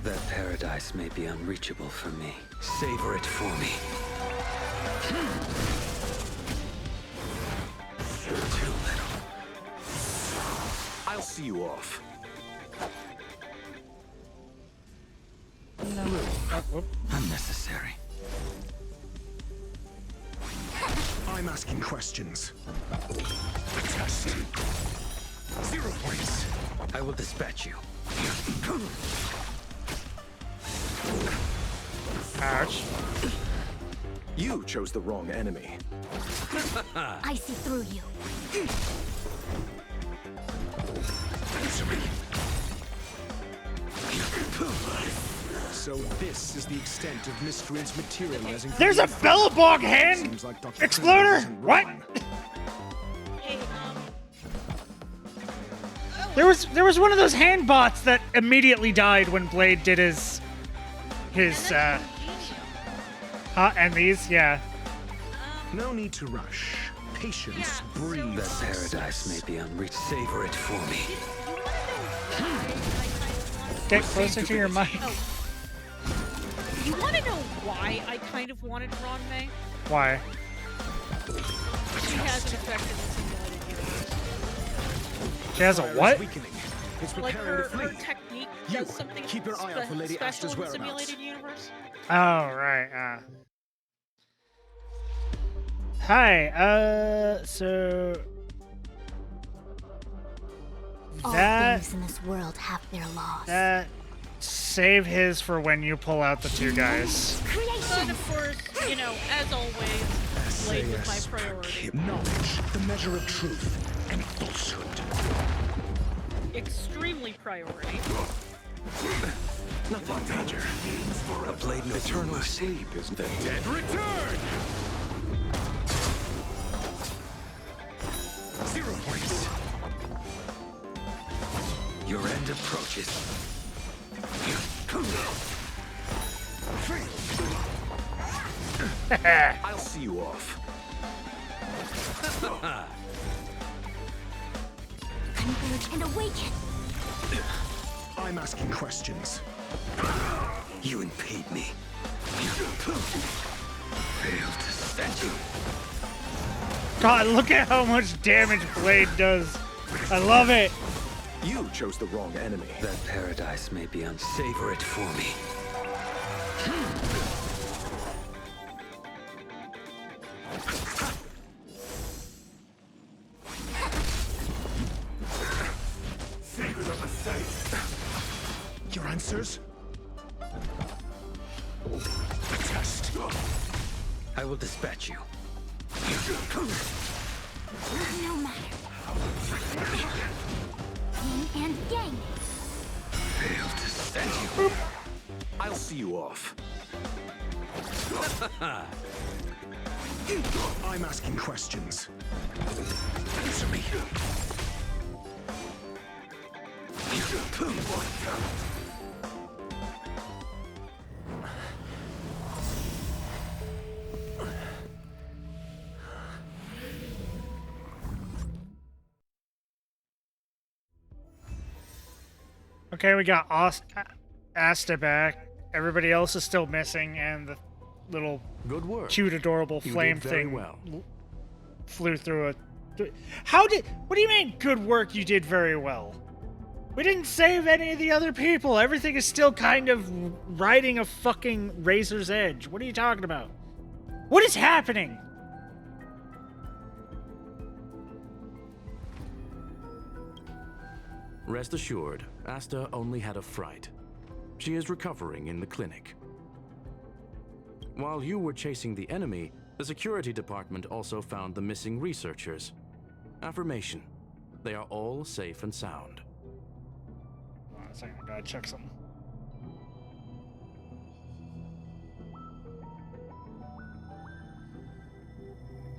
That paradise may be unreachable for me. Savor it for me. Too little. I'll see you off. Unnecessary. I'm asking questions. Test. 0 points. I will dispatch you. Ouch. You chose the wrong enemy. I see through you. So this is the extent of miscreants materializing. There's a Bellabog hand Seems like Dr. exploder? isn't What? wrong. Hey, There was one of those hand bots that immediately died when Blade did his and these, yeah. No need to rush. Patience breeds. That paradise may be unreached. Savor it for me. Get closer to your mic. You want to know why I kind of wanted Ron May? Why? She has an effect in the simulated universe. She has a what? It's Like preparing to her flee. technique You, does something keep your eye out for Lady special Asta's in the whereabouts. simulated universe. Oh, right. Hi, so All that things in this world have their laws. that save his for when you pull out the two guys. But of course, you know, as always, Blade was my priority. Knowledge, the measure of truth and falsehood. Extremely priority. Nothing major. A blade no Eternal sleep is the dead return! 0 points. approaches. I'll see you off. Converge and awaken. I'm asking questions. You impede me. Failed to stand you. God, look at how much damage Blade does. I love it. You chose the wrong enemy. That paradise may be unsavour it for me. Your answers? Test. I will dispatch you. No matter. Yin and yang. Failed to stand you. I'll see you off. I'm asking questions. Answer me. Okay, we got Asta back. Everybody else is still missing, and the little Good work. cute, adorable You flame did very thing well. flew through a... How did... What do you mean, good work, you did very well? We didn't save any of the other people. Everything is still kind of riding a fucking razor's edge. What are you talking about? What is happening? Rest assured, Asta only had a fright. She is recovering in the clinic. While you were chasing the enemy, the security department also found the missing researchers. Affirmation. They are all safe and sound. Hold on a second, I gotta check something.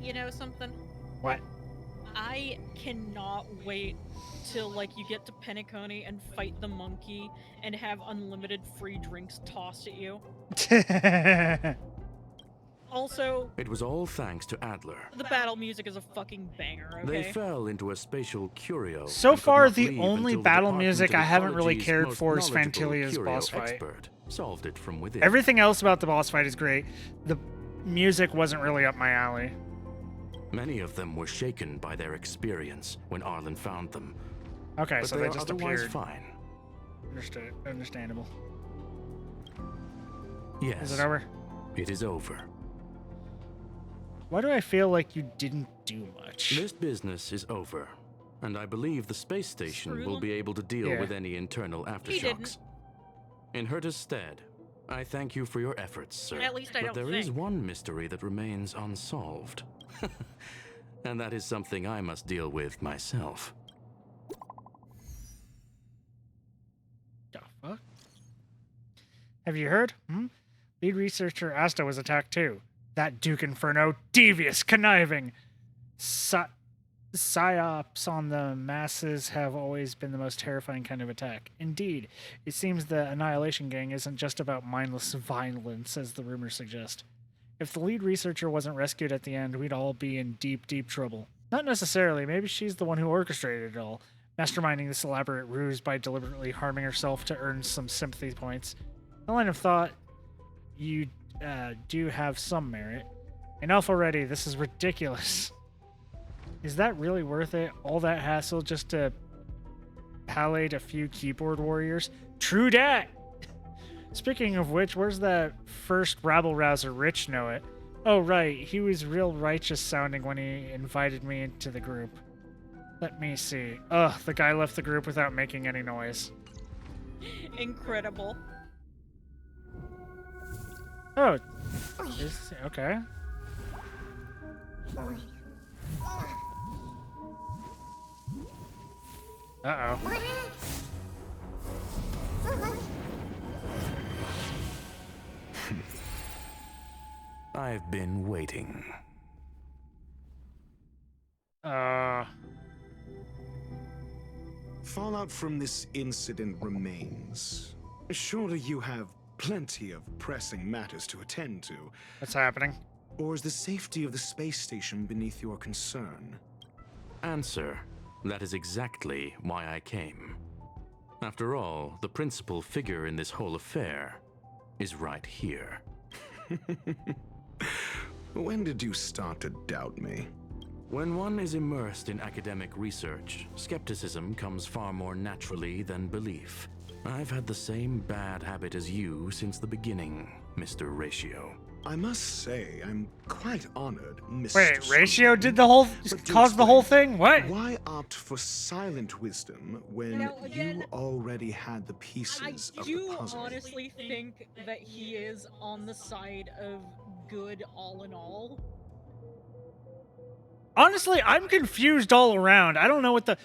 You know something? What? I cannot wait till like you get to Penacony and fight the monkey and have unlimited free drinks tossed at you. Also, It was all thanks to Adler. the battle music is a fucking banger, okay? They fell into a spatial curio. So and could far, not the leave only until the battle Department music of I haven't really Ecology's cared most for is knowledgeable Fantilia's curio boss fight. expert solved it from within. Everything else about the boss fight is great. The music wasn't really up my alley. Many of them were shaken by their experience when Arlen found them. Okay, But so they they are just otherwise appeared. fine. Understood. Understandable. Yes. Is it over? It is over. Why do I feel like you didn't do much? This business is over, and I believe the space station Screw will them. be able to deal Yeah. with any internal He didn't. aftershocks. In Herta's stead, I thank you for your efforts, sir. At least I but don't there is think. one mystery that remains unsolved. And that is something I must deal with myself. The fuck? Have you heard? Lead researcher Asta was attacked too. That Duke Inferno, devious, conniving. Psyops on the masses have always been the most terrifying kind of attack. Indeed, it seems the Annihilation Gang isn't just about mindless violence, as the rumors suggest. If the lead researcher wasn't rescued at the end, we'd all be in deep, deep trouble. Not necessarily. Maybe she's the one who orchestrated it all, masterminding this elaborate ruse by deliberately harming herself to earn some sympathy points. The line of thought, you do have some merit. Enough already. This is ridiculous. Is that really worth it? All that hassle just to palliate a few keyboard warriors? True dat! Speaking of which, where's that first rabble-rouser Rich know it? Oh, right. He was real righteous sounding when he invited me into the group. Let me see. Ugh, the guy left the group without making any noise. Incredible. Oh. Okay. Uh-oh. I've been waiting. Fallout from this incident remains. Surely you have plenty of pressing matters to attend to. What's happening? Or is the safety of the space station beneath your concern? Answer. That is exactly why I came. After all, the principal figure in this whole affair is right here. When did you start to doubt me? When one is immersed in academic research, skepticism comes far more naturally than belief. I've had the same bad habit as you since the beginning, Mr. Ratio. I must say, I'm quite honored, Mr. Wait, Ratio did the whole, caused the whole thing? What? Why opt for silent wisdom when you already had the pieces of the puzzle? I do honestly think that he is on the side of good all in all. Honestly, I'm confused all around. I don't know what the...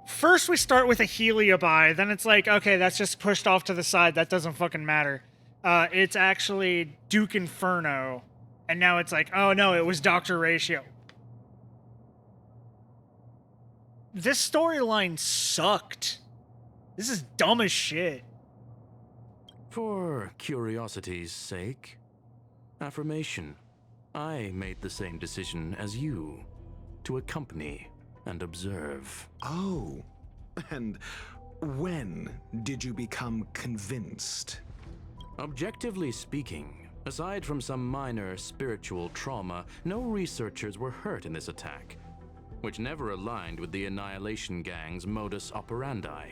First we start with a Heliobi, then it's like, okay, that's just pushed off to the side. That doesn't fucking matter. It's actually Duke Inferno. And now it's like, oh no, it was Dr. Ratio. This storyline sucked. This is dumb as shit. For curiosity's sake, affirmation. I made the same decision as you, to accompany and observe. Oh, and when did you become convinced? Objectively speaking, aside from some minor spiritual trauma, no researchers were hurt in this attack, which never aligned with the Annihilation Gang's modus operandi.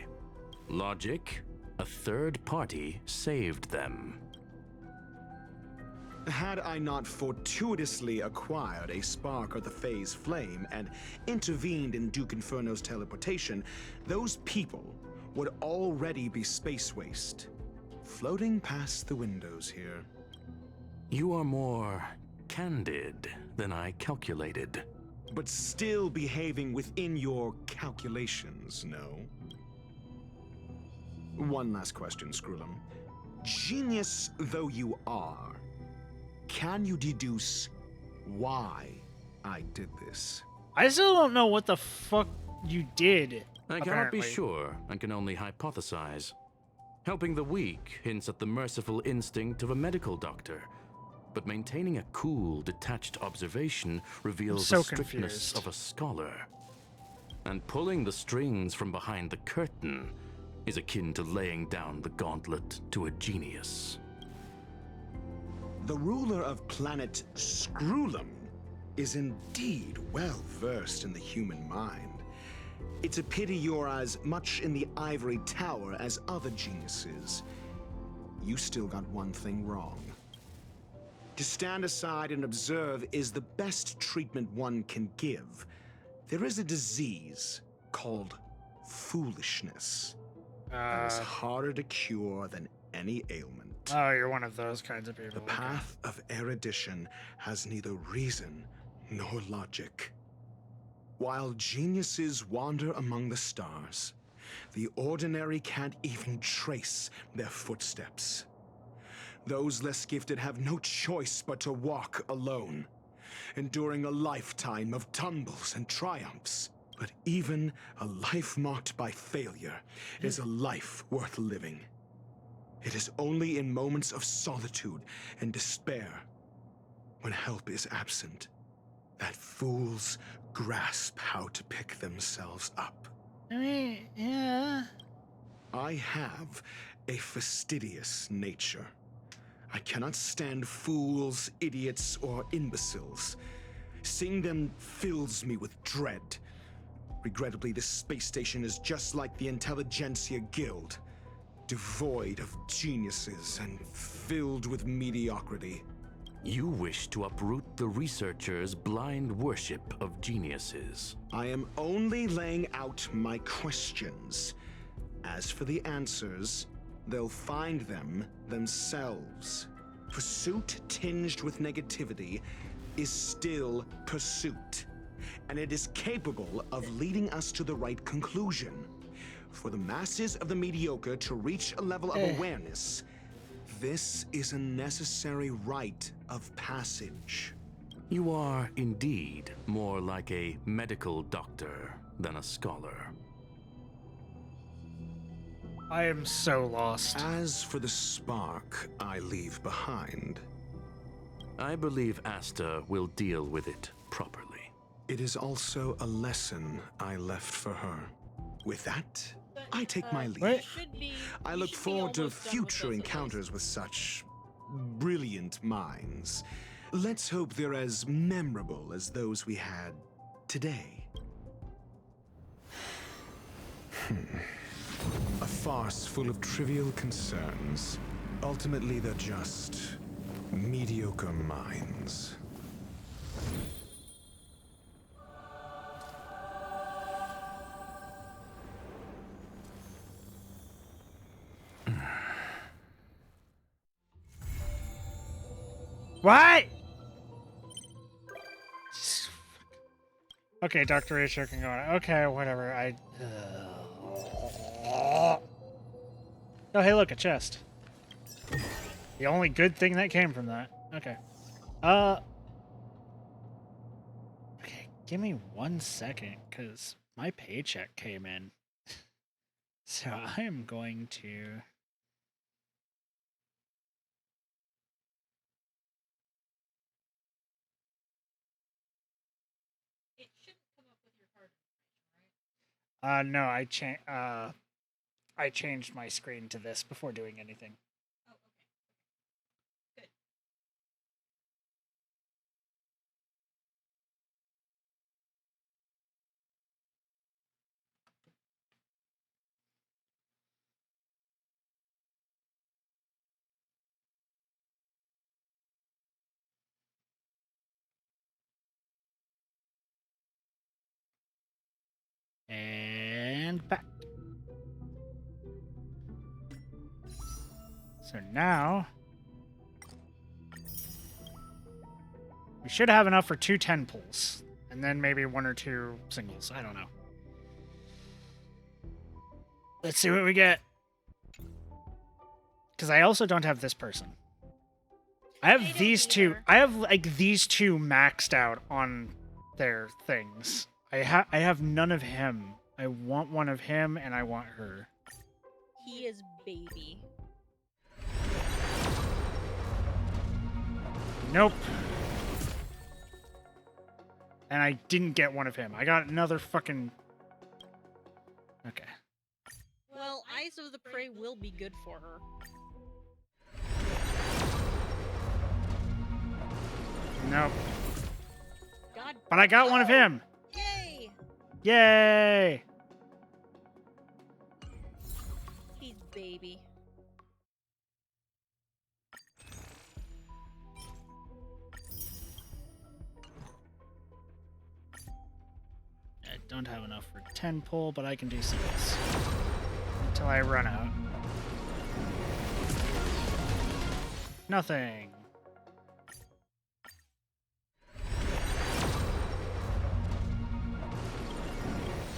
Logic? A third party saved them. Had I not fortuitously acquired a spark of the phase flame and intervened in Duke Inferno's teleportation, those people would already be space waste, floating past the windows here. You are more candid than I calculated. But still behaving within your calculations, no? One last question, Screwlum. Genius though you are, can you deduce why I did this? I still don't know what the fuck you did. I cannot be sure and can only hypothesize. Helping the weak hints at the merciful instinct of a medical doctor, but maintaining a cool, detached observation reveals the strictness of a scholar. And pulling the strings from behind the curtain is akin to laying down the gauntlet to a genius. The ruler of planet Screwlum is indeed well versed in the human mind. It's a pity you're as much in the ivory tower as other geniuses. You still got one thing wrong. To stand aside and observe is the best treatment one can give. There is a disease called foolishness. That is harder to cure than any ailment. Oh, you're one of those kinds of people. The path of erudition has neither reason nor logic. While geniuses wander among the stars, the ordinary can't even trace their footsteps. Those less gifted have no choice but to walk alone, enduring a lifetime of tumbles and triumphs. But even a life marked by failure is a life worth living. It is only in moments of solitude and despair, when help is absent, that fools grasp how to pick themselves up. I mean, yeah. I have a fastidious nature. I cannot stand fools, idiots, or imbeciles. Seeing them fills me with dread. Regrettably, this space station is just like the Intelligentsia Guild, devoid of geniuses and filled with mediocrity. You wish to uproot the researchers' blind worship of geniuses. I am only laying out my questions. As for the answers, they'll find them themselves. Pursuit tinged with negativity is still pursuit, and it is capable of leading us to the right conclusion. For the masses of the mediocre to reach a level of awareness, this is a necessary rite of passage. You are indeed more like a medical doctor than a scholar. I am so lost. As for the spark I leave behind, I believe Asta will deal with it properly. it is also a lesson I left for her. With that, I take my leave. I look forward to future encounters with such brilliant minds. Let's hope they're as memorable as those we had today. A farce full of trivial concerns. Ultimately, they're just mediocre minds. What? Okay, Dr. Ratio can go on. Okay, whatever. Oh, hey, look, a chest. The only good thing that came from that. Okay. Okay, give me 1 second, because my paycheck came in. So I am going to... No, I changed my screen to this before doing anything. And back. So now we should have enough for 2 10 pulls, and then maybe 1 or 2 singles. I don't know. Let's see what we get. Because I also don't have this person. I have these two. I have like these two maxed out on their things. I have none of him. I want one of him, and I want her. He is baby. Nope. And I didn't get one of him. I got another fucking... Okay. Well, Eyes of the Prey will be good for her. Nope. God. But I got one of him! Yay! Yay! He's baby. I don't have enough for 10 pull, but I can do 6. Until I run out. Nothing.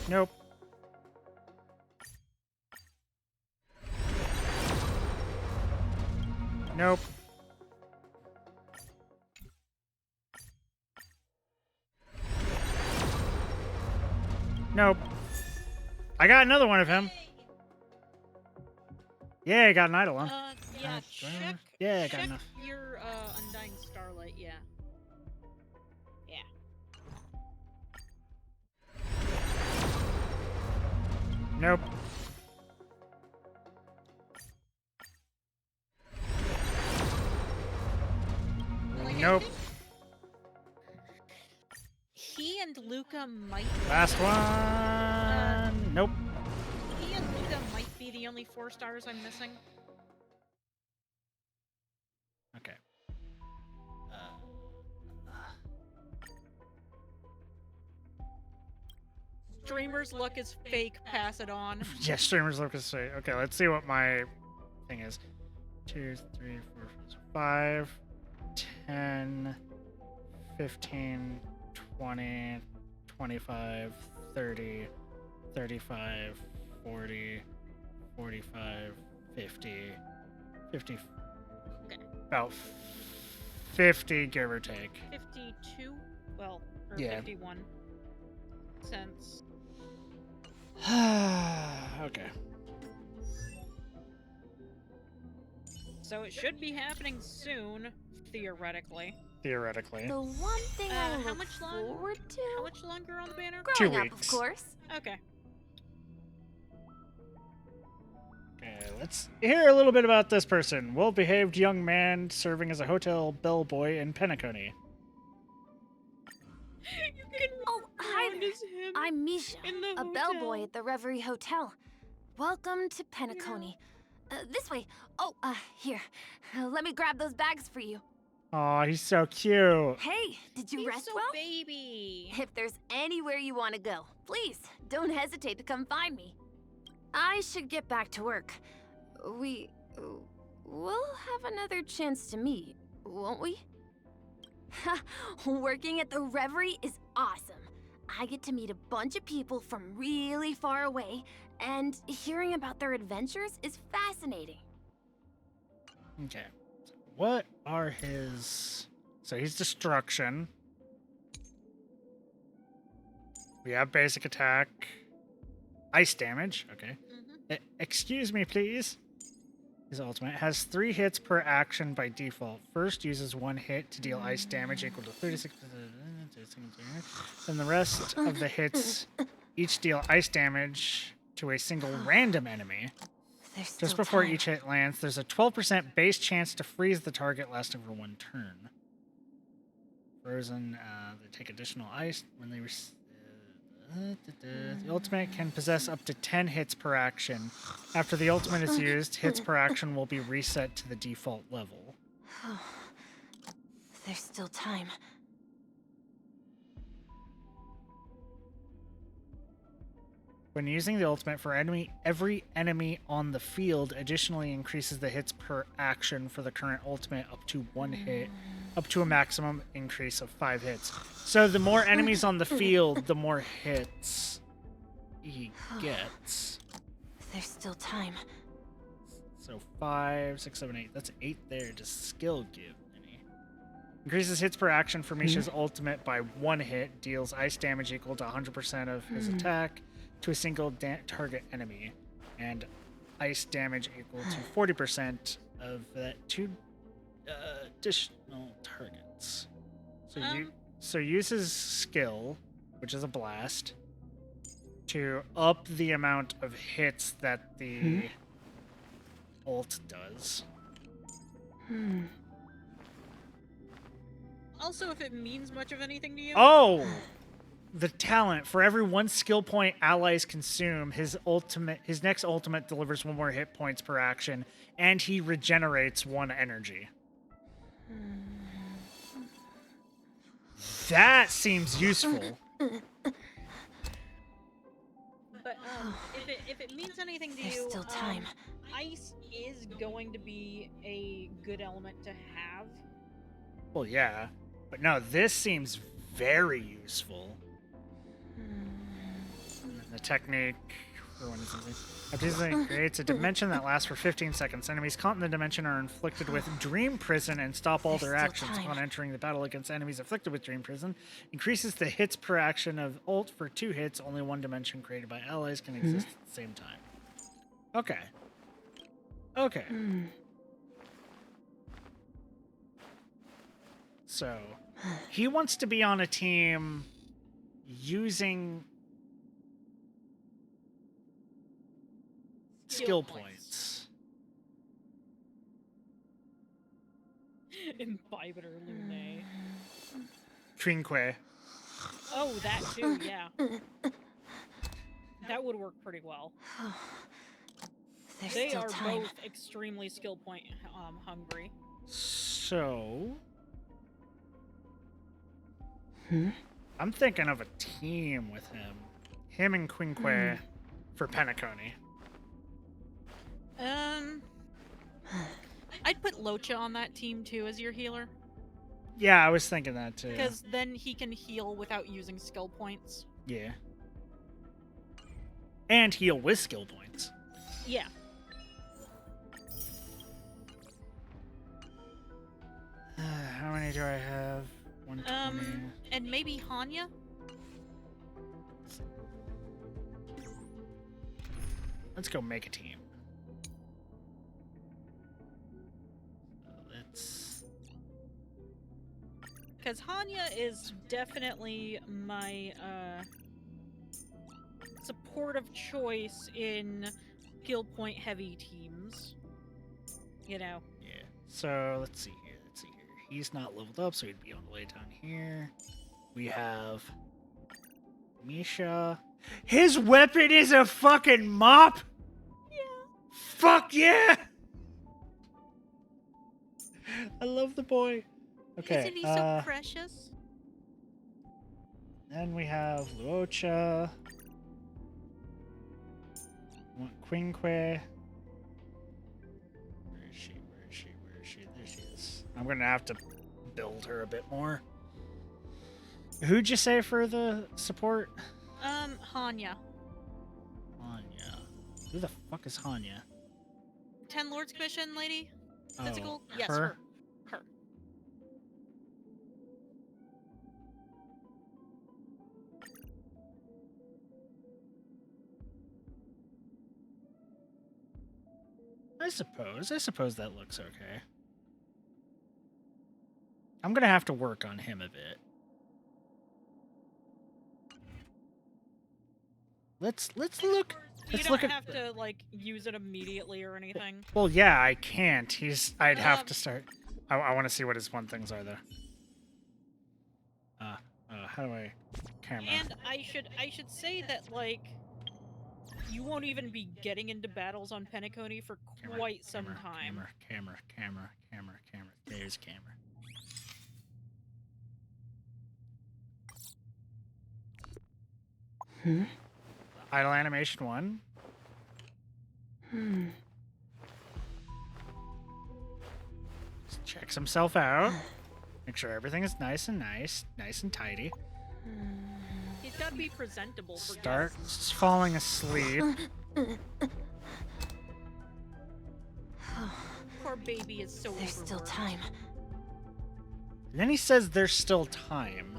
Nope. Nope. Nope. I got another one of him. Yeah, I got an idle one. Yeah, check. Yeah, I got check enough. your Undying Starlight. Yeah. Yeah. Nope. Nope. He and Luca might. Last one. Nope. He and Luca might be the only 4 stars I'm missing. Okay. Streamer's luck is fake. Pass it on. Yeah, streamers look to say. Okay, let's see what my thing is. 2, 3, 4, 5, 10, 15, 20, 25, 30, 35, 40, 45, 50, 50. Okay. About 50, give or take. 52? Well, or Yeah. 51 cents. Okay. So it should be happening soon, theoretically. Theoretically. The one thing I how look much forward to? How much longer on the banner? Growing 2 up, weeks. of course. Okay. Okay, let's hear a little bit about this person. Well-behaved young man serving as a hotel bellboy in Penacony. Oh, hi there. I'm Misha, a bellboy at the Reverie Hotel. Welcome to Penacony. This way. Oh, here. Let me grab those bags for you. Aw, he's so cute. Hey, did you He's rest so well? baby. If there's anywhere you want to go, please don't hesitate to come find me. I should get back to work. We'll have another chance to meet, won't we? Working at the Reverie is awesome. I get to meet a bunch of people from really far away, and hearing about their adventures is fascinating. Okay. What are his... So he's destruction. We have basic attack. Ice damage. Okay. Excuse me, please. His ultimate has 3 hits per action by default. First uses 1 hit to deal ice damage equal to 36%. Then the rest of the hits each deal ice damage to a single random enemy. Just before each hit lands, there's a 12% base chance to freeze the target lasting for 1 turn. Frozen, they take additional ice when they the ultimate can possess up to 10 hits per action. After the ultimate is used, hits per action will be reset to the default level. There's still time. When using the ultimate for every enemy on the field additionally increases the hits per action for the current ultimate up to 1 hit, up to a maximum increase of 5 hits. So the more enemies on the field, the more hits he gets. There's still time. So 5, 6, 7, 8. That's 8 there to skill give. Increases hits per action for Misha's ultimate by 1 hit, deals ice damage equal to 100% of his attack to a single target enemy, and ice damage equal to 40% of that 2 additional targets. So use his skill, which is a blast, to up the amount of hits that the ult does. Also, if it means much of anything to you. Oh! The talent. For every 1 skill point allies consume, his next ultimate delivers 1 more hit points per action, and he regenerates 1 energy. That seems useful. But if it means anything to There's you, still time. Ice is going to be a good element to have. Well, yeah. But no, this seems very useful. The technique for when it's something creates a dimension that lasts for 15 seconds. Enemies caught in the dimension are inflicted with Dream Prison and stop all their actions upon entering the battle against enemies afflicted with Dream Prison. Increases the hits per action of ult for 2 hits. Only 1 dimension created by allies can exist at the same time. Okay. Okay. So, he wants to be on a team using skill points. Imbibiter Lune. Trinque. Oh, that too, yeah. That would work pretty well. They are both extremely skill point hungry. So... I'm thinking of a team with him. Him and Quinque for Penacony. I'd put Locha on that team too as your healer. Yeah, I was thinking that too. Because then he can heal without using skill points. Yeah. And heal with skill points. Yeah. How many do I have? 120. And maybe Hanya? Let's go make a team. Let's... Because Hanya is definitely my supportive choice in skill point heavy teams. You know. Yeah. So let's see here. He's not leveled up, so he'd be on the way down here. We have Misha. His weapon is a fucking mop. Yeah. Fuck yeah! I love the boy. Okay. Isn't he so precious? Then we have Luocha. Quinque. Where is she? There she is. I'm gonna have to build her a bit more. Who'd you say for the support? Hanya. Hanya. Who the fuck is Hanya? 10 Lords Commission lady? Physical? Oh, Yes, her? Her. I suppose that looks okay. I'm gonna have to work on him a bit. Let's look. You Let's don't look at. have to like use it immediately or anything. Well, yeah, I can't. I'd have to start. I want to see what his one things are though. How do I camera? And I should say that like you won't even be getting into battles on Penacony for quite some time. Camera. There's camera. Idle animation 1. Just checks himself out. Make sure everything is nice and tidy. He's got to be presentable for Starts guests. falling asleep. Poor baby is so There's still time. And then he says there's still time.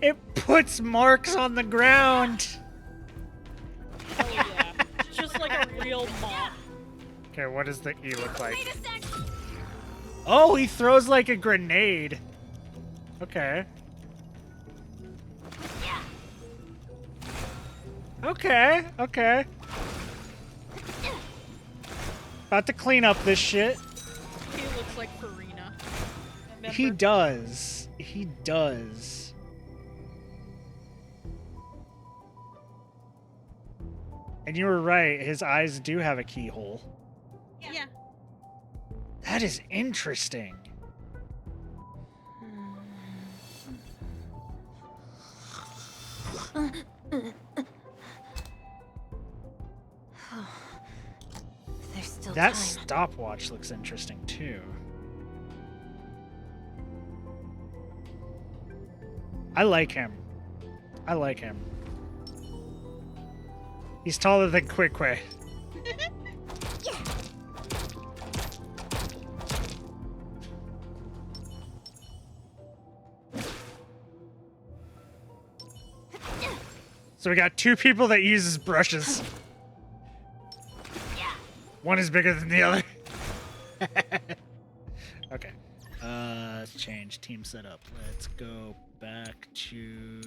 It puts marks on the ground. Oh yeah, just like a real mop. Okay, what does the E look like? Oh, he throws like a grenade. Okay. Okay. About to clean up this shit. He looks like Farina. Remember? He does. And you were right, his eyes do have a keyhole. Yeah. That is interesting. There's still That time. stopwatch looks interesting too. I like him. He's taller than Quickway. So we got two people that uses brushes. One is bigger than the other. Okay. Let's change team setup. Let's go back to...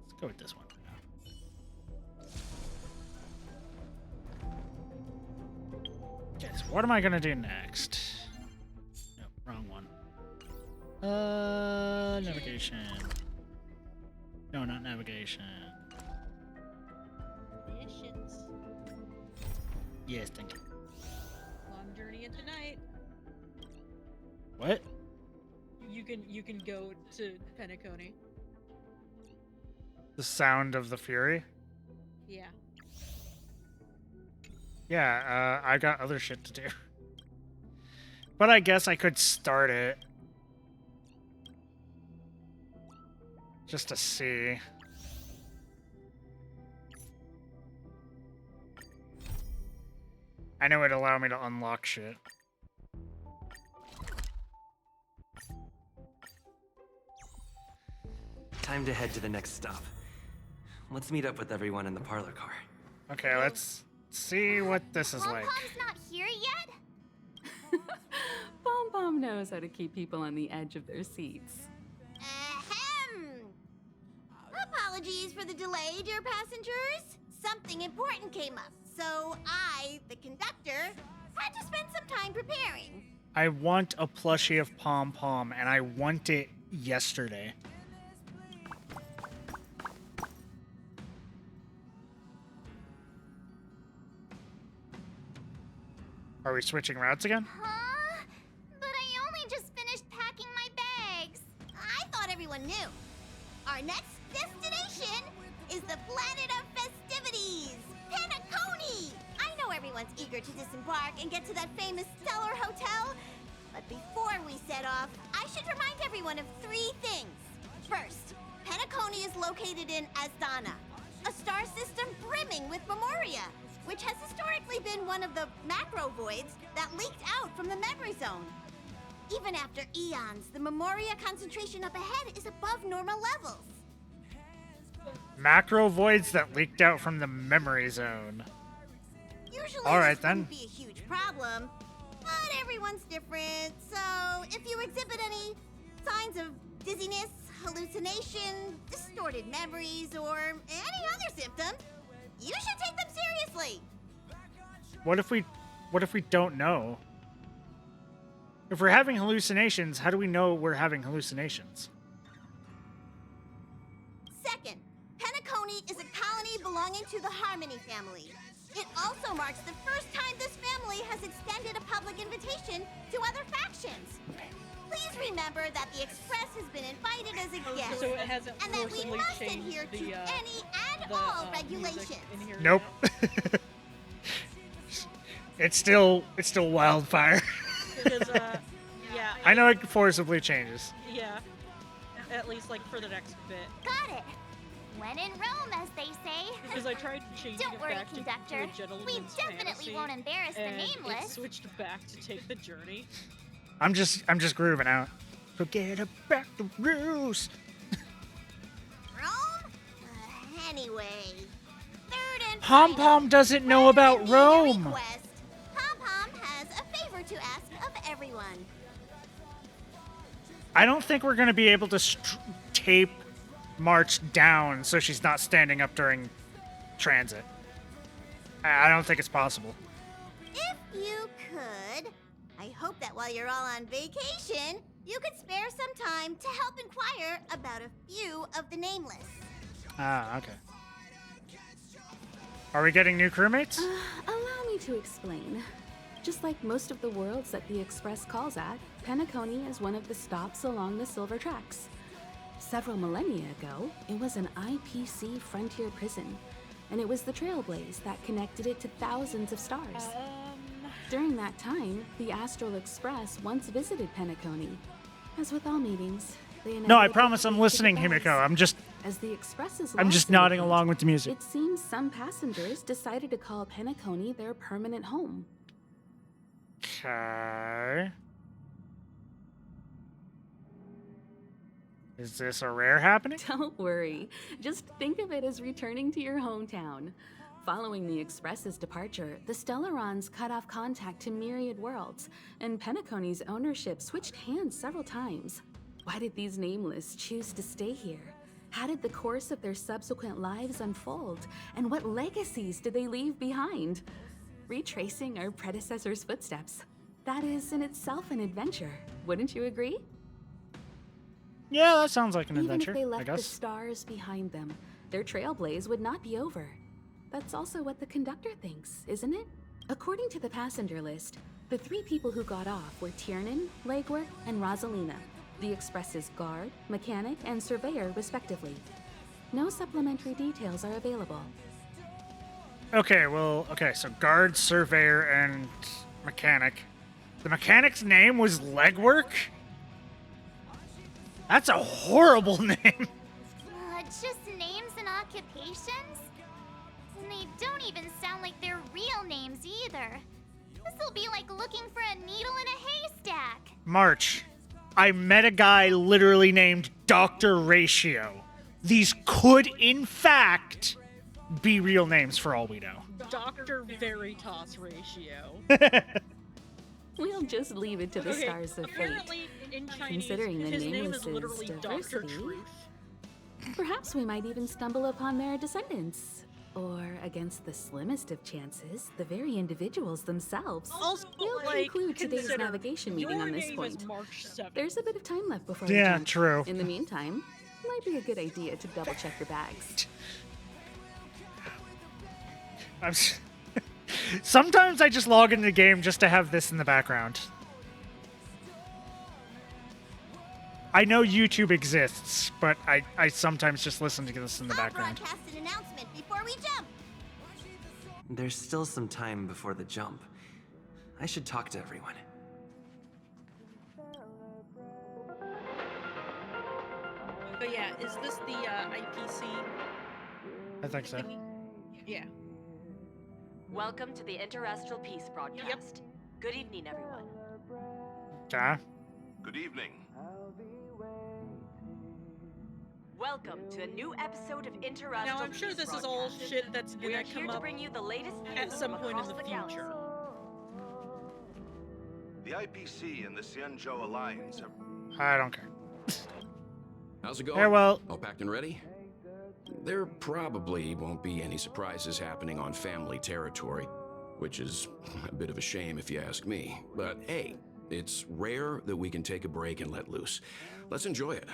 Let's go with this one for now. Okay, so what am I gonna do next? No, wrong one. Navigation. No, not navigation. Missions. Yes, thank you. Long journey into night. What? You can go to Penacony. The Sound of the Fury? Yeah. Yeah, I got other shit to do. But I guess I could start it. Just to see. I know it'd allow me to unlock shit. Time to head to the next stop. Let's meet up with everyone in the parlor car. Okay, let's see what this is like. Pom-Pom's not here yet? Pom Pom knows how to keep people on the edge of their seats. Ahem! Apologies for the delay, dear passengers. Something important came up, so I, the conductor, had to spend some time preparing. I want a plushie of Pom Pom, and I want it yesterday. Are we switching routes again? Huh? But I only just finished packing my bags. I thought everyone knew. Our next destination is the planet of festivities, Penacony! I know everyone's eager to disembark and get to that famous Stellar Hotel, but before we set off, I should remind everyone of 3 things. First, Penacony is located in Asdana, a star system brimming with Memoria, which has historically been one of the macro voids that leaked out from the memory zone. Even after eons, the Memoria concentration up ahead is above normal levels. Macro voids that leaked out from the memory zone. Usually All right, this then. wouldn't be a huge problem, but everyone's different, so if you exhibit any signs of dizziness, hallucination, distorted memories, or any other symptoms, you should take them seriously. What if we don't know? If we're having hallucinations, how do we know we're having hallucinations? Second, Penacony is a colony belonging to the Harmony family. It also marks the first time this family has extended a public invitation to other factions. Please remember that the Express has been invited as a guest, So it hasn't and that we forcibly must changed adhere to the, any and all regulations. Nope. It's still wildfire. Because, yeah. I know it forcibly changes. Yeah. At least, like, for the next bit. Got it. When in Rome, as they say. Because I tried changing Don't it worry, back conductor. to a gentleman's We definitely fantasy, won't embarrass the and nameless. it switched back to take the journey. I'm just grooving out. Forget about the rules. Rome? Anyway. Third and Pom Pom doesn't know about Rome. request. Pom-Pom has a favor to ask of everyone. I don't think we're gonna be able to tape March down so she's not standing up during transit. I don't think it's possible. If you could, I hope that while you're all on vacation, you could spare some time to help inquire about a few of the nameless. Ah, okay. Are we getting new crewmates? Allow me to explain. Just like most of the worlds that the Express calls at, Penacony is one of the stops along the Silver Tracks. Several millennia ago, it was an IPC frontier prison, and it was the Trailblaze that connected it to thousands of stars. During that time, the Astral Express once visited Penacony. As with all meetings, they No, I promise I'm listening, Himiko. As the Express's I'm just loss nodding indicates, along with the music. It seems some passengers decided to call Penacony their permanent home. Okay. Is this a rare happening? Don't worry. Just think of it as returning to your hometown. Following the Express's departure, the Stellarons cut off contact to myriad worlds, and Penacony's ownership switched hands several times. Why did these nameless choose to stay here? How did the course of their subsequent lives unfold? And what legacies did they leave behind? Retracing our predecessors' footsteps. That is in itself an adventure, wouldn't you agree? Yeah, that sounds like an Even adventure, if they I left the guess. stars behind them, their trailblaze would not be over. That's also what the conductor thinks, isn't it? According to the passenger list, the 3 people who got off were Tiernan, Legwork, and Rosalina, the Express's guard, mechanic, and surveyor, respectively. No supplementary details are available. Okay, so guard, surveyor, and mechanic. The mechanic's name was Legwork? That's a horrible name. names and occupations? And they don't even sound like their real names either. This'll be like looking for a needle in a haystack. March, I met a guy literally named Dr. Ratio. These could, in fact, be real names for all we know. Dr. Veritas Ratio. We'll just leave it to the stars of fate. In Chinese, Considering the his name nameless is literally Dr. diversity, Truth. perhaps we might even stumble upon their descendants. Or, against the slimmest of chances, the very individuals themselves. Also, We'll conclude today's navigation meeting on this point. There's a bit of time left before Yeah, the jump. true. In the meantime, might be a good idea to double check your bags. Sometimes I just log into the game just to have this in the background. I know YouTube exists, but I sometimes just listen to this in the background. Broadcast an announcement before we jump. There's still some time before the jump. I should talk to everyone. But yeah, is this the IPC? I think so. thingy? Yeah. Welcome to the Interastral Peace broadcast. Good evening, everyone. Okay. Good evening. Welcome to a new episode of Interastral Now I'm sure Peace this is all broadcast. shit that's We gonna are here come to up bring you the latest at news some from point in across the the future. galaxy. The IPC and the Xianzhou Alliance have... I don't care. How's it going? Yeah, well... All packed and ready? There probably won't be any surprises happening on family territory, which is a bit of a shame if you ask me. But hey, it's rare that we can take a break and let loose. Let's enjoy it.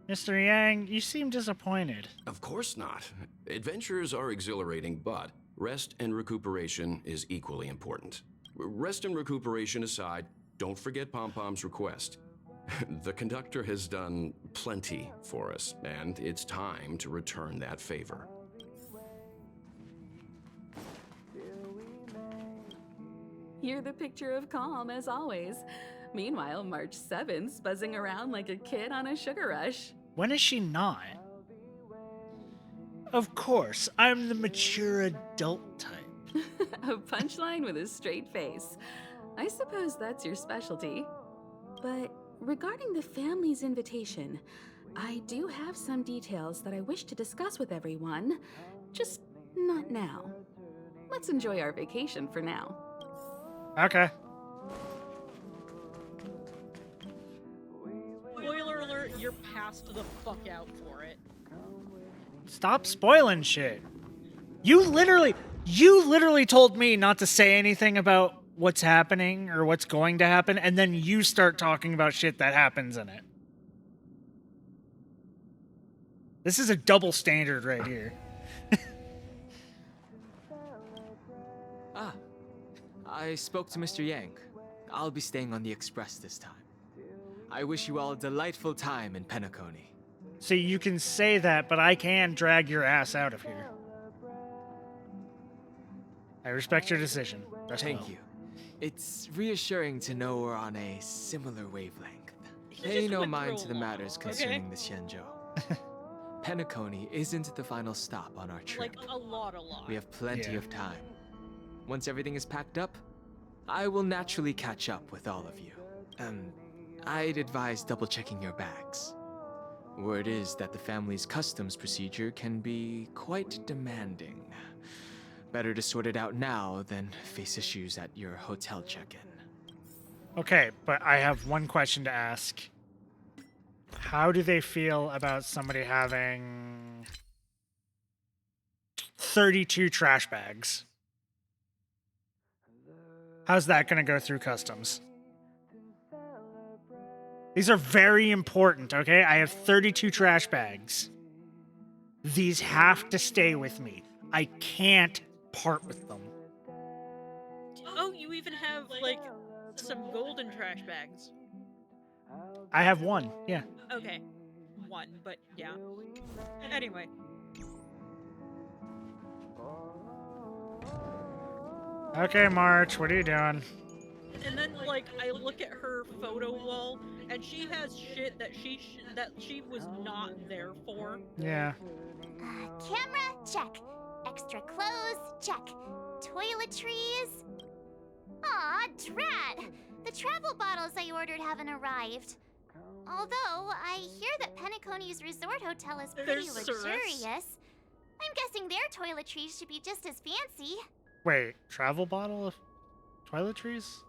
Mr. Yang, you seem disappointed. Of course not. Adventures are exhilarating, but rest and recuperation is equally important. Rest and recuperation aside, don't forget Pom-Pom's request. The conductor has done plenty for us, and it's time to return that favor. You're the picture of calm, as always. Meanwhile, March 7th's buzzing around like a kid on a sugar rush. When is she not? Of course, I'm the mature adult type. A punchline with a straight face. I suppose that's your specialty. But regarding the family's invitation, I do have some details that I wish to discuss with everyone. Just not now. Let's enjoy our vacation for now. Okay. Spoiler alert, you're passed the fuck out for it. Stop spoiling shit. You literally told me not to say anything about what's happening or what's going to happen, and then you start talking about shit that happens in it. This is a double standard right here. I spoke to Mr. Yang. I'll be staying on the Express this time. I wish you all a delightful time in Penacony. See, you can say that, but I can drag your ass out of here. I respect your decision. Thank you. It's reassuring to know we're on a similar wavelength. Pay no mind to the matters concerning the Xianzhou. Penacony isn't the final stop on our trip. Like, a lot. We have plenty of time. Once everything is packed up, I will naturally catch up with all of you. I'd advise double-checking your bags. Word is that the family's customs procedure can be quite demanding. Better to sort it out now than face issues at your hotel check-in. Okay, but I have one question to ask. How do they feel about somebody having 32 trash bags? How's that going to go through customs? These are very important, okay? I have 32 trash bags. These have to stay with me. I can't part with them. Oh, you even have, like, some golden trash bags. I have one, yeah. Okay. One, but yeah. Anyway. Okay, March, what are you doing? And then, like, I look at her photo wall, and she has shit that she was not there for. Yeah. Camera, check. Extra clothes, check. Toiletries. Aw, drat! The travel bottles I ordered haven't arrived. Although, I hear that Penacony's resort hotel is pretty luxurious. I'm guessing their toiletries should be just as fancy. Wait, travel bottle of toiletries?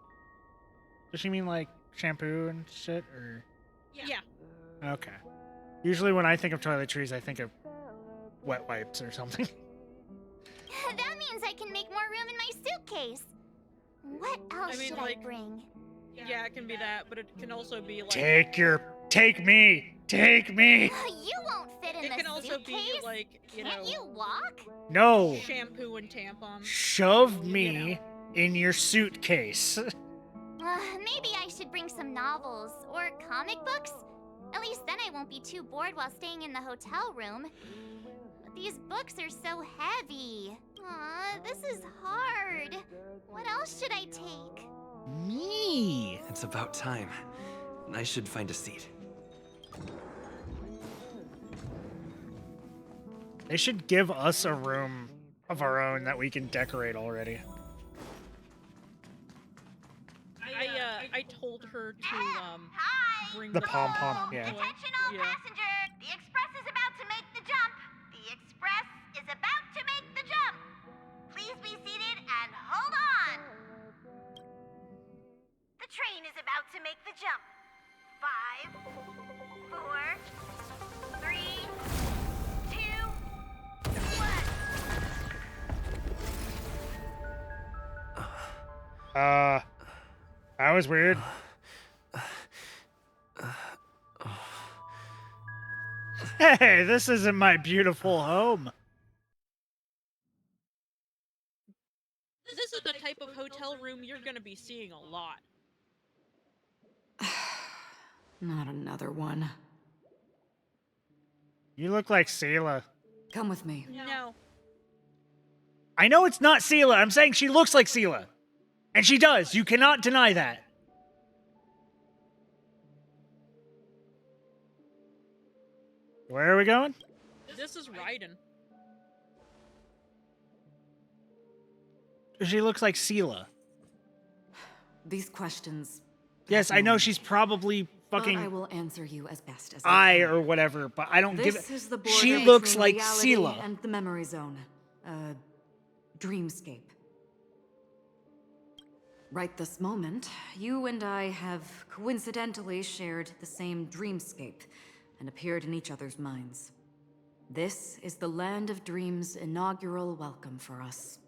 Does she mean like shampoo and shit, or? Yeah. Okay. Usually when I think of toiletries, I think of wet wipes or something. That means I can make more room in my suitcase. What else should I bring? Yeah, it can be that, but it can also be like... Take me! Take me! You won't fit in it the can also suitcase. be like, Can't you walk? No! Shampoo and tampons. Shove me in your suitcase. Maybe I should bring some novels or comic books. At least then I won't be too bored while staying in the hotel room. But these books are so heavy. Aw, this is hard. What else should I take? Me! It's about time. I should find a seat. They should give us a room of our own that we can decorate already. I told her to bring the pom-pom, yeah. Attention all passengers! The express is about to make the jump. The express is about to make the jump. Please be seated and hold on. The train is about to make the jump. 5, 4, 3, 2, 1. That was weird. Hey, this isn't my beautiful home. This is the type of hotel room you're gonna be seeing a lot. Not another one. You look like Seela. Come with me. No. I know it's not Seela. I'm saying she looks like Seela. And she does. You cannot deny that. Where are we going? This is Raiden. She looks like Seela. These questions. Yes, I know she's probably fucking But I will answer you as best as I can. or whatever, but I don't give it. This is the border She looks between like reality Seela. and the memory zone. Dreamscape. Right this moment, you and I have coincidentally shared the same dreamscape and appeared in each other's minds. This is the Land of Dreams' inaugural welcome for us.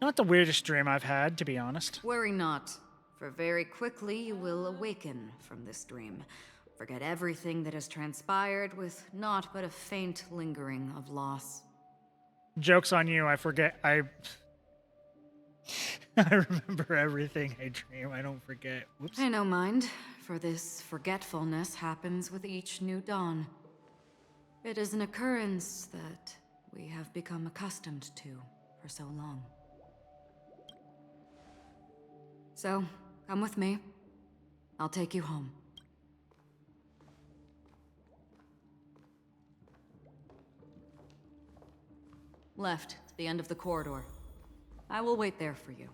Not the weirdest dream I've had, to be honest. Worry not, for very quickly you will awaken from this dream. Forget everything that has transpired with naught but a faint lingering of loss. Joke's on you, I forget. I remember everything I dream. I don't forget. Whoops. I don't mind, for this forgetfulness happens with each new dawn. It is an occurrence that we have become accustomed to for so long. So, come with me. I'll take you home. Left, to the end of the corridor. I will wait there for you.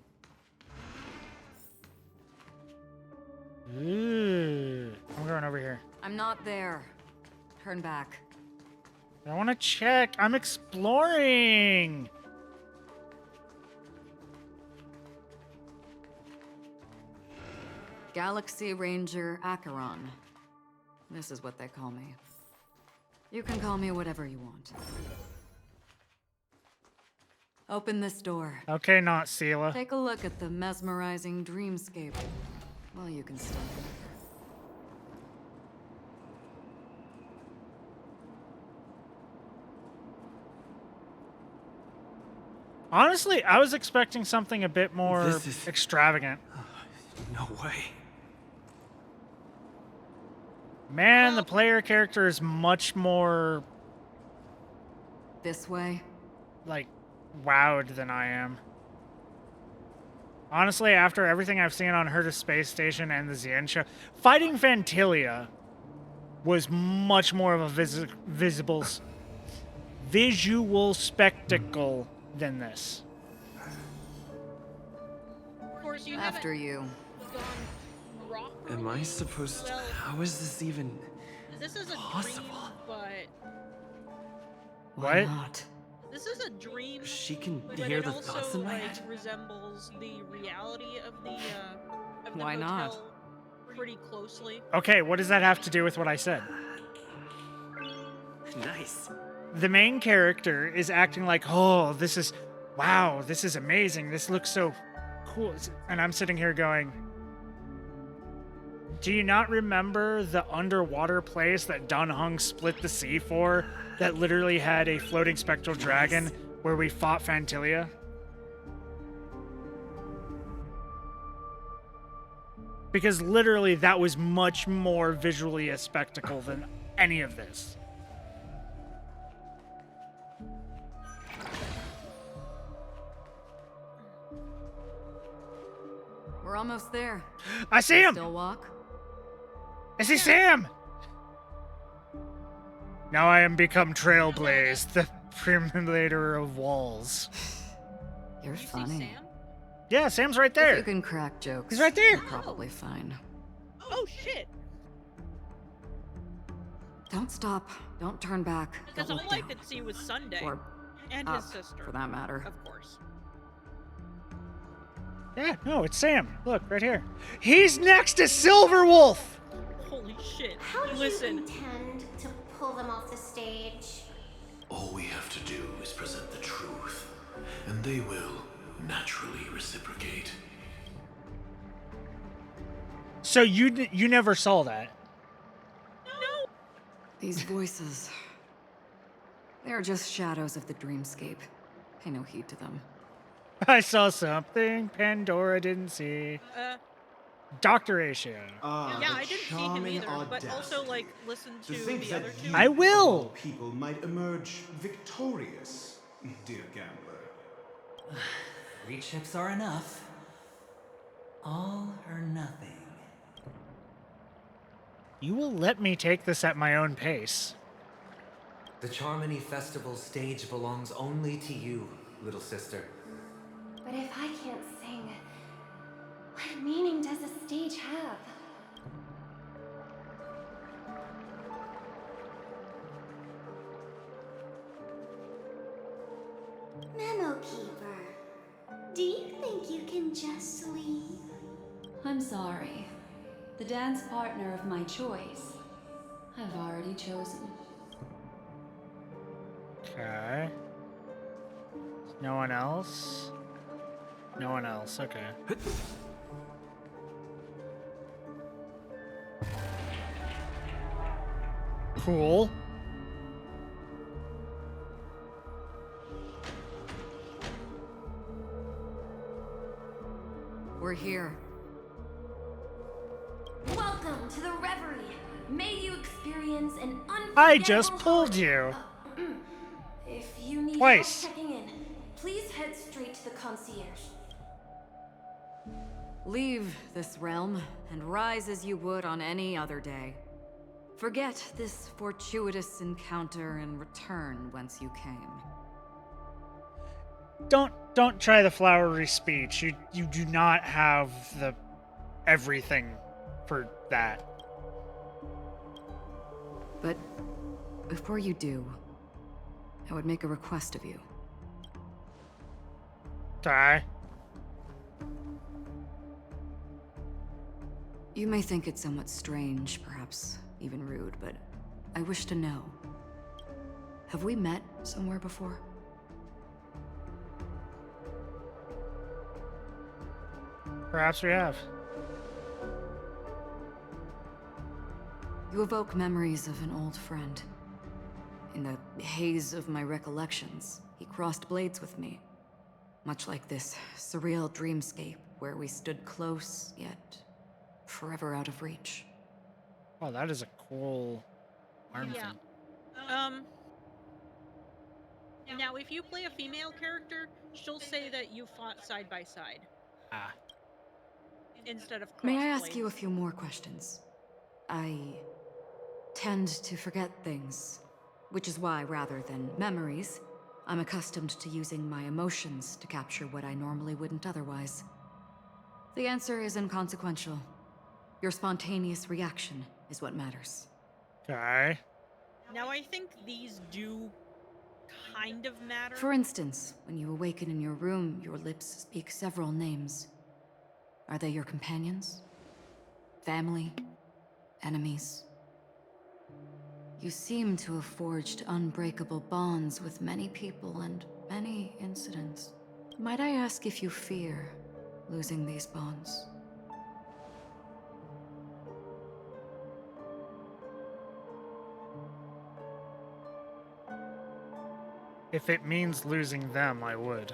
Ooh, I'm going over here. I'm not there. Turn back. I want to check. I'm exploring. Galaxy Ranger Acheron. This is what they call me. You can call me whatever you want. Open this door. Okay, not Seela. Take a look at the mesmerizing dreamscape. Well, you can stop. Honestly, I was expecting something a bit more extravagant. No way. Man, the player character is much more, This way? like, wowed than I am. Honestly, after everything I've seen on her to Space Station and the Zien show, fighting Fantilia was much more of a visual spectacle than this. Of course, you After you. Am I supposed to... How is this even This is a possible? dream, but... Why not? This is a dream. She can but hear it the also, thoughts in my like, head? resembles the reality of the Why hotel not? pretty closely. Okay, what does that have to do with what I said? Nice. The main character is acting like, oh, wow, this is amazing. This looks so cool. And I'm sitting here going, do you not remember the underwater place that Dunhung split the sea for that literally had a floating spectral dragon where we fought Fantilia? Because literally that was much more visually a spectacle than any of this. We're almost there. I see him! Still walk? I see Sam! Now I am become Trailblaze, the premulator of walls. You're funny. Yeah, Sam's right there. If you can crack jokes. He's right there. You're probably fine. Oh shit! Don't stop. Don't turn back. Because Don't all look I down. could see was Sunday. Or and up, his sister. for that matter. Of course. Yeah, no, it's Sam. Look, right here. He's next to Silverwolf! Holy shit. How do Listen. you intend to pull them off the stage? All we have to do is present the truth, and they will naturally reciprocate. So you never saw that? No! These voices. They're just shadows of the dreamscape. Pay no heed to them. I saw something Pandora didn't see. Dr. Asia. Yeah, I didn't see him either, but also, like, listen to the other two. I will! People might emerge victorious, dear gambler. 3 chips are enough. All or nothing. You will let me take this at my own pace. The Charmony Festival stage belongs only to you, little sister. But if I can't sing, what meaning does a stage have? Memo Keeper, do you think you can just leave? I'm sorry. The dance partner of my choice, I've already chosen. Okay. No one else? No one else, okay. Cool. We're here. Welcome to the Reverie. May you experience an unforgettable I just pulled you. If you need Twice. help checking in, please head straight to the concierge. Leave this realm and rise as you would on any other day. Forget this fortuitous encounter and return whence you came. Don't try the flowery speech. You do not have the everything for that. But before you do, I would make a request of you. Die. You may think it somewhat strange, perhaps even rude, but I wish to know. Have we met somewhere before? Perhaps we have. You evoke memories of an old friend. In the haze of my recollections, he crossed blades with me. Much like this surreal dreamscape where we stood close, yet forever out of reach. Oh, that is a cool arm Yeah. thing. Now if you play a female character, she'll say that you fought side by side. Instead of May I ask crossblades. you a few more questions? I tend to forget things, which is why, rather than memories, I'm accustomed to using my emotions to capture what I normally wouldn't otherwise. The answer is inconsequential. Your spontaneous reaction is what matters. Okay. Now I think these do kind of matter. For instance, when you awaken in your room, your lips speak several names. Are they your companions? Family? Enemies? You seem to have forged unbreakable bonds with many people and many incidents. Might I ask if you fear losing these bonds? If it means losing them, I would.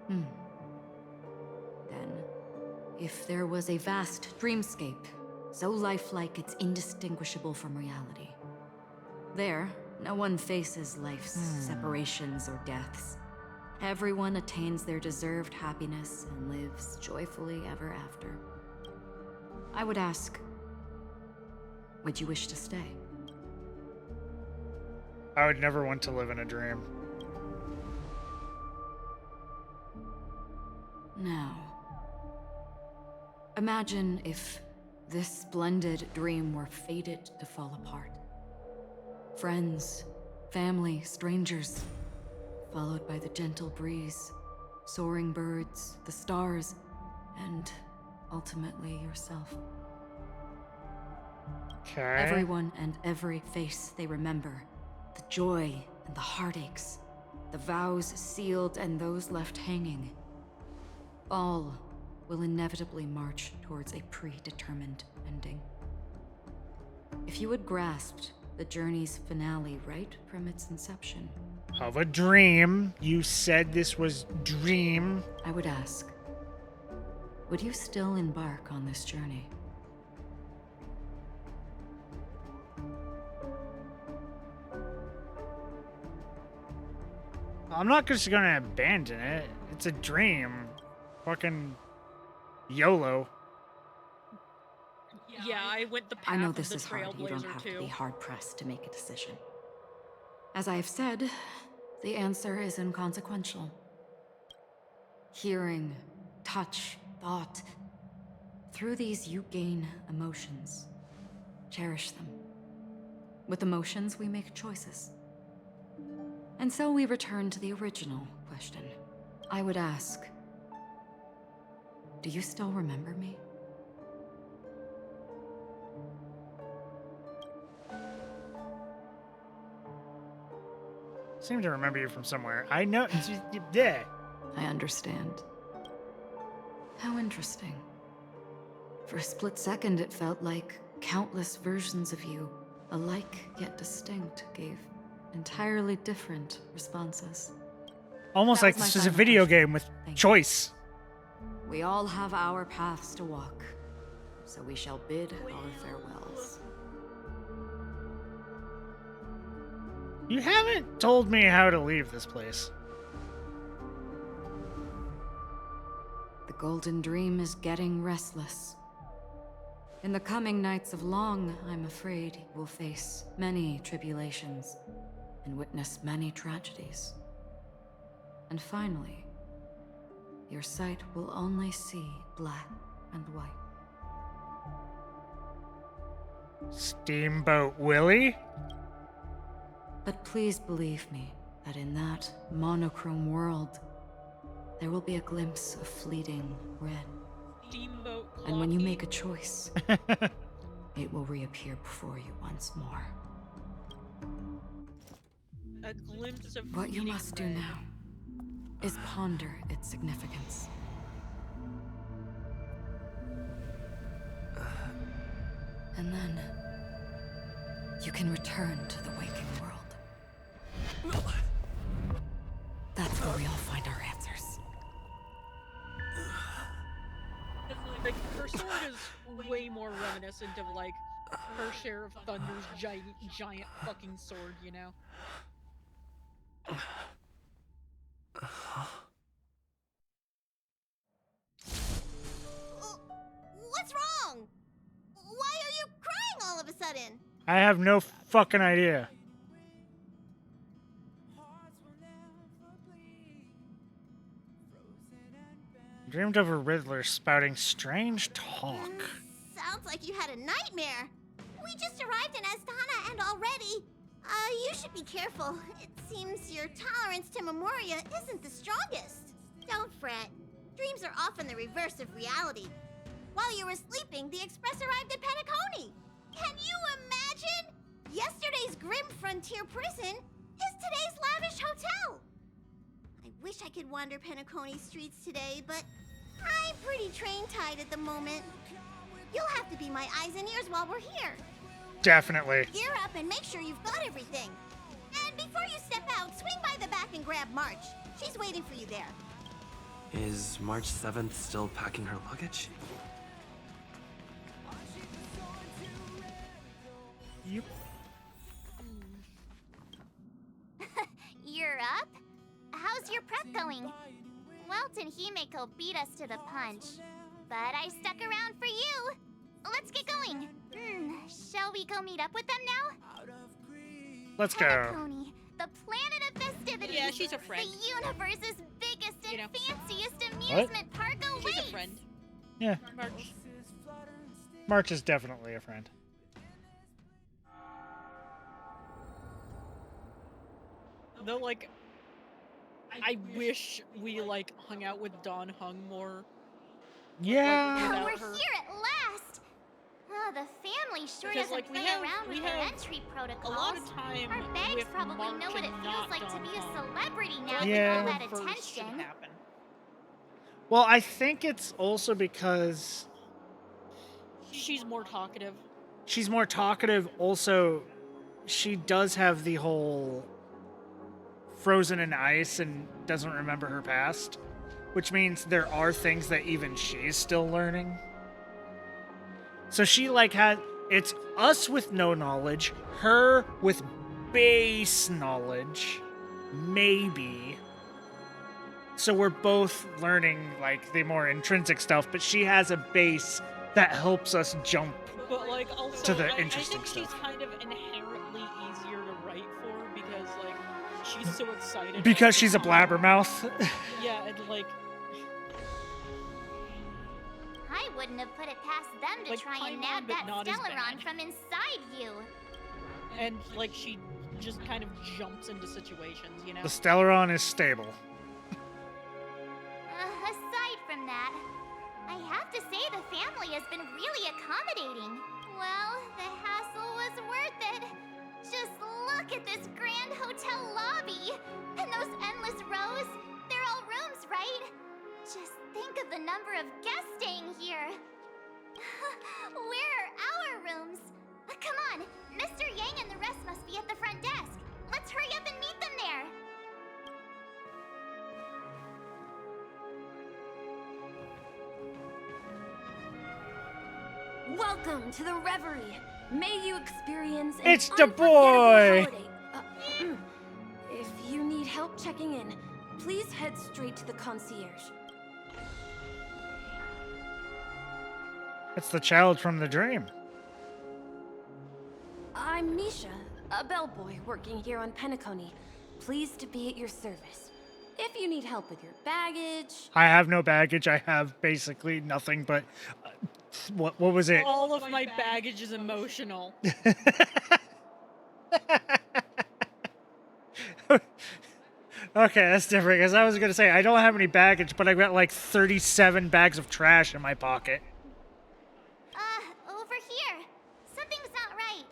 Then, if there was a vast dreamscape, so lifelike it's indistinguishable from reality, there, no one faces life's separations or deaths. Everyone attains their deserved happiness and lives joyfully ever after. I would ask, would you wish to stay? I would never want to live in a dream. Now, imagine if this splendid dream were fated to fall apart. Friends, family, strangers, followed by the gentle breeze, soaring birds, the stars, and ultimately yourself. Okay. Everyone and every face they remember, the joy and the heartaches, the vows sealed and those left hanging, all will inevitably march towards a predetermined ending. If you had grasped the journey's finale right from its inception. Of a dream. You said this was dream. I would ask, would you still embark on this journey? I'm not just gonna abandon it. It's a dream. Fucking YOLO. Yeah, I went the path I know of this the is hard. You don't have to be too. hard-pressed to make a decision. As I have said, the answer is inconsequential. Hearing, touch, thought. Through these you gain emotions. Cherish them. With emotions, we make choices. And so we return to the original question. I would ask, do you still remember me? Seem to remember you from somewhere. I know. Yeah. I understand. How interesting. For a split second, it felt like countless versions of you, alike yet distinct, gave entirely different responses. Almost like this is a video game with choice. We all have our paths to walk, so we shall bid our farewells. You haven't told me how to leave this place. The Golden Dream is getting restless. In the coming nights of Long, I'm afraid you will face many tribulations and witness many tragedies. And finally, your sight will only see black and white. Steamboat Willie? But please believe me that in that monochrome world, there will be a glimpse of fleeting red. Steamboat And when you make a choice, it will reappear before you once more. A glimpse of What you fleeting must do red. now is ponder its significance. And then you can return to the waking world. That's where we all find our answers. Like, her sword is way more reminiscent of, like, her share of Thunder's giant fucking sword, you know? What's wrong? Why are you crying all of a sudden? I have no fucking idea. Dreamed of a Riddler spouting strange talk. Sounds like you had a nightmare. We just arrived in Astana and already... you should be careful. It seems your tolerance to Memoria isn't the strongest. Don't fret. Dreams are often the reverse of reality. While you were sleeping, the Express arrived at Penacony. Can you imagine? Yesterday's grim frontier prison is today's lavish hotel. I wish I could wander Penacony streets today, but I'm pretty train-tied at the moment. You'll have to be my eyes and ears while we're here. Definitely. Gear up and make sure you've got everything. And before you step out, swing by the back and grab March. She's waiting for you there. Is March 7th still packing her luggage? Yep. You're up? How's your prep going? Welt and Himeko beat us to the punch, but I stuck around for you. Let's get going. Shall we go meet up with them now? Let's go. Penacony, the planet of festivities. Yeah, she's a friend. The universe's biggest and fanciest amusement park awaits. She's a friend. Yeah. March. March is definitely a friend. Though, like, I wish we, like, hung out with Dawn Hung more. Yeah. We're here at last. Oh, the family sure Because, doesn't like, play around with their entry protocols. A lot of time Our bags with probably March know what it and feels not like to Dawn be a Hung. celebrity now Yeah. with all that Reverse should attention. happen. Well, I think it's also because She's more talkative. she's more talkative. Also, she does have the whole frozen in ice and doesn't remember her past, which means there are things that even she's still learning. So she like had it's us with no knowledge, her with base knowledge, maybe. So we're both learning like the more intrinsic stuff, but she has a base that helps us jump But, like, also, to the I interesting think stuff. she's kind of inherently easier to write for because, like, she's so excited. Because she's a blabbermouth. Yeah, and, like, I wouldn't have put it past them to Like try and Paimon, nab but that not as Stellaron bad. from inside you. and, like, she just kind of jumps into situations, you know? The Stellaron is stable. Aside from that, I have to say the family has been really accommodating. Well, the hassle was worth it. Just look at this grand hotel lobby. And those endless rows. They're all rooms, right? Just think of the number of guests staying here. Where are our rooms? Come on, Mr. Yang and the rest must be at the front desk. Let's hurry up and meet them there. Welcome to the Reverie. May you experience an It's the unforgettable boy! holiday. If you need help checking in, please head straight to the concierge. It's the child from the dream. I'm Misha, a bellboy working here on Penacony. Pleased to be at your service. If you need help with your baggage... I have no baggage. I have basically nothing but what was it? All of my baggage is emotional. Okay, that's different, because I was going to say, I don't have any baggage, but I've got like 37 bags of trash in my pocket. Over here. Something's not right.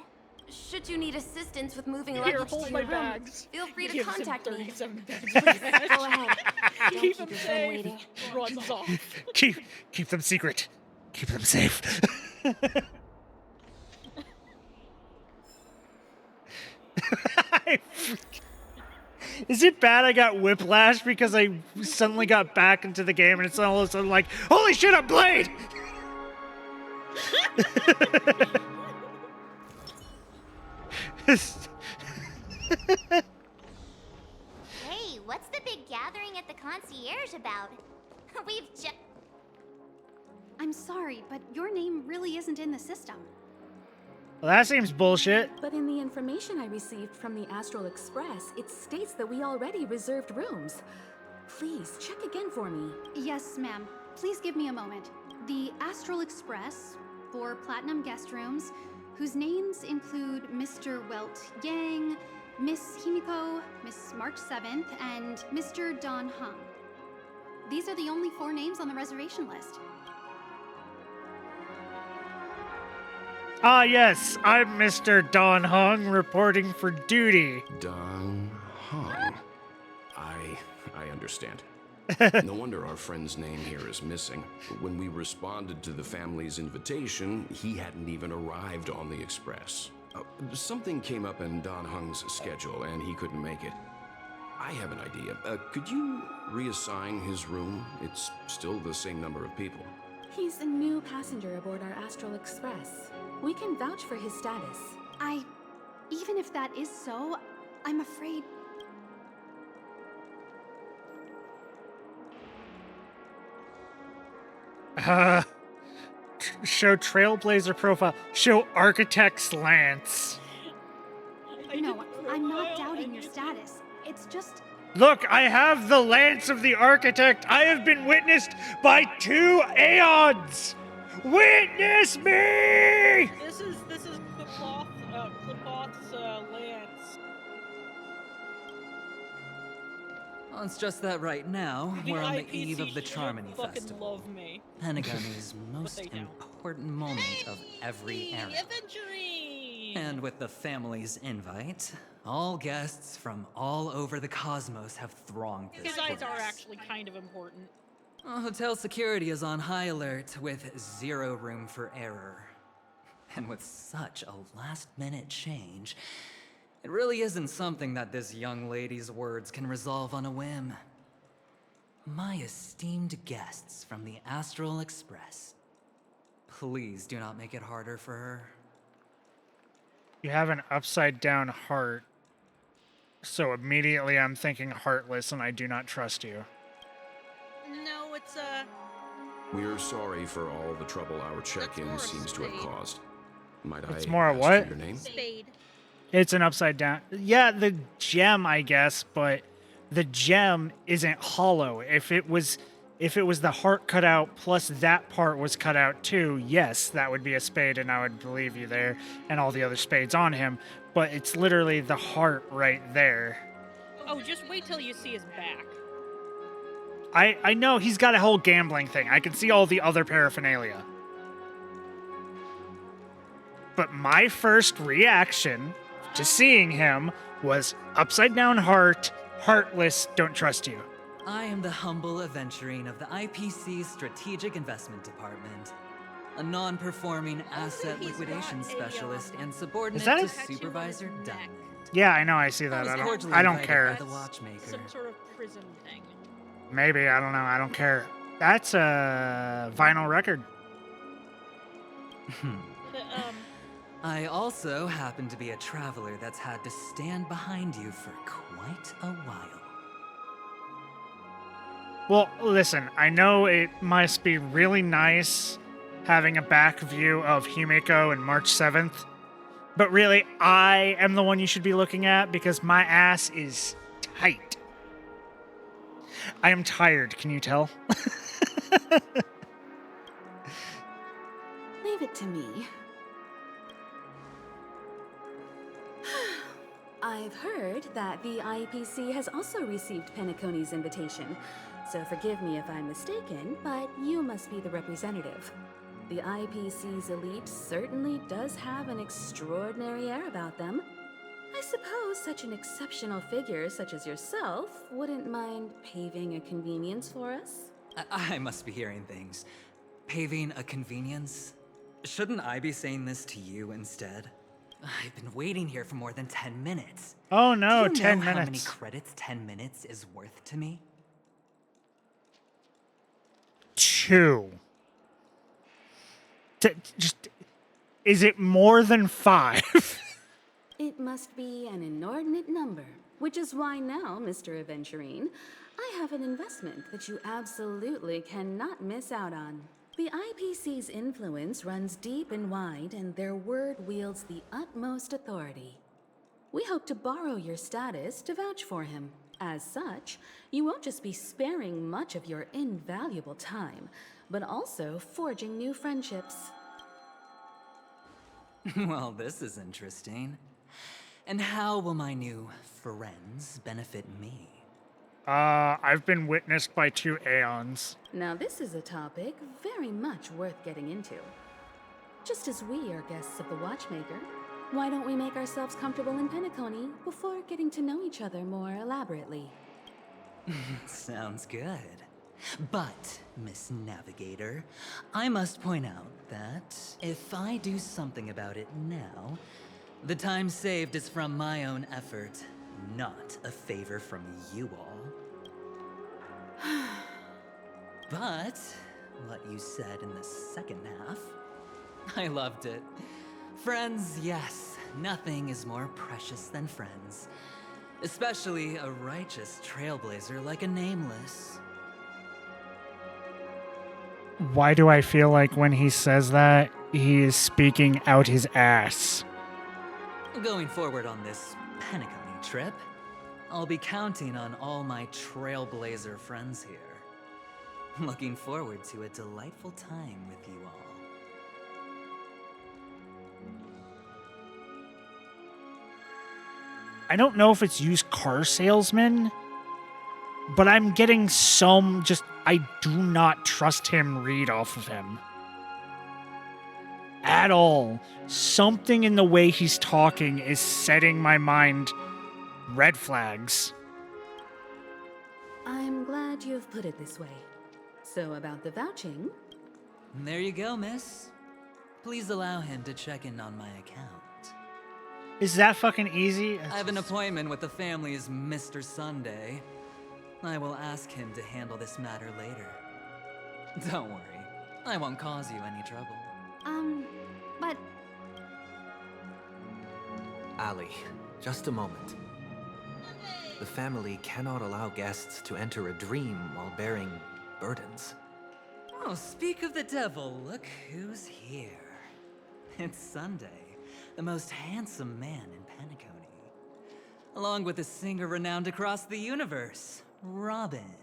Should you need assistance with moving Here, luggage hold to my your room, bags. feel free to Gives him contact me. 37 bags of Please, trash. go ahead. Don't Keep keep them your friend safe. waiting. Runs off. Keep them secret. Keep them safe. Is it bad I got whiplash because I suddenly got back into the game and it's all of a sudden like, holy shit, I'm Blade! gathering at the concierge about? We've just... I'm sorry, but your name really isn't in the system. Well, that seems bullshit. But in the information I received from the Astral Express, it states that we already reserved rooms. Please, check again for me. Yes, ma'am. Please give me a moment. The Astral Express, 4 platinum guest rooms, whose names include Mr. Welt Yang, Miss Himiko, Miss March 7th, and Mr. Don Hung. These are the only 4 names on the reservation list. Ah, yes, I'm Mr. Don Hung, reporting for duty. Don Hung. I understand. No wonder our friend's name here is missing. When we responded to the family's invitation, he hadn't even arrived on the express. Something came up in Don Hung's schedule, and he couldn't make it. I have an idea. Could you reassign his room? It's still the same number of people. He's a new passenger aboard our Astral Express. We can vouch for his status. Even if that is so, I'm afraid... Show Trailblazer profile. Show Architect's Lance. No, I'm not doubting your status. It's just... Look, I have the Lance of the Architect. I have been witnessed by 2 aeons. Witness me! This is Clipoth's lance. Well, it's just that right now, we're on the IPC eve of the Charmony fucking Festival. love me. Pentagony's most important moment of every era. Aventurine! And with the family's invite, all guests from all over the cosmos have thronged this His eyes place. are actually kind of important. Hotel security is on high alert with 0 room for error. And with such a last-minute change, it really isn't something that this young lady's words can resolve on a whim. My esteemed guests from the Astral Express, please do not make it harder for her. You have an upside-down heart, so immediately I'm thinking heartless, and I do not trust you. No, it's We're sorry for all the trouble our check-in seems to have caused. Might It's I more ask what? your name? Spade. It's an upside down. Yeah, the gem, I guess, but the gem isn't hollow. If it was the heart cut out plus that part was cut out too, yes, that would be a spade and I would believe you there and all the other spades on him. But it's literally the heart right there. Oh, just wait till you see his back. I know he's got a whole gambling thing. I can see all the other paraphernalia. But my first reaction to seeing him was upside down heart, heartless, don't trust you. I am the humble aventurine of the IPC's Strategic Investment Department, a non-performing asset liquidation specialist and subordinate that to a- Supervisor Diamond. Yeah, I know, I see that. I don't care. The watchmaker. Some sort of prison thing. Maybe, I don't know, I don't care. That's a vinyl record. I also happen to be a traveler that's had to stand behind you for quite a while. Well, listen, I know it must be really nice having a back view of Himiko and March 7th, but really, I am the one you should be looking at because my ass is tight. I am tired, can you tell? Leave it to me. I've heard that the IPC has also received Penacony's invitation, so forgive me if I'm mistaken, but you must be the representative. The IPC's elite certainly does have an extraordinary air about them. I suppose such an exceptional figure such as yourself wouldn't mind paving a convenience for us? I must be hearing things. Paving a convenience? Shouldn't I be saying this to you instead? I've been waiting here for more than 10 minutes. Oh no, Do you 10 know how many minutes. credits 10 minutes is worth to me? 2. Just, is it more than 5? It must be an inordinate number, which is why now, Mr. Aventurine, I have an investment that you absolutely cannot miss out on. The IPC's influence runs deep and wide, and their word wields the utmost authority. We hope to borrow your status to vouch for him. As such, you won't just be sparing much of your invaluable time, but also forging new friendships. Well, this is interesting. And how will my new friends benefit me? I've been witnessed by 2 Aeons. Now this is a topic very much worth getting into. Just as we are guests of the Watchmaker, why don't we make ourselves comfortable in Penacony before getting to know each other more elaborately? Sounds good. But, Miss Navigator, I must point out that if I do something about it now, the time saved is from my own effort, not a favor from you all. But, what you said in the second half, I loved it. Friends, yes, nothing is more precious than friends. Especially a righteous trailblazer like a Nameless. Why do I feel like when he says that, he is speaking out his ass? Going forward on this Penacony trip, I'll be counting on all my trailblazer friends here. Looking forward to a delightful time with you all. I don't know if it's used car salesman, but I'm getting some I do not trust him read off of him. At all. Something in the way he's talking is setting my mind red flags. I'm glad you've put it this way. So about the vouching... There you go, miss. Please allow him to check in on my account. Is that fucking easy? I have an appointment with the family's Mr. Sunday. I will ask him to handle this matter later. Don't worry, I won't cause you any trouble. But... Ali, just a moment. The family cannot allow guests to enter a dream while bearing burdens. Oh, speak of the devil, look who's here. It's Sunday, the most handsome man in Penacony. Along with a singer renowned across the universe, Robin.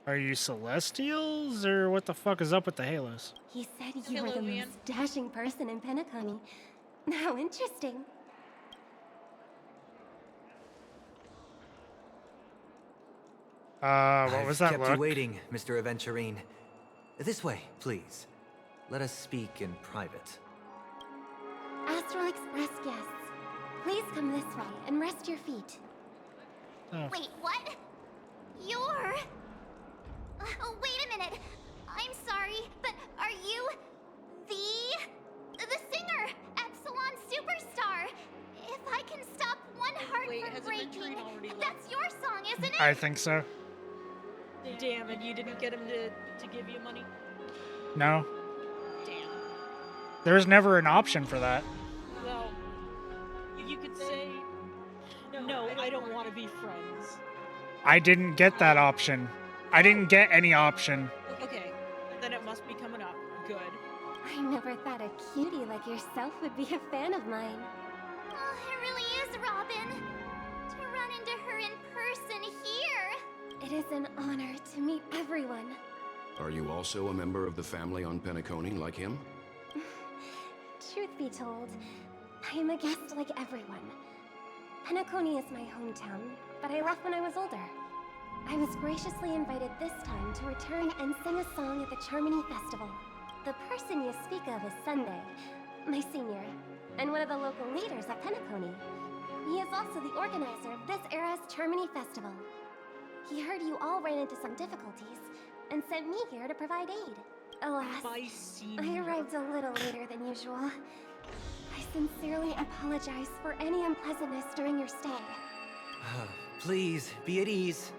Are you Celestials, or what the fuck is up with the Halos? He said you were the most dashing person in Penacony. How interesting. What was that kept look? you waiting, Mr. Aventurine. This way, please. Let us speak in private. Astral Express guests, please come this way and rest your feet. Oh. Wait, what? You're... Oh, wait a minute. I'm sorry, but are you the singer, Epsilon Superstar? If I can stop one heart from breaking, that's your song, isn't it? I think so. Damn, and you didn't get him to give you money? No. Damn. There was never an option for that. Well, you could say, no, I don't want to be friends. I didn't get that option. I didn't get any option. Okay, then it must be coming up. Good. I never thought a cutie like yourself would be a fan of mine. Oh, it really is, Robin. To run into her in person here. It is an honor to meet everyone. Are you also a member of the family on Penacony like him? Truth be told, I am a guest like everyone. Penacony is my hometown, but I left when I was older. I was graciously invited this time to return and sing a song at the Charmony Festival. The person you speak of is Sunday, my senior, and one of the local leaders at Penacony. He is also the organizer of this era's Charmony Festival. He heard you all ran into some difficulties, and sent me here to provide aid. Alas, I arrived a little later than usual. I sincerely apologize for any unpleasantness during your stay. Please, be at ease.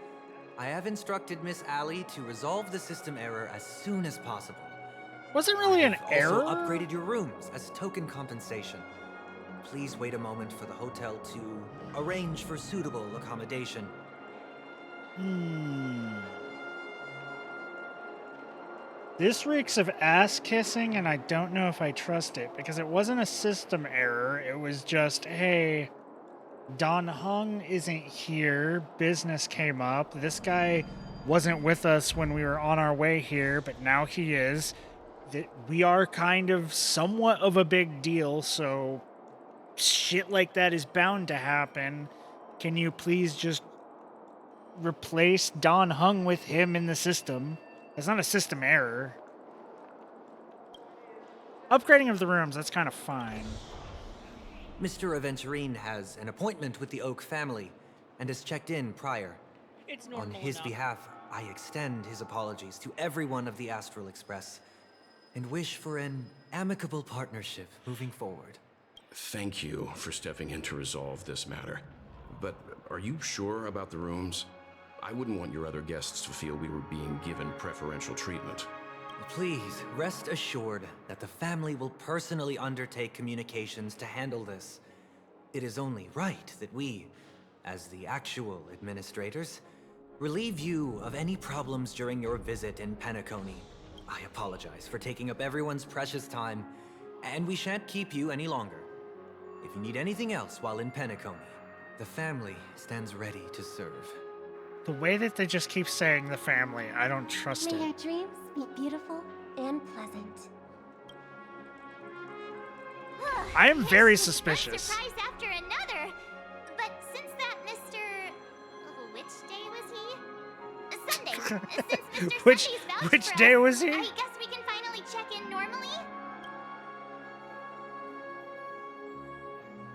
I have instructed Miss Ali to resolve the system error as soon as possible. Wasn't really an error? Also upgraded your rooms as token compensation. Please wait a moment for the hotel to arrange for suitable accommodation. This reeks of ass kissing, and I don't know if I trust it, because it wasn't a system error. It was just, hey, Don Hung isn't here. Business came up. This guy wasn't with us when we were on our way here, but now he is. We are kind of somewhat of a big deal, so shit like that is bound to happen. Can you please just replace Don Hung with him in the system? It's not a system error. Upgrading of the rooms, that's kind of fine. Mr. Aventurine has an appointment with the Oak family and has checked in prior. It's normal On his enough. behalf, I extend his apologies to everyone of the Astral Express and wish for an amicable partnership moving forward. Thank you for stepping in to resolve this matter. But are you sure about the rooms? I wouldn't want your other guests to feel we were being given preferential treatment. Please, rest assured that the family will personally undertake communications to handle this. It is only right that we, as the actual administrators, relieve you of any problems during your visit in Penacony. I apologize for taking up everyone's precious time, and we shan't keep you any longer. If you need anything else while in Penacony, the family stands ready to serve. The way that they just keep saying the family, I don't trust May it. your dreams be beautiful and pleasant. I am very One suspicious. surprise after another. But since that Mr. Which day was he? Sunday. Since Mr. Which- Sunday's vouched which for day us, was he? I guess we can finally check in normally.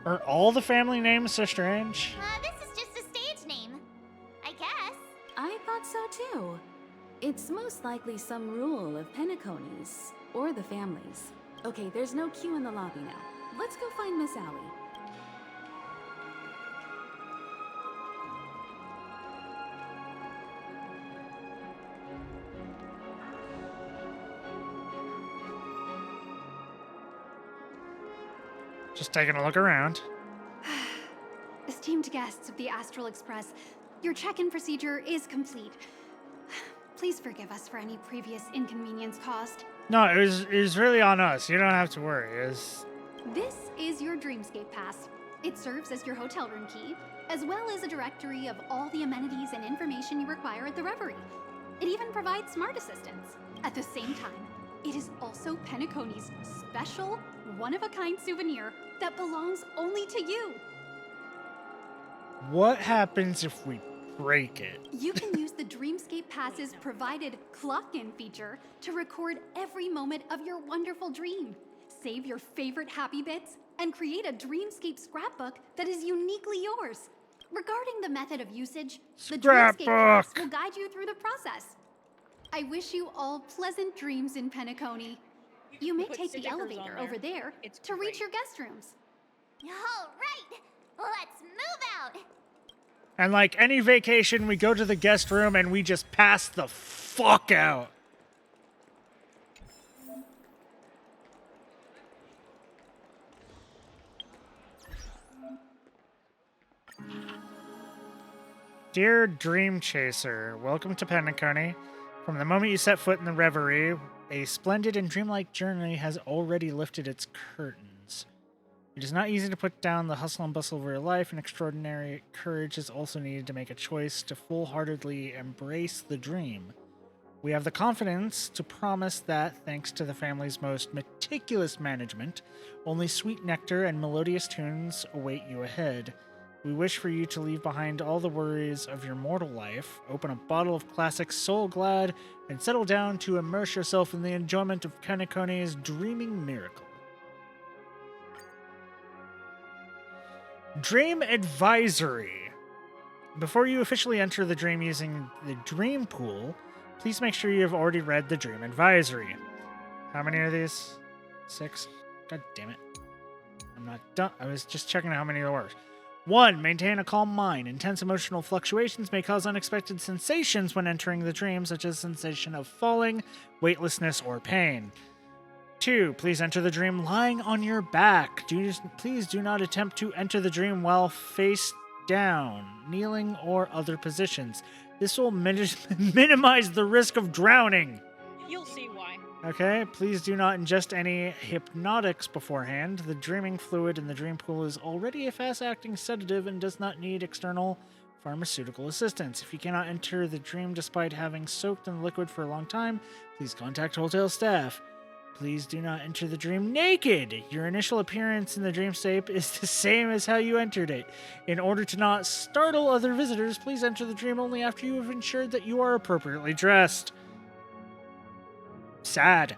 Are all the family names so strange? This is just a stage name, I guess. I thought so too. It's most likely some rule of Penacony's, or the family's. Okay, there's no queue in the lobby now. Let's go find Miss Allie. Just taking a look around. Esteemed guests of the Astral Express, your check-in procedure is complete. Please forgive us for any previous inconvenience caused. No, it was really on us. You don't have to worry. This is your Dreamscape Pass. It serves as your hotel room key, as well as a directory of all the amenities and information you require at the Reverie. It even provides smart assistants. At the same time, it is also Penacony's special, one-of-a-kind souvenir that belongs only to you. What happens if we break it? You can use the Dreamscape Pass's provided clock-in feature to record every moment of your wonderful dream. Save your favorite happy bits and create a Dreamscape scrapbook that is uniquely yours. Regarding the method of usage, the Dreamscape Pass will guide you through the process. I wish you all pleasant dreams in Penacony. You may Put take the stickers elevator on over there to reach your guest rooms. All right, let's move out. And like any vacation, we go to the guest room and we just pass the fuck out. Dear Dream Chaser, welcome to Penacony. From the moment you set foot in the Reverie, a splendid and dreamlike journey has already lifted its curtains. It is not easy to put down the hustle and bustle of real life, and extraordinary courage is also needed to make a choice to full-heartedly embrace the dream. We have the confidence to promise that, thanks to the family's most meticulous management, only sweet nectar and melodious tunes await you ahead. We wish for you to leave behind all the worries of your mortal life, open a bottle of classic Soul Glad, and settle down to immerse yourself in the enjoyment of Penacony's dreaming miracle. Dream Advisory. Before you officially enter the dream using the Dream Pool, please make sure you have already read the Dream Advisory. How many are these? 6? God damn it. I'm not done. I was just checking how many there were. 1. Maintain a calm mind. Intense emotional fluctuations may cause unexpected sensations when entering the dream, such as sensation of falling, weightlessness, or pain. 2. Please enter the dream lying on your back. Please do not attempt to enter the dream while face down, kneeling, or other positions. This will minimize the risk of drowning. You'll see why. Okay, please do not ingest any hypnotics beforehand. The dreaming fluid in the dream pool is already a fast-acting sedative and does not need external pharmaceutical assistance. If you cannot enter the dream despite having soaked in the liquid for a long time, please contact hotel staff. Please do not enter the dream naked. Your initial appearance in the dreamscape is the same as how you entered it. In order to not startle other visitors, please enter the dream only after you have ensured that you are appropriately dressed. Sad.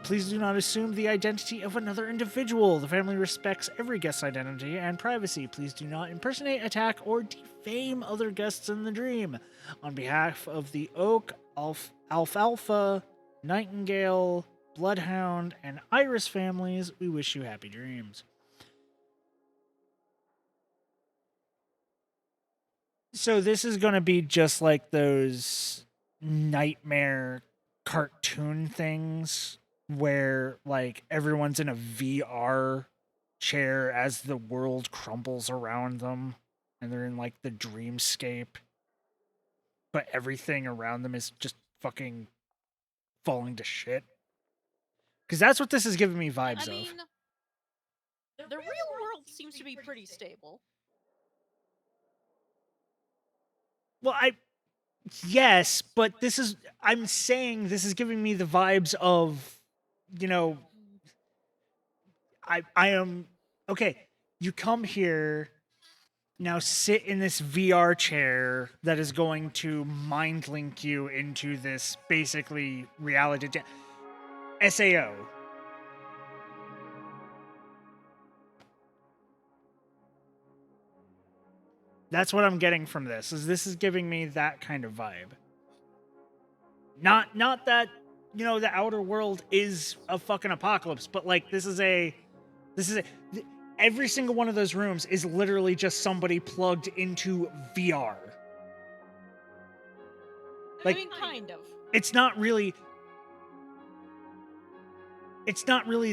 Please do not assume the identity of another individual. The family respects every guest's identity and privacy. Please do not impersonate, attack, or defame other guests in the dream. On behalf of the Oak, Alfalfa, Nightingale, Bloodhound, and Iris families, we wish you happy dreams. So this is going to be just like those nightmare cartoon things where like everyone's in a VR chair as the world crumbles around them and they're in like the dreamscape, but everything around them is just fucking falling to shit. Because that's what this is giving me vibes of. The real world seems to be pretty stable. Well, yes, but I'm saying this is giving me the vibes of, you know, I am, okay, you come here, now sit in this VR chair that is going to mind link you into this basically reality SAO. That's what I'm getting from this. This is giving me that kind of vibe. Not that, you know, the outer world is a fucking apocalypse, but like every single one of those rooms is literally just somebody plugged into VR. Like, I mean, kind of. It's not really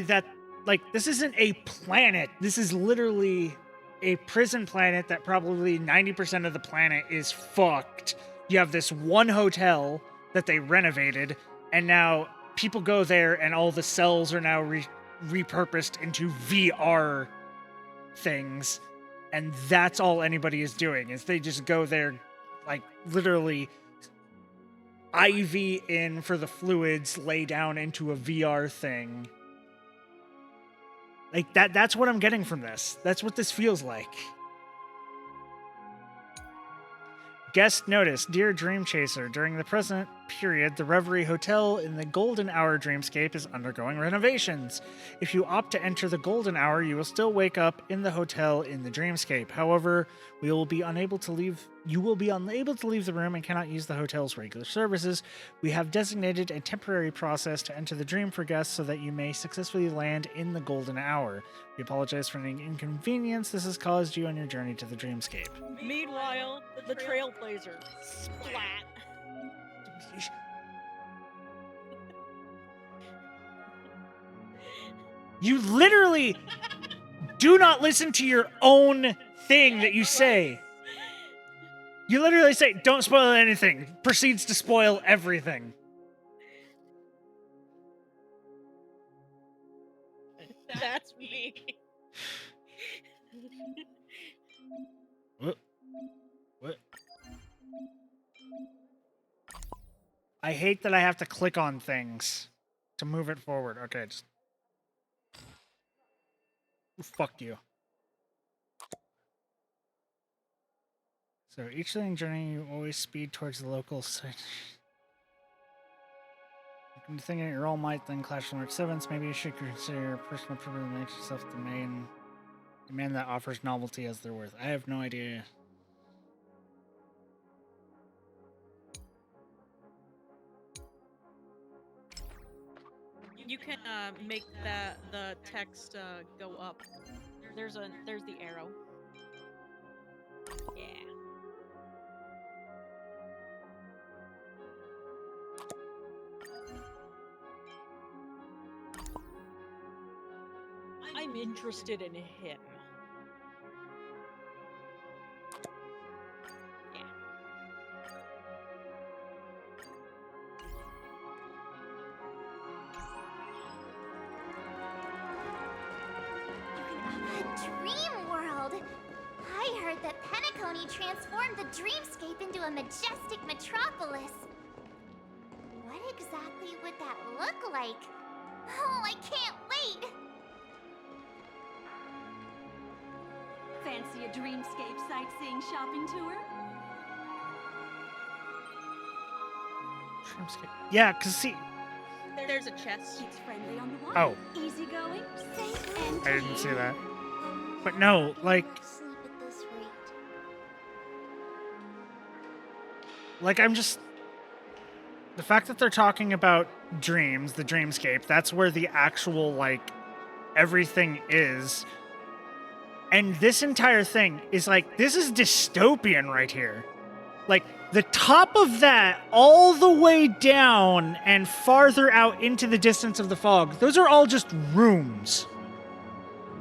that, like, this isn't a planet. This is literally a prison planet that probably 90% of the planet is fucked. You have this one hotel that they renovated, and now people go there and all the cells are now repurposed into VR things, and that's all anybody is doing, is they just go there, like, literally IV in for the fluids, lay down into a VR thing. Like, that's what I'm getting from this. That's what this feels like. Guest notice, dear Dream Chaser, during the present period, the Reverie Hotel in the Golden Hour dreamscape is undergoing renovations. If you opt to enter the Golden Hour, you will still wake up in the hotel in the dreamscape. However, you will be unable to leave the room and cannot use the hotel's regular services. We have designated a temporary process to enter the dream for guests so that you may successfully land in the Golden Hour. We apologize for any inconvenience this has caused you on your journey to the dreamscape. Meanwhile, the Trailblazer splat. You literally do not listen to your own thing that you say. You literally say, don't spoil anything. Proceeds to spoil everything. That's me. What? I hate that I have to click on things to move it forward. Okay, just... Fuck you. So each living journey, you always speed towards the local site. You can think at your all might, then clash Lord Sevens. Maybe you should consider your personal privilege and make yourself the main man that offers novelty as their worth. I have no idea. You can make the text go up. There's the arrow. Yeah. I'm interested in him. Yeah. Dream World. I heard that Penacony transformed the dreamscape into a majestic metropolis. What exactly would that look like? Oh, I can't wait! Fancy a dreamscape sightseeing shopping tour? Yeah, cause see, There's a chest. It's friendly on the Oh. water. Easygoing, safe and I didn't see that. But no, like, I'm just, the fact that they're talking about dreams, the dreamscape, that's where the actual, like, everything is. And this entire thing is like, this is dystopian right here. Like, the top of that all the way down and farther out into the distance of the fog, those are all just rooms.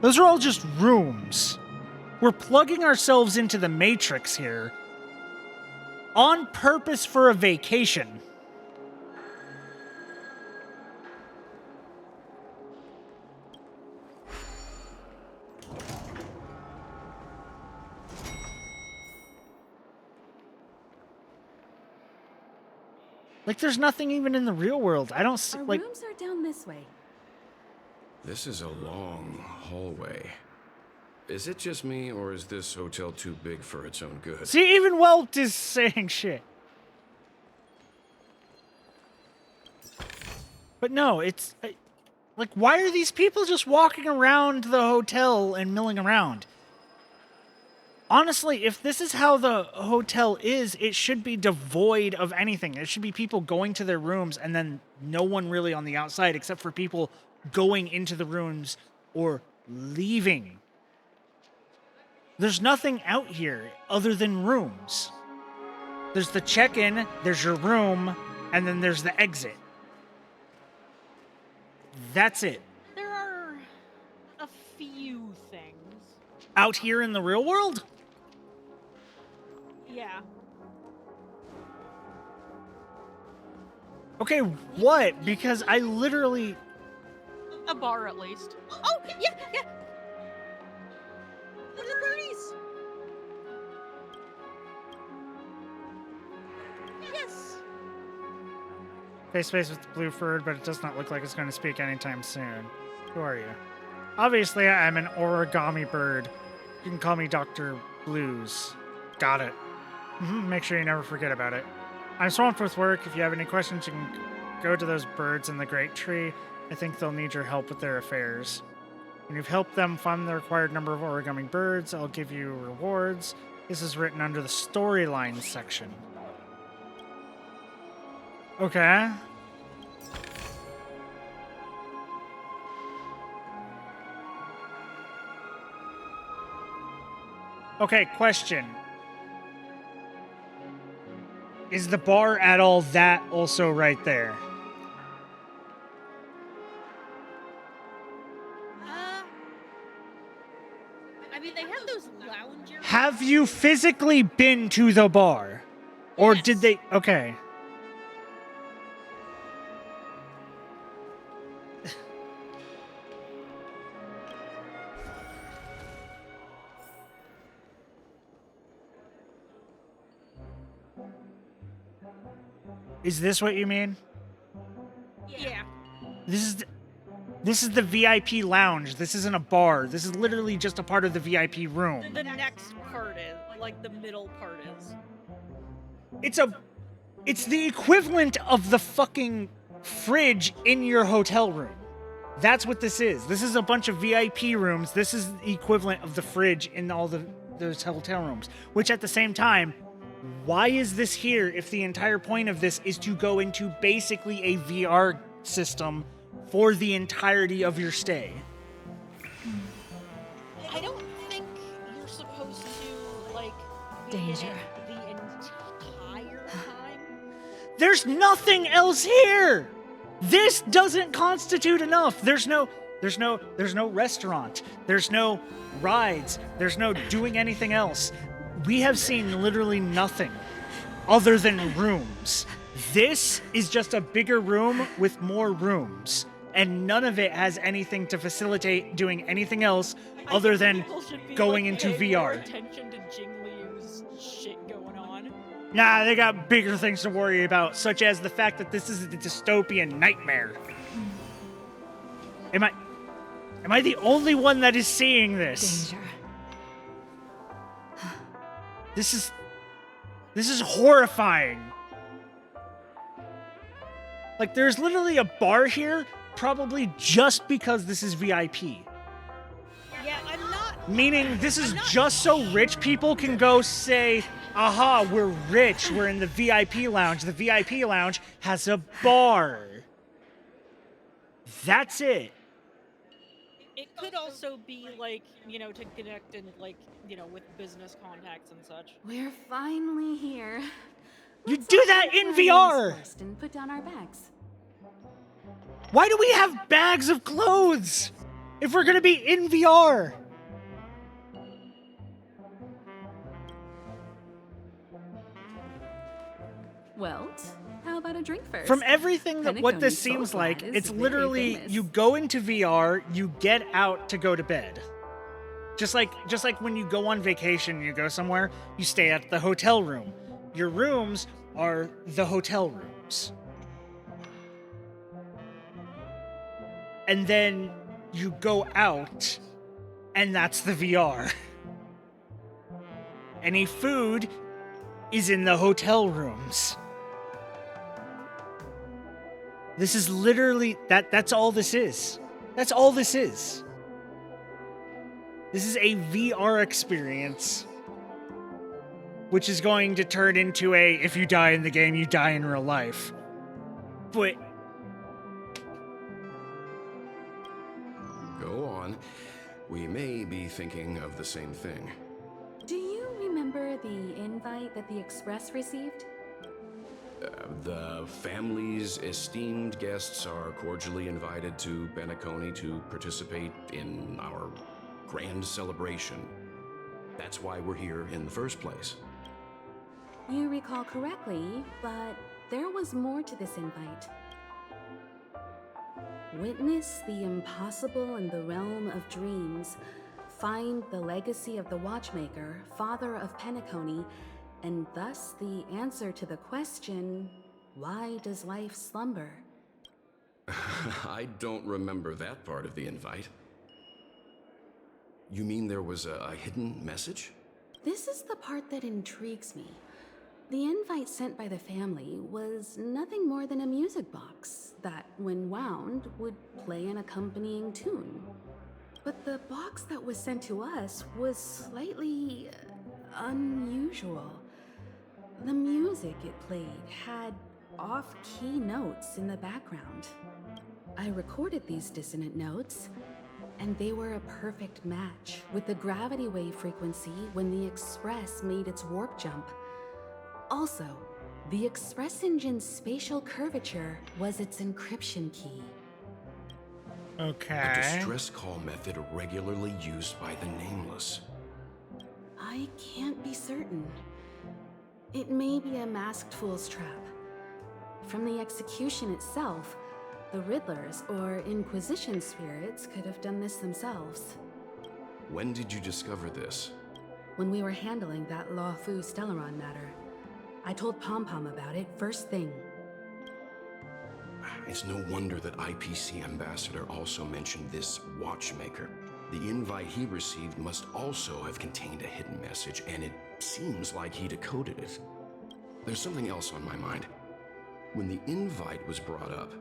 Those are all just rooms. We're plugging ourselves into the Matrix here on purpose for a vacation. Like, there's nothing even in the real world. I don't see, Our like... rooms are down this way. This is a long hallway. Is it just me, or is this hotel too big for its own good? See, even Welt is saying shit. But no, it's... like, why are these people just walking around the hotel and milling around? Honestly, if this is how the hotel is, it should be devoid of anything. It should be people going to their rooms and then no one really on the outside except for people going into the rooms or leaving. There's nothing out here other than rooms. There's the check-in, there's your room, and then there's the exit. That's it. There are a few things. Out here in the real world? Yeah. Okay, what? Because I literally... A bar, at least. Oh, yeah, yeah! The birdies! Yes! Face with the blue fur, but it does not look like it's going to speak anytime soon. Who are you? Obviously, I'm an origami bird. You can call me Dr. Blues. Got it. Make sure you never forget about it. I'm swamped with work. If you have any questions, you can go to those birds in the Great Tree. I think they'll need your help with their affairs. When you've helped them find the required number of origami birds, I'll give you rewards. This is written under the storyline section. Okay. Okay, question. Is the bar at all that also right there? I mean, they have those lounge areas. Have you physically been to the bar? Or Yes. did they... Okay. Is this what you mean? Yeah. This is the VIP lounge. This isn't a bar. This is literally just a part of the VIP room. The next part is, like, the middle part is. It's the equivalent of the fucking fridge in your hotel room. That's what this is. This is a bunch of VIP rooms. This is the equivalent of the fridge in all those hotel rooms. Which at the same time, why is this here if the entire point of this is to go into basically a VR system for the entirety of your stay? I don't think you're supposed to, like, be Danger. in it the entire time. There's nothing else here. This doesn't constitute enough. There's no restaurant. There's no rides. There's no doing anything else. We have seen literally nothing other than rooms. This is just a bigger room with more rooms. and none of it has anything to facilitate doing anything else other than going into VR. Attention to Jing Liu's shit going on. Nah, they got bigger things to worry about, such as the fact that this is a dystopian nightmare. Am I the only one that is seeing this? Danger. This is horrifying. Like, there's literally a bar here, probably just because this is VIP. Yeah, I'm not. Meaning, this is just so rich people can go say, aha, we're rich, we're in the VIP lounge. The VIP lounge has a bar. That's it. It could also be like, you know, to connect and like, you know, with business contacts and such. We're finally here. You do that in VR! First and put down our bags. Why do we have bags of clothes if we're gonna be in VR? Well, how about a drink first? From everything that what this Penacony's seems soul like, flat is it's very literally famous. you go into VR, you get out to go to bed. Just like when you go on vacation, you go somewhere, you stay at the hotel room. Your rooms are the hotel rooms. And then you go out, and that's the VR. Any food is in the hotel rooms. This is literally, that's all this is. That's all this is. This is a VR experience, which is going to turn into a, if you die in the game, you die in real life. But... Go on. We may be thinking of the same thing. Do you remember the invite that the Express received? The family's esteemed guests are cordially invited to Penacony to participate in our grand celebration. That's why we're here in the first place. You recall correctly, but there was more to this invite. Witness the impossible in the realm of dreams. Find the legacy of the Watchmaker, father of Penacony, and thus the answer to the question, why does life slumber? I don't remember that part of the invite. You mean there was a hidden message? This is the part that intrigues me. The invite sent by the family was nothing more than a music box that, when wound, would play an accompanying tune. But the box that was sent to us was slightly unusual. The music it played had off-key notes in the background. I recorded these dissonant notes, and they were a perfect match with the gravity wave frequency when the Express made its warp jump. Also, the Express engine's spatial curvature was its encryption key. Okay. A distress call method regularly used by the Nameless. I can't be certain. It may be a masked fool's trap. From the execution itself, the Riddlers or Inquisition spirits could have done this themselves. When did you discover this? When we were handling that Law Fu Stellaron matter. I told Pom Pom about it first thing. It's no wonder that IPC Ambassador also mentioned this Watchmaker. The invite he received must also have contained a hidden message, and it seems like he decoded it. There's something else on my mind. When the invite was brought up,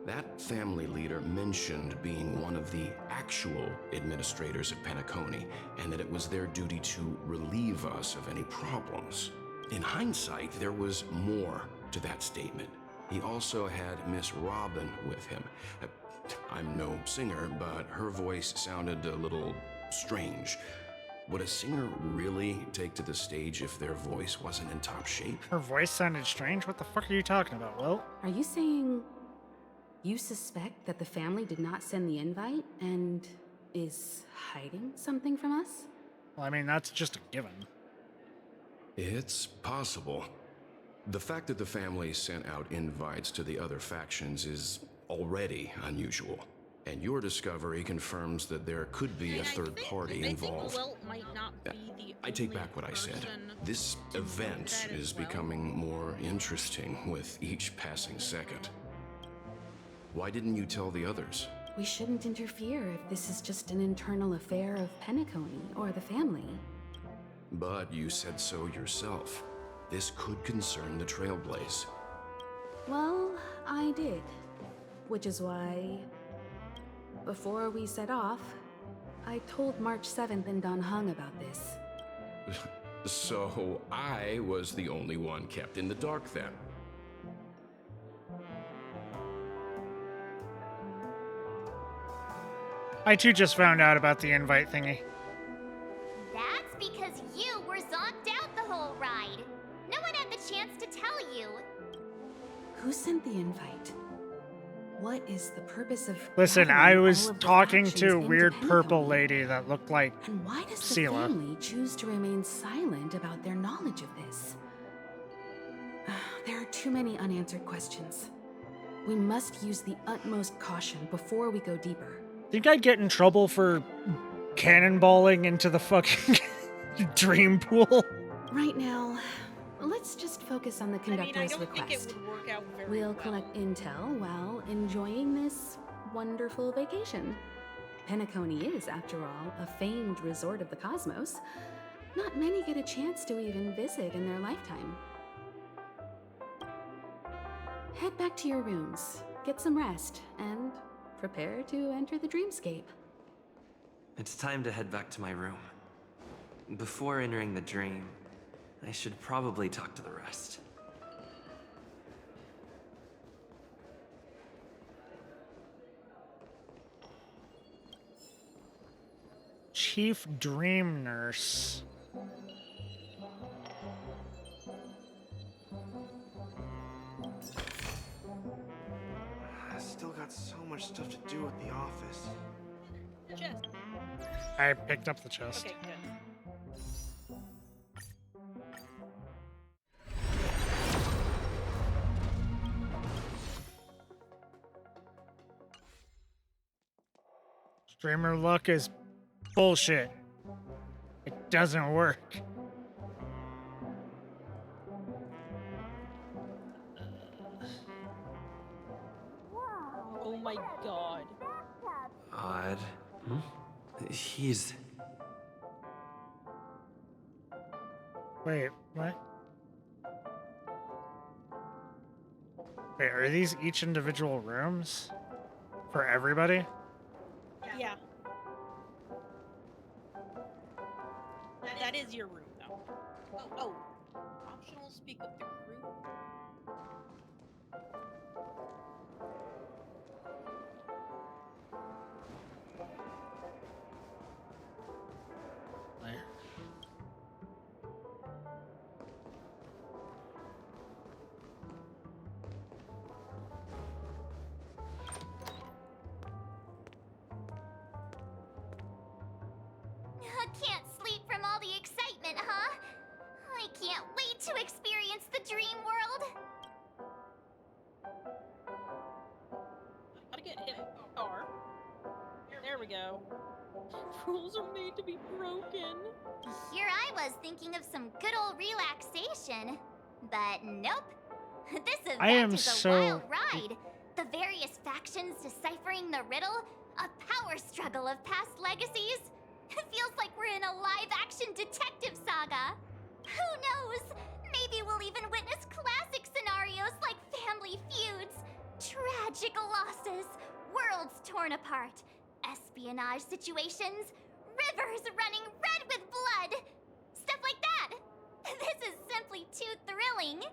that family leader mentioned being one of the actual administrators of Penacony, and that it was their duty to relieve us of any problems. In hindsight, there was more to that statement. He also had Miss Robin with him. I'm no singer, but her voice sounded a little strange. Would a singer really take to the stage if their voice wasn't in top shape? Her voice sounded strange? What the fuck are you talking about, Will? Are you saying you suspect that the family did not send the invite and is hiding something from us? Well, I mean, that's just a given. It's possible. The fact that the family sent out invites to the other factions is already unusual. And your discovery confirms that there could be a third party involved. I take back what I said. This event is becoming more interesting with each passing second. Why didn't you tell the others? We shouldn't interfere if this is just an internal affair of Penacony or the family. But you said so yourself. This could concern the Trailblaze. Well, I did. Which is why, before we set off, I told March 7th and Don Hung about this. So I was the only one kept in the dark then. I too just found out about the invite thingy. That's because you were zonked out the whole ride. No one had the chance to tell you. Who sent the invite? What is the purpose of... Listen, gathering I all was of the talking factions to a into weird purple Penacony? lady that looked like And why does the Sela. family choose to remain silent about their knowledge of this? There are too many unanswered questions. We must use the utmost caution before we go deeper. Think I'd get in trouble for cannonballing into the fucking dream pool? Right now, let's just focus on the conductor's request. We'll collect intel while enjoying this wonderful vacation. Penacony is, after all, a famed resort of the cosmos. Not many get a chance to even visit in their lifetime. Head back to your rooms, get some rest, and prepare to enter the dreamscape. It's time to head back to my room. Before entering the dream, I should probably talk to the rest. Chief Dream Nurse. I still got so much stuff to do at the office. Chest. I picked up the chest. Okay, good. Streamer luck is bullshit. It doesn't work. Oh my god. Odd. He's... Wait, what? Wait, are these each individual rooms? For everybody? Yeah. That is your room, though. Oh. Optional speak with the crew. Can't sleep from all the excitement, huh? I can't wait to experience the dream world. Gotta get hit R. There we go. Rules are made to be broken. Here I was thinking of some good old relaxation, but nope. This event is a wild ride. The various factions deciphering the riddle, a power struggle of past legacies. It feels like we're in a live-action detective saga. Who knows? Maybe we'll even witness classic scenarios like family feuds, tragic losses, worlds torn apart, espionage situations, rivers running red with blood. Stuff like that. This is simply too thrilling.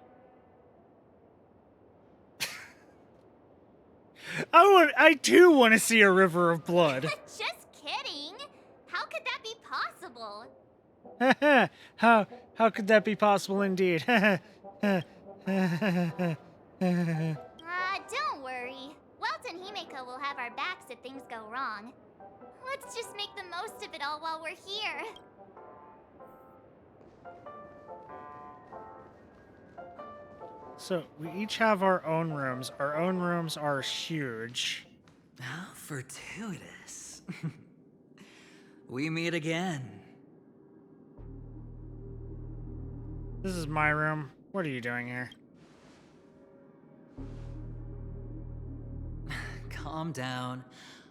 I too want to see a river of blood. Just kidding. How could that be possible? How could that be possible indeed? Don't worry. Welt and Himeko will have our backs if things go wrong. Let's just make the most of it all while we're here. So, we each have our own rooms. Our own rooms are huge. How fortuitous. We meet again. This is my room. What are you doing here? Calm down.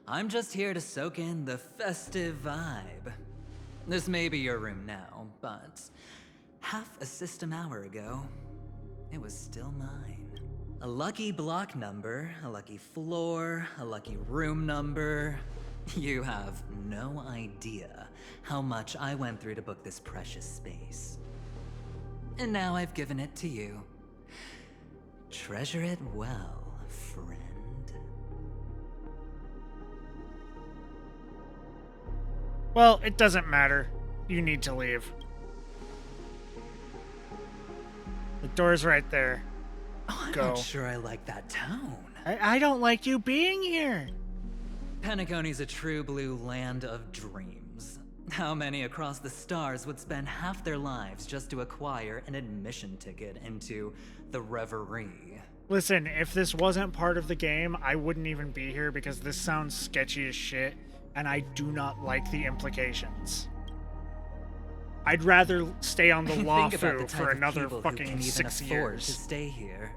I'm just here to soak in the festive vibe. This may be your room now, but half a system hour ago, it was still mine. A lucky block number, a lucky floor, a lucky room number. You have no idea how much I went through to book this precious space. And now I've given it to you. Treasure it well, friend. Well, it doesn't matter. You need to leave. The door's right there. Oh, I'm Go. not sure I like that tone. I don't like you being here. Penacony's a true blue land of dreams. How many across the stars would spend half their lives just to acquire an admission ticket into the Reverie? Listen, if this wasn't part of the game, I wouldn't even be here because this sounds sketchy as shit, and I do not like the implications. I'd rather stay on the Think about the lawfu type for of another people who fucking can even 6 afford years. to stay here.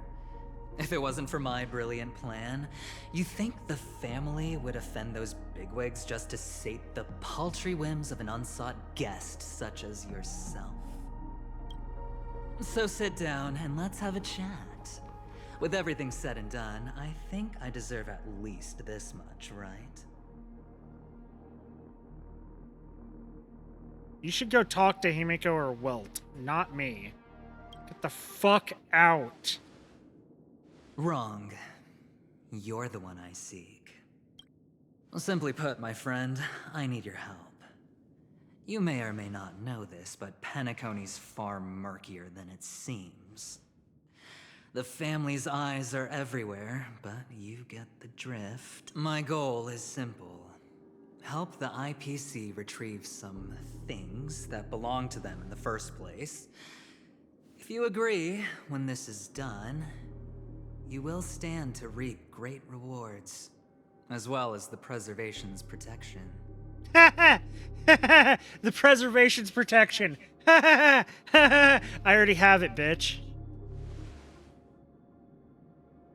If it wasn't for my brilliant plan, you think the family would offend those bigwigs just to sate the paltry whims of an unsought guest such as yourself? So sit down and let's have a chat. With everything said and done, I think I deserve at least this much, right? You should go talk to Himiko or Welt, not me. Get the fuck out. Wrong. You're the one I seek. Simply put, my friend, I need your help. You may or may not know this, but Penacony's far murkier than it seems. The family's eyes are everywhere, but you get the drift. My goal is simple. Help the IPC retrieve some things that belong to them in the first place. If you agree, when this is done, you will stand to reap great rewards, as well as the preservation's protection. The preservation's protection. I already have it, bitch.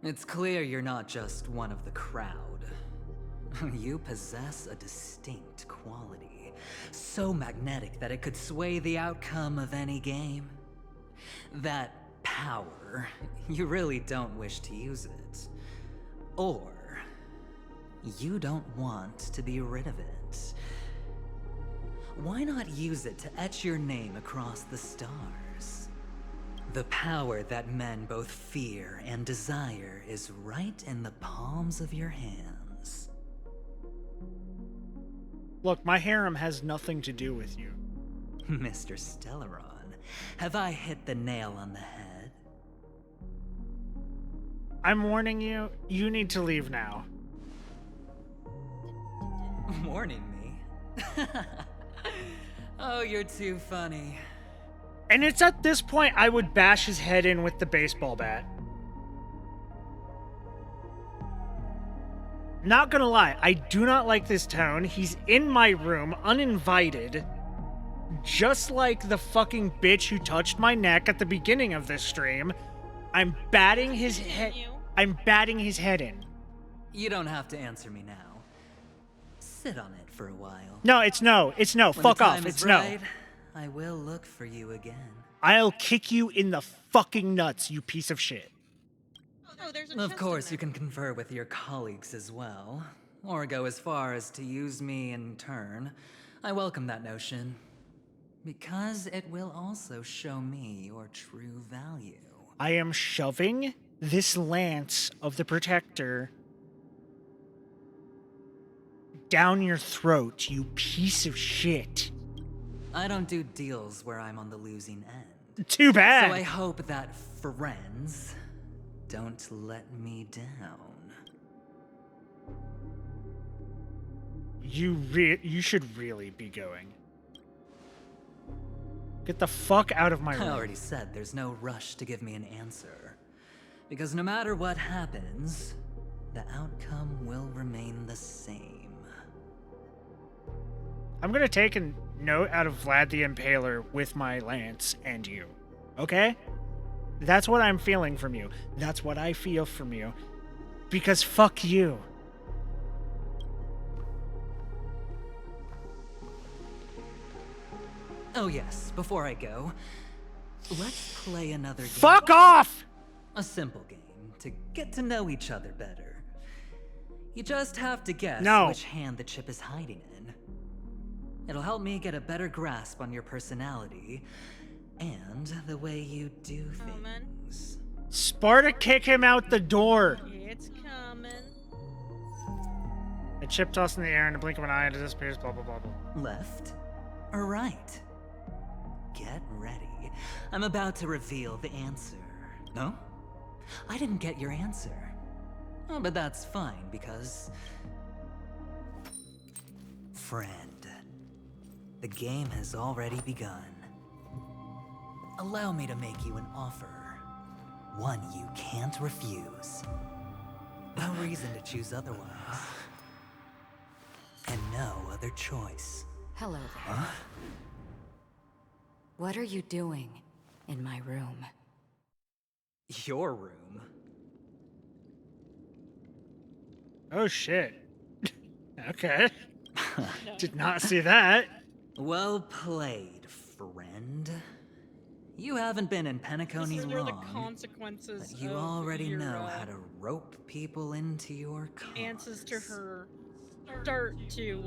It's clear you're not just one of the crowd. You possess a distinct quality, so magnetic that it could sway the outcome of any game. That power, you really don't wish to use it. Or, you don't want to be rid of it. Why not use it to etch your name across the stars? The power that men both fear and desire is right in the palms of your hands. Look, my harem has nothing to do with you. Mr. Stellaron, have I hit the nail on the head? I'm warning you, you need to leave now. Warning me? Oh, you're too funny. And it's at this point I would bash his head in with the baseball bat. Not gonna lie, I do not like this tone. He's in my room, uninvited. Just like the fucking bitch who touched my neck at the beginning of this stream. I'm batting his head. I'm batting his head in. You don't have to answer me now. Sit on it for a while. No, it's no. It's no. When Fuck the time off. is It's right, no. I will look for you again. I'll kick you in the fucking nuts, you piece of shit. Oh, there's a Of chest course, in you can confer with your colleagues as well, or go as far as to use me in turn. I welcome that notion, because it will also show me your true value. I am shoving this lance of the Protector down your throat, you piece of shit. I don't do deals where I'm on the losing end. Too bad. So I hope that friends don't let me down. You should really be going. Get the fuck out of my room. I already said there's no rush to give me an answer. Because no matter what happens, the outcome will remain the same. I'm gonna take a note out of Vlad the Impaler with my lance and you. Okay? That's what I'm feeling from you. That's what I feel from you. Because fuck you. Oh yes, before I go, let's play another game. Fuck off! A simple game to get to know each other better. You just have to guess which hand the chip is hiding in. It'll help me get a better grasp on your personality and the way you do things. Sparta, kick him out the door! It's coming. A chip tossed in the air in the blink of an eye, it disappears, blah, blah, blah, blah. Left or right? Get ready. I'm about to reveal the answer. No? I didn't get your answer. Oh, but that's fine, because... Friend, the game has already begun. Allow me to make you an offer. One you can't refuse. No reason to choose otherwise. And no other choice. Hello there. Huh? What are you doing in my room? Your room? Oh shit. Okay. Did not see that. Well played, friend. You haven't been in Penacony These are the long, consequences but you of already your, know how to rope people into your cause. answers to her start to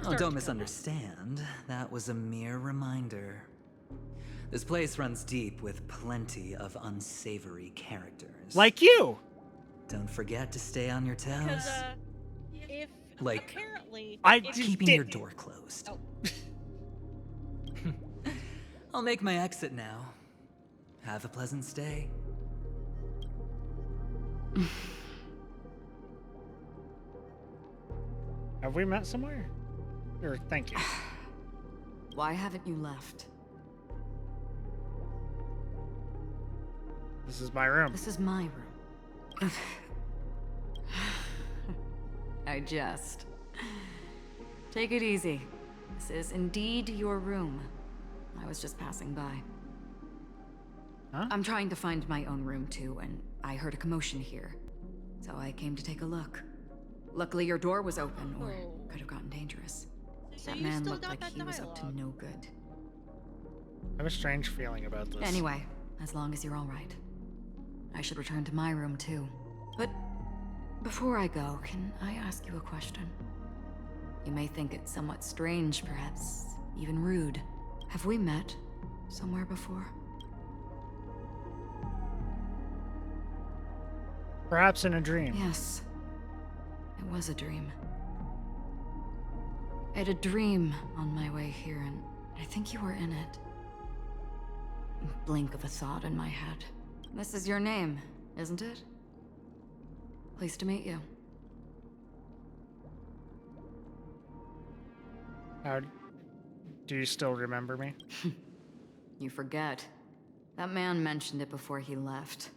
Oh, don't misunderstand. That was a mere reminder. This place runs deep with plenty of unsavory characters. Like you! Don't forget to stay on your toes. Because, if like, apparently... keeping your door closed. Oh. I'll make my exit now. Have a pleasant stay. Have we met somewhere? Or thank you. Why haven't you left? This is my room. This is my room. I jest. Take it easy. This is indeed your room. I was just passing by. Huh? I'm trying to find my own room too, and I heard a commotion here. So I came to take a look. Luckily your door was open, or it could have gotten dangerous. So That you man still looked got like that he was up to dialogue. no good. I have a strange feeling about this. Anyway, as long as you're alright. I should return to my room too. But before I go, can I ask you a question? You may think it somewhat strange, perhaps even rude. Have we met somewhere before? Perhaps in a dream. Yes. It was a dream. I had a dream on my way here, and I think you were in it. Blink of a thought in my head. This is your name, isn't it? Pleased to meet you. Do you still remember me? You forget. That man mentioned it before he left.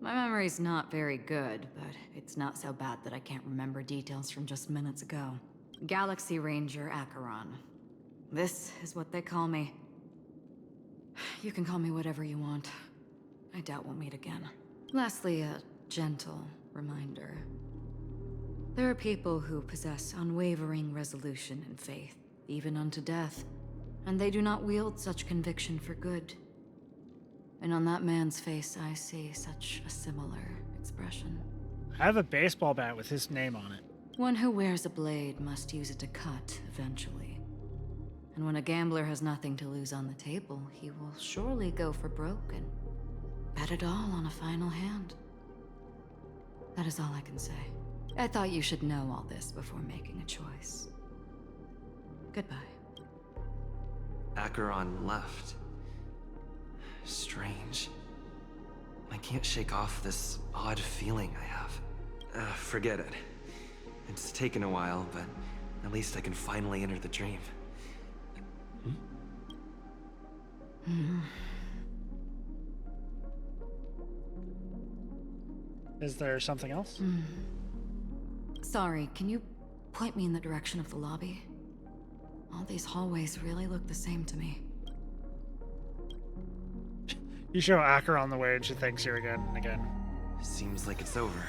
My memory's not very good, but it's not so bad that I can't remember details from just minutes ago. Galaxy Ranger Acheron. This is what they call me. You can call me whatever you want. I doubt we'll meet again. Lastly, a gentle reminder. There are people who possess unwavering resolution and faith, even unto death, and they do not wield such conviction for good. And on that man's face, I see such a similar expression. I have a baseball bat with his name on it. One who wears a blade must use it to cut, eventually. And when a gambler has nothing to lose on the table, he will surely go for broke and bet it all on a final hand. That is all I can say. I thought you should know all this before making a choice. Goodbye. Acheron left. Strange. I can't shake off this odd feeling I have. Forget it. It's taken a while, but at least I can finally enter the dream. Is there something else? Sorry, can you point me in the direction of the lobby? All these hallways really look the same to me. You show Acker on the way and she thanks you again and again. Seems like it's over.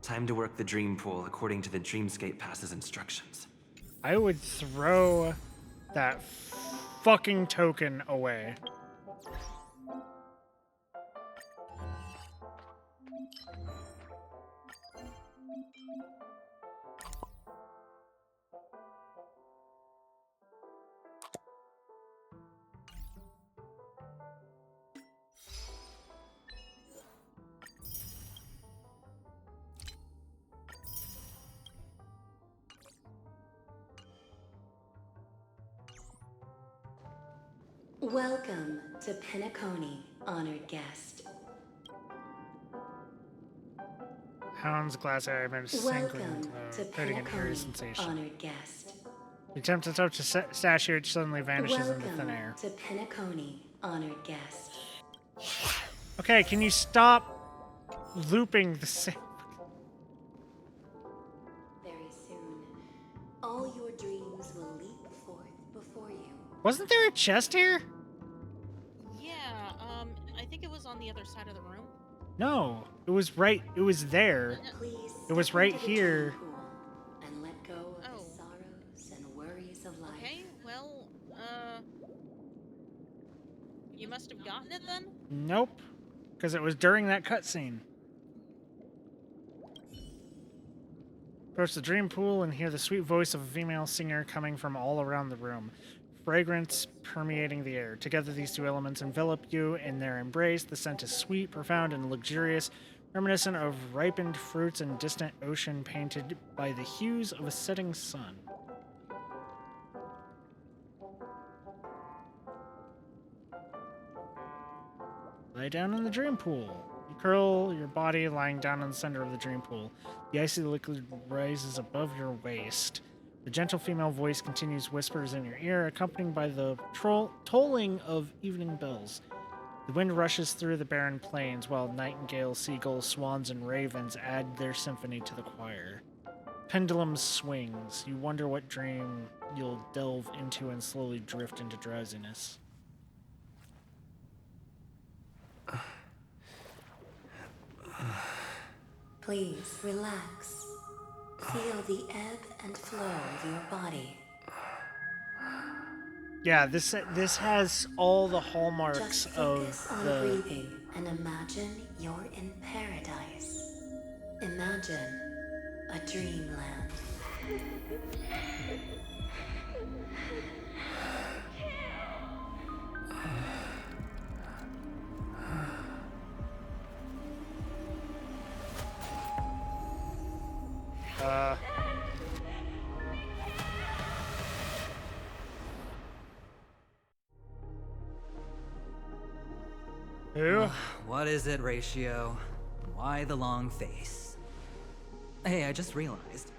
Time to work the dream pool according to the Dreamscape Pass's instructions. I would throw that fucking token away. Welcome to Penacony, honored guest. Hound's glass eye made a Welcome to creating an eerie Penacony, sensation. honored guest. The attempt to touch the statue, it suddenly vanishes into thin Welcome air. to Penacony, honored guest. Okay, can you stop looping the same? Very soon, all your dreams will leap forth before you. Wasn't there a chest here? Yeah, I think it was on the other side of the room. No, it was right. It was there. Please It was right here. and let go of the sorrows and worries of life. Okay, well, you must have gotten it then? Nope, because it was during that cutscene. Approach the dream pool and hear the sweet voice of a female singer coming from all around the room. Fragrance permeating the air. Together, these two elements envelop you in their embrace. The scent is sweet, profound, and luxurious, reminiscent of ripened fruits and distant ocean painted by the hues of a setting sun. Lie down in the dream pool. You curl your body lying down in the center of the dream pool. The icy liquid rises above your waist. The gentle female voice continues whispers in your ear, accompanied by the tolling of evening bells. The wind rushes through the barren plains, while nightingales, seagulls, swans, and ravens add their symphony to the choir. Pendulum swings. You wonder what dream you'll delve into and slowly drift into drowsiness. Please relax. Feel the ebb and flow of your body. Yeah, this has all the hallmarks Just focus of on the... breathing and imagine you're in paradise. Imagine a dreamland. Who? What is it, Ratio? Why the long face? Hey, I just realized.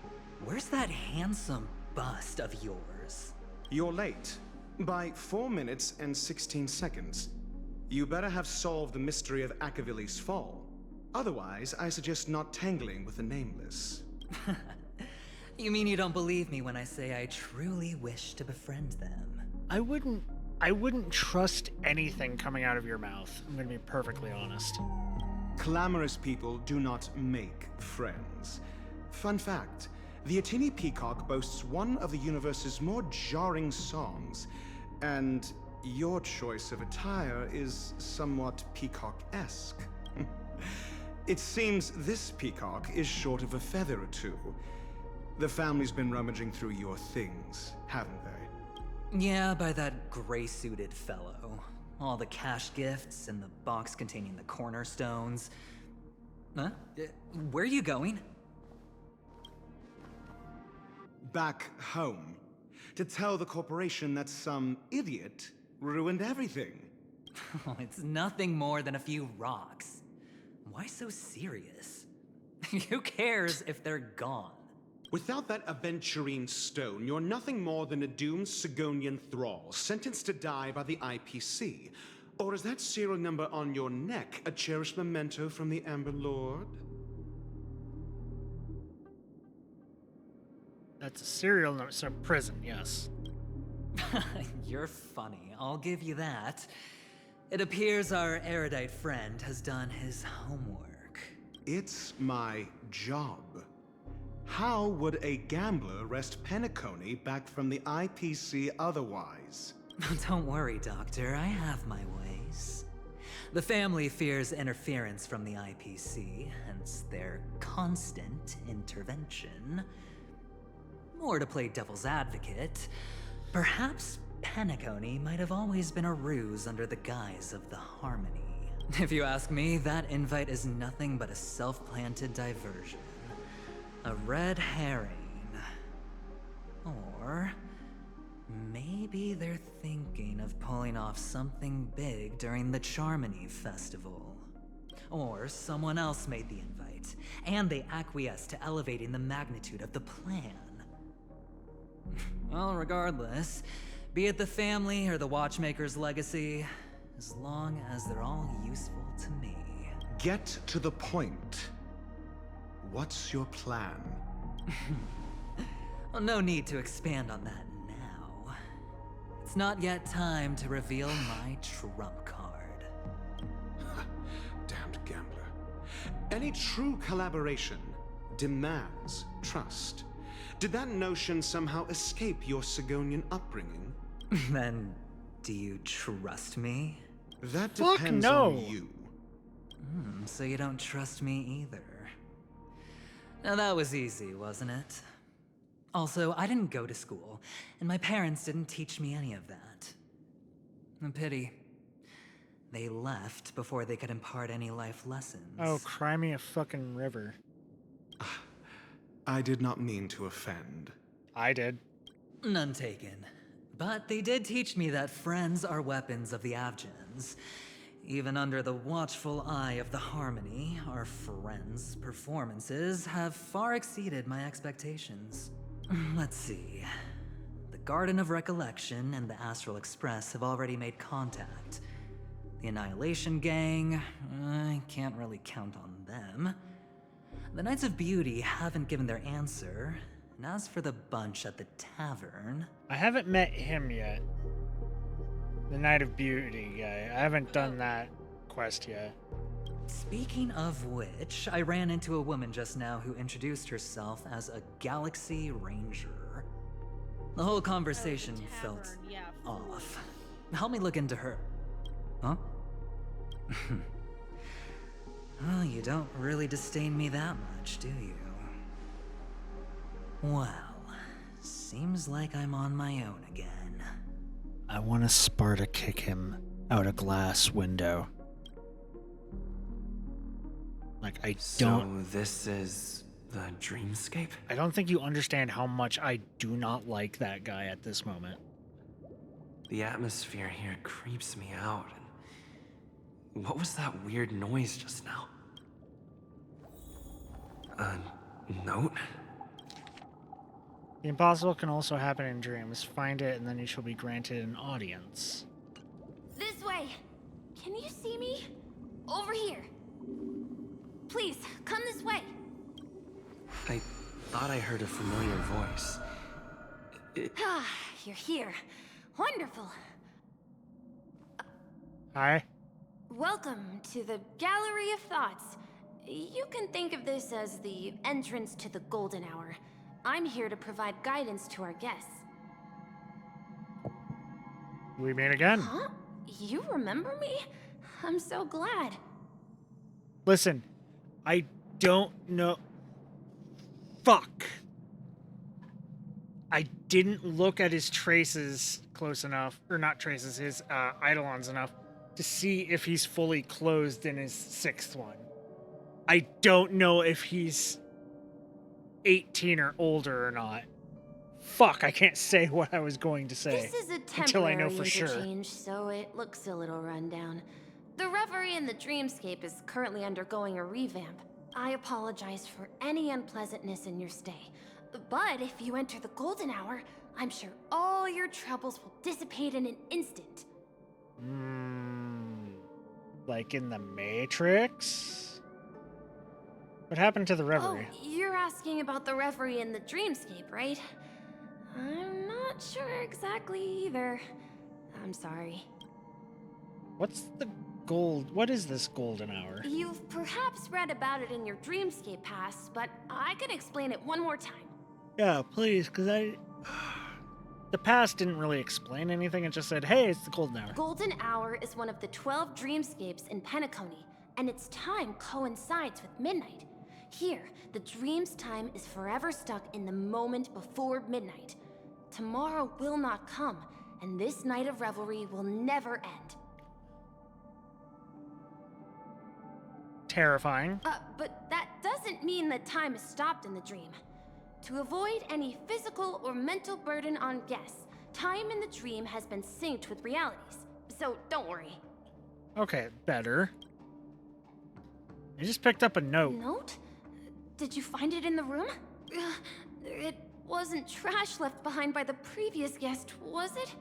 Where's that handsome bust of yours? You're late. By 4 minutes and 16 seconds. You better have solved the mystery of Akavili's fall. Otherwise, I suggest not tangling with the nameless. You mean you don't believe me when I say I truly wish to befriend them? I wouldn't trust anything coming out of your mouth. I'm gonna be perfectly honest. Clamorous people do not make friends. Fun fact, the Atini Peacock boasts one of the universe's more jarring songs, and your choice of attire is somewhat peacock-esque. It seems this peacock is short of a feather or two. The family's been rummaging through your things, haven't they? Yeah, by that gray-suited fellow. All the cash gifts and the box containing the cornerstones. Huh? Where are you going? Back home. To tell the corporation that some idiot ruined everything. Oh, it's nothing more than a few rocks. Why so serious? Who cares if they're gone? Without that aventurine stone, you're nothing more than a doomed Sigonian thrall, sentenced to die by the IPC. Or is that serial number on your neck a cherished memento from the Amber Lord? That's a serial number. So prison, yes. You're funny, I'll give you that. It appears our erudite friend has done his homework. It's my job. How would a gambler wrest Penacony back from the IPC otherwise? Don't worry, Doctor, I have my ways. The family fears interference from the IPC, hence their constant intervention. Or to play devil's advocate, perhaps Penacony might have always been a ruse under the guise of the Harmony. If you ask me, that invite is nothing but a self-planted diversion. A red herring. Or maybe they're thinking of pulling off something big during the Charmony Festival. Or someone else made the invite, and they acquiesced to elevating the magnitude of the plan. Well, regardless, be it the family or the Watchmaker's legacy, as long as they're all useful to me. Get to the point. What's your plan? Well, no need to expand on that now. It's not yet time to reveal my trump card. Damned gambler. Any true collaboration demands trust. Did that notion somehow escape your Sigonian upbringing? Then, do you trust me? That depends on you. So you don't trust me either. Now that was easy, wasn't it? Also, I didn't go to school, and my parents didn't teach me any of that. A pity. They left before they could impart any life lessons. Oh, cry me a fucking river. I did not mean to offend. I did. None taken. But they did teach me that friends are weapons of the Avgens. Even under the watchful eye of the Harmony, our friends' performances have far exceeded my expectations. Let's see. The Garden of Recollection and the Astral Express have already made contact. The Annihilation Gang, I can't really count on them. The Knights of Beauty haven't given their answer, and as for the bunch at the tavern... I haven't met him yet. The Knight of Beauty guy. I haven't done that quest yet. Speaking of which, I ran into a woman just now who introduced herself as a Galaxy Ranger. The whole conversation felt off. Help me look into her. Huh? Well, you don't really disdain me that much, do you? Well, seems like I'm on my own again. I want to Sparta kick him out a glass window. Like, I don't... So this is the dreamscape? I don't think you understand how much I do not like that guy at this moment. The atmosphere here creeps me out. And what was that weird noise just now? A note? The impossible can also happen in dreams. Find it, and then you shall be granted an audience. This way! Can you see me? Over here! Please, come this way! I thought I heard a familiar voice. Ah, you're here. Wonderful. Hi. Welcome to the Gallery of Thoughts. You can think of this as the entrance to the Golden Hour. I'm here to provide guidance to our guests. We meet again. Huh? You remember me? I'm so glad. Listen, I don't know. Fuck. I didn't look at his traces close enough, or not traces, his eidolons enough to see if he's fully closed in his sixth one. I don't know if he's 18 or older or not. Fuck, I can't say what I was going to say This is a until I temporary know for sure. interchange, so it looks a little rundown. The Reverie in the Dreamscape is currently undergoing a revamp. I apologize for any unpleasantness in your stay. But if you enter the Golden Hour, I'm sure all your troubles will dissipate in an instant. Like in the Matrix? What happened to the Reverie? Oh, you're asking about the Reverie in the dreamscape, right? I'm not sure exactly either. I'm sorry. What's the gold? What is this golden hour? You've perhaps read about it in your dreamscape pass, but I can explain it one more time. Yeah, please, because the past didn't really explain anything. It just said, hey, it's the golden hour. Golden Hour is one of the 12 dreamscapes in Penacony, and its time coincides with midnight. Here, the dream's time is forever stuck in the moment before midnight. Tomorrow will not come, and this night of revelry will never end. Terrifying. But that doesn't mean that time is stopped in the dream. To avoid any physical or mental burden on guests, time in the dream has been synced with realities. So don't worry. Okay, better. I just picked up a note. Note? Did you find it in the room? It wasn't trash left behind by the previous guest, was it?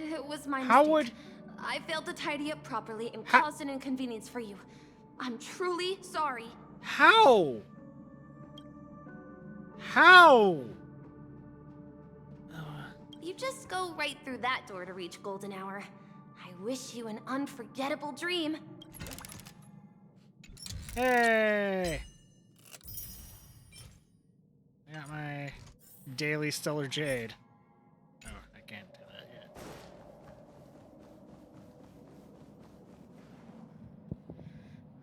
It was my mistake. How would... I failed to tidy up properly and caused an inconvenience for you. I'm truly sorry. How? How? You just go right through that door to reach Golden Hour. I wish you an unforgettable dream. Hey! I got my daily Stellar Jade. Oh, I can't do that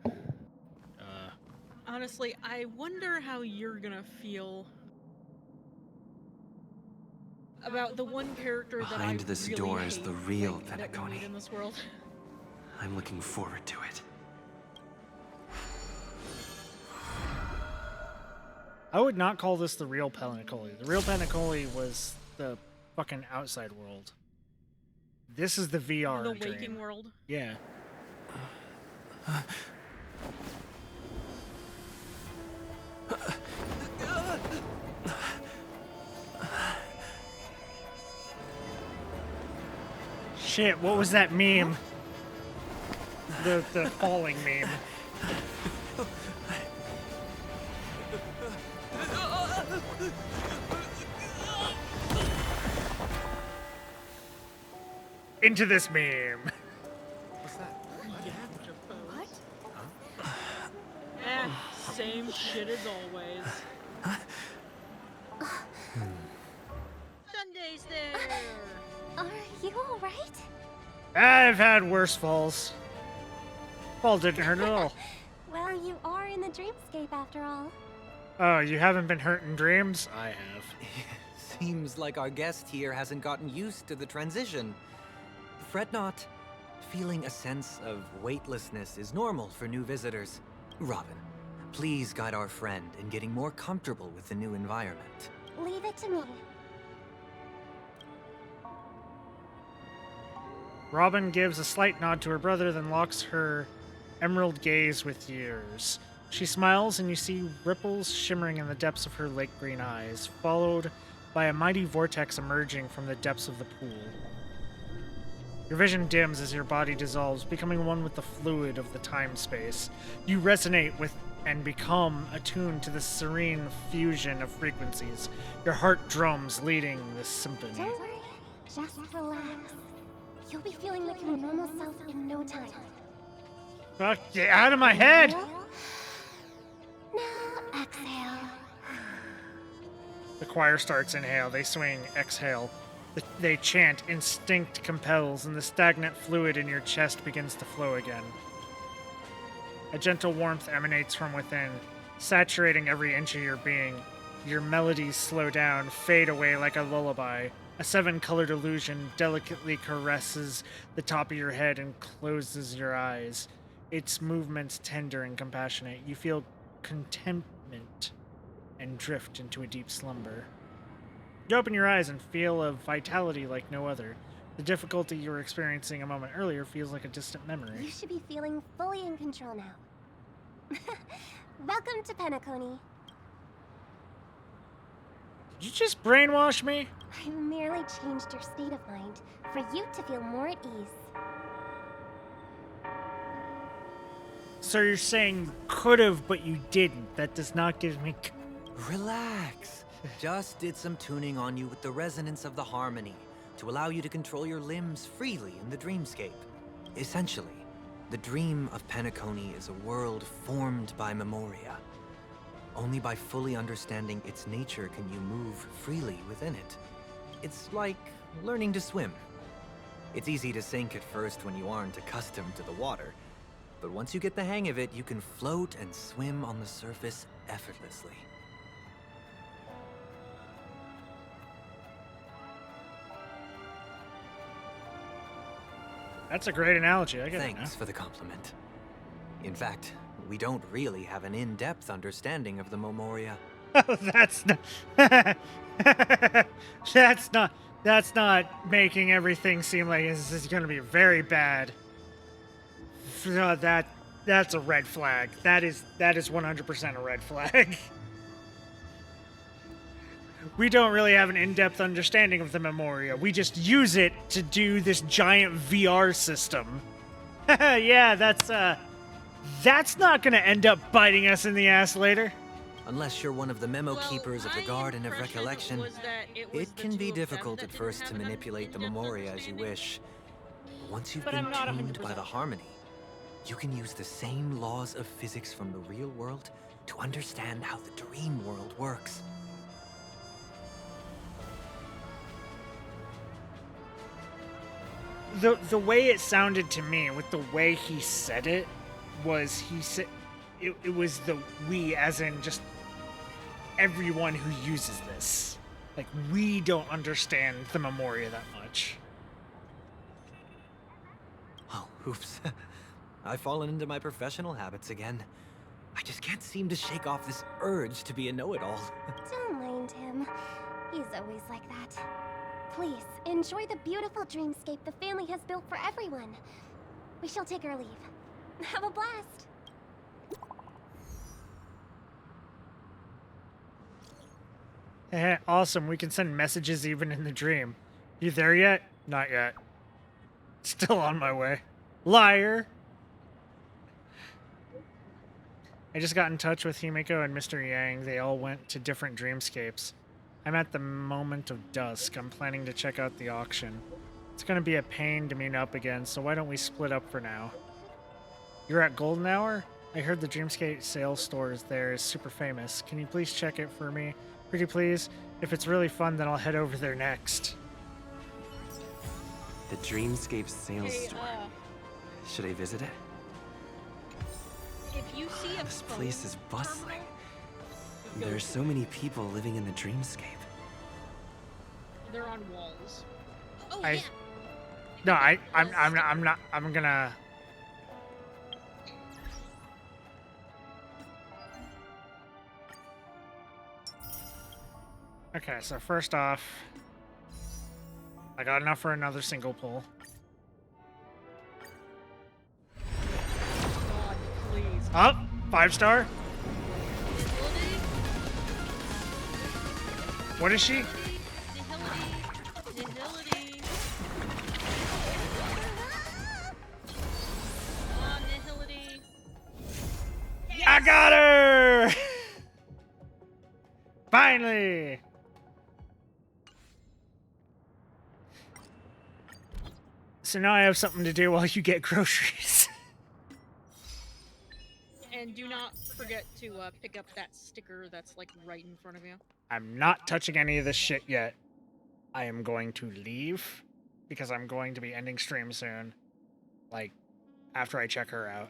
yet. Honestly, I wonder how you're gonna feel about the one character Behind that I this really door hate, is the real like, that we Penacony. meet in this world. I'm looking forward to it. I would not call this the real Penacony. The real Penacony was the fucking outside world. This is the VR The dream. waking world. Yeah. Shit, what was that meme? The falling meme. Into this meme. What's that? What? Same shit as always. Sunday's there. Are you alright? I've had worse falls. Fall didn't hurt at all. Well, you are in the dreamscape after all. Oh, you haven't been hurt in dreams? I have. Seems like our guest here hasn't gotten used to the transition. Fret not. Feeling a sense of weightlessness is normal for new visitors. Robin, please guide our friend in getting more comfortable with the new environment. Leave it to me. Robin gives a slight nod to her brother, then locks her emerald gaze with yours. She smiles, and you see ripples shimmering in the depths of her lake green eyes, followed by a mighty vortex emerging from the depths of the pool. Your vision dims as your body dissolves, becoming one with the fluid of the time-space. You resonate with and become attuned to the serene fusion of frequencies. Your heart drums, leading the symphony. Don't worry. Just relax. You'll be feeling like your normal self in no time. Fuck, get out of my head! Now exhale. The choir starts. Inhale, they swing. Exhale. They chant. Instinct compels, and the stagnant fluid in your chest begins to flow again. A gentle warmth emanates from within, saturating every inch of your being. Your melodies slow down, fade away like a lullaby. A 7-colored illusion delicately caresses the top of your head and closes your eyes. Its movements tender and compassionate. You feel contentment and drift into a deep slumber. You open your eyes and feel a vitality like no other. The difficulty you were experiencing a moment earlier feels like a distant memory. You should be feeling fully in control now. Welcome to Penacony. Did you just brainwash me? I merely changed your state of mind for you to feel more at ease. So you're saying could have, but you didn't. That does not give me... Relax. Just did some tuning on you with the resonance of the harmony to allow you to control your limbs freely in the dreamscape. Essentially, the dream of Penacony is a world formed by Memoria. Only by fully understanding its nature can you move freely within it. It's like learning to swim. It's easy to sink at first when you aren't accustomed to the water, but once you get the hang of it, you can float and swim on the surface effortlessly. That's a great analogy. I get it now. Thanks for the compliment. In fact, we don't really have an in-depth understanding of the Memoria. Oh, that's not... that's not making everything seem like this is going to be very bad. No, that's a red flag. That is 100% a red flag. We don't really have an in-depth understanding of the Memoria. We just use it to do this giant VR system. Yeah, that's not going to end up biting us in the ass later. Unless you're one of the memo keepers of the Garden of Recollection, it can be difficult at first to manipulate the Memoria as you wish. Once you've been tuned by the harmony, you can use the same laws of physics from the real world to understand how the dream world works. The way it sounded to me, with the way he said it, was he said it was the we, as in just everyone who uses this. Like, we don't understand the Memoria that much. Oh, oops. I've fallen into my professional habits again. I just can't seem to shake off this urge to be a know-it-all. Don't mind him. He's always like that. Please, enjoy the beautiful dreamscape the family has built for everyone. We shall take our leave. Have a blast. Awesome, we can send messages even in the dream. You there yet? Not yet. Still on my way. Liar! I just got in touch with Himiko and Mr. Yang. They all went to different dreamscapes. I'm at the moment of dusk. I'm planning to check out the auction. It's gonna be a pain to meet up again, so why don't we split up for now? You're at Golden Hour? I heard the Dreamscape sales stores there is super famous. Can you please check it for me? Pretty please? If it's really fun, then I'll head over there next. The Dreamscape sales store. Should I visit it? If you see a This place is bustling. There are so many people living in the Dreamscape. They're on walls. Oh, I'm gonna... Okay, so first off, I got enough for another single pull. God, please. Up, 5-star. What is she? Nihility. Nihility. Yes! I got her! Finally! So now I have something to do while you get groceries. And do not forget to pick up that sticker that's like right in front of you. I'm not touching any of this shit yet. I am going to leave because I'm going to be ending stream soon. Like, after I check her out.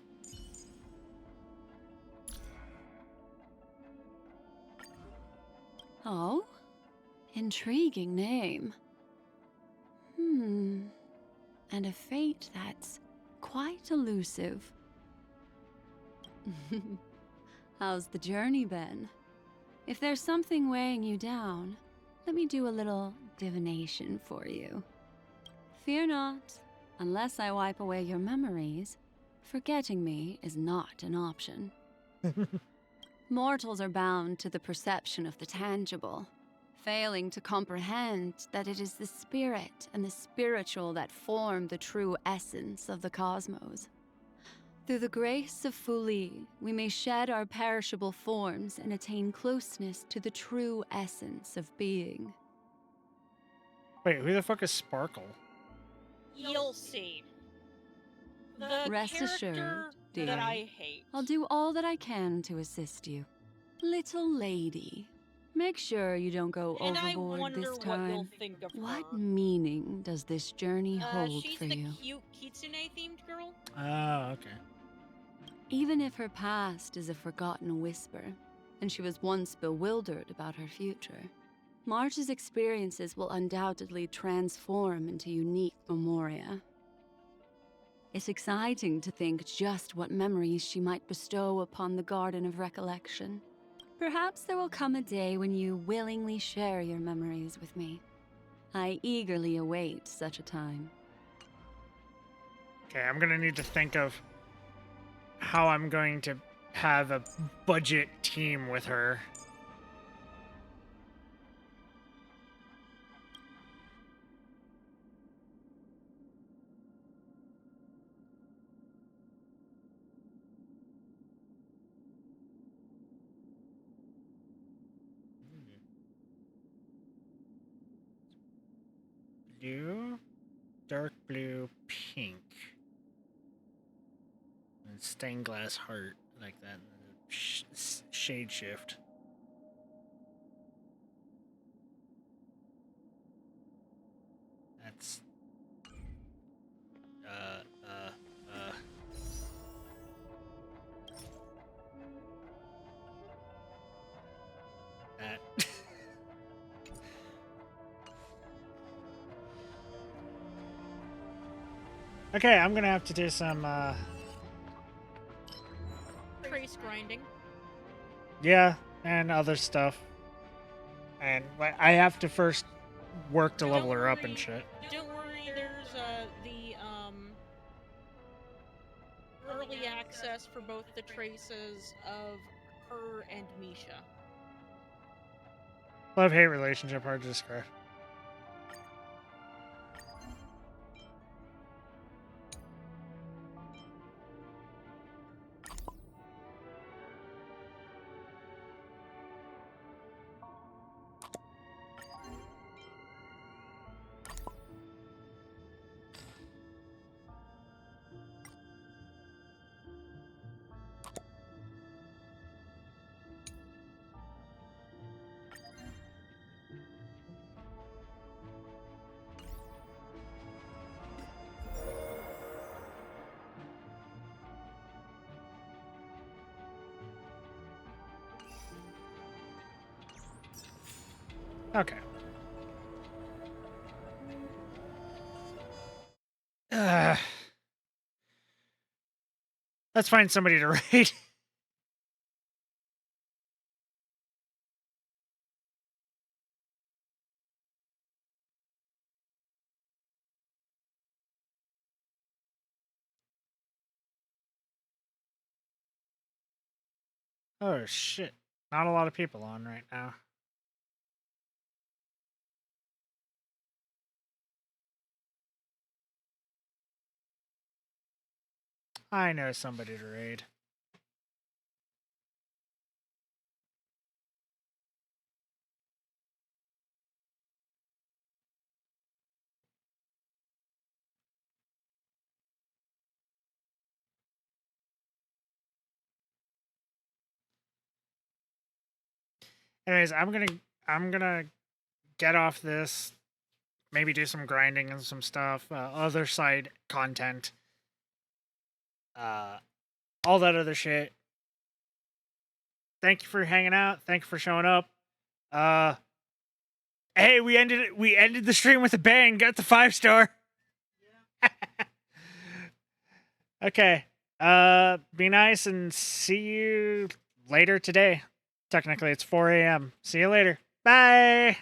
Oh? Intriguing name. And a fate that's quite elusive. How's the journey been? If there's something weighing you down, let me do a little divination for you. Fear not. Unless I wipe away your memories, forgetting me is not an option. Mortals are bound to the perception of the tangible, failing to comprehend that it is the spirit and the spiritual that form the true essence of the cosmos. Through the grace of Fuli, we may shed our perishable forms and attain closeness to the true essence of being. Wait, who the fuck is Sparkle? You'll see. The Rest assured, character dear. that I hate. I'll do all that I can to assist you. Little lady, make sure you don't go And I overboard wonder this what time. you'll think of What her. meaning does this journey hold She's for the you? cute Kitsune-themed girl. Oh, okay. Even if her past is a forgotten whisper, and she was once bewildered about her future, March's experiences will undoubtedly transform into unique memoria. It's exciting to think just what memories she might bestow upon the Garden of Recollection. Perhaps there will come a day when you willingly share your memories with me. I eagerly await such a time. Okay, I'm gonna need to think of how I'm going to have a budget team with her. Blue, dark blue, pink. And stained glass heart, like that. Shade shift. That's... That. Okay, I'm gonna have to do some, Trace grinding. yeah, and other stuff. And I have to first work to level her up and shit. Don't worry, there's the early access for both the traces of her and Misha. Love-hate relationship, hard to describe. Okay. Let's find somebody to raid. Oh shit. Not a lot of people on right now. I know somebody to raid. Anyways, I'm gonna get off this. Maybe do some grinding and some stuff. Other side content. All that other shit. Thank you for hanging out. Thank you for showing up. Hey, we ended the stream with a bang. Got the 5-star. Okay. Be nice and see you later today. Technically, it's 4 a.m. See you later. Bye.